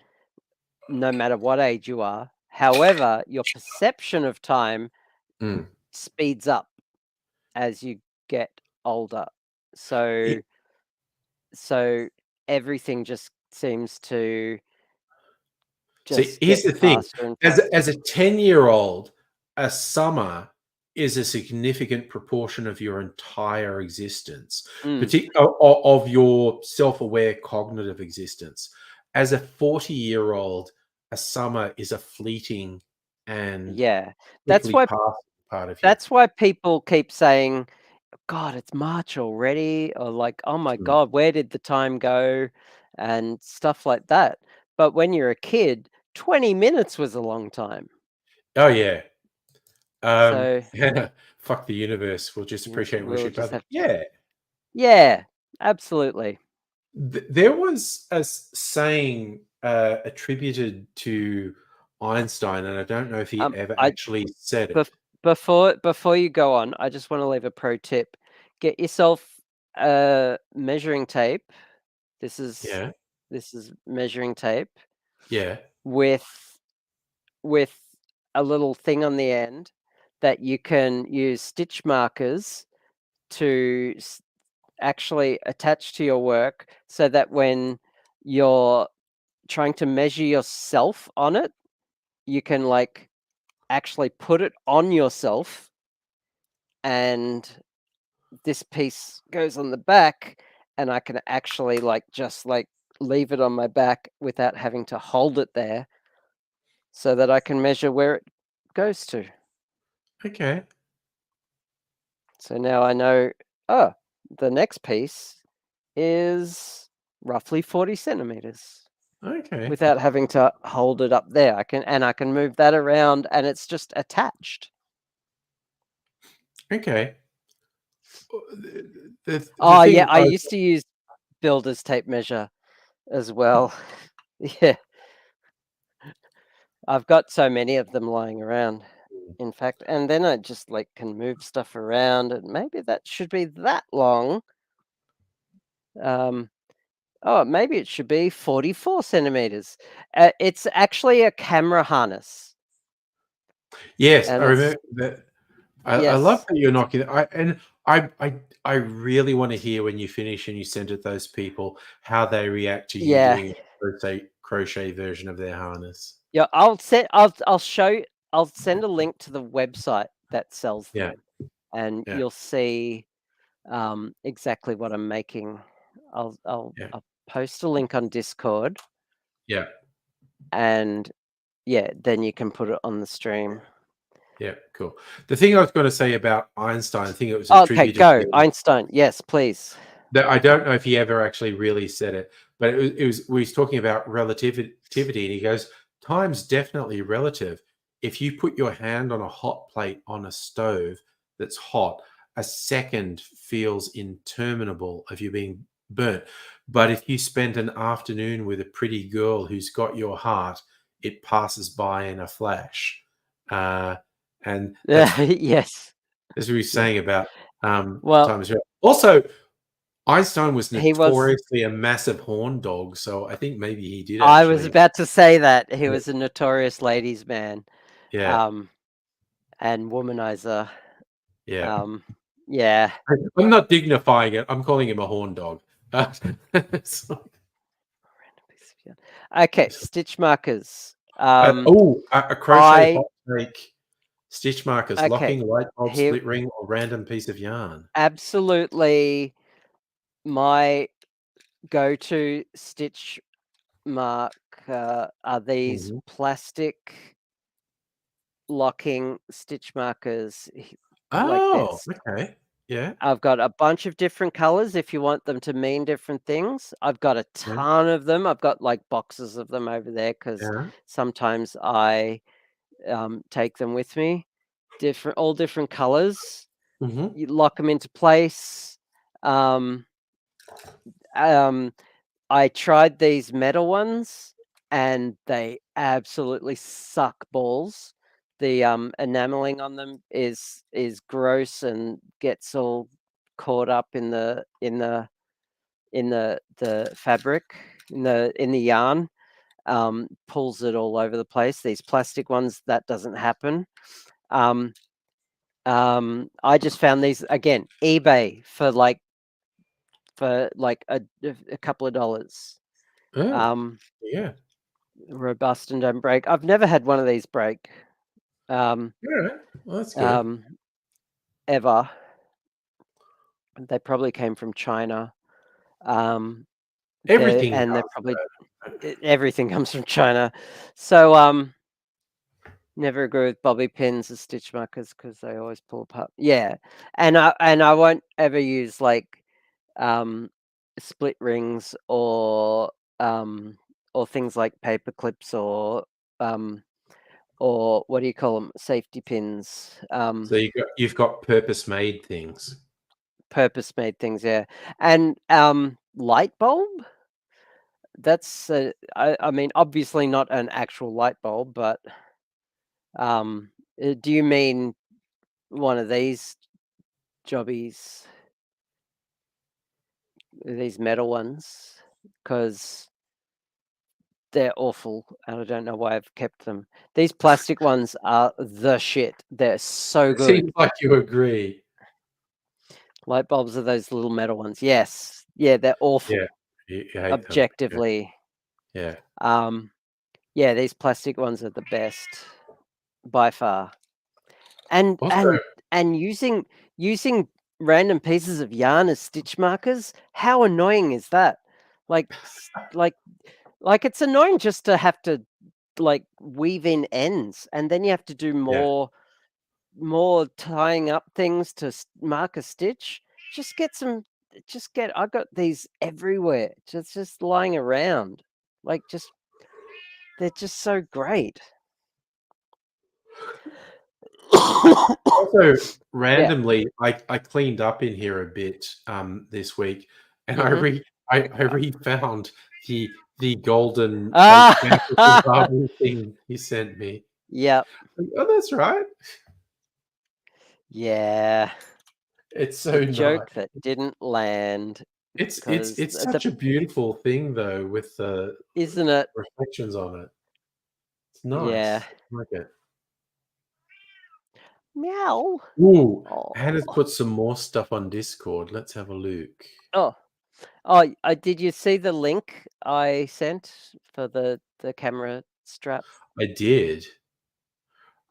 no matter what age you are. However, your perception of time Mm. speeds up as you get older. So, everything just seems to See, just here's get the thing: faster and as faster. a 10-year-old, a summer is a significant proportion of your entire existence, of your self-aware cognitive existence. As a 40-year-old, a summer is a fleeting and Yeah. That's quickly why passing part of you. that's why people keep saying, "God, it's March already," or like, "Oh my Mm. God, where did the time go?" and stuff like that. But when you're a kid, 20 minutes was a long time. Oh yeah. So Fuck the universe. We'll just appreciate and we'll worship just other. have to. Yeah. Yeah, absolutely. There was a saying attributed to Einstein, and I don't know if he ever I actually said bef- it. before you go on, I just want to leave a pro tip. Get yourself a measuring tape. This is Yeah, measuring tape yeah. with with a little thing on the end that you can use stitch markers to actually attach to your work so that when you're trying to measure yourself on it, you can like actually put it on yourself, and this piece goes on the back, and I can actually like just like leave it on my back without having to hold it there so that I can measure where it goes to. Okay, So now I know, oh, the next piece is roughly 40 centimeters okay, without having to hold it up there. I can move that around, and it's just attached. okay. The Oh yeah, thing I used to use builder's tape measure as well. Yeah, I've got so many of them lying around. In fact, and then I just like can move stuff around, and maybe that should be that long. Oh, maybe it should be 44 centimeters. It's actually a camera harness, yes, I and it's remember that. I love yes, that you're knocking. I really want to hear when you finish and you send it those people how they react to you yeah, doing a crochet version of their harness. yeah. I'll send a link to the website that sells Yeah, them, and yeah, you'll see exactly what I'm making. yeah, I'll post a link on Discord, yeah. and yeah, then you can put it on the stream. Yeah, cool. The thing I was going to say about Einstein, I think it was Okay, attributed to go him, Einstein. Yes, please. that I don't know if he ever actually really said it, but it was we was talking about relativity, and he goes, "Time's definitely relative. If you put your hand on a hot plate on a stove that's hot, a second feels interminable of you being burnt. But if you spend an afternoon with a pretty girl who's got your heart, it passes by in a flash." And Yes. that's what he's Yeah. saying about Well, time as well. Also, Einstein was he was. notoriously a massive horn dog, so I think maybe he did I was actually. about to say that he Yeah, was a notorious ladies' man, yeah, and womanizer. yeah. Um, yeah. I'm not dignifying it. I'm calling him a horn dog. So- Okay, stitch markers. a crochet I hot take, stitch markers, okay. locking, light bulb, Here, split ring, or random piece of yarn. absolutely, my go-to stitch mark are these Mhm. plastic locking stitch markers like Oh, this. okay. Yeah, I've got a bunch of different colors if you want them to mean different things. I've got a yeah, ton of them. I've got like boxes of them over there because yeah. sometimes I take them with me. All different colors. Hmm. You lock them into place. Um, um, I tried these metal ones, and they absolutely suck balls. The enameling on them is gross and gets all caught up in the fabric, in the yarn. Pulls it all over the place. These plastic ones, that doesn't happen. I just found these again, eBay for like a couple of dollars. Oh, yeah. Robust and don't break. I've never had one of these break. All right. Well, that's good. Ever. They probably came from China. Everything they're comes probably from everything comes from China. So never agree with bobby pins as stitch markers because they always pull apart. Yeah, and I won't ever use like split rings or things like paper clips or what do you call them? Safety pins. So you've got purpose-made things. Purpose-made things, yeah. And light bulb. That's I mean, obviously not an actual light bulb, but do you mean one of these jobbies? These metal ones? Because they're awful, and I don't know why I've kept them. These plastic ones are the shit. They're so It good. seems like you agree. Light bulbs are those little metal ones. Yes. Yeah, they're awful. Yeah, you hate Objectively. them. Yeah, these plastic ones are the best by far. And Also, using random pieces of yarn as stitch markers, how annoying is that? Like it's annoying just to have to like weave in ends, and then you have to do more tying up things to mark a stitch. Just get some. I got these everywhere, just lying around. Like they're just so great. also randomly, I cleaned up in here a bit this week, and I re-found the golden barbie thing he sent me. Yep. Oh, that's right. Yeah. It's so nice. Joke that didn't land. It's such a beautiful thing though, with the isn't it reflections on it. It's nice. Yeah. I like it. Meow. Ooh, Oh. Hannah's put some more stuff on Discord. Let's have a look. Oh, did you see the link I sent for the camera strap? I did.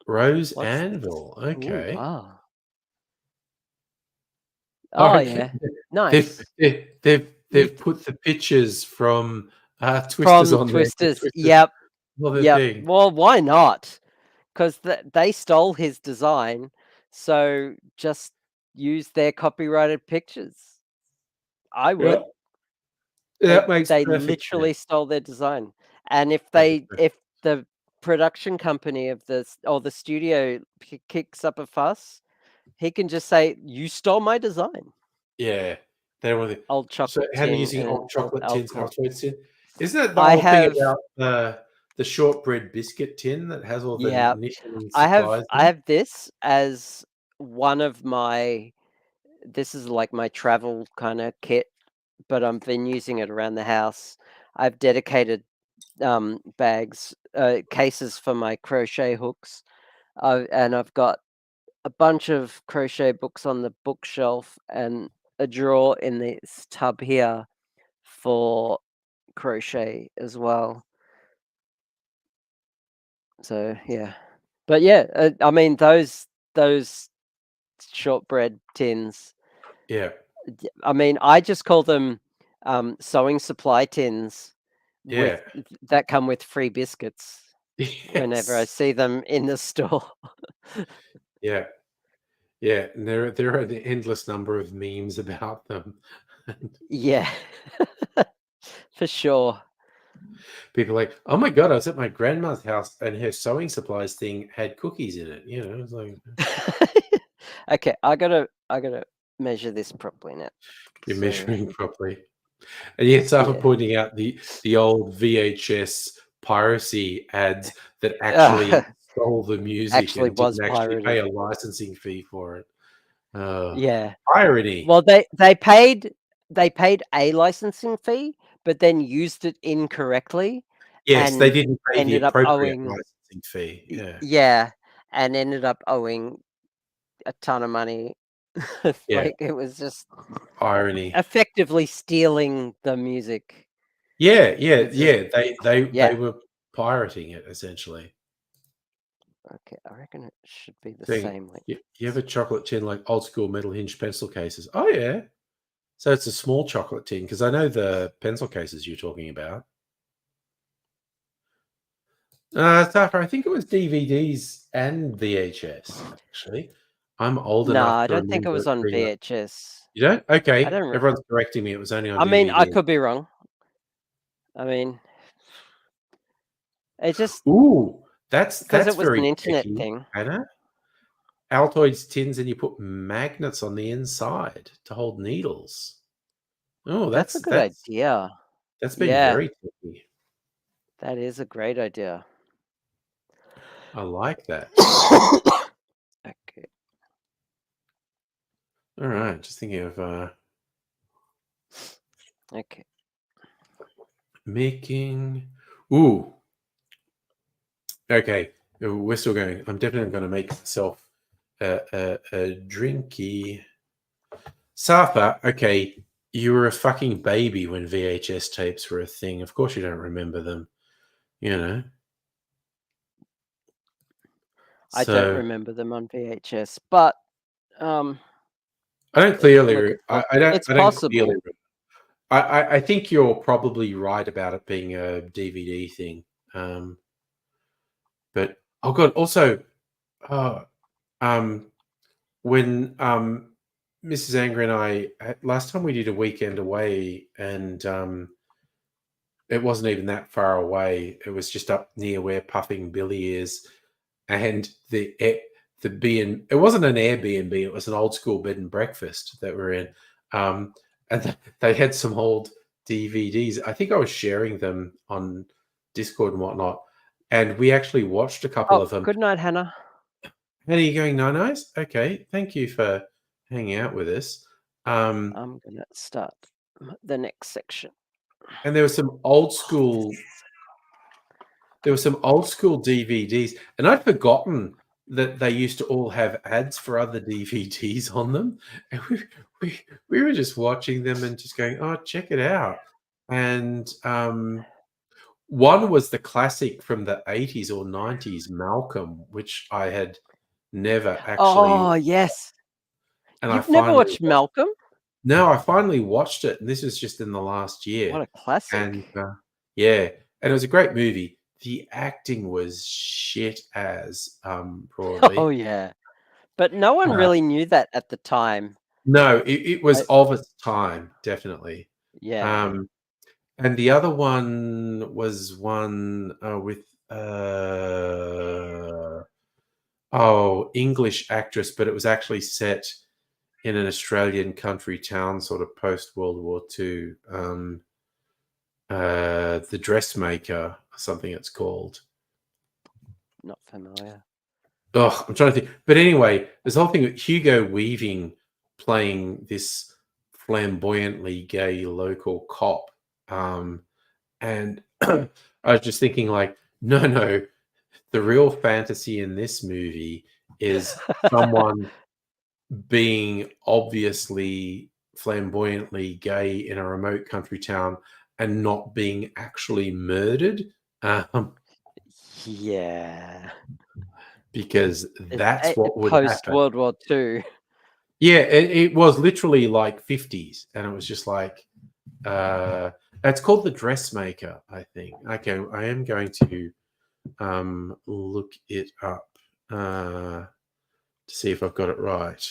Rose Anvil. Okay. Ooh, wow. Oh yeah, nice. They've put the pictures from Twisters on Twisters. there. Yep. Thing. Well, why not? Because they stole his design, so just use their copyrighted pictures. I would. Yeah. That makes they perfect literally sense. stole their design, and if the production company of the studio kicks up a fuss, he can just say, "You stole my design." Yeah, they want the old chocolate How tin. using old chocolate tins, alcohol. Isn't that the whole thing about the shortbread biscuit tin that has all the knitting supplies? I have this as one of my. This is like my travel kind of kit, but I've been using it around the house. I've dedicated bags, cases for my crochet hooks, and I've got a bunch of crochet books on the bookshelf and a drawer in this tub here for crochet as well. So yeah, but yeah, I mean those shortbread tins. Yeah. I mean, I just call them sewing supply tins. Yeah. That come with free biscuits. Yes. Whenever I see them in the store. Yeah. Yeah, and there are the endless number of memes about them. Yeah, for sure. People are like, oh my god, I was at my grandma's house and her sewing supplies thing had cookies in it. You know, it's like. Okay, I gotta measure this properly now. You're measuring properly. And yet, Safa Yeah. pointing out the old VHS piracy ads that actually stole the music Actually and was didn't actually pay pirated. a licensing fee for it. Yeah. Irony. Well, they paid a licensing fee, but then used it incorrectly. Yes, they and didn't pay the ended up appropriate owing licensing fee. Yeah, yeah, and ended up owing a ton of money. yeah. Like it was just Irony. effectively stealing the music. Yeah. It's just- They Yeah. were pirating it essentially. Okay, I reckon it should be the Saying, same. Like you have a chocolate tin like old school metal hinge pencil cases. Oh yeah. So it's a small chocolate tin because I know the pencil cases you're talking about. Safa, I think it was DVDs and VHS. Actually, I'm old No, enough I to don't think it remember was it on being. VHS. You don't? I Okay, don't. everyone's correcting me. It was only on I mean, I DVD. could be wrong. I mean, it just Ooh, because that's it was an very internet techy, thing. Anna. Altoids tins, and you put magnets on the inside to hold needles. Oh, That's a good idea. that's been Yeah, very techy. that is a great idea. I like that. Okay. All right, just thinking of Okay. making. Ooh, okay. We're still going. I'm definitely going to make myself a drinky. Safa, okay. You were a fucking baby when VHS tapes were a thing. Of course, you don't remember them. You know. I don't So remember them on VHS, but I don't clearly. look, I don't. it's I don't clearly. possible. I think you're probably right about it being a DVD thing. But oh god, also, uh, when Mrs. Anger and I last time we did a weekend away, and it wasn't even that far away. It was just up near where Puffing Billy is, and the B and it wasn't an Airbnb. It was an old school bed and breakfast that we're in, and they had some old DVDs. I think I was sharing them on Discord and whatnot, and we actually watched a couple Oh, of them. good night, Hannah. How are you going, Nice? Okay, thank you for hanging out with us. I'm gonna start the next section. And there was some old school. There were some old school DVDs, and I'd forgotten that they used to all have ads for other DVDs on them. And we were just watching them and just going, "Oh, check it out!" And one was the classic from the 80s or 90s, Malcolm, which I had never actually. Oh yes, And I you've never finally watched Malcolm? No, I finally watched it, and this was just in the last year. What a classic! And yeah, and it was a great movie. The acting was shit as probably. Oh yeah, but no one really knew that at the time. No, it was of its time, definitely. Yeah. And the other one was one with English actress, but it was actually set in an Australian country town, sort of post World War II. The Dressmaker, something it's called. Not familiar. Oh, I'm trying to think. But anyway, this whole thing with Hugo Weaving playing this flamboyantly gay local cop. And I was just thinking, like, no, the real fantasy in this movie is someone being obviously flamboyantly gay in a remote country town and not being actually murdered. Yeah. Because that's what would post happen. World War II. Yeah, it was literally like 50s, and it was just like it's called The Dressmaker, I think. Okay, I am going to look it up to see if I've got it right.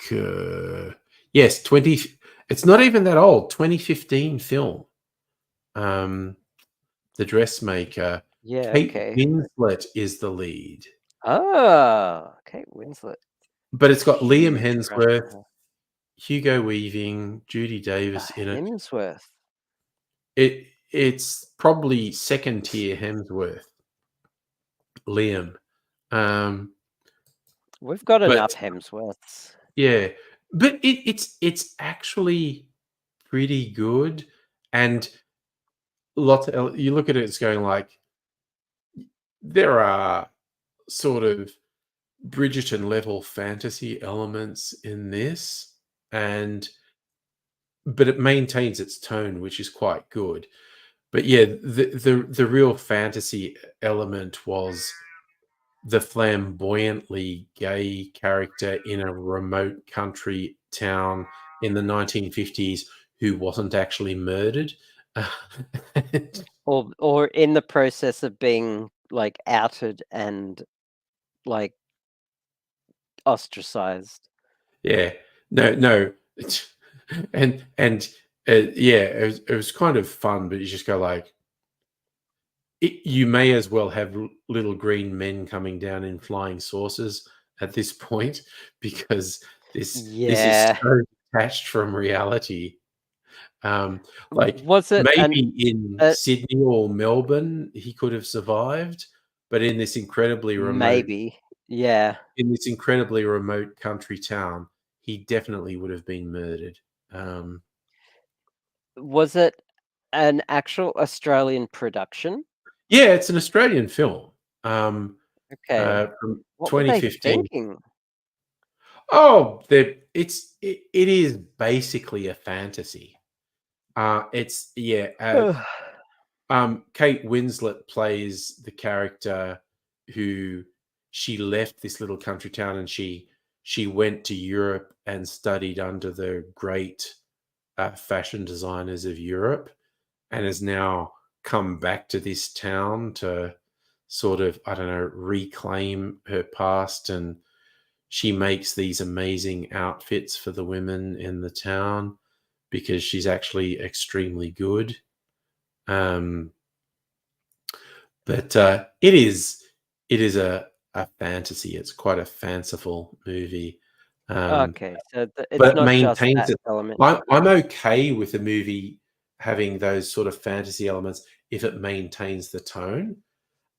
Dressmaker. Yes, 20. It's not even that old. 2015 film. The Dressmaker. Yeah. Kate Okay. Winslet is the lead. Oh, Kate Winslet. But it's got Liam Huge crush on Hemsworth, her. Hugo Weaving, Judy Davis The in it. Hemsworth. It's probably second tier Hemsworth, Liam. We've got But enough Hemsworths. yeah, but it's actually pretty good, and lots of, you look at it, it's going like there are sort of Bridgerton level fantasy elements in this, but it maintains its tone, which is quite good. But yeah, the real fantasy element was the flamboyantly gay character in a remote country town in the 1950s who wasn't actually murdered. Or in the process of being like outed and like ostracized. Yeah. No. And yeah, it was kind of fun, but you just go like, you may as well have little green men coming down in flying saucers at this point, because this is Yeah. so detached from reality. Like Was it maybe in Sydney or Melbourne he could have survived, but in this incredibly remote country town, he definitely would have been murdered. Was it an actual Australian production? Yeah, it's an Australian film. Okay. From What were they 2015. thinking? Oh, it is basically a fantasy. It's Kate Winslet plays the character who, she left this little country town and she went to Europe and studied under the great fashion designers of Europe, and has now come back to this town to sort of, I don't know, reclaim her past, and she makes these amazing outfits for the women in the town because she's actually extremely good. But it is a fantasy. It's quite a fanciful movie. Okay, so it's but it not just maintains that it. element. I'm okay with a movie having those sort of fantasy elements if it maintains the tone.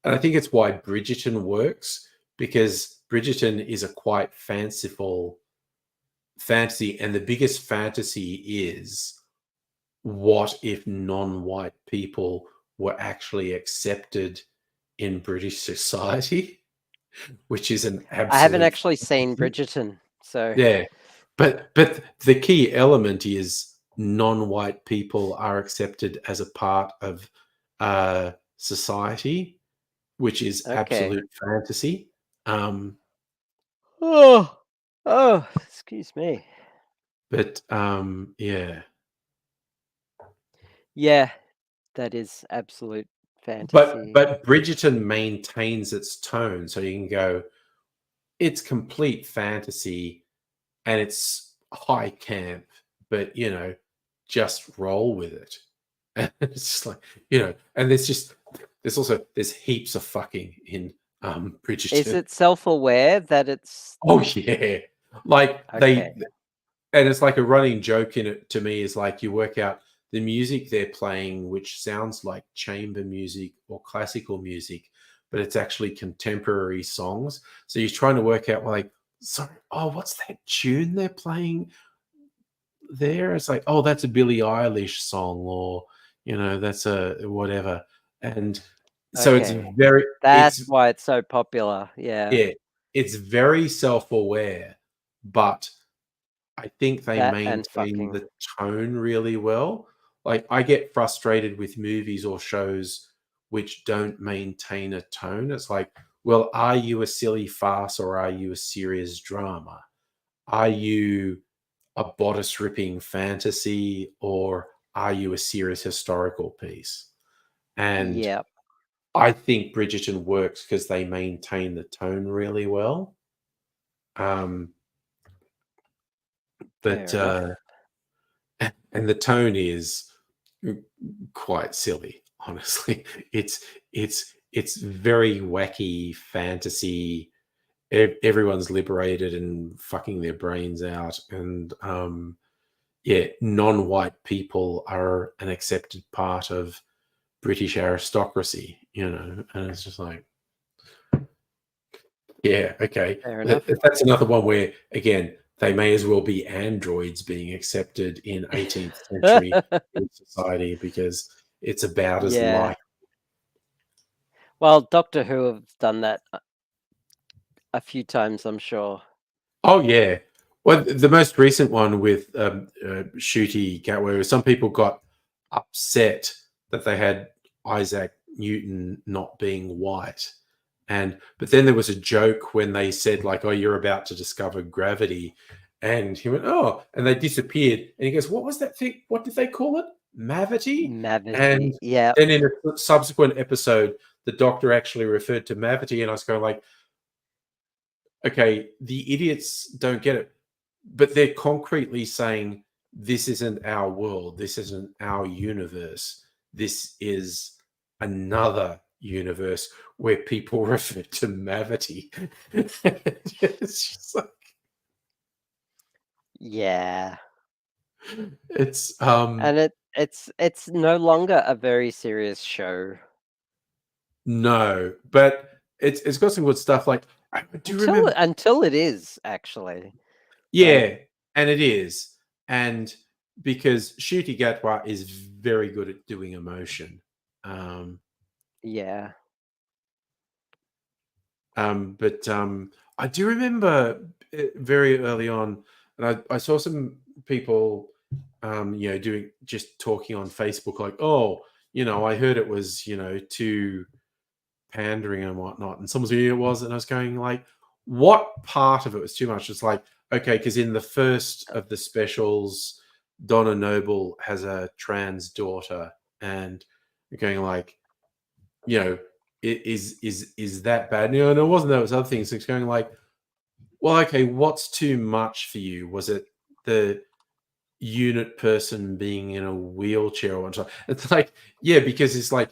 And I think it's why Bridgerton works, because Bridgerton is a quite fanciful fantasy, and the biggest fantasy is, what if non-white people were actually accepted in British society, which is an absolute. I haven't actually seen Bridgerton, so yeah, but the key element is non-white people are accepted as a part of society, which is absolute fantasy. Excuse me. But yeah. Yeah, that is absolute fantasy. But Bridgerton maintains its tone, so you can go, it's complete fantasy and it's high camp, but just roll with it. And it's just like, and there's heaps of fucking in Bridgerton. Is it self-aware that it's? Oh yeah, like and it's like a running joke in it to me, is like, you work out the music they're playing, which sounds like chamber music or classical music, but it's actually contemporary songs. So you're trying to work out, like, sorry, what's that tune they're playing there? It's like, oh, that's a Billie Eilish song, or that's a whatever. And so it's very. That's why it's so popular. Yeah, it's very self-aware, but I think they maintain the tone really well. Like, I get frustrated with movies or shows which don't maintain a tone. It's like, well, are you a silly farce or are you a serious drama? Are you a bodice-ripping fantasy or are you a serious historical piece? And I think Bridgerton works because they maintain the tone really well. But and the tone is quite silly, honestly. It's very wacky fantasy, everyone's liberated and fucking their brains out, and yeah, non-white people are an accepted part of British aristocracy, and it's just like, yeah, okay. Fair enough. That's another one where, again, they may as well be androids being accepted in 18th century society because it's about as Yeah. like. Well, Doctor Who have done that a few times, I'm sure. Oh yeah. Well, the most recent one with Shooty Gatway, some people got upset that they had Isaac Newton not being white, but then there was a joke when they said like, "Oh, you're about to discover gravity," and he went, "Oh," and they disappeared, and he goes, "What was that thing? What did they call it? Mavity?" Mavity. And yeah. then in a subsequent episode, the Doctor actually referred to Mavity, and I was going like, okay, the idiots don't get it, but they're concretely saying this isn't our world, this isn't our universe, this is another universe where people refer to Mavity. It's just like, yeah, it's and it's no longer a very serious show. No, but it's got some good stuff. Like, I do remember Until it is actually. Yeah, and it is. And because Ncuti Gatwa is very good at doing emotion. Yeah. But I do remember very early on, and I saw some people, just talking on Facebook, like, oh, I heard it was, too pandering and whatnot. And someone's saying it was, and I was going like, what part of it was too much? It's like, okay, because in the first of the specials, Donna Noble has a trans daughter, and you're going like, is that bad? And it wasn't that. It was other things. It's going like, well, okay, what's too much for you? Was it the unit person being in a wheelchair or something? It's like, yeah, because it's like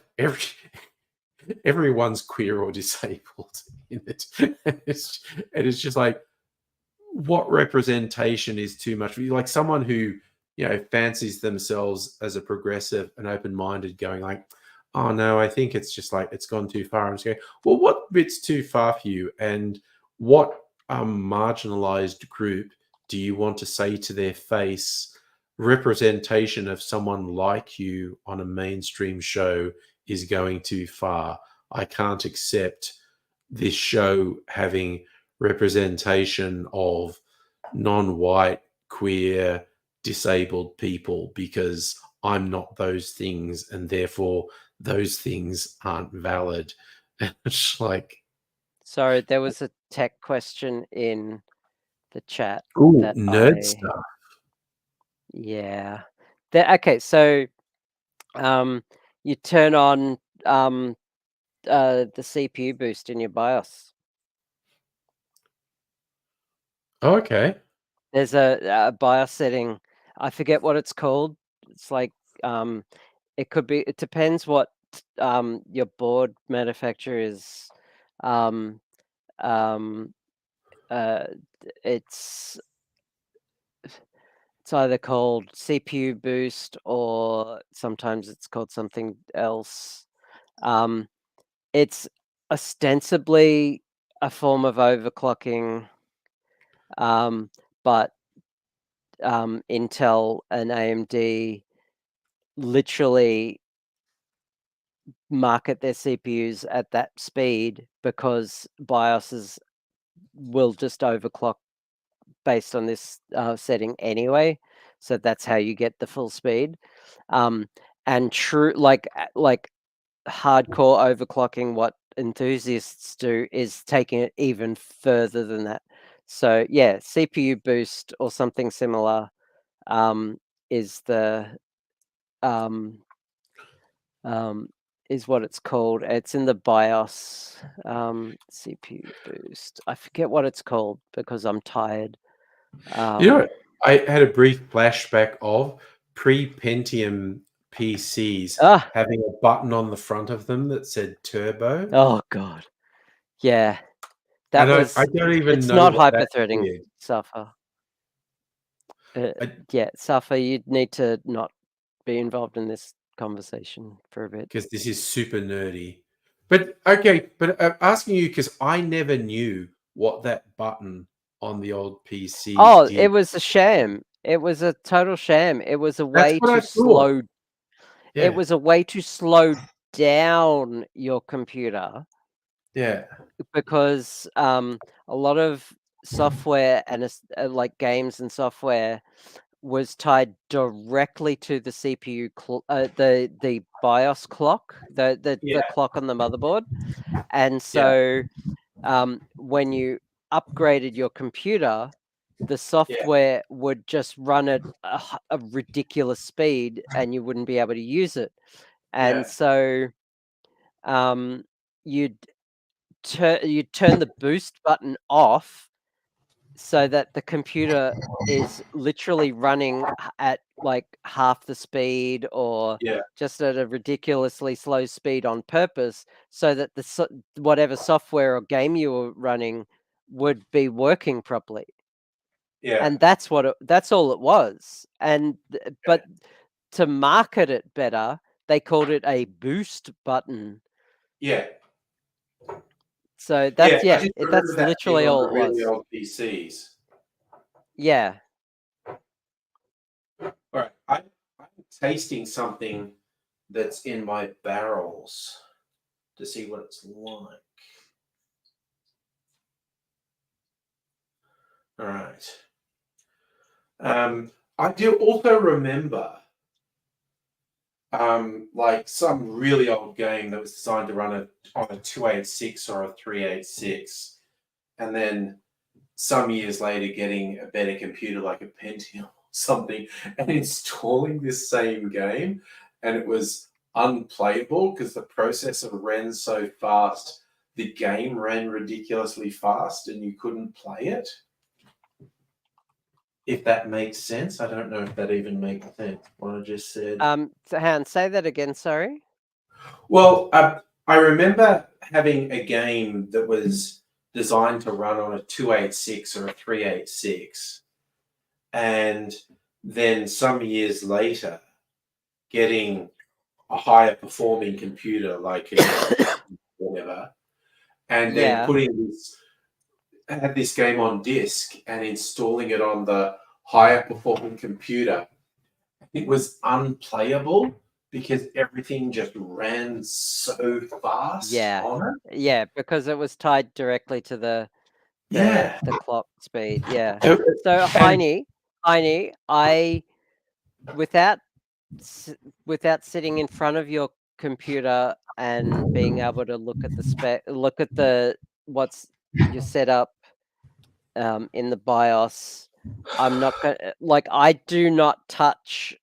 everyone's queer or disabled in it. And it's just like, what representation is too much for you? Like someone who, fancies themselves as a progressive and open-minded, going like, oh no, I think it's just like it's gone too far. I'm just going, well, what bit's too far for you? And what marginalized group do you want to say to their face, representation of someone like you on a mainstream show is going too far? I can't accept this show having representation of non-white, queer, disabled people because I'm not those things, and therefore those things aren't valid. And it's like, sorry, there was a tech question in the chat. Ooh, nerd stuff. Yeah. Okay, so you turn on the CPU boost in your BIOS. Oh, okay. There's a BIOS setting. I forget what it's called. It's like it could be. It depends what your board manufacturer is. It's either called CPU boost or sometimes it's called something else. It's ostensibly a form of overclocking, but Intel and AMD literally market their CPUs at that speed because BIOSes will just overclock based on this setting anyway. So that's how you get the full speed. And true, like hardcore overclocking, what enthusiasts do is taking it even further than that. So yeah, CPU boost or something similar is the is what it's called. It's in the BIOS CPU boost. I forget what it's called because I'm tired. I had a brief flashback of pre-Pentium PCs having a button on the front of them that said turbo. Oh god, yeah, That I was. don't even It's know not what that hyperthreading, did. Safa. I- Yeah, Safa, you'd need to not be involved in this conversation for a bit. Because this is super nerdy. But okay, but I'm asking you because I never knew what that button on the old PC Oh, did. it was a sham. It was a total sham. It was a That's way what I to thought. slow. Yeah. It was a way to slow down your computer Yeah. because a lot of software and like games and software was tied directly to the CPU, the BIOS clock, the Yeah. clock on the motherboard, and so when you upgraded your computer, the software would just run at a ridiculous speed, and you wouldn't be able to use it, and so you'd turn the boost button off so that the computer is literally running at like half the speed or just at a ridiculously slow speed on purpose so that whatever software or game you were running would be working properly. Yeah. And that's all it was. And but to market it better, they called it a boost button. Yeah. So that's I just remember that's that literally being on all the it really was. old PCs. Yeah. All right. I'm tasting something that's in my barrels to see what it's like. All right. I do also remember like some really old game that was designed to run on a 286 or a 386, and then some years later getting a better computer like a Pentium or something and installing this same game, and it was unplayable because the processor ran so fast, the game ran ridiculously fast and you couldn't play it. If that makes sense. I don't know if that even makes sense, what I just said. Han, say that again, sorry. Well, I remember having a game that was designed to run on a 286 or a 386, and then some years later getting a higher performing computer like whatever, and then had this game on disk and installing it on the higher performing computer. It was unplayable because everything just ran so fast on it. Yeah, because it was tied directly to the clock speed. Yeah. So Heine, I without sitting in front of your computer and being able to look at what's your setup in the BIOS, I'm not gonna I do not touch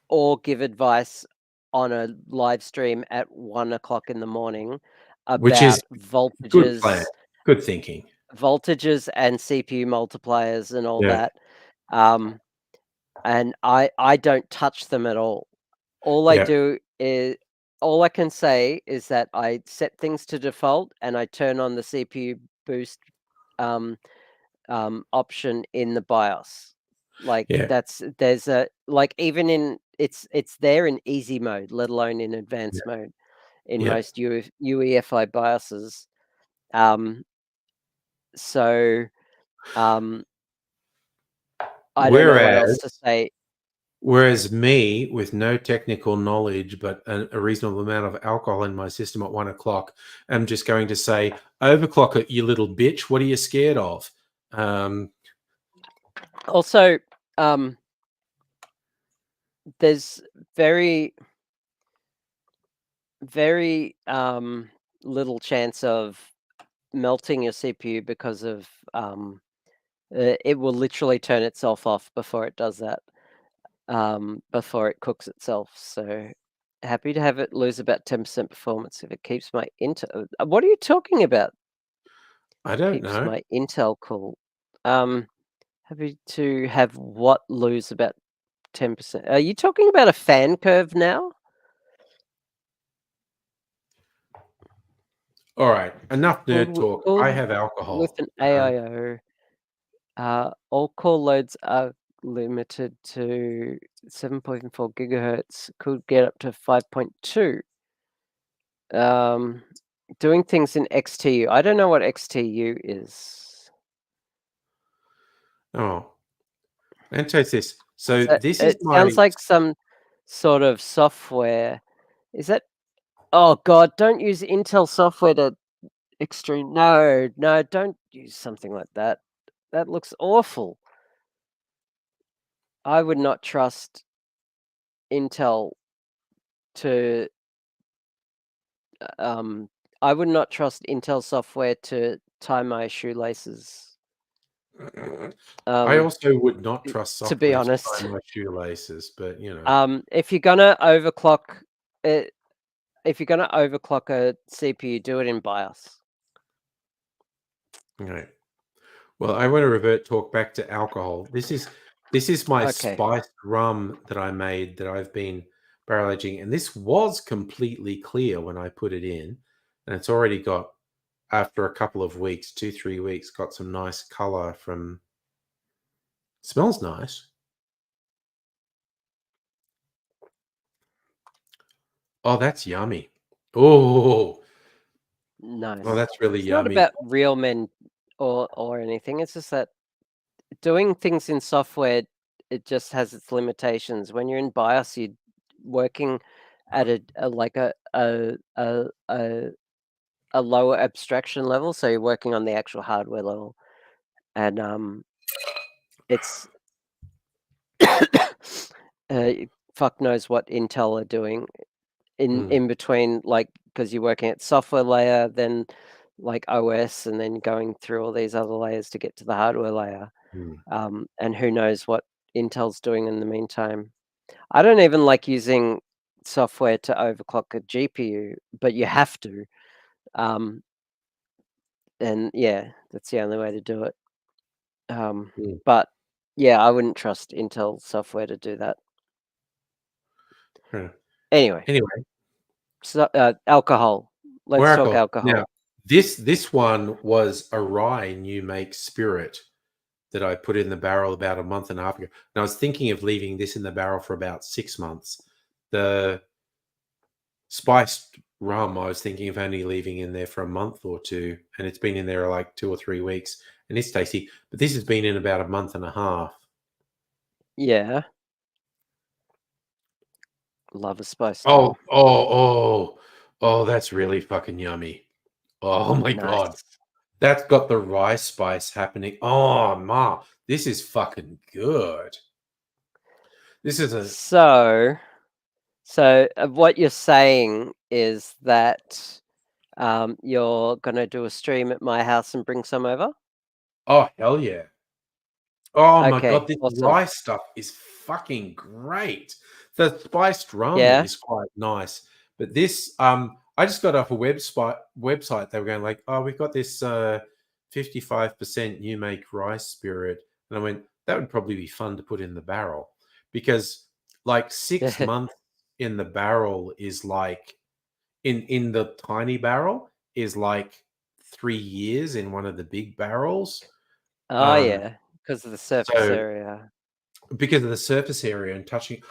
or give advice on a live stream at 1 o'clock in the morning Which is about good plan. Good thinking. voltages and CPU multipliers and all that. And I don't touch them at all. All I can say is that I set things to default and I turn on the CPU boost option in the BIOS. There's a even in it's there in easy mode, let alone in advanced mode in most UEFI BIOSes. So I don't know what else to say. Whereas me, with no technical knowledge but a reasonable amount of alcohol in my system at 1 o'clock, I'm just going to say, overclock it, you little bitch. What are you scared of? Also, there's very, very little chance of melting your CPU because of it will literally turn itself off before it does that, before it cooks itself. So happy to have it lose about 10% performance if it keeps my Intel. What are you talking about? I don't keeps know. my Intel cool. Happy to have what lose about 10%. Are you talking about a fan curve now? All right, enough nerd Cooled talk. cooled I have alcohol. with an AIO. All call loads are limited to 7.4 gigahertz. Could get up to 5.2. Doing things in XTU. I don't know what XTU is. Oh, and taste this. So this is It my. sounds like some sort of software. Is that? Oh God! Don't use Intel software to extreme. No, don't use something like that. That looks awful. I would not trust Intel to. I would not trust Intel software to tie my shoelaces. I also would not trust to be software to honest. tie my shoelaces, but you know. If you're gonna overclock it, if you're gonna overclock a CPU, do it in BIOS. Okay. Well, I want to talk back to alcohol. This is my Okay. spiced rum that I made that I've been barrel aging, and this was completely clear when I put it in, and it's already got, after a couple of weeks, 2-3 weeks, got some nice color from. Smells nice. Oh, that's yummy. Oh, Nice. oh, that's really It's yummy. not about real men or anything. It's just that doing things in software, it just has its limitations. When you're in BIOS, you're working at a lower abstraction level, so you're working on the actual hardware level, and it's fuck knows what Intel are doing in between, like, because you're working at software layer, then like OS, and then going through all these other layers to get to the hardware layer. And who knows what Intel's doing in the meantime. I don't even like using software to overclock a GPU, but you have to. And yeah, that's the only way to do it. But yeah, I wouldn't trust Intel software to do that. Anyway, so alcohol. Let's talk alcohol. Now, this one was a rye new make spirit that I put in the barrel about a month and a half ago. And I was thinking of leaving this in the barrel for about 6 months. The spiced rum, I was thinking of only leaving in there for a month or two, and it's been in there like 2 or 3 weeks, and it's tasty. But this has been in about a month and a half. Yeah. Love a spiced Oh, rum. that's really fucking yummy. Oh my God. Nice. That's got the rye spice happening. Oh, ma, this is fucking good. This is a So what you're saying is that you're gonna do a stream at my house and bring some over? Oh, hell yeah. Oh my Okay, God, this awesome. rye stuff is fucking great. The spiced rum Yeah. is quite nice, but this, I just got off a website. They were going like, oh, we've got this 55% new make rye spirit, and I went, that would probably be fun to put in the barrel, because like 6 months in the barrel is like in the tiny barrel is like 3 years in one of the big barrels. Oh yeah, because of the surface area. Because of the surface area and touching.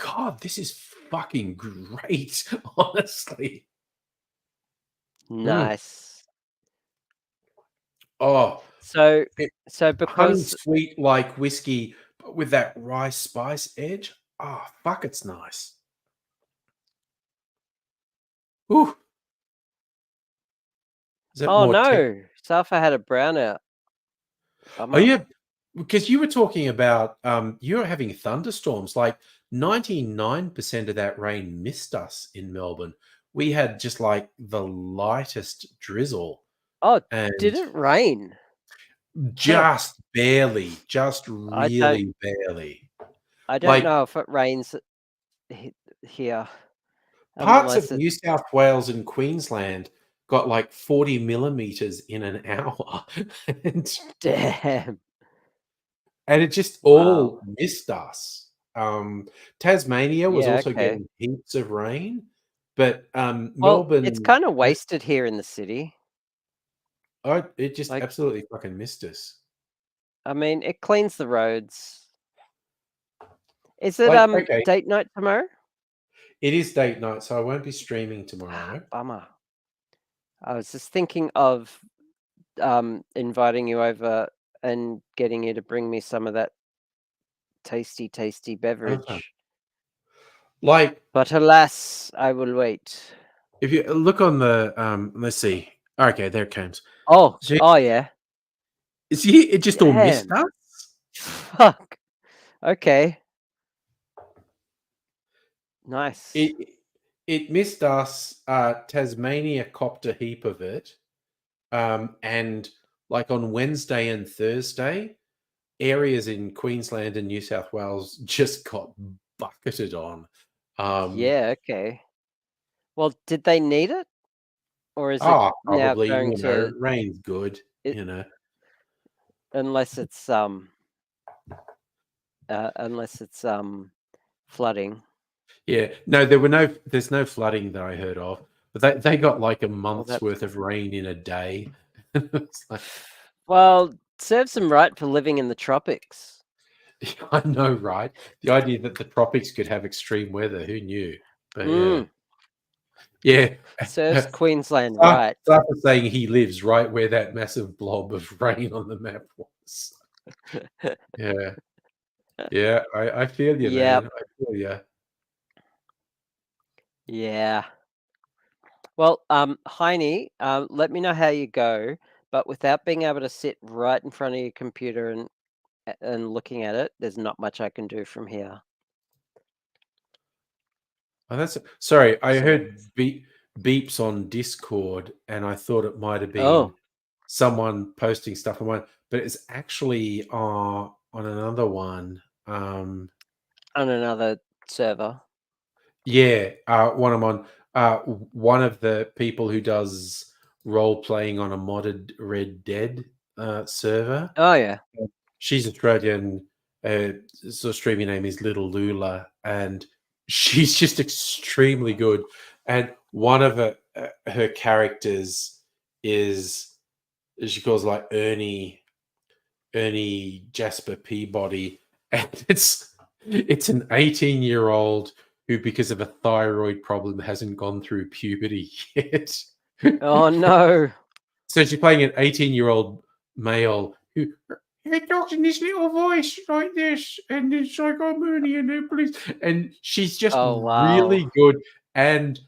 God, this is fucking great, honestly. Nice. Oh, so honey because sweet like whiskey, but with that rye spice edge. Oh, fuck, it's nice. Ooh. oh no, Safa had a brownout. Oh yeah, because you were talking about you're having thunderstorms. Like 99% of that rain missed us in Melbourne. We had just like the lightest drizzle. Oh, and did it rain? Just barely, just really barely. I don't Like, know if it rains here. parts of New South Wales and Queensland got like 40 millimeters in an hour. Damn. And it just all missed us. Tasmania was also getting heaps of rain, But Well, Melbourne, it's kind of wasted here in the city. it just Like- absolutely fucking missed us. I mean, it cleans the roads. Is it Like, okay, date night tomorrow? it is date night, so I won't be streaming tomorrow. Bummer. I was just thinking of inviting you over and getting you to bring me some of that tasty beverage. Like, But alas, I will wait. if you look on the let's see. Okay, there it comes. Oh, See, oh yeah. see, it just all missed Damn. us. Fuck. Okay. Nice. It missed us. Tasmania copped a heap of it. And like on Wednesday and Thursday, areas in Queensland and New South Wales just got bucketed on. Yeah, okay. Well, did they need it? Or is it now probably, going to rain's good, it- you know. unless it's flooding. Yeah, no, there's no flooding that I heard of, but they got like a month's that's worth of rain in a day. It's like, Well, serves them right for living in the tropics. I know, right? The idea that the tropics could have extreme weather, who knew? But yeah. Serves Queensland Start- right. start with saying he lives right where that massive blob of rain on the map was. Yeah. Yeah, I feel you, Yep. man. I feel you. Yeah. Well, Heine, let me know how you go, but without being able to sit right in front of your computer and looking at it, there's not much I can do from here. Oh, that's sorry. I So- heard beeps on Discord, and I thought it might have been Oh. someone posting stuff on mine, but it's actually on another one. On another server. Yeah, one I'm on. One of the people who does role playing on a modded Red Dead server. Oh yeah. She's Australian. So streaming name is Little Lula, and she's just extremely good. And one of her characters is she calls like Ernie Jasper Peabody, and it's an 18-year-old who, because of a thyroid problem, hasn't gone through puberty yet. Oh no. So she's playing an 18-year-old male who he talks in this little voice like this, and it's like, I'm Ernie and the police, and she's just really good. And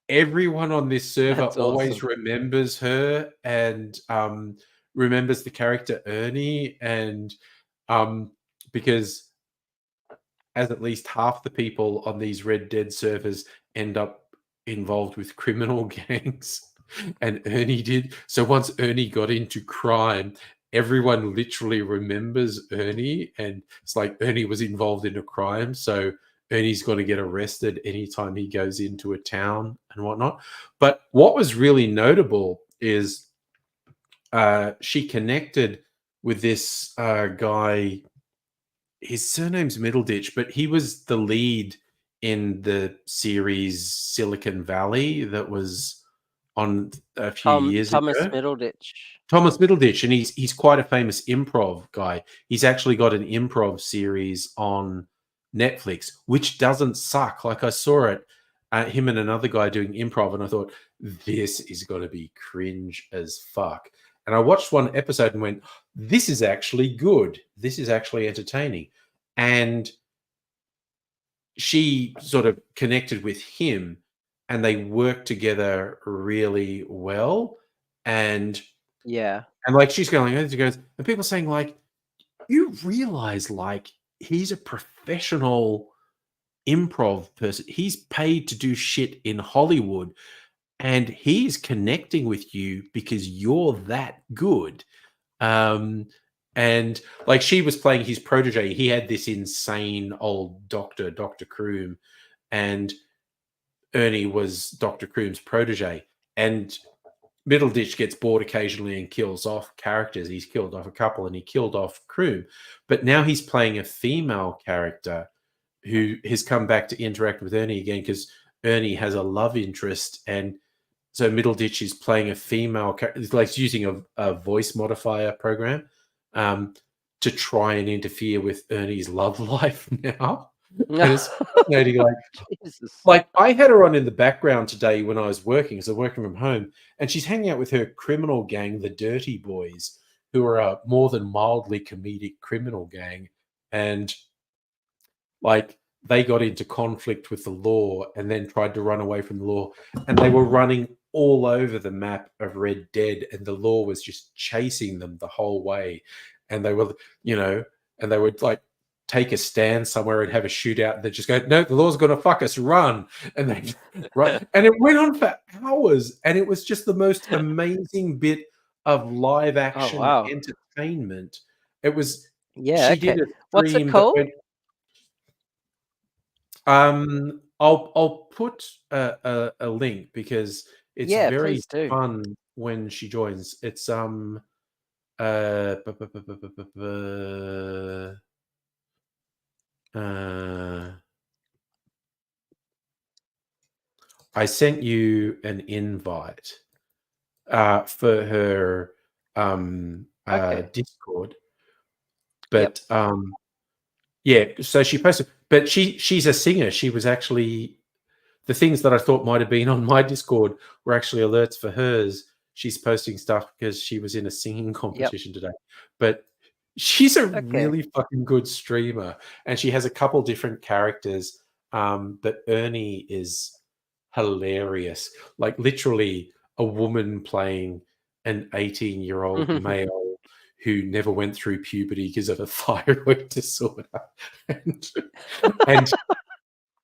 everyone on this server That's always awesome. remembers her and remembers the character Ernie, and because as at least half the people on these Red Dead servers end up involved with criminal gangs, and Ernie did. So once Ernie got into crime, everyone literally remembers Ernie, and it's like Ernie was involved in a crime, so Ernie's going to get arrested anytime he goes into a town and whatnot. But what was really notable is she connected with this guy. His surname's Middleditch, but he was the lead in the series Silicon Valley that was on a few years Thomas ago. Middleditch. Thomas Middleditch, and he's quite a famous improv guy. He's actually got an improv series on Netflix, which doesn't suck. Like I saw it, him and another guy doing improv, and I thought, this is going to be cringe as fuck. And I watched one episode and went, this is actually good. This is actually entertaining. And she sort of connected with him, and they worked together really well. And like she's going, and people saying like, you realize like he's a professional improv person. He's paid to do shit in Hollywood, and he's connecting with you because you're that good. And like she was playing his protege. He had this insane old doctor, Dr. Kroom, and Ernie was Dr. Kroom's protege. And Middleditch gets bored occasionally and kills off characters. He's killed off a couple, and he killed off Kroom. But now he's playing a female character who has come back to interact with Ernie again, because Ernie has a love interest, and so Middleditch is playing a female character. It's like using a voice modifier program to try and interfere with Ernie's love life now. And it's fascinating. Like I had her on in the background today when I was working, because I'm working from home, and she's hanging out with her criminal gang, the Dirty Boys, who are a more than mildly comedic criminal gang, and like they got into conflict with the law and then tried to run away from the law, and they were running all over the map of Red Dead, and the law was just chasing them the whole way, and they were, and they would like take a stand somewhere and have a shootout, and they just go, no, the law's gonna fuck us, run. And they run. And it went on for hours, and it was just the most amazing bit of live action entertainment. It was she did a What's it stream called? I'll put a link, because it's very please do. fun when she joins. It's I sent you an invite for her Discord, but yeah. So she posted, but she's a singer. She was actually, the things that I thought might have been on my Discord were actually alerts for hers. She's posting stuff because she was in a singing competition today. But she's a really fucking good streamer, and she has a couple different characters. But Ernie is hilarious. Like literally a woman playing an 18-year-old male who never went through puberty because of a thyroid disorder, and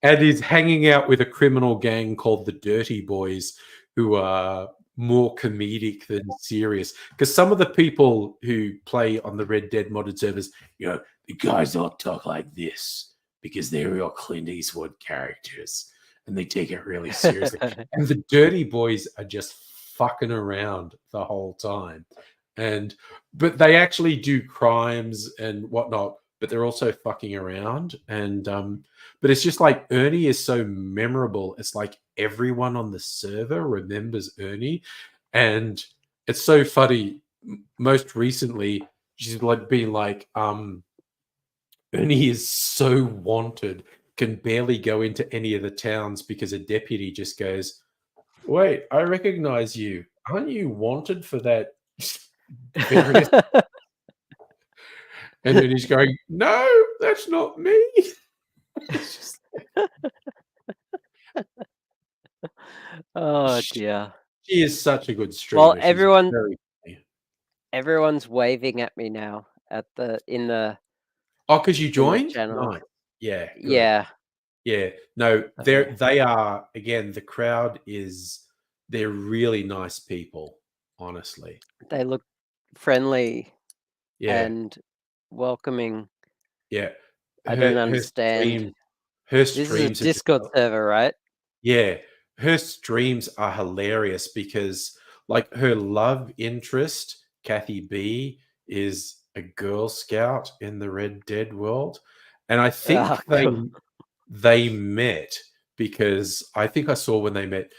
is hanging out with a criminal gang called the Dirty Boys, who are more comedic than serious. Because some of the people who play on the Red Dead modded servers, the guys all talk like this because they're real Clint Eastwood characters, and they take it really seriously. And the Dirty Boys are just fucking around the whole time. But they actually do crimes and whatnot, but they're also fucking around. And but it's just like Ernie is so memorable. It's like everyone on the server remembers Ernie, and it's so funny. Most recently, she's like being like, Ernie is so wanted, can barely go into any of the towns because a deputy just goes, wait, I recognize you. Aren't you wanted for that? And then he's going, no, that's not me. It's just oh dear. She is such a good streamer. Well, everyone's waving at me now in the because you joined? Channel. Nice. Yeah. Good. Yeah. No, they are, again, the crowd they're really nice people, honestly. They look friendly and welcoming. Yeah. I don't understand. Her streams this is a Discord server, right? Yeah. Her streams are hilarious because like her love interest, Kathy B, is a Girl Scout in the Red Dead world. And I think they met because I think I saw when they met,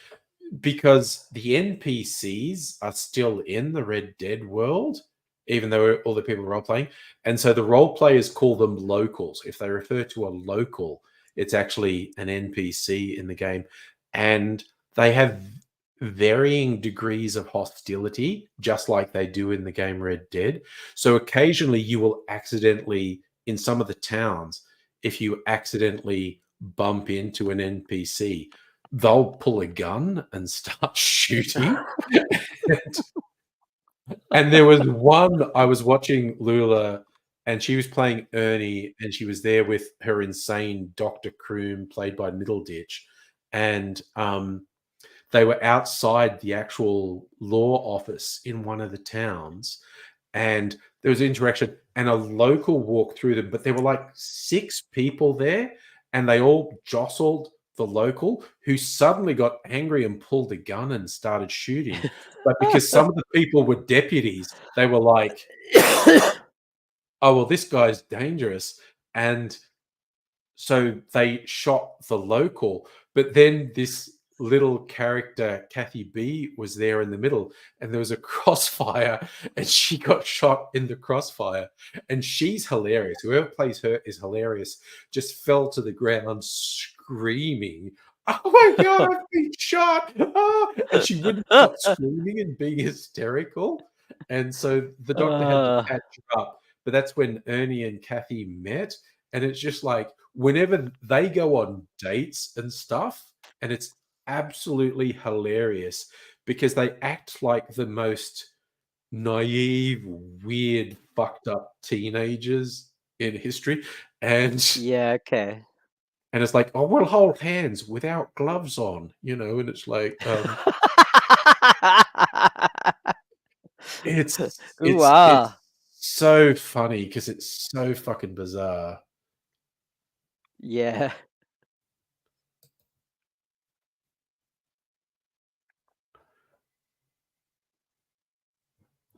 because the NPCs are still in the Red Dead world, even though all the people are role playing. And so the role players call them locals. If they refer to a local, it's actually an NPC in the game. And they have varying degrees of hostility, just like they do in the game Red Dead. So occasionally you will accidentally, in some of the towns, if you accidentally bump into an NPC, they'll pull a gun and start shooting. And there was one, I was watching Lula, and she was playing Ernie, and she was there with her insane Dr. Kroom, played by Middleditch. And they were outside the actual law office in one of the towns, and there was interaction, and a local walked through them, but there were like 6 people there, and they all jostled the local, who suddenly got angry and pulled a gun and started shooting. But because some of the people were deputies, they were like, oh, well, this guy's dangerous. And so they shot the local, but then this little character, Kathy B, was there in the middle, and there was a crossfire, and she got shot in the crossfire, and she's hilarious. Whoever plays her is hilarious. Just fell to the ground screaming, "Oh my god, I've been shot!" Ah! And she wouldn't stop screaming and being hysterical. And so the doctor had to patch her up. But that's when Ernie and Kathy met. And it's just like whenever they go on dates and stuff, and it's absolutely hilarious because they act like the most naive, weird, fucked up teenagers in history. And Yeah, okay. and it's like, oh, we'll hold hands without gloves on, and it's like, it's Ooh, it's so funny because it's so fucking bizarre. yeah.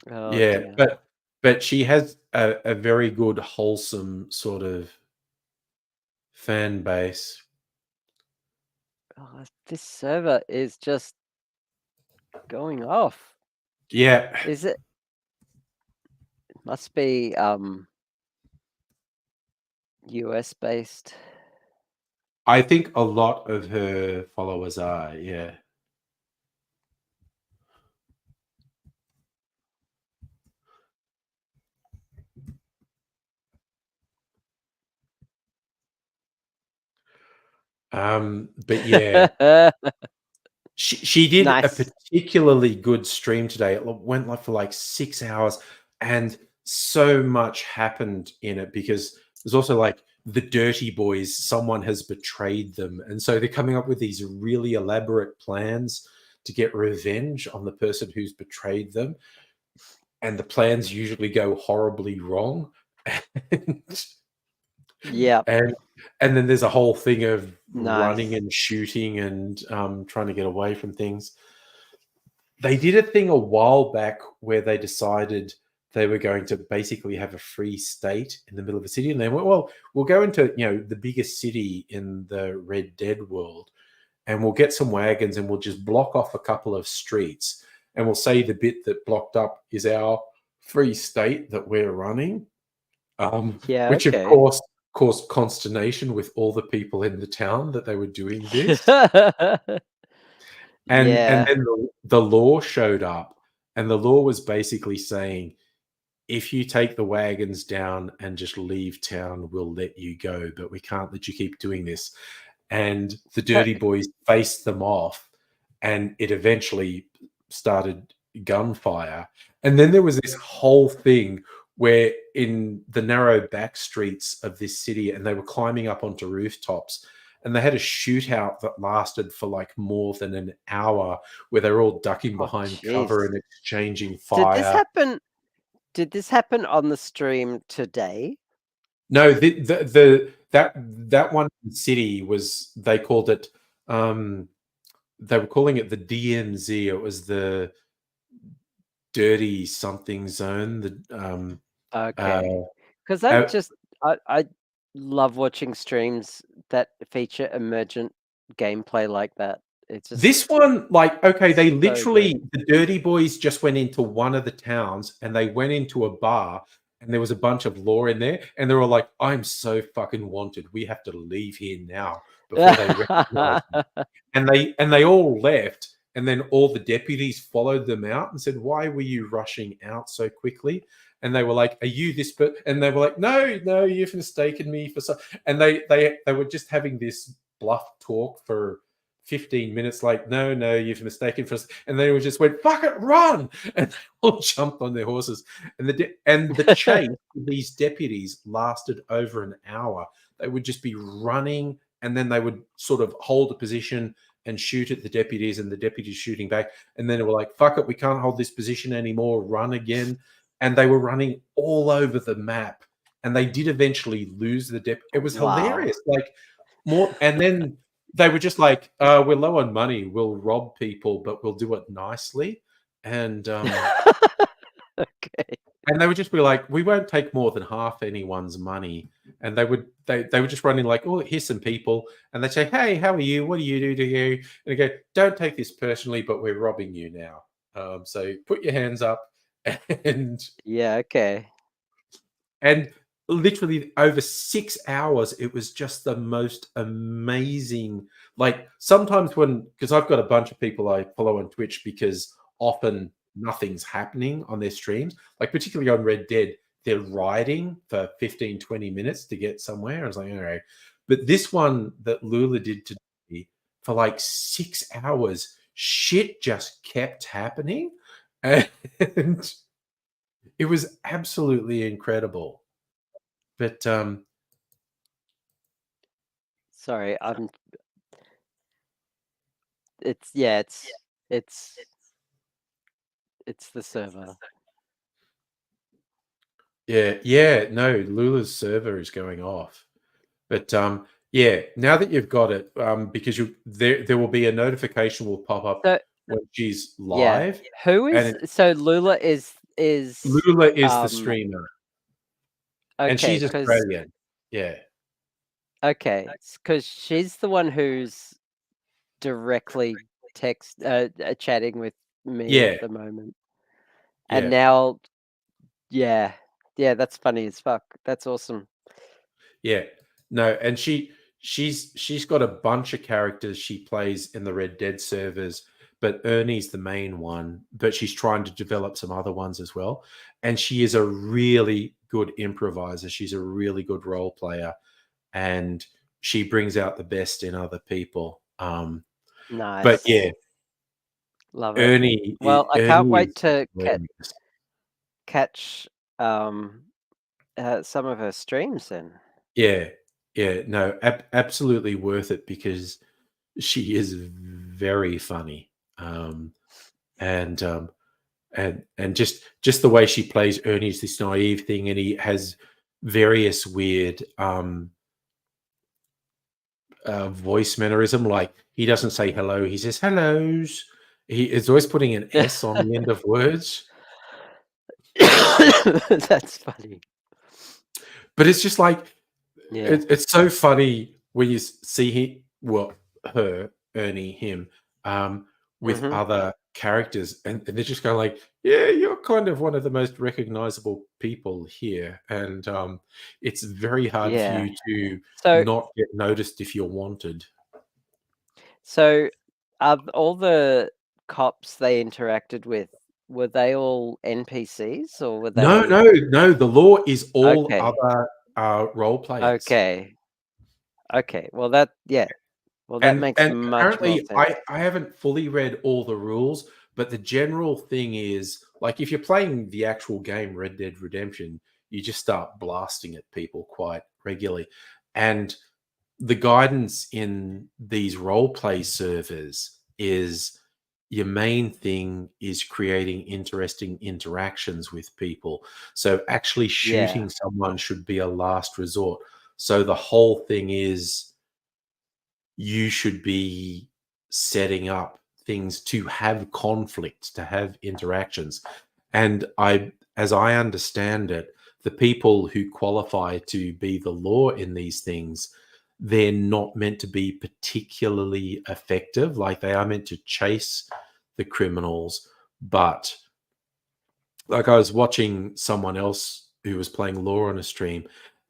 Oh, Yeah, dear. but she has a very good, wholesome sort of fan base. Oh, this server is just going off. Yeah, Is it? It must be US based. I think a lot of her followers are. Yeah. But yeah, she did a Nice. particularly good stream today. It went like for like 6 hours, and so much happened in it because there's also like the dirty boys. Someone has betrayed them, and so they're coming up with these really elaborate plans to get revenge on the person who's betrayed them. And the plans usually go horribly wrong. Yeah. And then there's a whole thing of running Nice. and shooting and trying to get away from things. They did a thing a while back where they decided they were going to basically have a free state in the middle of a city, and they went, well, we'll go into the biggest city in the Red Dead world, and we'll get some wagons and we'll just block off a couple of streets, and we'll say the bit that blocked up is our free state that we're running, Yeah, which of okay. course caused consternation with all the people in the town that they were doing this. And Yeah. then the law showed up, and the law was basically saying, if you take the wagons down and just leave town, we'll let you go, but we can't let you keep doing this. And the dirty boys faced them off, and it eventually started gunfire. And then there was this whole thing where in the narrow back streets of this city, and they were climbing up onto rooftops, and they had a shootout that lasted for like more than an hour, where they were all ducking behind cover and exchanging fire. Did this happen on the stream today? No, that one city was, they called it, they were calling it the DMZ. It was the dirty something zone. Okay. Because I love watching streams that feature emergent gameplay like that. It's just This one, like, okay, they so literally, good. the dirty boys just went into one of the towns, and they went into a bar, and there was a bunch of law in there, and they were like, I'm so fucking wanted. We have to leave here now before they recognize me. And they all left, and then all the deputies followed them out and said, why were you rushing out so quickly? And they were like, are you this? And they were like, no, you've mistaken me for some. And they were just having this bluff talk for 15 minutes, like, no, you've mistaken for us. And they just went, fuck it, run. And they all jumped on their horses. And the chase with these deputies lasted over an hour. They would just be running, and then they would sort of hold a position and shoot at the deputies, and the deputies shooting back. And then they were like, fuck it, we can't hold this position anymore, run again. And they were running all over the map. And they did eventually lose the It was hilarious. Like, more, and then they were just like, we're low on money, we'll rob people, but we'll do it nicely. And Okay. And they would just be like, "We won't take more than half anyone's money." And they would just run in like, "Oh, here's some people," and they'd say, "Hey, how are you? What do you do to you?" And they go, "Don't take this personally, but we're robbing you now. So put your hands up." And Yeah, okay. and literally over 6 hours, it was just the most amazing. Like sometimes because I've got a bunch of people I follow on Twitch because often nothing's happening on their streams, like particularly on Red Dead, they're riding for 15, 20 minutes to get somewhere. I was like, all right. But this one that Lula did today for like 6 hours, shit just kept happening. And it was absolutely incredible. But Sorry, it's yeah, it's the server. yeah, no, Lula's server is going off. But yeah, now that you've got it, because there will be a notification will pop up So when she's yeah, live, who and is so Lula is Lula is the streamer, and okay she's because Australian. Yeah, okay because she's the one who's directly chatting with me yeah, at the moment, and yeah, now yeah, that's funny as fuck. That's awesome. yeah. No, and she's got a bunch of characters she plays in the Red Dead servers, but Ernie's the main one. But she's trying to develop some other ones as well. And she is a really good improviser. She's a really good role player, and she brings out the best in other people. But Nice, yeah, love it. Ernie, Well, I can't Ernie wait is to hilarious. catch some of her streams then. Yeah, yeah, no, absolutely worth it because she is very funny, and just the way she plays Ernie's this naive thing, and he has various weird voice mannerism. Like he doesn't say hello; he says hellos. He is always putting an S on the end of words. That's funny. But it's just like Yeah. it's so funny when you see her, Ernie, him, with Mhm. other characters, and they just go like, "Yeah, you're kind of one of the most recognizable people here," and it's very hard for Yeah. you to So not get noticed if you're wanted. so all the cops they interacted with, were they all NPCs or were No, they no, no. The law is all okay? other role players. Okay. Okay. Well, that makes And much more apparently, sense. I haven't fully read all the rules, but the general thing is, like, if you're playing the actual game Red Dead Redemption, you just start blasting at people quite regularly. And the guidance in these role play servers is your main thing is creating interesting interactions with people. So actually Yeah. shooting someone should be a last resort. So the whole thing is you should be setting up things to have conflict, to have interactions. And as I understand it, the people who qualify to be the law in these things, they're not meant to be particularly effective. Like they are meant to chase the criminals, but like I was watching someone else who was playing law on a stream,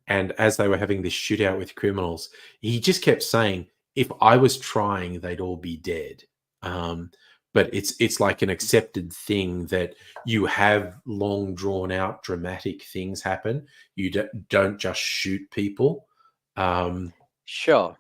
and as they were having this shootout with criminals, he just kept saying, "If I was trying, they'd all be dead." Um, but it's like an accepted thing that you have long drawn out dramatic things happen. You don't just shoot people. Um, Sure.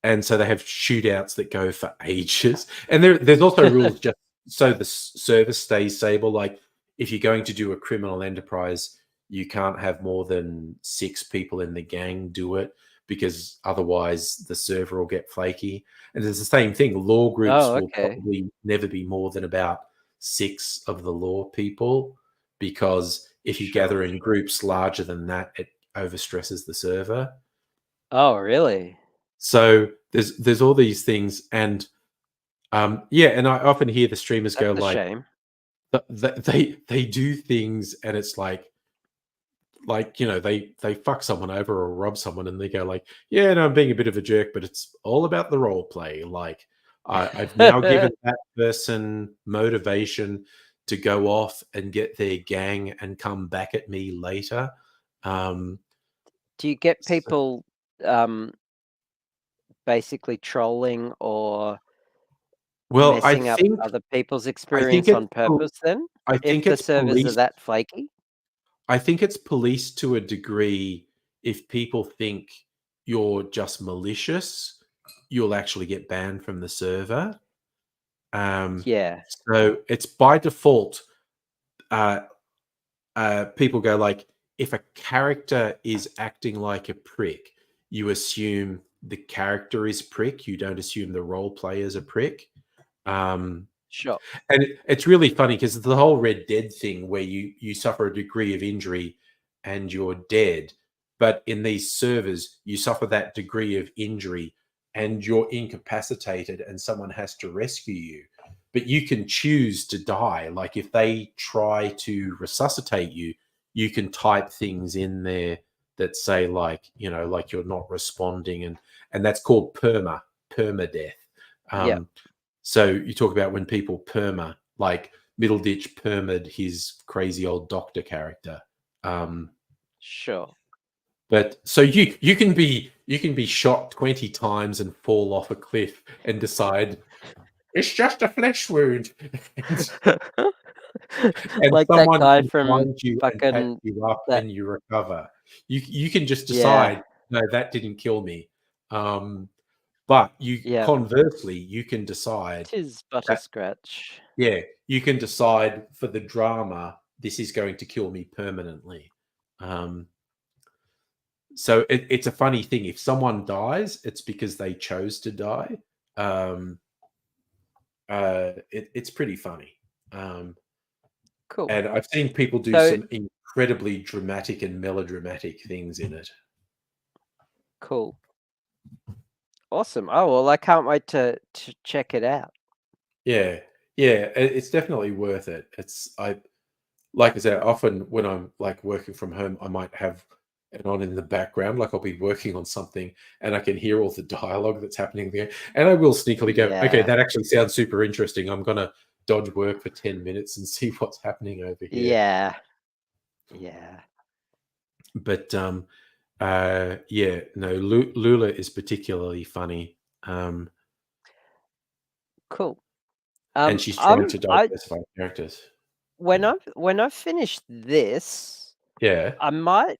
and so they have shootouts that go for ages. And there's also rules just so the service stays stable. Like if you're going to do a criminal enterprise, you can't have more than 6 people in the gang do it because otherwise the server will get flaky. And it's the same thing. Law Oh, groups will okay. probably never be more than about 6 of the law people because if you gather in groups larger than that, it overstresses the server. Oh, really? So there's all these things, and yeah, and I often hear the streamers That's go a like, shame. they do things, and it's like they fuck someone over or rob someone, and they go like, yeah, no, I'm being a bit of a jerk, but it's all about the role play. Like I've now given that person motivation to go off and get their gang and come back at me later. Do you get people basically trolling or Well, messing up other people's I think experience it's on purpose then? I If think the it's servers are policed. that flaky? I think it's policed to a degree. If people think you're just malicious, you'll actually get banned from the server. Yeah, So it's by default. Uh, People go like, if a character is acting like a prick, you assume the character is prick. You don't assume the role player is a prick. sure. And it's really funny because the whole Red Dead thing, where you suffer a degree of injury and you're dead, but in these servers you suffer that degree of injury and you're incapacitated, and someone has to rescue you. But you can choose to die. Like if they try to resuscitate you, you can type things in there that say like like you're not responding, and that's called permadeath. Yeah, So you talk about when people perma, like Middleditch perma'd his crazy old doctor character. sure. But so you can be shot 20 times and fall off a cliff and decide it's just a flesh wound. And Like that someone guy can from find you and patch fucking you up that. and you recover. You can just Yeah, decide, no, that didn't kill me. But you yeah. conversely, you can decide Tis but a that, scratch. yeah, you can decide for the drama, this is going to kill me permanently. So it's a funny thing. If someone dies, it's because they chose to die. It's pretty funny. Cool. And I've seen people do So some incredibly dramatic and melodramatic things in it. cool. Awesome. Oh well, I can't wait to check it out. Yeah, yeah, it's definitely worth it. Like I said, often when I'm like working from home, I might have it on in the background, like I'll be working on something and I can hear all the dialogue that's happening there. And I will sneakily go, okay, Yeah, that actually sounds super interesting. I'm gonna dodge work for 10 minutes and see what's happening over here. yeah, yeah. But yeah, no, Lula is particularly funny. Cool. And she's trying to I diversify characters. when I finish this, Yeah. I might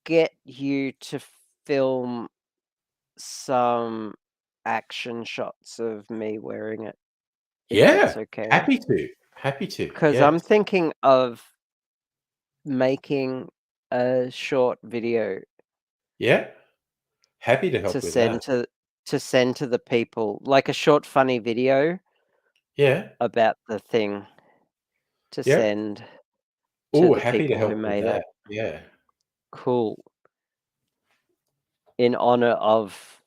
get you to film some action shots of me wearing it, if that's Yeah. okay. Happy to. Happy to. Because Yes. I'm thinking of making a short video Yeah. Happy to help to with send that. to the people, like a short funny video Yeah. about the thing to Yeah. send to Oh, the happy to people who help with made it. that. Yeah. Cool. In honor of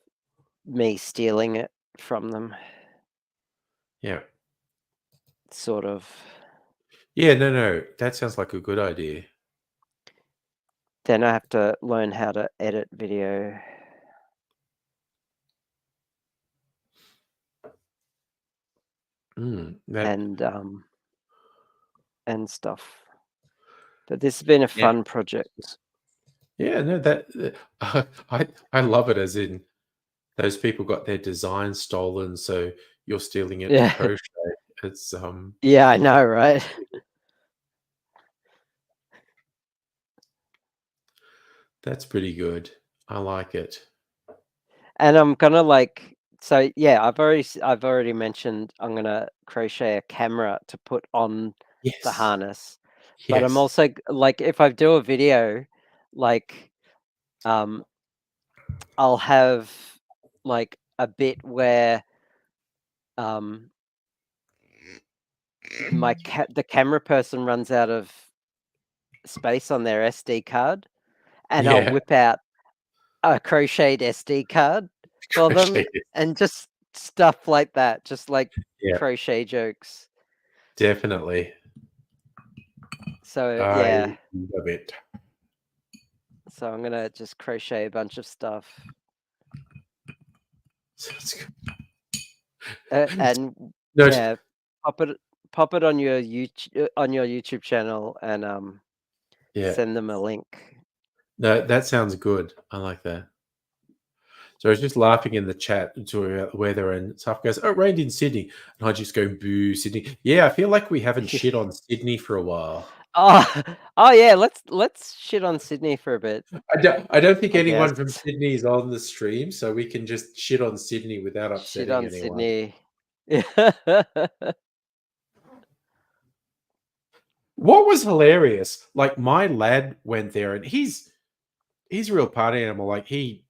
me stealing it from them, Yeah. sort of. Yeah, no. That sounds like a good idea. Then I have to learn how to edit video. That And stuff. But this has been a yeah. fun project. Yeah, no, I love it, as in those people got their design stolen, so you're stealing it to Yeah. crochet. It's Yeah, I know, right? that's pretty good. I like it. And I'm gonna so yeah, I've already mentioned I'm gonna crochet a camera to put on the Yes. harness. But I'm Yes. also like, if I do a video, like I'll have like a bit where the camera person runs out of space on their SD card, and I'll Yeah. whip out a crocheted SD card for them, Crocheted. and just stuff like that, just like Yeah. crochet jokes. Definitely. So I yeah. love it. So I'm gonna just crochet a bunch of stuff. Sounds good. And No, yeah, pop it on your YouTube channel and yeah. send them a link. No, that sounds good. I like that. So I was just laughing in the chat to weather, and stuff goes, "Oh, it rained in Sydney," and I just go, "Boo, Sydney!" Yeah, I feel like we haven't shit on Sydney for a while. Oh, oh yeah, let's shit on Sydney for a bit. I don't think I anyone from guess. Sydney is on the stream, so we can just shit on Sydney without Shit upsetting on anyone. Sydney. What was hilarious, like my lad went there, and he's a real party animal. Like he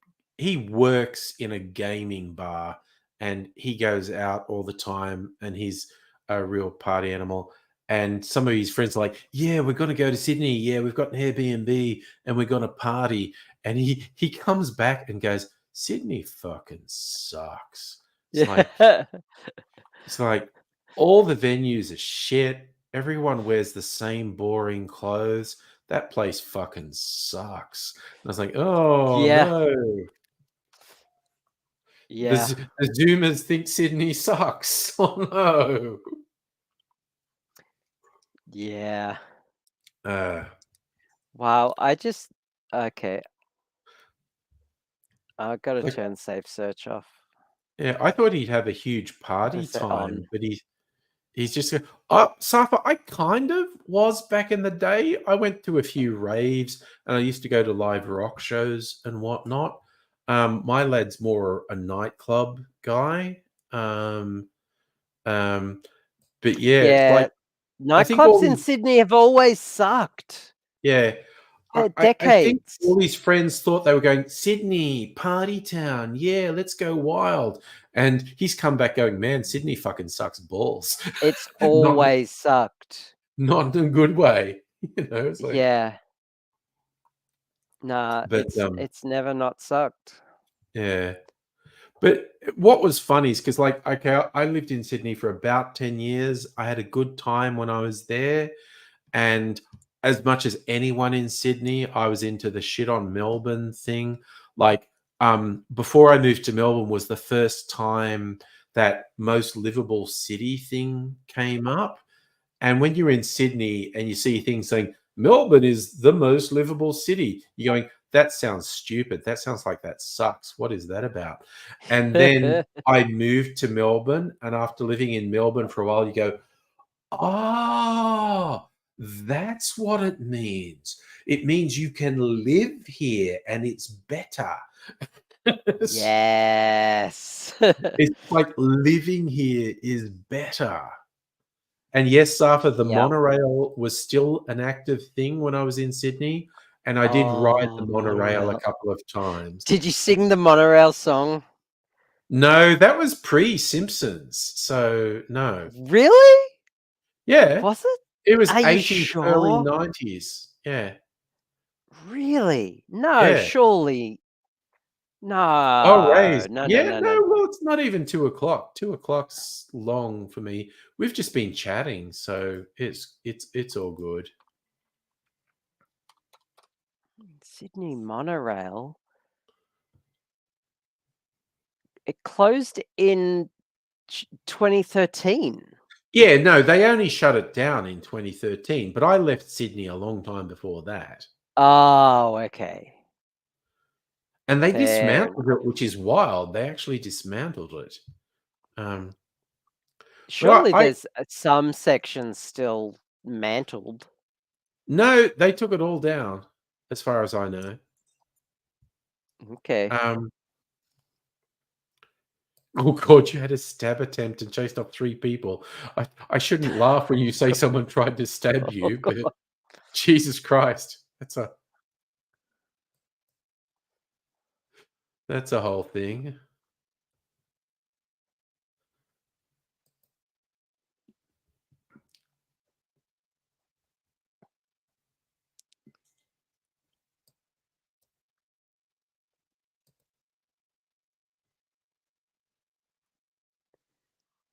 works in a gaming bar, and he goes out all the time, and he's a real party animal. And some of his friends are like, "Yeah, we're going to go to Sydney. Yeah, we've got an Airbnb, and we're going to party." And he comes back and goes, "Sydney fucking sucks." It's like Yeah. it's like all the venues are shit. Everyone wears the same boring clothes. That place fucking sucks. And I was like, oh Yeah. no. Yeah. The Zoomers think Sydney sucks. Oh no. Yeah. Uh, Wow. Okay. I gotta like, turn safe search off. yeah, I thought he'd have a huge party Is it on? time, but he's just oh, Safa, I kind of was back in the day. I went to a few raves, and I used to go to live rock shows and whatnot. My lad's more a nightclub guy. Um, but yeah, Yeah. like I think Nightclubs in Sydney have always sucked. yeah, I think Decades. all his friends thought they were going Sydney party town. Yeah, let's go wild. And he's come back going, man, Sydney fucking sucks balls. It's not always sucked. not in a good way. You know, it's like Yeah. Nah, but it's never not sucked. yeah. But what was funny is because, like, okay, I lived in Sydney for about 10 years. I had a good time when I was there. And as much as anyone in Sydney, I was into the shit on Melbourne thing. Like, before I moved to Melbourne was the first time that most livable city thing came up. And when you're in Sydney and you see things saying Melbourne is the most livable city, you're going, that sounds stupid. That sounds like that sucks. What is that about? And then I moved to Melbourne. And after living in Melbourne for a while, you go, oh, that's what it means. It means you can live here and it's better. Yes. It's like living here is better. And yes, Safa, the Yep. monorail was still an active thing when I was in Sydney, and I did ride the Oh, monorail a monorail. couple of times. Did you sing the monorail song? No, that was pre-Simpsons, so no. Really? Yeah, Was it? it was Are you 80s, early sure? 90s. Yeah, Really? No, yeah. surely. Oh, No. raised. No, no, Yeah, no, no. no, well, it's not even 2 o'clock. 2 o'clock's long for me. We've just been chatting, so it's all good. Sydney monorail. It closed in 2013. Yeah, no, they only shut it down in 2013, but I left Sydney a long time before that. Oh, okay. And they Fair dismantled enough. it, which is wild. They actually dismantled it. But Surely I there's some sections still mantled. no, they took it all down, as far as I know. Okay. Oh god, you had a stab attempt and chased off 3 people. I shouldn't laugh when you say someone tried to stab Oh, you, God. but Jesus Christ, that's a whole thing.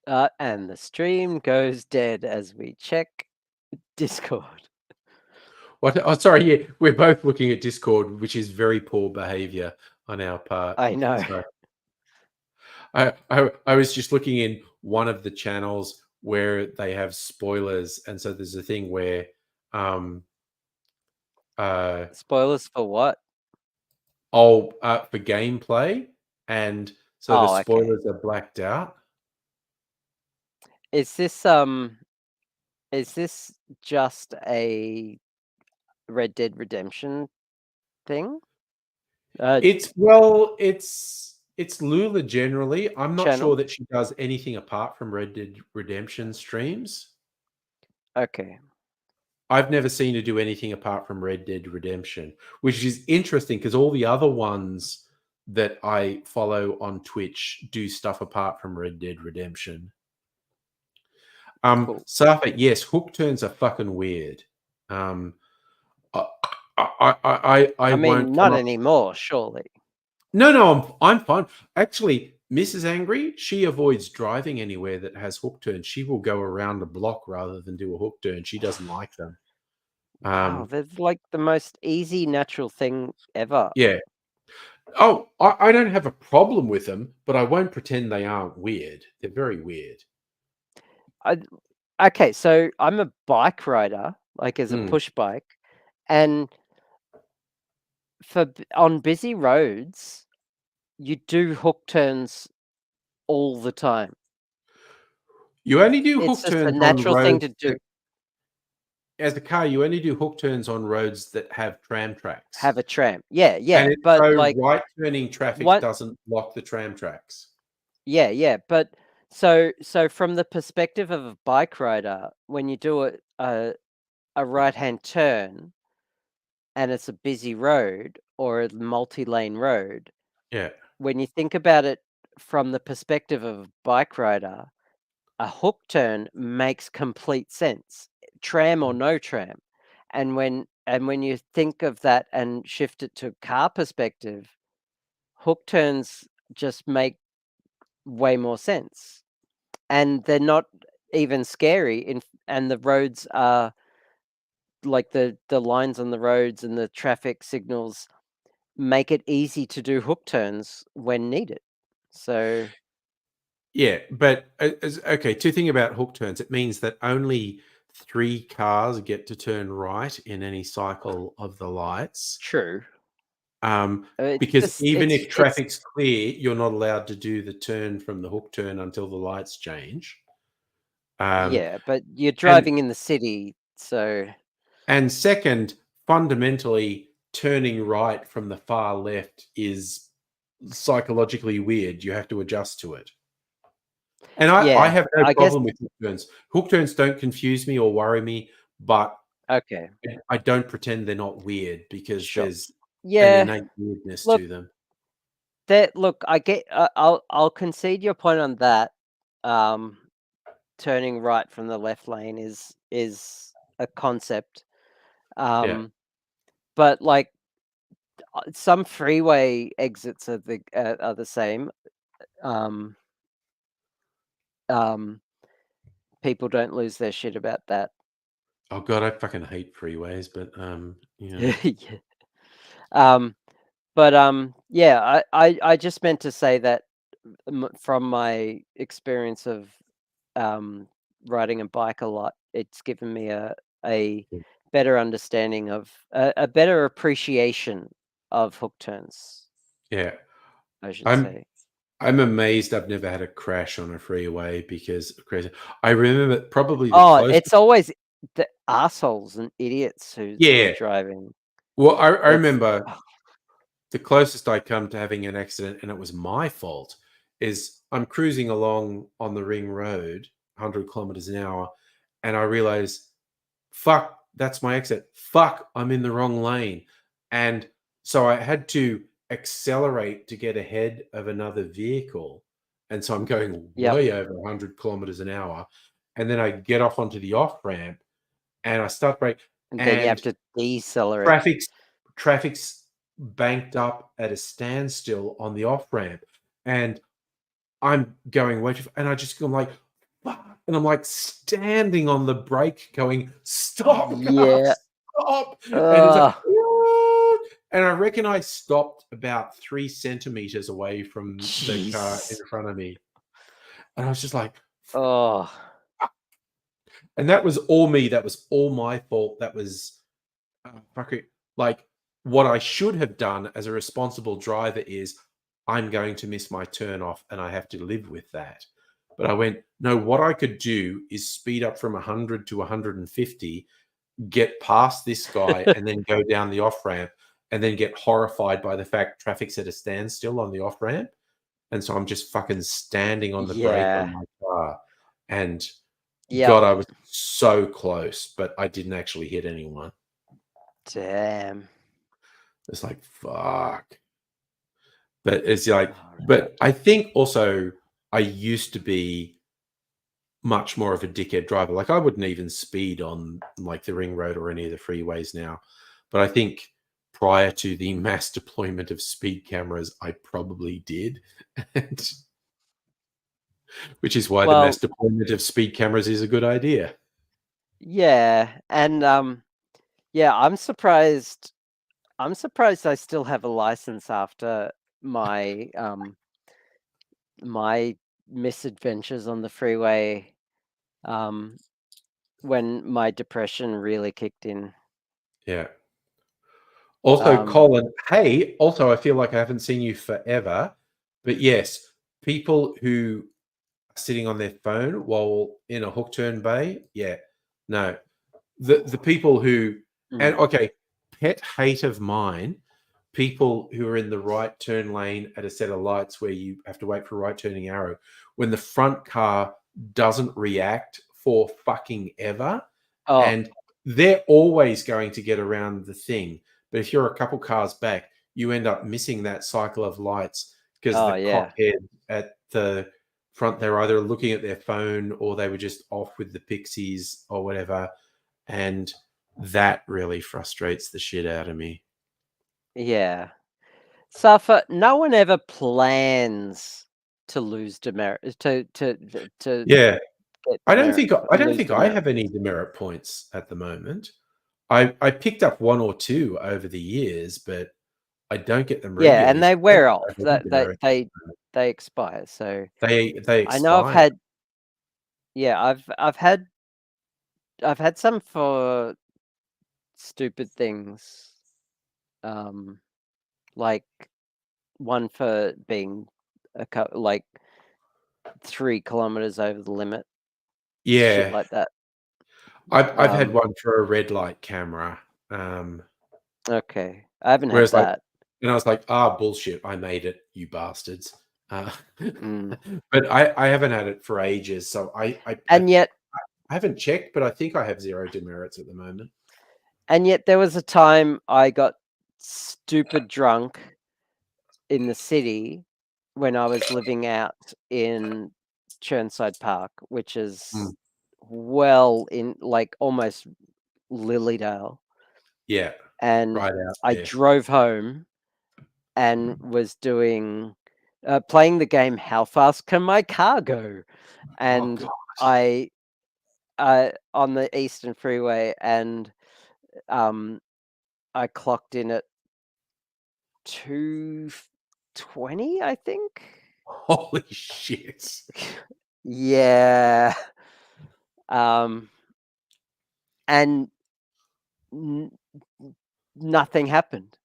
And the stream goes dead as we check Discord. What? Oh, sorry. Yeah, we're both looking at Discord, which is very poor behavior on our part. I know. Sorry. I was just looking in one of the channels where they have spoilers, and so there's a thing where Spoilers for what? for gameplay, and so the Oh, okay. spoilers are blacked out. Is this just a Red Dead Redemption thing? It's Lula generally. I'm not Channel? sure that she does anything apart from Red Dead Redemption streams. Okay. I've never seen her do anything apart from Red Dead Redemption, which is interesting because all the other ones that I follow on Twitch do stuff apart from Red Dead Redemption. Cool. Safa, yes, hook turns are fucking weird. I mean, won't not anymore, surely. No, I'm fine. Actually, Mrs. Angry, she avoids driving anywhere that has hook turns. She will go around the block rather than do a hook turn. She doesn't like them. Wow, they're like the most easy, natural thing ever. Yeah. Oh, I don't have a problem with them, but I won't pretend they aren't weird. They're very weird. Okay, so I'm a bike rider, like as a push bike, and on busy roads, you do hook turns all the time. You only do hook It's just a turns on natural thing roads to do. As a car, you only do hook turns on roads that have tram tracks. Have a tram. Yeah, And but so like right turning traffic doesn't block the tram tracks. Yeah, but so from the perspective of a bike rider, when you do a right-hand turn and it's a busy road or a multi-lane road, Yeah. when you think about it from the perspective of a bike rider, a hook turn makes complete sense, tram or no tram. And when you think of that and shift it to car perspective, hook turns just make way more sense. And they're not even scary and the roads are like the lines on the roads and the traffic signals make it easy to do hook turns when needed. So yeah, but okay, two things about hook turns. It means that only 3 cars get to turn right in any cycle of the lights. True. Because even if traffic's clear, you're not allowed to do the turn from the hook turn until the lights change. Yeah, but you're driving in the city, so. And second, fundamentally, turning right from the far left is psychologically weird. You have to adjust to it. And I have no problem with hook turns. Hook turns don't confuse me or worry me, but okay, I don't pretend they're not weird because there's an innate weirdness to them. Look, I get. I'll concede your point on that. Turning right from the left lane is a concept. But like some freeway exits are the same. People don't lose their shit about that. Oh god, I fucking hate freeways, but yeah. I just meant to say that from my experience of riding a bike a lot, it's given me a better understanding of a better appreciation of hook turns. Yeah, I should say. I'm amazed I've never had a crash on a freeway because crazy. I remember probably it's always the assholes and idiots who are driving. Well, I remember the closest I come to having an accident, and it was my fault, is I'm cruising along on the ring road, 100 kilometers an hour, and I realize, fuck, that's my exit. Fuck, I'm in the wrong lane. And so I had to accelerate to get ahead of another vehicle. And so I'm going way over 100 kilometers an hour. And then I get off onto the off ramp and I start braking. And then you have to decelerate. Traffic's banked up at a standstill on the off ramp. And I'm going way too far. And I just go like, fuck. And I'm like standing on the brake going, stop. Yeah. stop. And it's like, and I reckon I stopped about 3 centimeters away from the car in Jeez. front of me. And I was just like, Oh, and that was all me. That was all my fault. That was fuck it. Like, what I should have done as a responsible driver is I'm going to miss my turn off and I have to live with that. But I went, no, what I could do is speed up from 100 to 150, get past this guy and then go down the off ramp and then get horrified by the fact traffic's at a standstill on the off ramp. And so I'm just fucking standing on the brake yeah. on my car. And Yeah. God, I was so close, but I didn't actually hit anyone. Damn. It's like, fuck. But it's like, Oh, but I think also I used to be much more of a dickhead driver. Like, I wouldn't even speed on like the ring road or any of the freeways now. But I think prior to the mass deployment of speed cameras, I probably did. Which is why the mass deployment of speed cameras is a good idea. Yeah, and yeah, I'm surprised I still have a license after my my misadventures on the freeway, when my depression really kicked in. Yeah. Also, Colin, hey, also, I feel like I haven't seen you forever. But yes, people who are sitting on their phone while in a hook turn bay, yeah, no. The people who, and okay, pet hate of mine, people who are in the right turn lane at a set of lights where you have to wait for a right turning arrow, when the front car doesn't react for fucking ever, and they're always going to get around the thing. But if you're a couple cars back, you end up missing that cycle of lights because the cockhead at the front, they're either looking at their phone or they were just off with the pixies or whatever. And that really frustrates the shit out of me. Yeah. Suffer, no one ever plans to lose demerit to Yeah. get I don't demerit, think I have any demerit points at the moment. I picked up 1 or 2 over the years, but I don't get them regularly. Yeah, and they so I don't wear think I off. have any demerit. They expire. So They I know I've expire. had I've had some for stupid things. Like one for being like 3 kilometers over the limit. Shit Yeah. like that. I've had one for a red light camera. Okay. I haven't had Whereas like, that. and I was like, bullshit, I made it, you bastards. But I haven't had it for ages, so And yet I haven't checked, but I think I have 0 demerits at the moment. And yet there was a time I got stupid drunk in the city when I was living out in Churnside Park, which is well in like almost Lilydale. Yeah. And Right out I there. drove home and was doing playing the game How Fast Can My Car Go? And I on the Eastern Freeway, and I clocked in at 220, I think. Holy shit. Yeah. And nothing happened.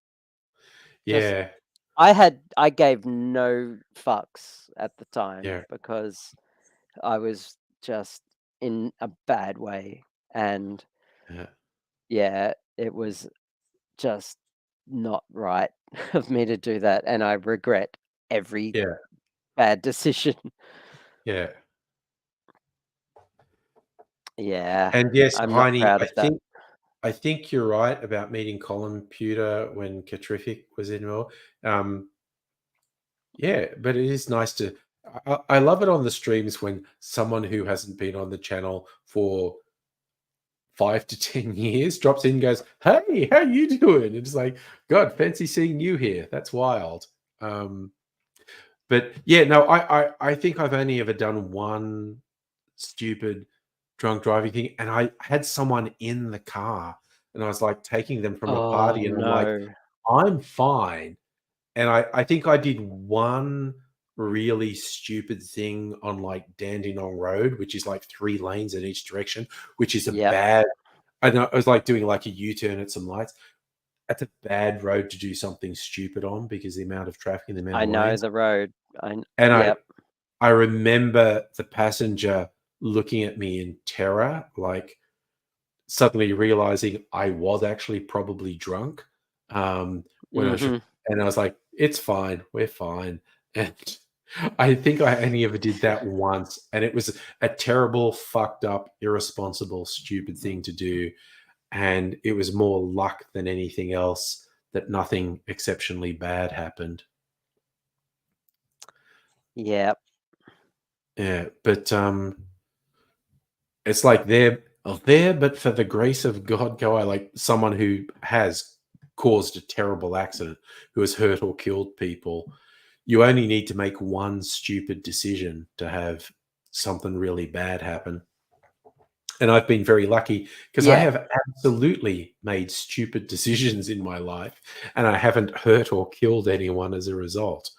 Yeah. I gave no fucks at the time because I was just in a bad way, and yeah, it was just not right of me to do that, and I regret every bad decision. Yeah. Yeah. And yes, I'm not Heine, proud of that. I think you're right about meeting Colin Pewter when Catrific was involved. Yeah, but it is nice to. I love it on the streams when someone who hasn't been on the channel for 5 to 10 years drops in and goes, "Hey, how you doing?" It's like, God, fancy seeing you here. That's wild. But yeah, no, I think I've only ever done one stupid drunk driving thing, and I had someone in the car and I was like taking them from a Oh party, and I'm like, no. I'm fine. And I think I did one really stupid thing on like Dandenong Road, which is like 3 lanes in each direction, which is a Yep. bad. I know I was like doing like a U-turn at some lights. That's a bad road to do something stupid on because the amount of traffic and the amount I of know lanes. the road. And Yep. I remember the passenger looking at me in terror, like suddenly realizing I was actually probably drunk. When I Mhm. and I was like, "It's fine, we're fine." And I think I only ever did that once, and it was a terrible, fucked up, irresponsible, stupid thing to do. And it was more luck than anything else that nothing exceptionally bad happened. Yep. Yeah, but it's like there, but for the grace of God, go I, like someone who has caused a terrible accident, who has hurt or killed people. You only need to make one stupid decision to have something really bad happen. And I've been very lucky because I Yeah. have absolutely made stupid decisions in my life, and I haven't hurt or killed anyone as a result.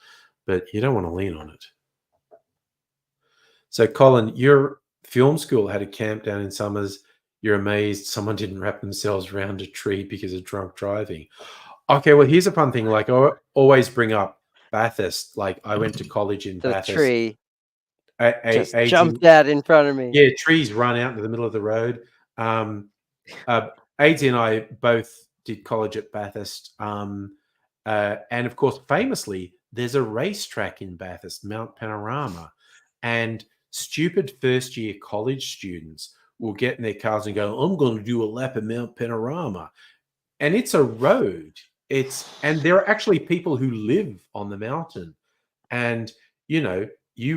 But you don't want to lean on it. So, Colin, your film school had a camp down in Summers. You're amazed someone didn't wrap themselves around a tree because of drunk driving. Okay, well, here's a fun thing. Like, I always bring up Bathurst. Like, I went to college in The Bathurst. tree just AIDS jumped out in front of me. yeah, trees run out into the middle of the road. Aidsy and I both did college at Bathurst. And of course, famously, there's a racetrack in Bathurst, Mount Panorama. And stupid first year college students will get in their cars and go, I'm going to do a lap of Mount Panorama. And it's a road. And there are actually people who live on the mountain. And you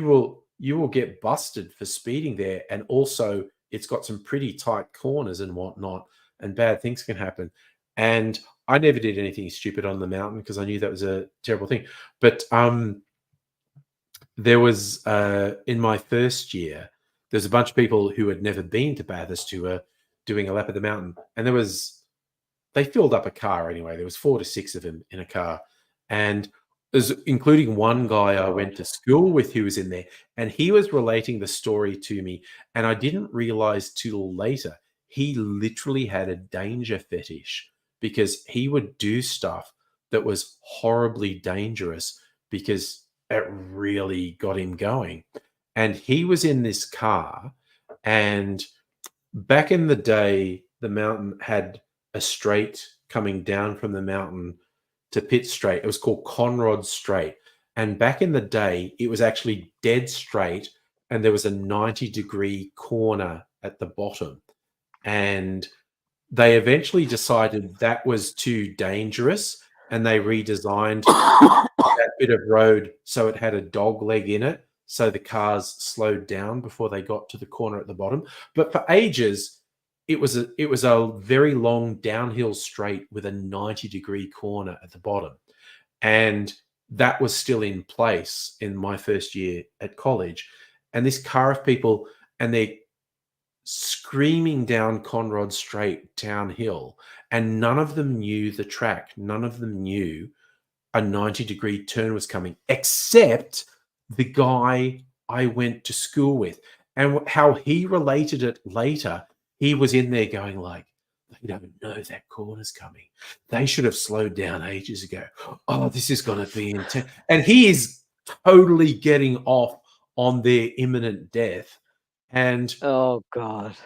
will get busted for speeding there. And also it's got some pretty tight corners and whatnot, and bad things can happen. And I never did anything stupid on the mountain because I knew that was a terrible thing. But there was in my first year, there's a bunch of people who had never been to Bathurst who were doing a lap of the mountain, and they filled up a car anyway. There was 4 to 6 of them in a car, and including one guy I went to school with who was in there, and he was relating the story to me, and I didn't realize till later he literally had a danger fetish because he would do stuff that was horribly dangerous because it really got him going. And he was in this car, and back in the day, the mountain had a straight coming down from the mountain to Pitt Straight. It was called Conrod Straight. And back in the day, it was actually dead straight, and there was a 90-degree corner at the bottom. And they eventually decided that was too dangerous, and they redesigned that bit of road so it had a dog leg in it, so the cars slowed down before they got to the corner at the bottom. But for ages, it was a very long downhill straight with a 90-degree corner at the bottom. And that was still in place in my first year at college. And this car of people, and they're screaming down Conrod Straight downhill, and none of them knew the track. None of them knew a 90-degree turn was coming, except the guy I went to school with. And how he related it later, he was in there going like, they don't know that corner's coming. They should have slowed down ages ago. Oh, this is going to be intense. And he is totally getting off on their imminent death. And Oh God.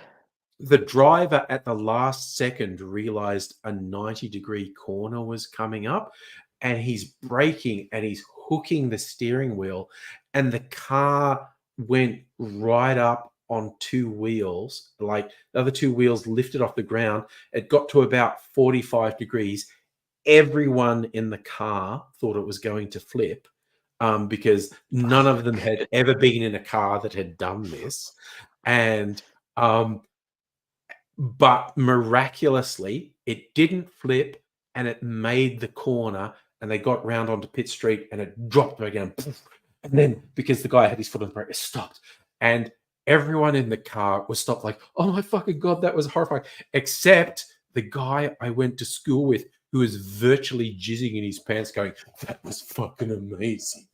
the driver at the last second realized a 90-degree corner was coming up, and he's braking and he's hooking the steering wheel, and the car went right up on 2 wheels. Like the other 2 wheels lifted off the ground. It got to about 45 degrees. Everyone in the car thought it was going to flip because none of them had ever been in a car that had done this. And but miraculously, it didn't flip, and it made the corner, and they got round onto Pitt Street, and it dropped again. And then, because the guy had his foot on the brake, it stopped. And everyone in the car was stopped like, oh my fucking God, that was horrifying. Except the guy I went to school with who was virtually jizzing in his pants going, that was fucking amazing.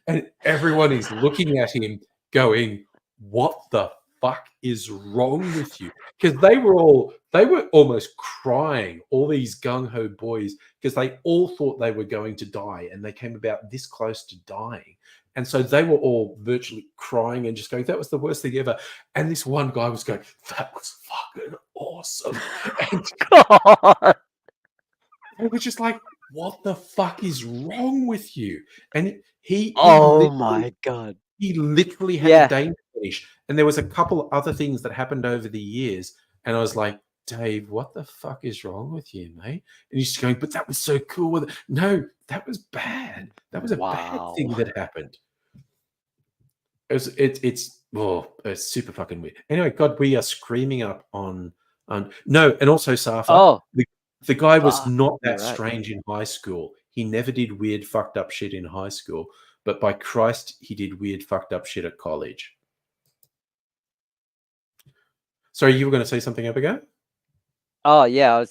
And everyone is looking at him going, what the fuck is wrong with you? Because they were almost crying, all these gung-ho boys, because they all thought they were going to die and they came about this close to dying. And so they were all virtually crying and just going, that was the worst thing ever. And this one guy was going, that was fucking awesome. And God. they were just like, what the fuck is wrong with you? And Oh my God. he literally had a day to finish. And there was a couple of other things that happened over the years. And I was like, Dave, what the fuck is wrong with you, mate? And he's just going, but that was so cool. No, that was bad. That was a bad thing that happened. It's super fucking weird. Anyway, God, we are screaming up on no, and also Safa. Oh, the guy was not you're that right. strange in high school. He never did weird, fucked up shit in high school. But by Christ, he did weird, fucked up shit at college. Sorry, you were going to say something, Abigail? Oh yeah,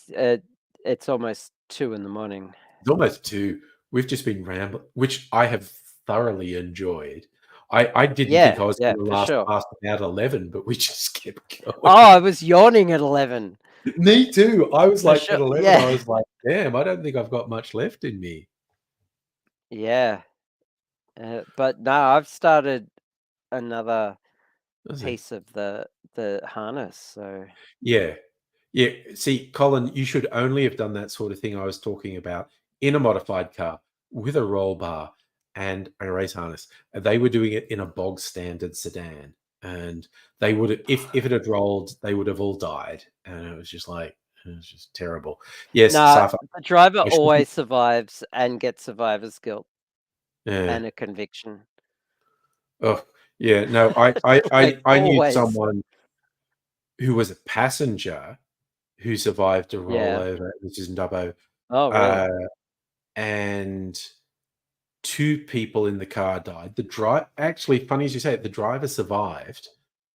it's almost 2 a.m. It's almost 2. We've just been rambling, which I have thoroughly enjoyed. I didn't think I was going to last past about 11, but we just kept going. Oh, I was yawning at 11. Me too. I was like, sure. at 11, Yeah. I was like, damn, I don't think I've got much left in me. Yeah. But no, I've started another piece of the harness. So yeah. See, Colin, you should only have done that sort of thing I was talking about in a modified car with a roll bar and a race harness. They were doing it in a bog standard sedan, and they would, if it had rolled, they would have all died. And it was just like, it was just terrible. Yes, Safa, the driver always survives and gets survivor's guilt and a conviction. Oh yeah, no, I knew someone who was a passenger who survived a rollover, which is in Dubbo. Oh, really? And 2 people in the car died. Actually, funny as you say it, the driver survived.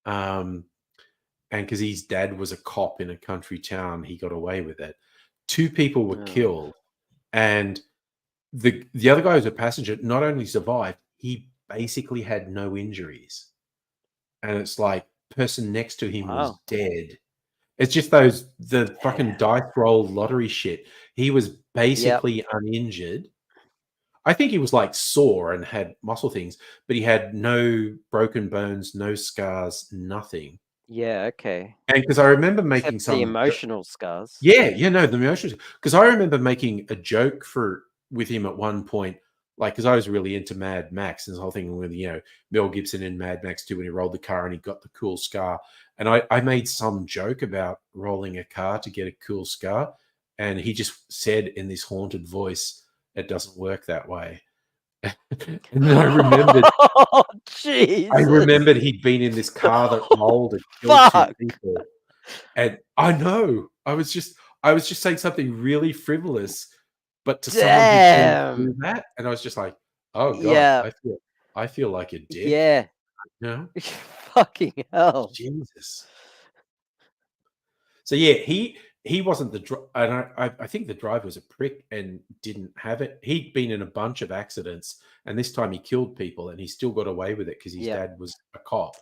And because his dad was a cop in a country town, he got away with it. 2 people were killed. And the other guy who was a passenger not only survived, he basically had no injuries. And it's like, person next to him was dead. It's just the fucking dice roll lottery shit. He was basically uninjured. I think he was like sore and had muscle things, but he had no broken bones, no scars, nothing. Yeah, okay. And because I remember making some the emotional scars. Yeah, no, the emotions. Because I remember making a joke with him at one point, like, because I was really into Mad Max and this whole thing with, Mel Gibson in Mad Max 2 when he rolled the car and he got the cool scar. And I made some joke about rolling a car to get a cool scar. And he just said in this haunted voice, it doesn't work that way. And then I remembered, I remembered he'd been in this car that rolled and killed 2 people. And I know, I was just saying something really frivolous, but to someone who's been through that, and I was just like, oh God, Yeah. I feel like a dick. Yeah. You know? Fucking hell. Jesus. So yeah, he wasn't and I think the driver was a prick and didn't have it. He'd been in a bunch of accidents, and this time he killed people, and he still got away with it because his dad was a cop.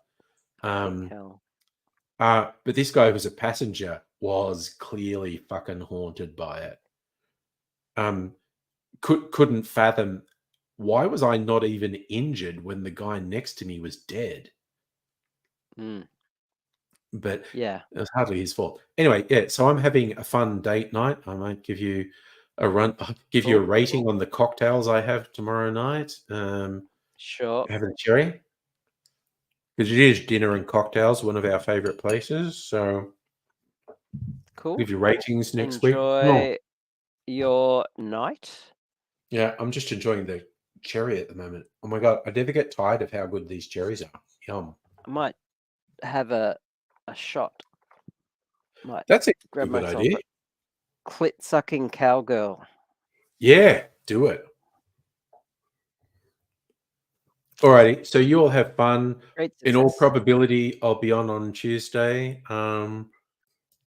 But this guy who was a passenger was clearly fucking haunted by it. Couldn't fathom, why was I not even injured when the guy next to me was dead? But it was hardly his fault. Anyway, so I'm having a fun date night. I might give you a you a rating on the cocktails I have tomorrow night. Sure. Having a cherry. Because it is dinner and cocktails, one of our favorite places. So cool. Give you ratings next week. Enjoy your night. Yeah, I'm just enjoying the cherry at the moment. Oh my God, I never get tired of how good these cherries are. Yum. I might have a shot. That's a grab good myself idea. a clit sucking cowgirl. Yeah, do it. Alrighty, so you all have fun. Great In all success. probability, I'll be on Tuesday.